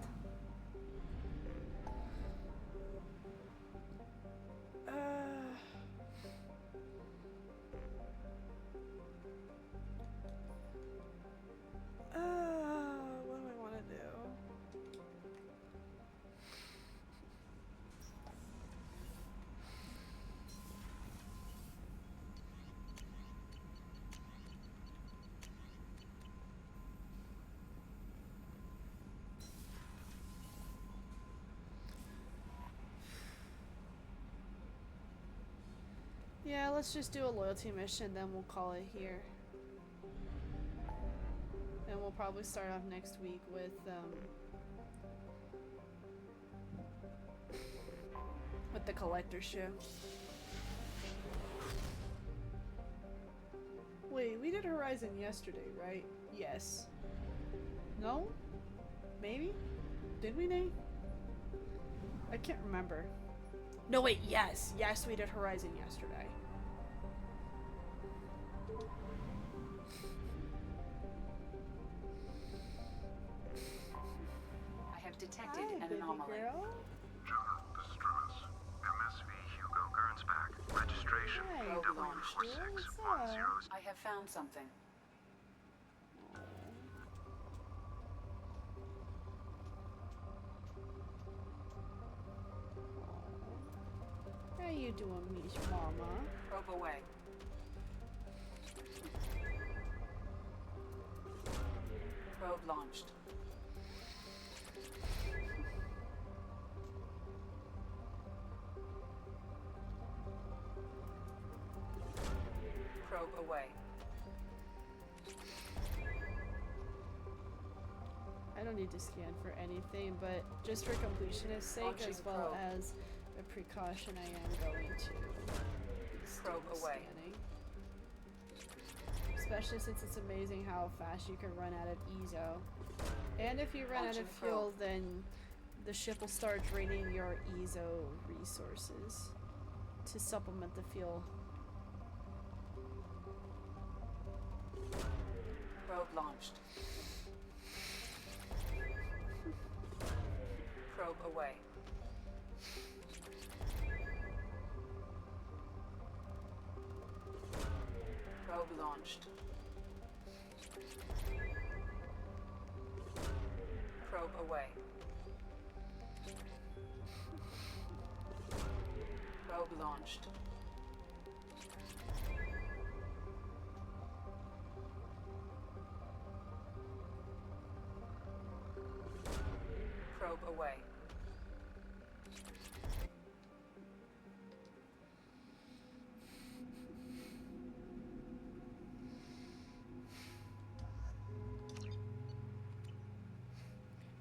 Speaker 1: Yeah, let's just do a loyalty mission, then we'll call it here. And we'll probably start off next week with the collector show. Wait, we did Horizon yesterday, right? Yes. No? Maybe? Did we, Nate? I can't remember. No, wait, yes. Yes, we did Horizon yesterday.
Speaker 24: I have detected an anomaly.
Speaker 1: Girl.
Speaker 5: Jonah, this is Trumas. MSV Hugo Gernsback. Registration W46106.
Speaker 24: I have found something.
Speaker 1: How you doing, Miss Mama?
Speaker 24: Probe away. Probe launched. Probe away.
Speaker 1: I don't need to scan for anything, but just for completionist's sake,
Speaker 24: Launching
Speaker 1: as well
Speaker 24: probe.
Speaker 1: as a precaution, I am going to
Speaker 24: Probe away.
Speaker 1: scanning. Especially since it's amazing how fast you can run out of Ezo. And if you run out of
Speaker 24: Launching
Speaker 1: fuel,
Speaker 24: probe.
Speaker 1: then the ship will start draining your Ezo resources to supplement the fuel.
Speaker 24: Probe launched. Probe away. Probe launched. Probe away. Probe launched. Probe away.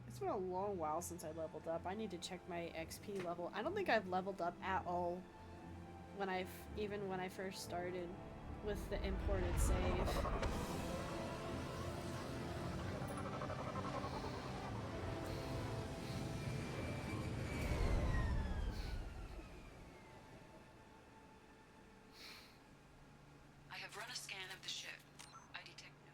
Speaker 1: It's been a long while since I leveled up. I need to check my XP level. I don't think I've leveled up at all even when I first started with the imported save.
Speaker 24: I have run a scan of the ship. I detect no.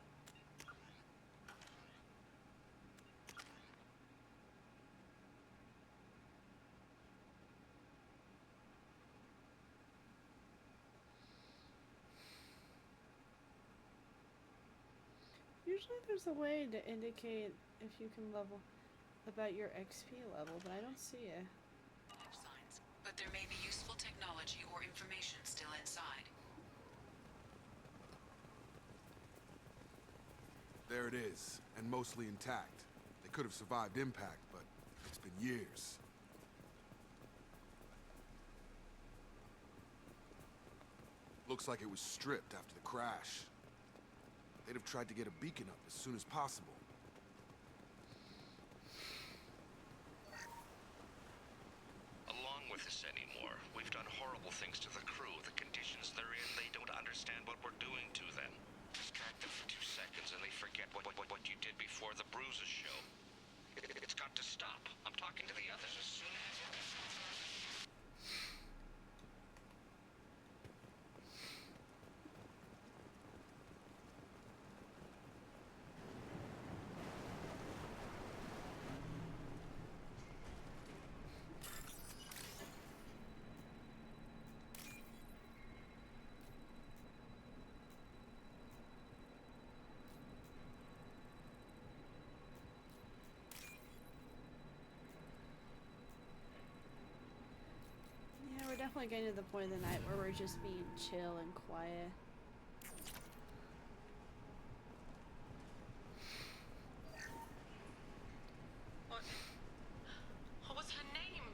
Speaker 1: Usually there's a way to indicate if you can level about your XP level, but I don't see it.
Speaker 24: Signs, but there may be useful technology or information still inside.
Speaker 9: There it is, and mostly intact. They could have survived impact, but it's been years. Looks like it was stripped after the crash. They'd have tried to get a beacon up as soon as possible.
Speaker 11: Along with this anymore. We've done horrible things to the crew. The conditions they're in, they don't understand what we're doing to them. Distract them for 2 seconds and they forget what you did before the bruises show. It's got to stop. I'm talking to the others as soon as...
Speaker 1: Yeah, we're definitely getting to the point of the night where we're just being chill and quiet.
Speaker 24: What was her name?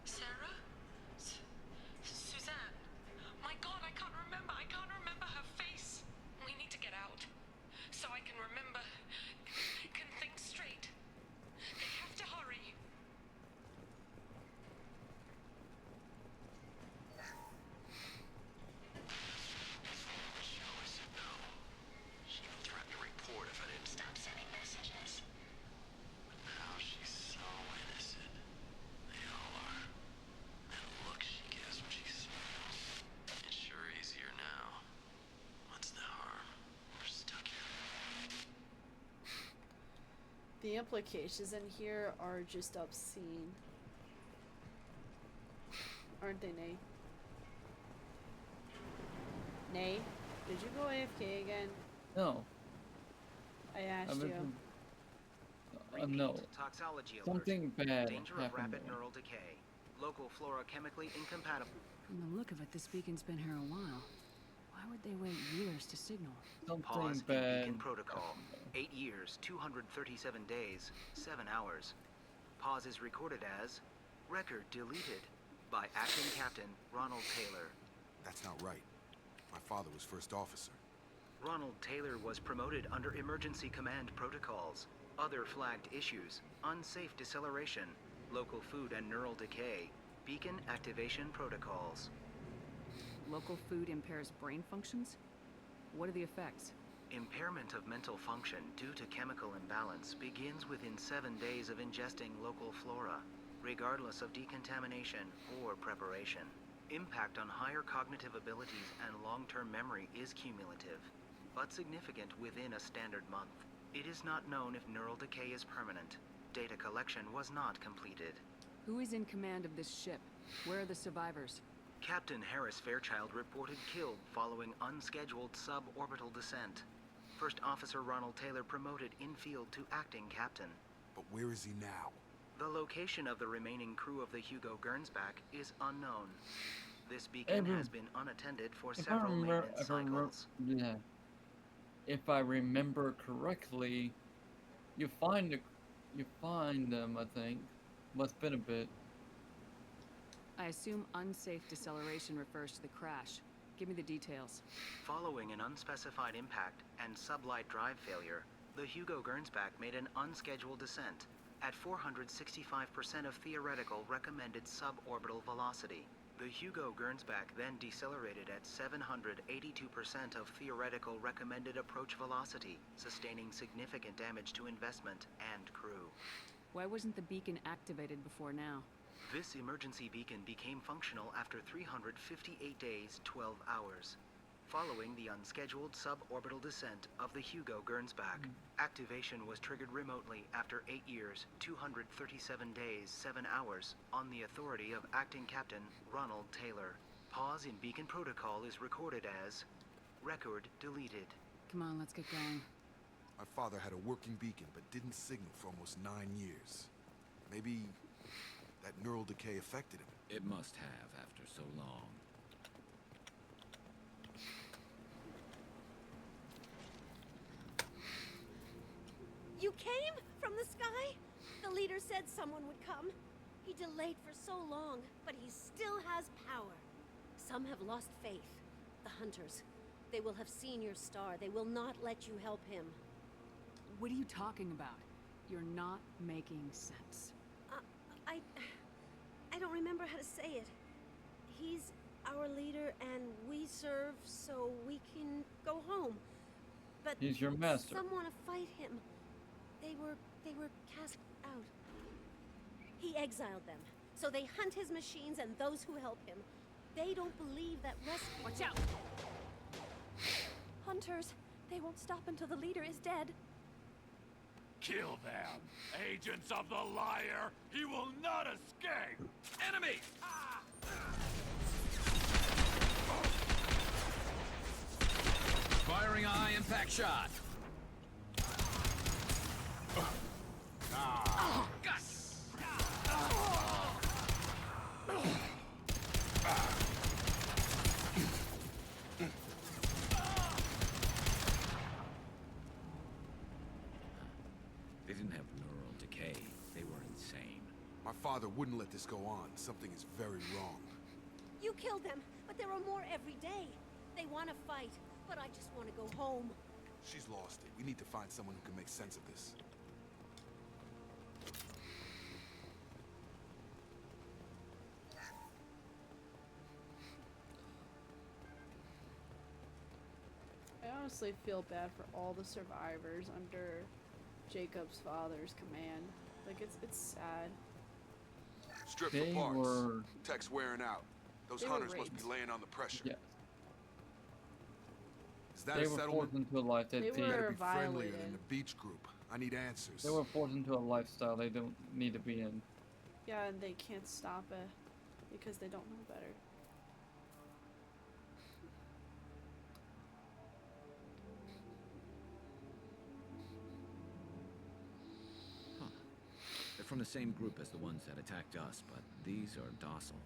Speaker 24: Sarah? Suzanne? My God,
Speaker 1: the implications in here are just obscene. Aren't they, Nay? Nay? Did you go AFK again?
Speaker 3: No.
Speaker 1: I asked you.
Speaker 3: No.
Speaker 12: Toxology alert.
Speaker 3: Something bad
Speaker 12: Danger of
Speaker 3: happened
Speaker 12: rapid
Speaker 3: there.
Speaker 12: neural decay. Local flora chemically incompatible.
Speaker 8: From the look of it, this beacon's been here a while. Why would they wait years to signal?
Speaker 12: Pause in
Speaker 3: bad.
Speaker 12: beacon protocol. 8 years, 237 days, 7 hours. Pause is recorded as record deleted by acting captain Ronald Taylor.
Speaker 9: That's not right. My father was first officer.
Speaker 12: Ronald Taylor was promoted under emergency command protocols. Other flagged issues: unsafe deceleration, local food and neural decay, beacon activation protocols.
Speaker 8: Local food impairs brain functions? What are the effects?
Speaker 12: Impairment of mental function due to chemical imbalance begins within 7 days of ingesting local flora, regardless of decontamination or preparation. Impact on higher cognitive abilities and long-term memory is cumulative, but significant within a standard month. It is not known if neural decay is permanent. Data collection was not completed.
Speaker 8: Who is in command of this ship? Where are the survivors?
Speaker 12: Captain Harris Fairchild reported killed following unscheduled suborbital descent. First Officer Ronald Taylor promoted in-field to acting captain.
Speaker 9: But where is he now?
Speaker 12: The location of the remaining crew of the Hugo Gernsback is unknown. This beacon has been unattended for several maintenance cycles.
Speaker 3: Yeah. If I remember correctly, you find them, I think. But it's been a bit.
Speaker 8: I assume unsafe deceleration refers to the crash. Give me the details.
Speaker 12: Following an unspecified impact and sublight drive failure, the Hugo Gernsback made an unscheduled descent at 465% of theoretical recommended suborbital velocity. The Hugo Gernsback then decelerated at 782% of theoretical recommended approach velocity, sustaining significant damage to investment and crew.
Speaker 8: Why wasn't the beacon activated before now?
Speaker 12: This emergency beacon became functional after 358 days, 12 hours. Following the unscheduled suborbital descent of the Hugo Gernsback, activation was triggered remotely after 8 years, 237 days, 7 hours, on the authority of Acting Captain Ronald Taylor. Pause in beacon protocol is recorded as record deleted.
Speaker 8: Come on, let's get going.
Speaker 9: My father had a working beacon, but didn't signal for almost 9 years. Maybe that neural decay affected him.
Speaker 19: It must have after so long.
Speaker 15: You came from the sky? The leader said someone would come. He delayed for so long, but he still has power. Some have lost faith. The hunters. They will have seen your star. They will not let you help him.
Speaker 8: What are you talking about? You're not making sense.
Speaker 15: I don't remember how to say it. He's our leader and we serve so we can go home. But
Speaker 3: he's your master.
Speaker 15: Some want to fight him. They were cast out. He exiled them. So they hunt his machines and those who help him. They don't believe that rescue—
Speaker 8: Watch out!
Speaker 15: Hunters, they won't stop until the leader is dead.
Speaker 7: Kill them! Agents of the liar! He will not escape!
Speaker 11: Enemy!
Speaker 13: Firing a high impact shot.
Speaker 19: They didn't have neural decay. They were insane.
Speaker 9: My father wouldn't let this go on. Something is very wrong.
Speaker 15: You killed them, but there are more every day. They want to fight, but I just want to go home.
Speaker 9: She's lost it. We need to find someone who can make sense of this.
Speaker 1: I honestly feel bad for all the survivors under Jacob's father's command. Like, it's sad.
Speaker 9: Strip
Speaker 3: They
Speaker 9: for parts.
Speaker 3: were-
Speaker 9: Tech's wearing out. Those
Speaker 1: They were
Speaker 9: hunters must be
Speaker 1: raped.
Speaker 9: laying on the pressure.
Speaker 3: Yeah.
Speaker 9: Is that
Speaker 3: They
Speaker 9: a
Speaker 3: were
Speaker 9: settlement?
Speaker 3: forced into a life that
Speaker 1: They
Speaker 9: They
Speaker 1: were
Speaker 9: gotta be friendlier
Speaker 1: violated.
Speaker 9: than the beach group. I need answers.
Speaker 3: They were forced into a lifestyle they don't need to be in.
Speaker 1: Yeah, and they can't stop it because they don't know better.
Speaker 17: Huh. They're from the same group as the ones that attacked us, but these are docile.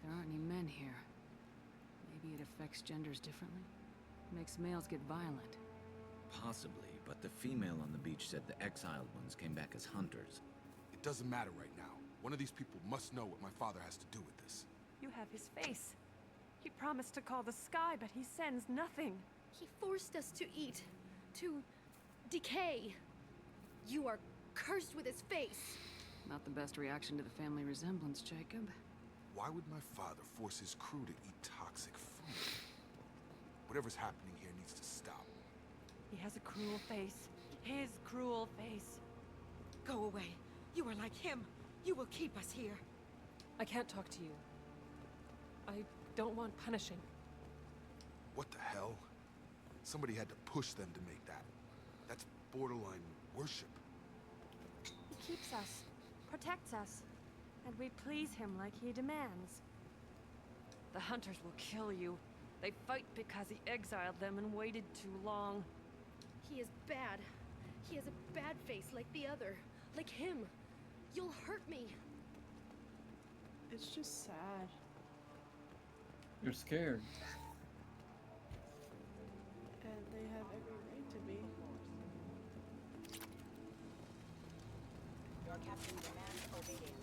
Speaker 8: There aren't any men here. Maybe it affects genders differently? Makes males get violent.
Speaker 17: Possibly, but the female on the beach said the exiled ones came back as hunters.
Speaker 9: It doesn't matter right now. One of these people must know what my father has to do with this.
Speaker 18: You have his face. He promised to call the sky, but he sends nothing.
Speaker 15: He forced us to eat, to decay. You are cursed with his face.
Speaker 8: Not the best reaction to the family resemblance, Jacob.
Speaker 9: Why would my father force his crew to eat toxic food? Whatever's happening here needs to stop.
Speaker 18: He has a cruel face. His cruel face. Go away. You are like him. You will keep us here. I can't talk to you. I don't want punishing.
Speaker 9: What the hell? Somebody had to push them to make that. That's borderline worship.
Speaker 18: He keeps us, protects us, and we please him like he demands. The hunters will kill you. They fight because he exiled them and waited too long.
Speaker 15: He is bad. He has a bad face like the other. Like him. You'll hurt me.
Speaker 1: It's just sad.
Speaker 3: You're scared.
Speaker 1: And they have every right to be.
Speaker 2: Your captain demands obedience.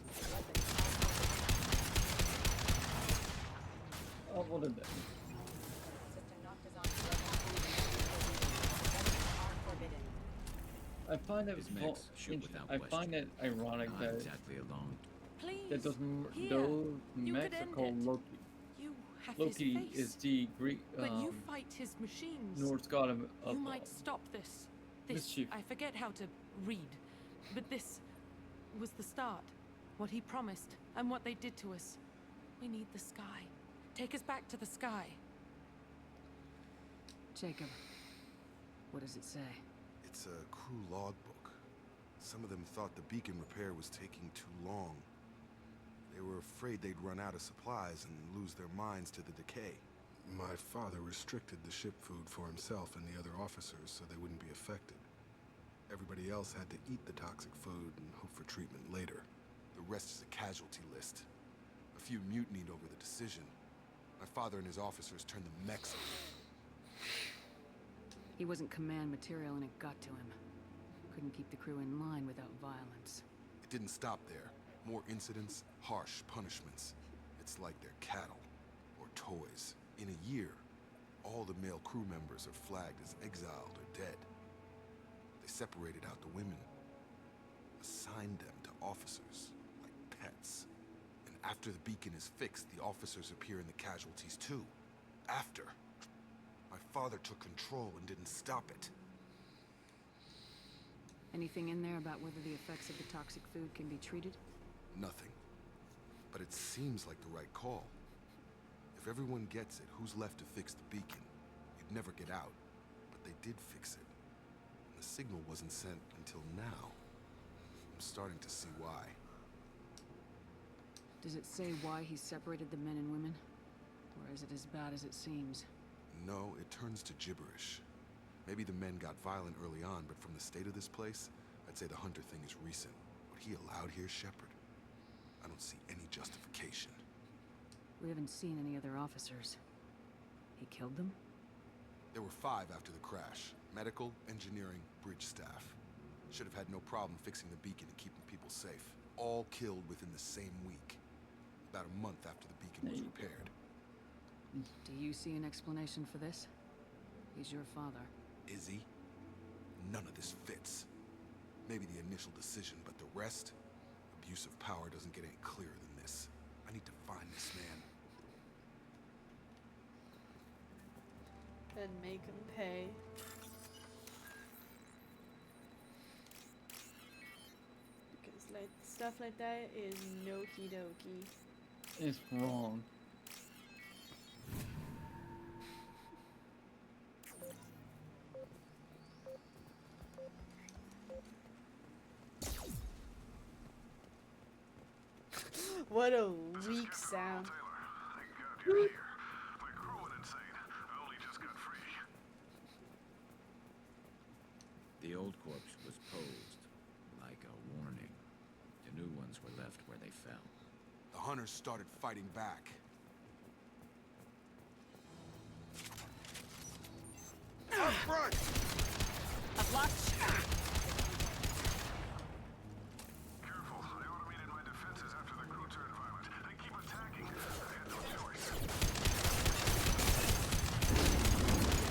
Speaker 3: Oh, what did that?
Speaker 2: System not designed are forbidden.
Speaker 3: I find it
Speaker 17: His mechs shoot without
Speaker 3: I
Speaker 17: question.
Speaker 3: find it ironic
Speaker 17: Not
Speaker 3: that
Speaker 17: exactly alone.
Speaker 18: Please.
Speaker 3: that those
Speaker 18: You
Speaker 3: mechs
Speaker 18: could
Speaker 3: are
Speaker 18: end
Speaker 3: called
Speaker 18: it.
Speaker 3: Loki.
Speaker 18: You have
Speaker 3: Loki
Speaker 18: his face.
Speaker 3: is the Greek
Speaker 18: But you fight his machines.
Speaker 3: Norse god of
Speaker 18: You might stop this. This,
Speaker 3: mischief.
Speaker 18: I forget how to read. But this was the start. What he promised, and what they did to us. We need the sky. Take us back to the sky.
Speaker 8: Jacob, what does it say?
Speaker 9: It's a crew logbook. Some of them thought the beacon repair was taking too long. They were afraid they'd run out of supplies and lose their minds to the decay.
Speaker 20: My father restricted the ship food for himself and the other officers so they wouldn't be affected. Everybody else had to eat the toxic food and hope for treatment later.
Speaker 9: The rest is a casualty list. A few mutinied over the decision. My father and his officers turned the mechs on.
Speaker 8: He wasn't command material and it got to him. Couldn't keep the crew in line without violence.
Speaker 9: It didn't stop there. More incidents, harsh punishments. It's like they're cattle or toys. In a year, all the male crew members are flagged as exiled or dead. They separated out the women, assigned them to officers, like pets. And after the beacon is fixed, the officers appear in the casualties too. After. My father took control and didn't stop it.
Speaker 8: Anything in there about whether the effects of the toxic food can be treated?
Speaker 9: Nothing. But it seems like the right call. If everyone gets it, who's left to fix the beacon? You'd never get out. But they did fix it. And the signal wasn't sent until now. I'm starting to see why.
Speaker 8: Does it say why he separated the men and women? Or is it as bad as it seems?
Speaker 9: No, it turns to gibberish. Maybe the men got violent early on, but from the state of this place, I'd say the Hunter thing is recent. What he allowed here, Shepard, I don't see any justification.
Speaker 8: We haven't seen any other officers. He killed them?
Speaker 9: There were 5 after the crash. Medical, engineering, bridge staff. Should have had no problem fixing the beacon and keeping people safe. All killed within the same week. About a month after the beacon was repaired.
Speaker 8: Do you see an explanation for this? He's your father.
Speaker 9: Is he? None of this fits. Maybe the initial decision, but the rest? Abuse of power doesn't get any clearer than this. I need to find this man.
Speaker 1: And make him pay. Because like stuff like that is noki doki.
Speaker 3: It's wrong.
Speaker 1: What a weak sound.
Speaker 5: Thank God you're here. My crew went insane. I only just got free.
Speaker 17: The old corpse was posed like a warning. The new ones were left where they fell.
Speaker 9: The hunters started fighting back.
Speaker 6: Up front!
Speaker 2: I've lost.
Speaker 5: Careful. I automated my defenses after the crew turned violent. They keep attacking. I had no choice.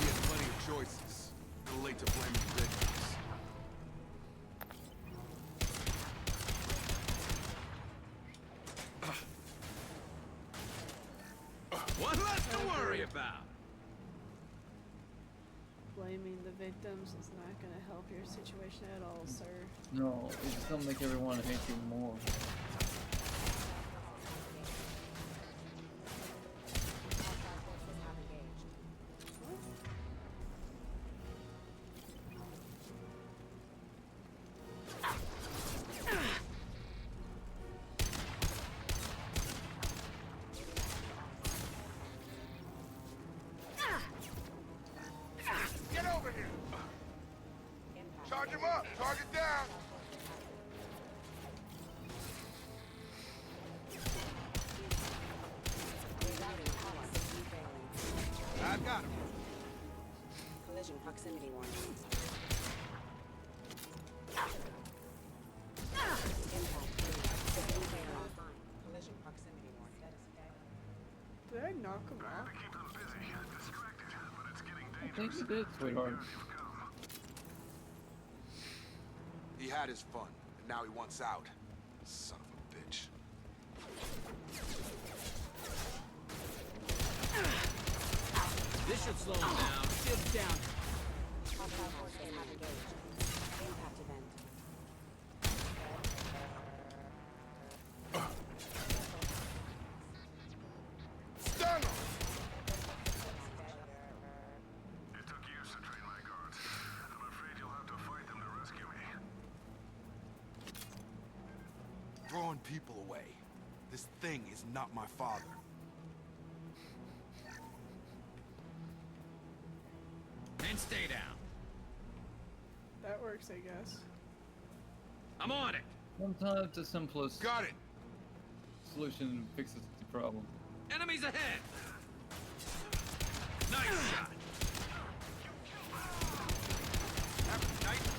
Speaker 9: He had plenty of choices. Too late to blame the victims.
Speaker 17: One less to worry about.
Speaker 1: Blaming the victims is not going to help your situation at all, sir.
Speaker 3: No, it's just gonna make everyone hate you more.
Speaker 6: Get over here! Charge him up! Target down! I've got him.
Speaker 10: Collision proximity warning. Collision proximity warning.
Speaker 1: Did I knock him off?
Speaker 5: Keep them busy. Distracted. But it's getting
Speaker 3: I
Speaker 5: dangerous.
Speaker 3: think you did, sweetheart.
Speaker 9: He had his fun, and now he wants out. Son of a bitch.
Speaker 13: This should slow him down. Shields down.
Speaker 10: Hostile forces have engaged. Impact event.
Speaker 6: Stun him!
Speaker 5: It took years to train my guards. I'm afraid you'll have to fight them to rescue me.
Speaker 9: Throwing people away. This thing is not my father.
Speaker 13: And stay down.
Speaker 1: That works, I guess.
Speaker 13: I'm on it.
Speaker 3: Sometimes the simplest
Speaker 6: Got it!
Speaker 3: solution fixes the problem.
Speaker 13: Enemies ahead. Nice shot.
Speaker 6: Have a nice trip.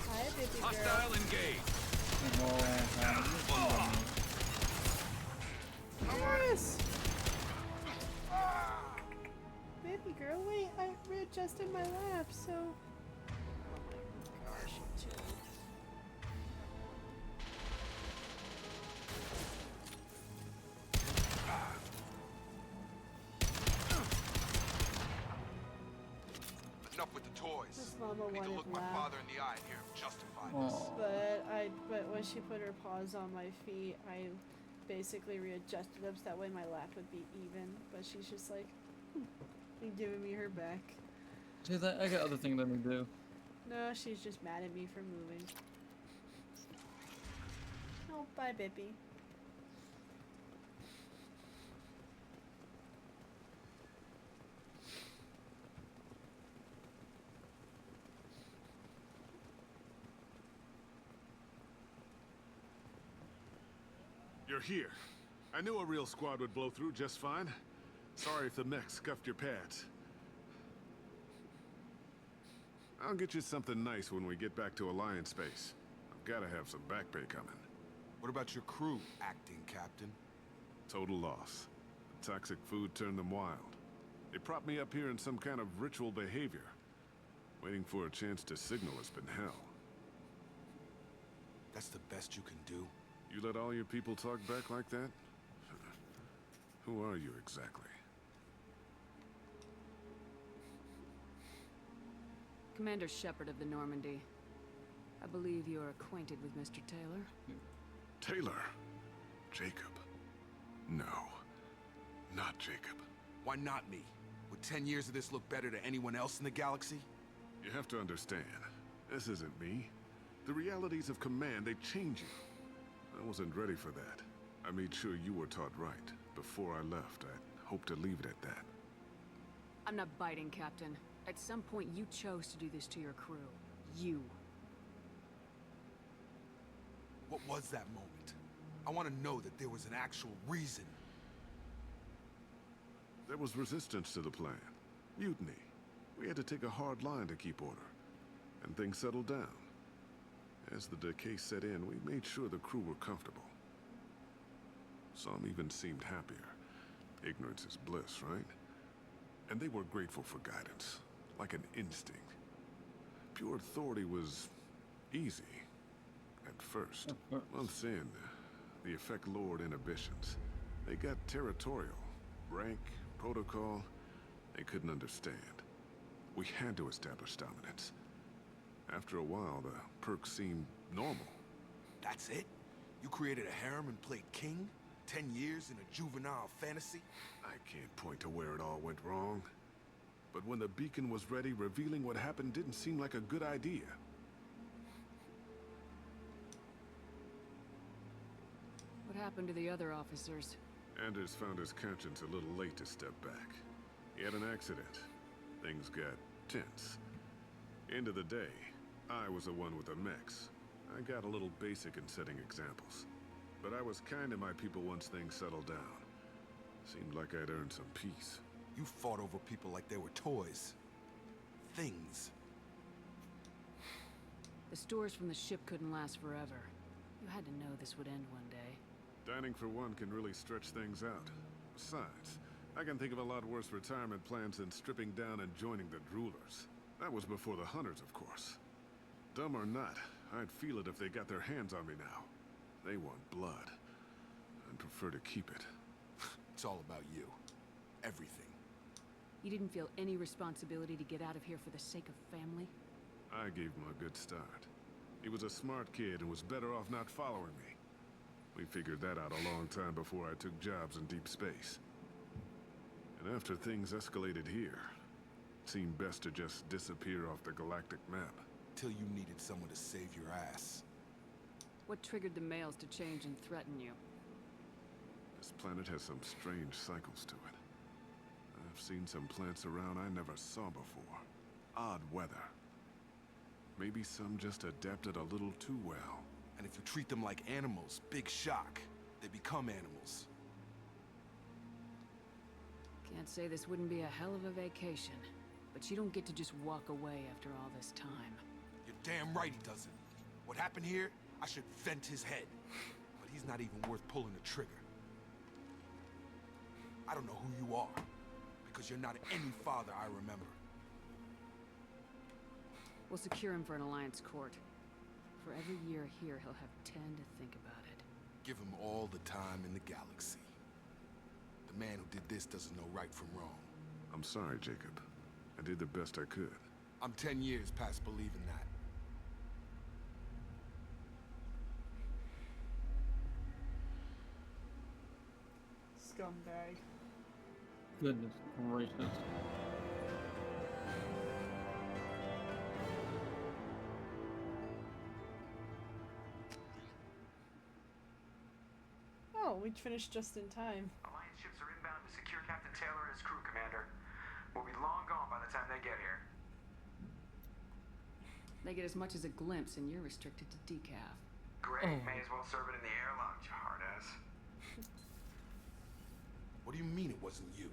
Speaker 1: Hi, baby girl.
Speaker 13: Hostile engaged.
Speaker 1: Yes! Baby girl, wait, I readjusted my lap, so... Gosh, you two.
Speaker 9: Enough with the toys.
Speaker 1: This mama
Speaker 9: I need to
Speaker 1: wanted
Speaker 9: look my
Speaker 1: lap.
Speaker 9: father in the eye and hear him justify this.
Speaker 1: But when she put her paws on my feet, I basically readjusted them so that way my lap would be even. But she's just like, and giving me her back.
Speaker 3: She's like, I got other things let me do.
Speaker 1: No, she's just mad at me for moving. Oh, bye, Bippy.
Speaker 6: You're here. I knew a real squad would blow through just fine. Sorry if the mech scuffed your pads. I'll get you something nice when we get back to Alliance Base. I've gotta have some back pay coming.
Speaker 9: What about your crew, acting captain?
Speaker 6: Total loss. The toxic food turned them wild. They propped me up here in some kind of ritual behavior. Waiting for a chance to signal has been hell.
Speaker 9: That's the best you can do?
Speaker 6: You let all your people talk back like that? Who are you exactly?
Speaker 8: Commander Shepard of the Normandy. I believe you are acquainted with Mr. Taylor.
Speaker 6: Taylor? Jacob? No. Not Jacob.
Speaker 9: Why not me? Would Would 10 years of this look better to anyone else in the galaxy?
Speaker 6: You have to understand, this isn't me. The realities of command, they change you. I wasn't ready for that. I made sure you were taught right. Before I left, I hoped to leave it at that.
Speaker 8: I'm not biting, Captain. At some point, you chose to do this to your crew. You.
Speaker 9: What was that moment? I want to know that there was an actual reason.
Speaker 6: There was resistance to the plan. Mutiny. We had to take a hard line to keep order. And things settled down. As the decay set in, we made sure the crew were comfortable. Some even seemed happier. Ignorance is bliss, right? And they were grateful for guidance, like an instinct. Pure authority was easy, at first. Months in, the effect lowered inhibitions. They got territorial. Rank, protocol, they couldn't understand. We had to establish dominance. After a while, the perks seemed normal.
Speaker 9: That's it? You created a harem and played king? 10 years in a juvenile fantasy?
Speaker 6: I can't point to where it all went wrong. But when the beacon was ready, revealing what happened didn't seem like a good idea.
Speaker 8: What happened to the other officers?
Speaker 6: Anders found his conscience a little late to step back. He had an accident. Things got tense. End of the day, I was the one with the mechs. I got a little basic in setting examples. But I was kind to my people once things settled down. Seemed like I'd earned some peace.
Speaker 9: You fought over people like they were toys. Things.
Speaker 8: The stores from the ship couldn't last forever. You had to know this would end one day.
Speaker 6: Dining for one can really stretch things out. Besides, I can think of a lot worse retirement plans than stripping down and joining the Droolers. That was before the Hunters, of course. Dumb or not, I'd feel it if they got their hands on me now. They want blood. I'd prefer to keep it.
Speaker 9: It's all about you. Everything.
Speaker 8: You didn't feel any responsibility to get out of here for the sake of family?
Speaker 6: I gave him a good start. He was a smart kid and was better off not following me. We figured that out a long time before I took jobs in deep space. And after things escalated here, it seemed best to just disappear off the galactic map.
Speaker 9: Till you needed someone to save your ass.
Speaker 8: What triggered the males to change and threaten you?
Speaker 6: This planet has some strange cycles to it. I've seen some plants around I never saw before. Odd weather. Maybe some just adapted a little too well.
Speaker 9: And if you treat them like animals, big shock. They become animals.
Speaker 8: Can't say this wouldn't be a hell of a vacation. But you don't get to just walk away after all this time.
Speaker 9: You're damn right he doesn't. What happened here, I should vent his head. But he's not even worth pulling the trigger. I don't know who you are. Because you're not any father I remember.
Speaker 8: We'll secure him for an Alliance court. For every year here, he'll have 10 to think about it.
Speaker 9: Give him all the time in the galaxy. The man who did this doesn't know right from wrong.
Speaker 6: I'm sorry, Jacob. I did the best I could.
Speaker 9: I'm 10 years past believing that.
Speaker 1: Scumbag.
Speaker 3: Goodness gracious.
Speaker 1: Oh, we finished just in time.
Speaker 14: Alliance ships are inbound to secure Captain Taylor and his crew, Commander. We'll be long gone by the time they get here.
Speaker 8: They get as much as a glimpse, and you're restricted to decaf.
Speaker 14: Great, may as well serve it in the airlock, you hard ass.
Speaker 9: What do you mean it wasn't you?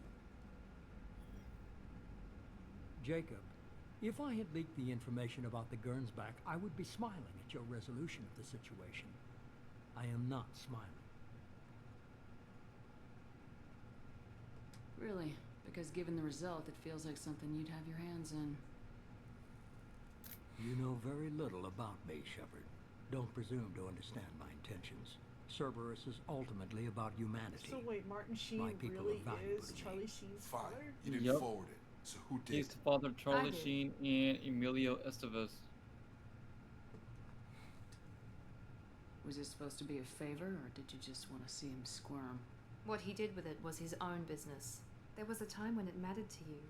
Speaker 16: Jacob, if I had leaked the information about the Gernsback, I would be smiling at your resolution of the situation. I am not smiling.
Speaker 8: Really? Because given the result, it feels like something you'd have your hands in.
Speaker 16: You know very little about me, Shepard. Don't presume to understand my intentions. Cerberus is ultimately about humanity.
Speaker 1: So wait, Martin Sheen
Speaker 16: My people
Speaker 1: really
Speaker 16: are valuable
Speaker 1: is
Speaker 16: to me.
Speaker 1: Charlie Sheen's
Speaker 9: Fine.
Speaker 1: father?
Speaker 9: You didn't
Speaker 3: Yep.
Speaker 9: forward it. So who did?
Speaker 3: He's the father of Charlie
Speaker 1: I did.
Speaker 3: Sheen and Emilio Estevez.
Speaker 8: Was this supposed to be a favor, or did you just want to see him squirm?
Speaker 21: What he did with it was his own business.
Speaker 2: There was a time when it mattered to you.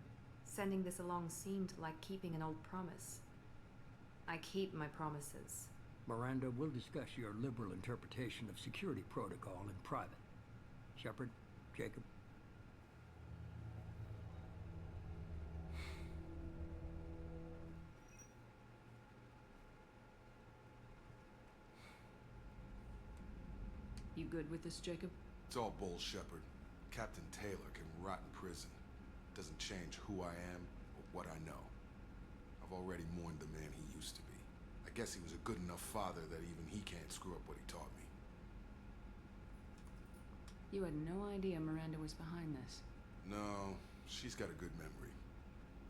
Speaker 2: Sending this along seemed like keeping an old promise. I keep my promises.
Speaker 16: Miranda, we'll discuss your liberal interpretation of security protocol in private. Shepard, Jacob.
Speaker 8: You good with this, Jacob?
Speaker 9: It's all bull, Shepard. Captain Taylor can rot in prison. Doesn't change who I am or what I know. I've already mourned the man he used to be. I guess he was a good enough father that even he can't screw up what he taught me.
Speaker 8: You had no idea Miranda was behind this.
Speaker 9: No, she's got a good memory.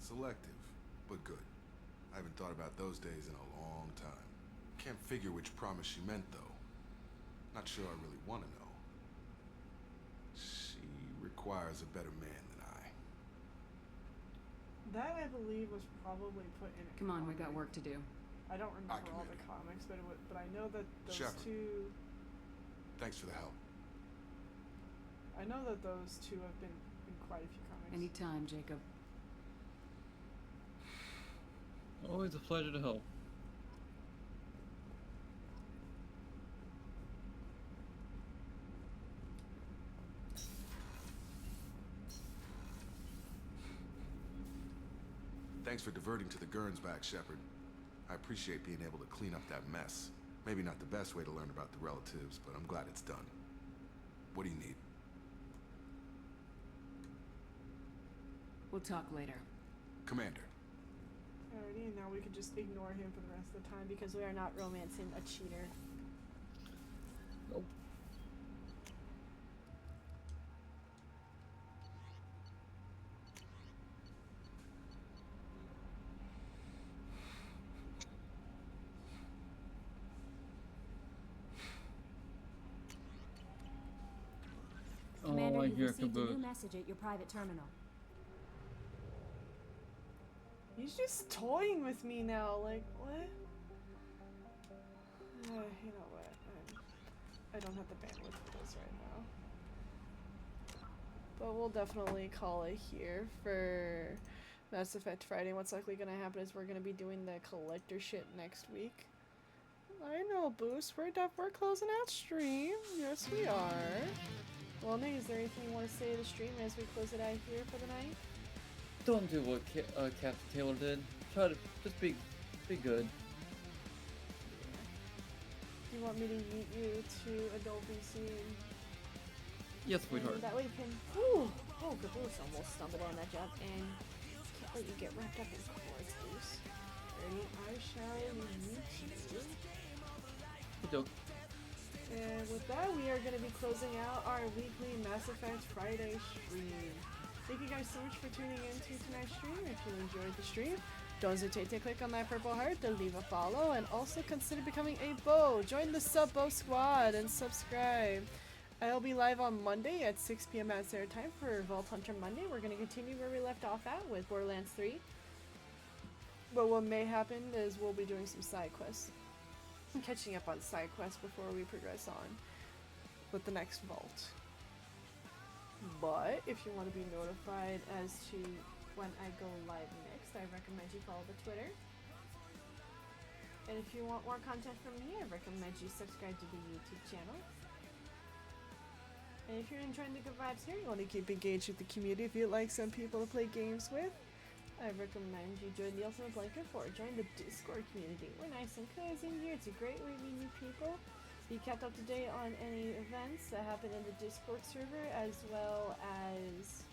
Speaker 9: Selective, but good. I haven't thought about those days in a long time. Can't figure which promise she meant, though. Not sure I really want to know. She requires a better man than I.
Speaker 1: That, I believe, was probably put in a
Speaker 8: Come on, we
Speaker 1: comic.
Speaker 8: got work to do.
Speaker 1: I don't remember all the comics, but I know that those
Speaker 9: Shepard.
Speaker 1: two...
Speaker 9: Thanks for the help.
Speaker 1: I know that those two have been in quite a few comics.
Speaker 8: Anytime, Jacob.
Speaker 3: Always a pleasure to help.
Speaker 9: Thanks for diverting to the Gernsback, Shepard. I appreciate being able to clean up that mess. Maybe not the best way to learn about the relatives, but I'm glad it's done. What do you need?
Speaker 8: We'll talk later.
Speaker 9: Commander.
Speaker 1: Alrighty, and now we can just ignore him for the rest of the time because we are not romancing a cheater.
Speaker 3: Nope.
Speaker 10: Commander,
Speaker 3: I
Speaker 10: you've
Speaker 3: hear
Speaker 10: received a
Speaker 3: Caboose.
Speaker 10: new message at your private terminal.
Speaker 1: He's just toying with me now, like, what? You know what? I don't have the bandwidth for this right now. But we'll definitely call it here for Mass Effect Friday. What's likely going to happen is we're going to be doing the collector shit next week. I know, Boost. We're closing out stream. Yes, we are. Well, Nick, is there anything you want to say to the stream as we close it out here for the night?
Speaker 3: Don't do what Captain Taylor did. Try to just be good.
Speaker 1: You want me to yeet you to adult BC?
Speaker 3: Yes, sweetheart.
Speaker 1: That way you can. Ooh! Oh, Caboose almost stumbled on that jump, and can't let you get wrapped up in cords, Goose. Ready? I shall yeet you.
Speaker 3: Good joke.
Speaker 1: And with that, we are going to be closing out our weekly Mass Effect Friday stream. Thank you guys so much for tuning in to tonight's stream. If you enjoyed the stream, don't hesitate to click on that purple heart to leave a follow, and also consider becoming a Bo. Join the Sub-Bo squad and subscribe. I'll be live on Monday at 6 p.m. Atlanta time for Vault Hunter Monday. We're going to continue where we left off at with Borderlands 3. But what may happen is we'll be doing some side quests. Catching up on side quests before we progress on with the next vault. But if you want to be notified as to when I go live next, I recommend you follow the Twitter. And if you want more content from me, I recommend you subscribe to the YouTube channel. And if you're enjoying the good vibes here, you want to keep engaged with the community, if you'd like some people to play games with, I recommend you join the Ultimate Blanket Fort. Join the Discord community. We're nice and cozy in here. It's a great way to meet new people. Be kept up to date on any events that happen in the Discord server, as well as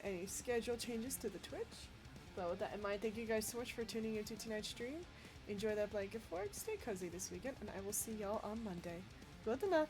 Speaker 1: any schedule changes to the Twitch. But with that in mind, thank you guys so much for tuning into tonight's stream. Enjoy that blanket fort. Stay cozy this weekend, and I will see y'all on Monday. Good night.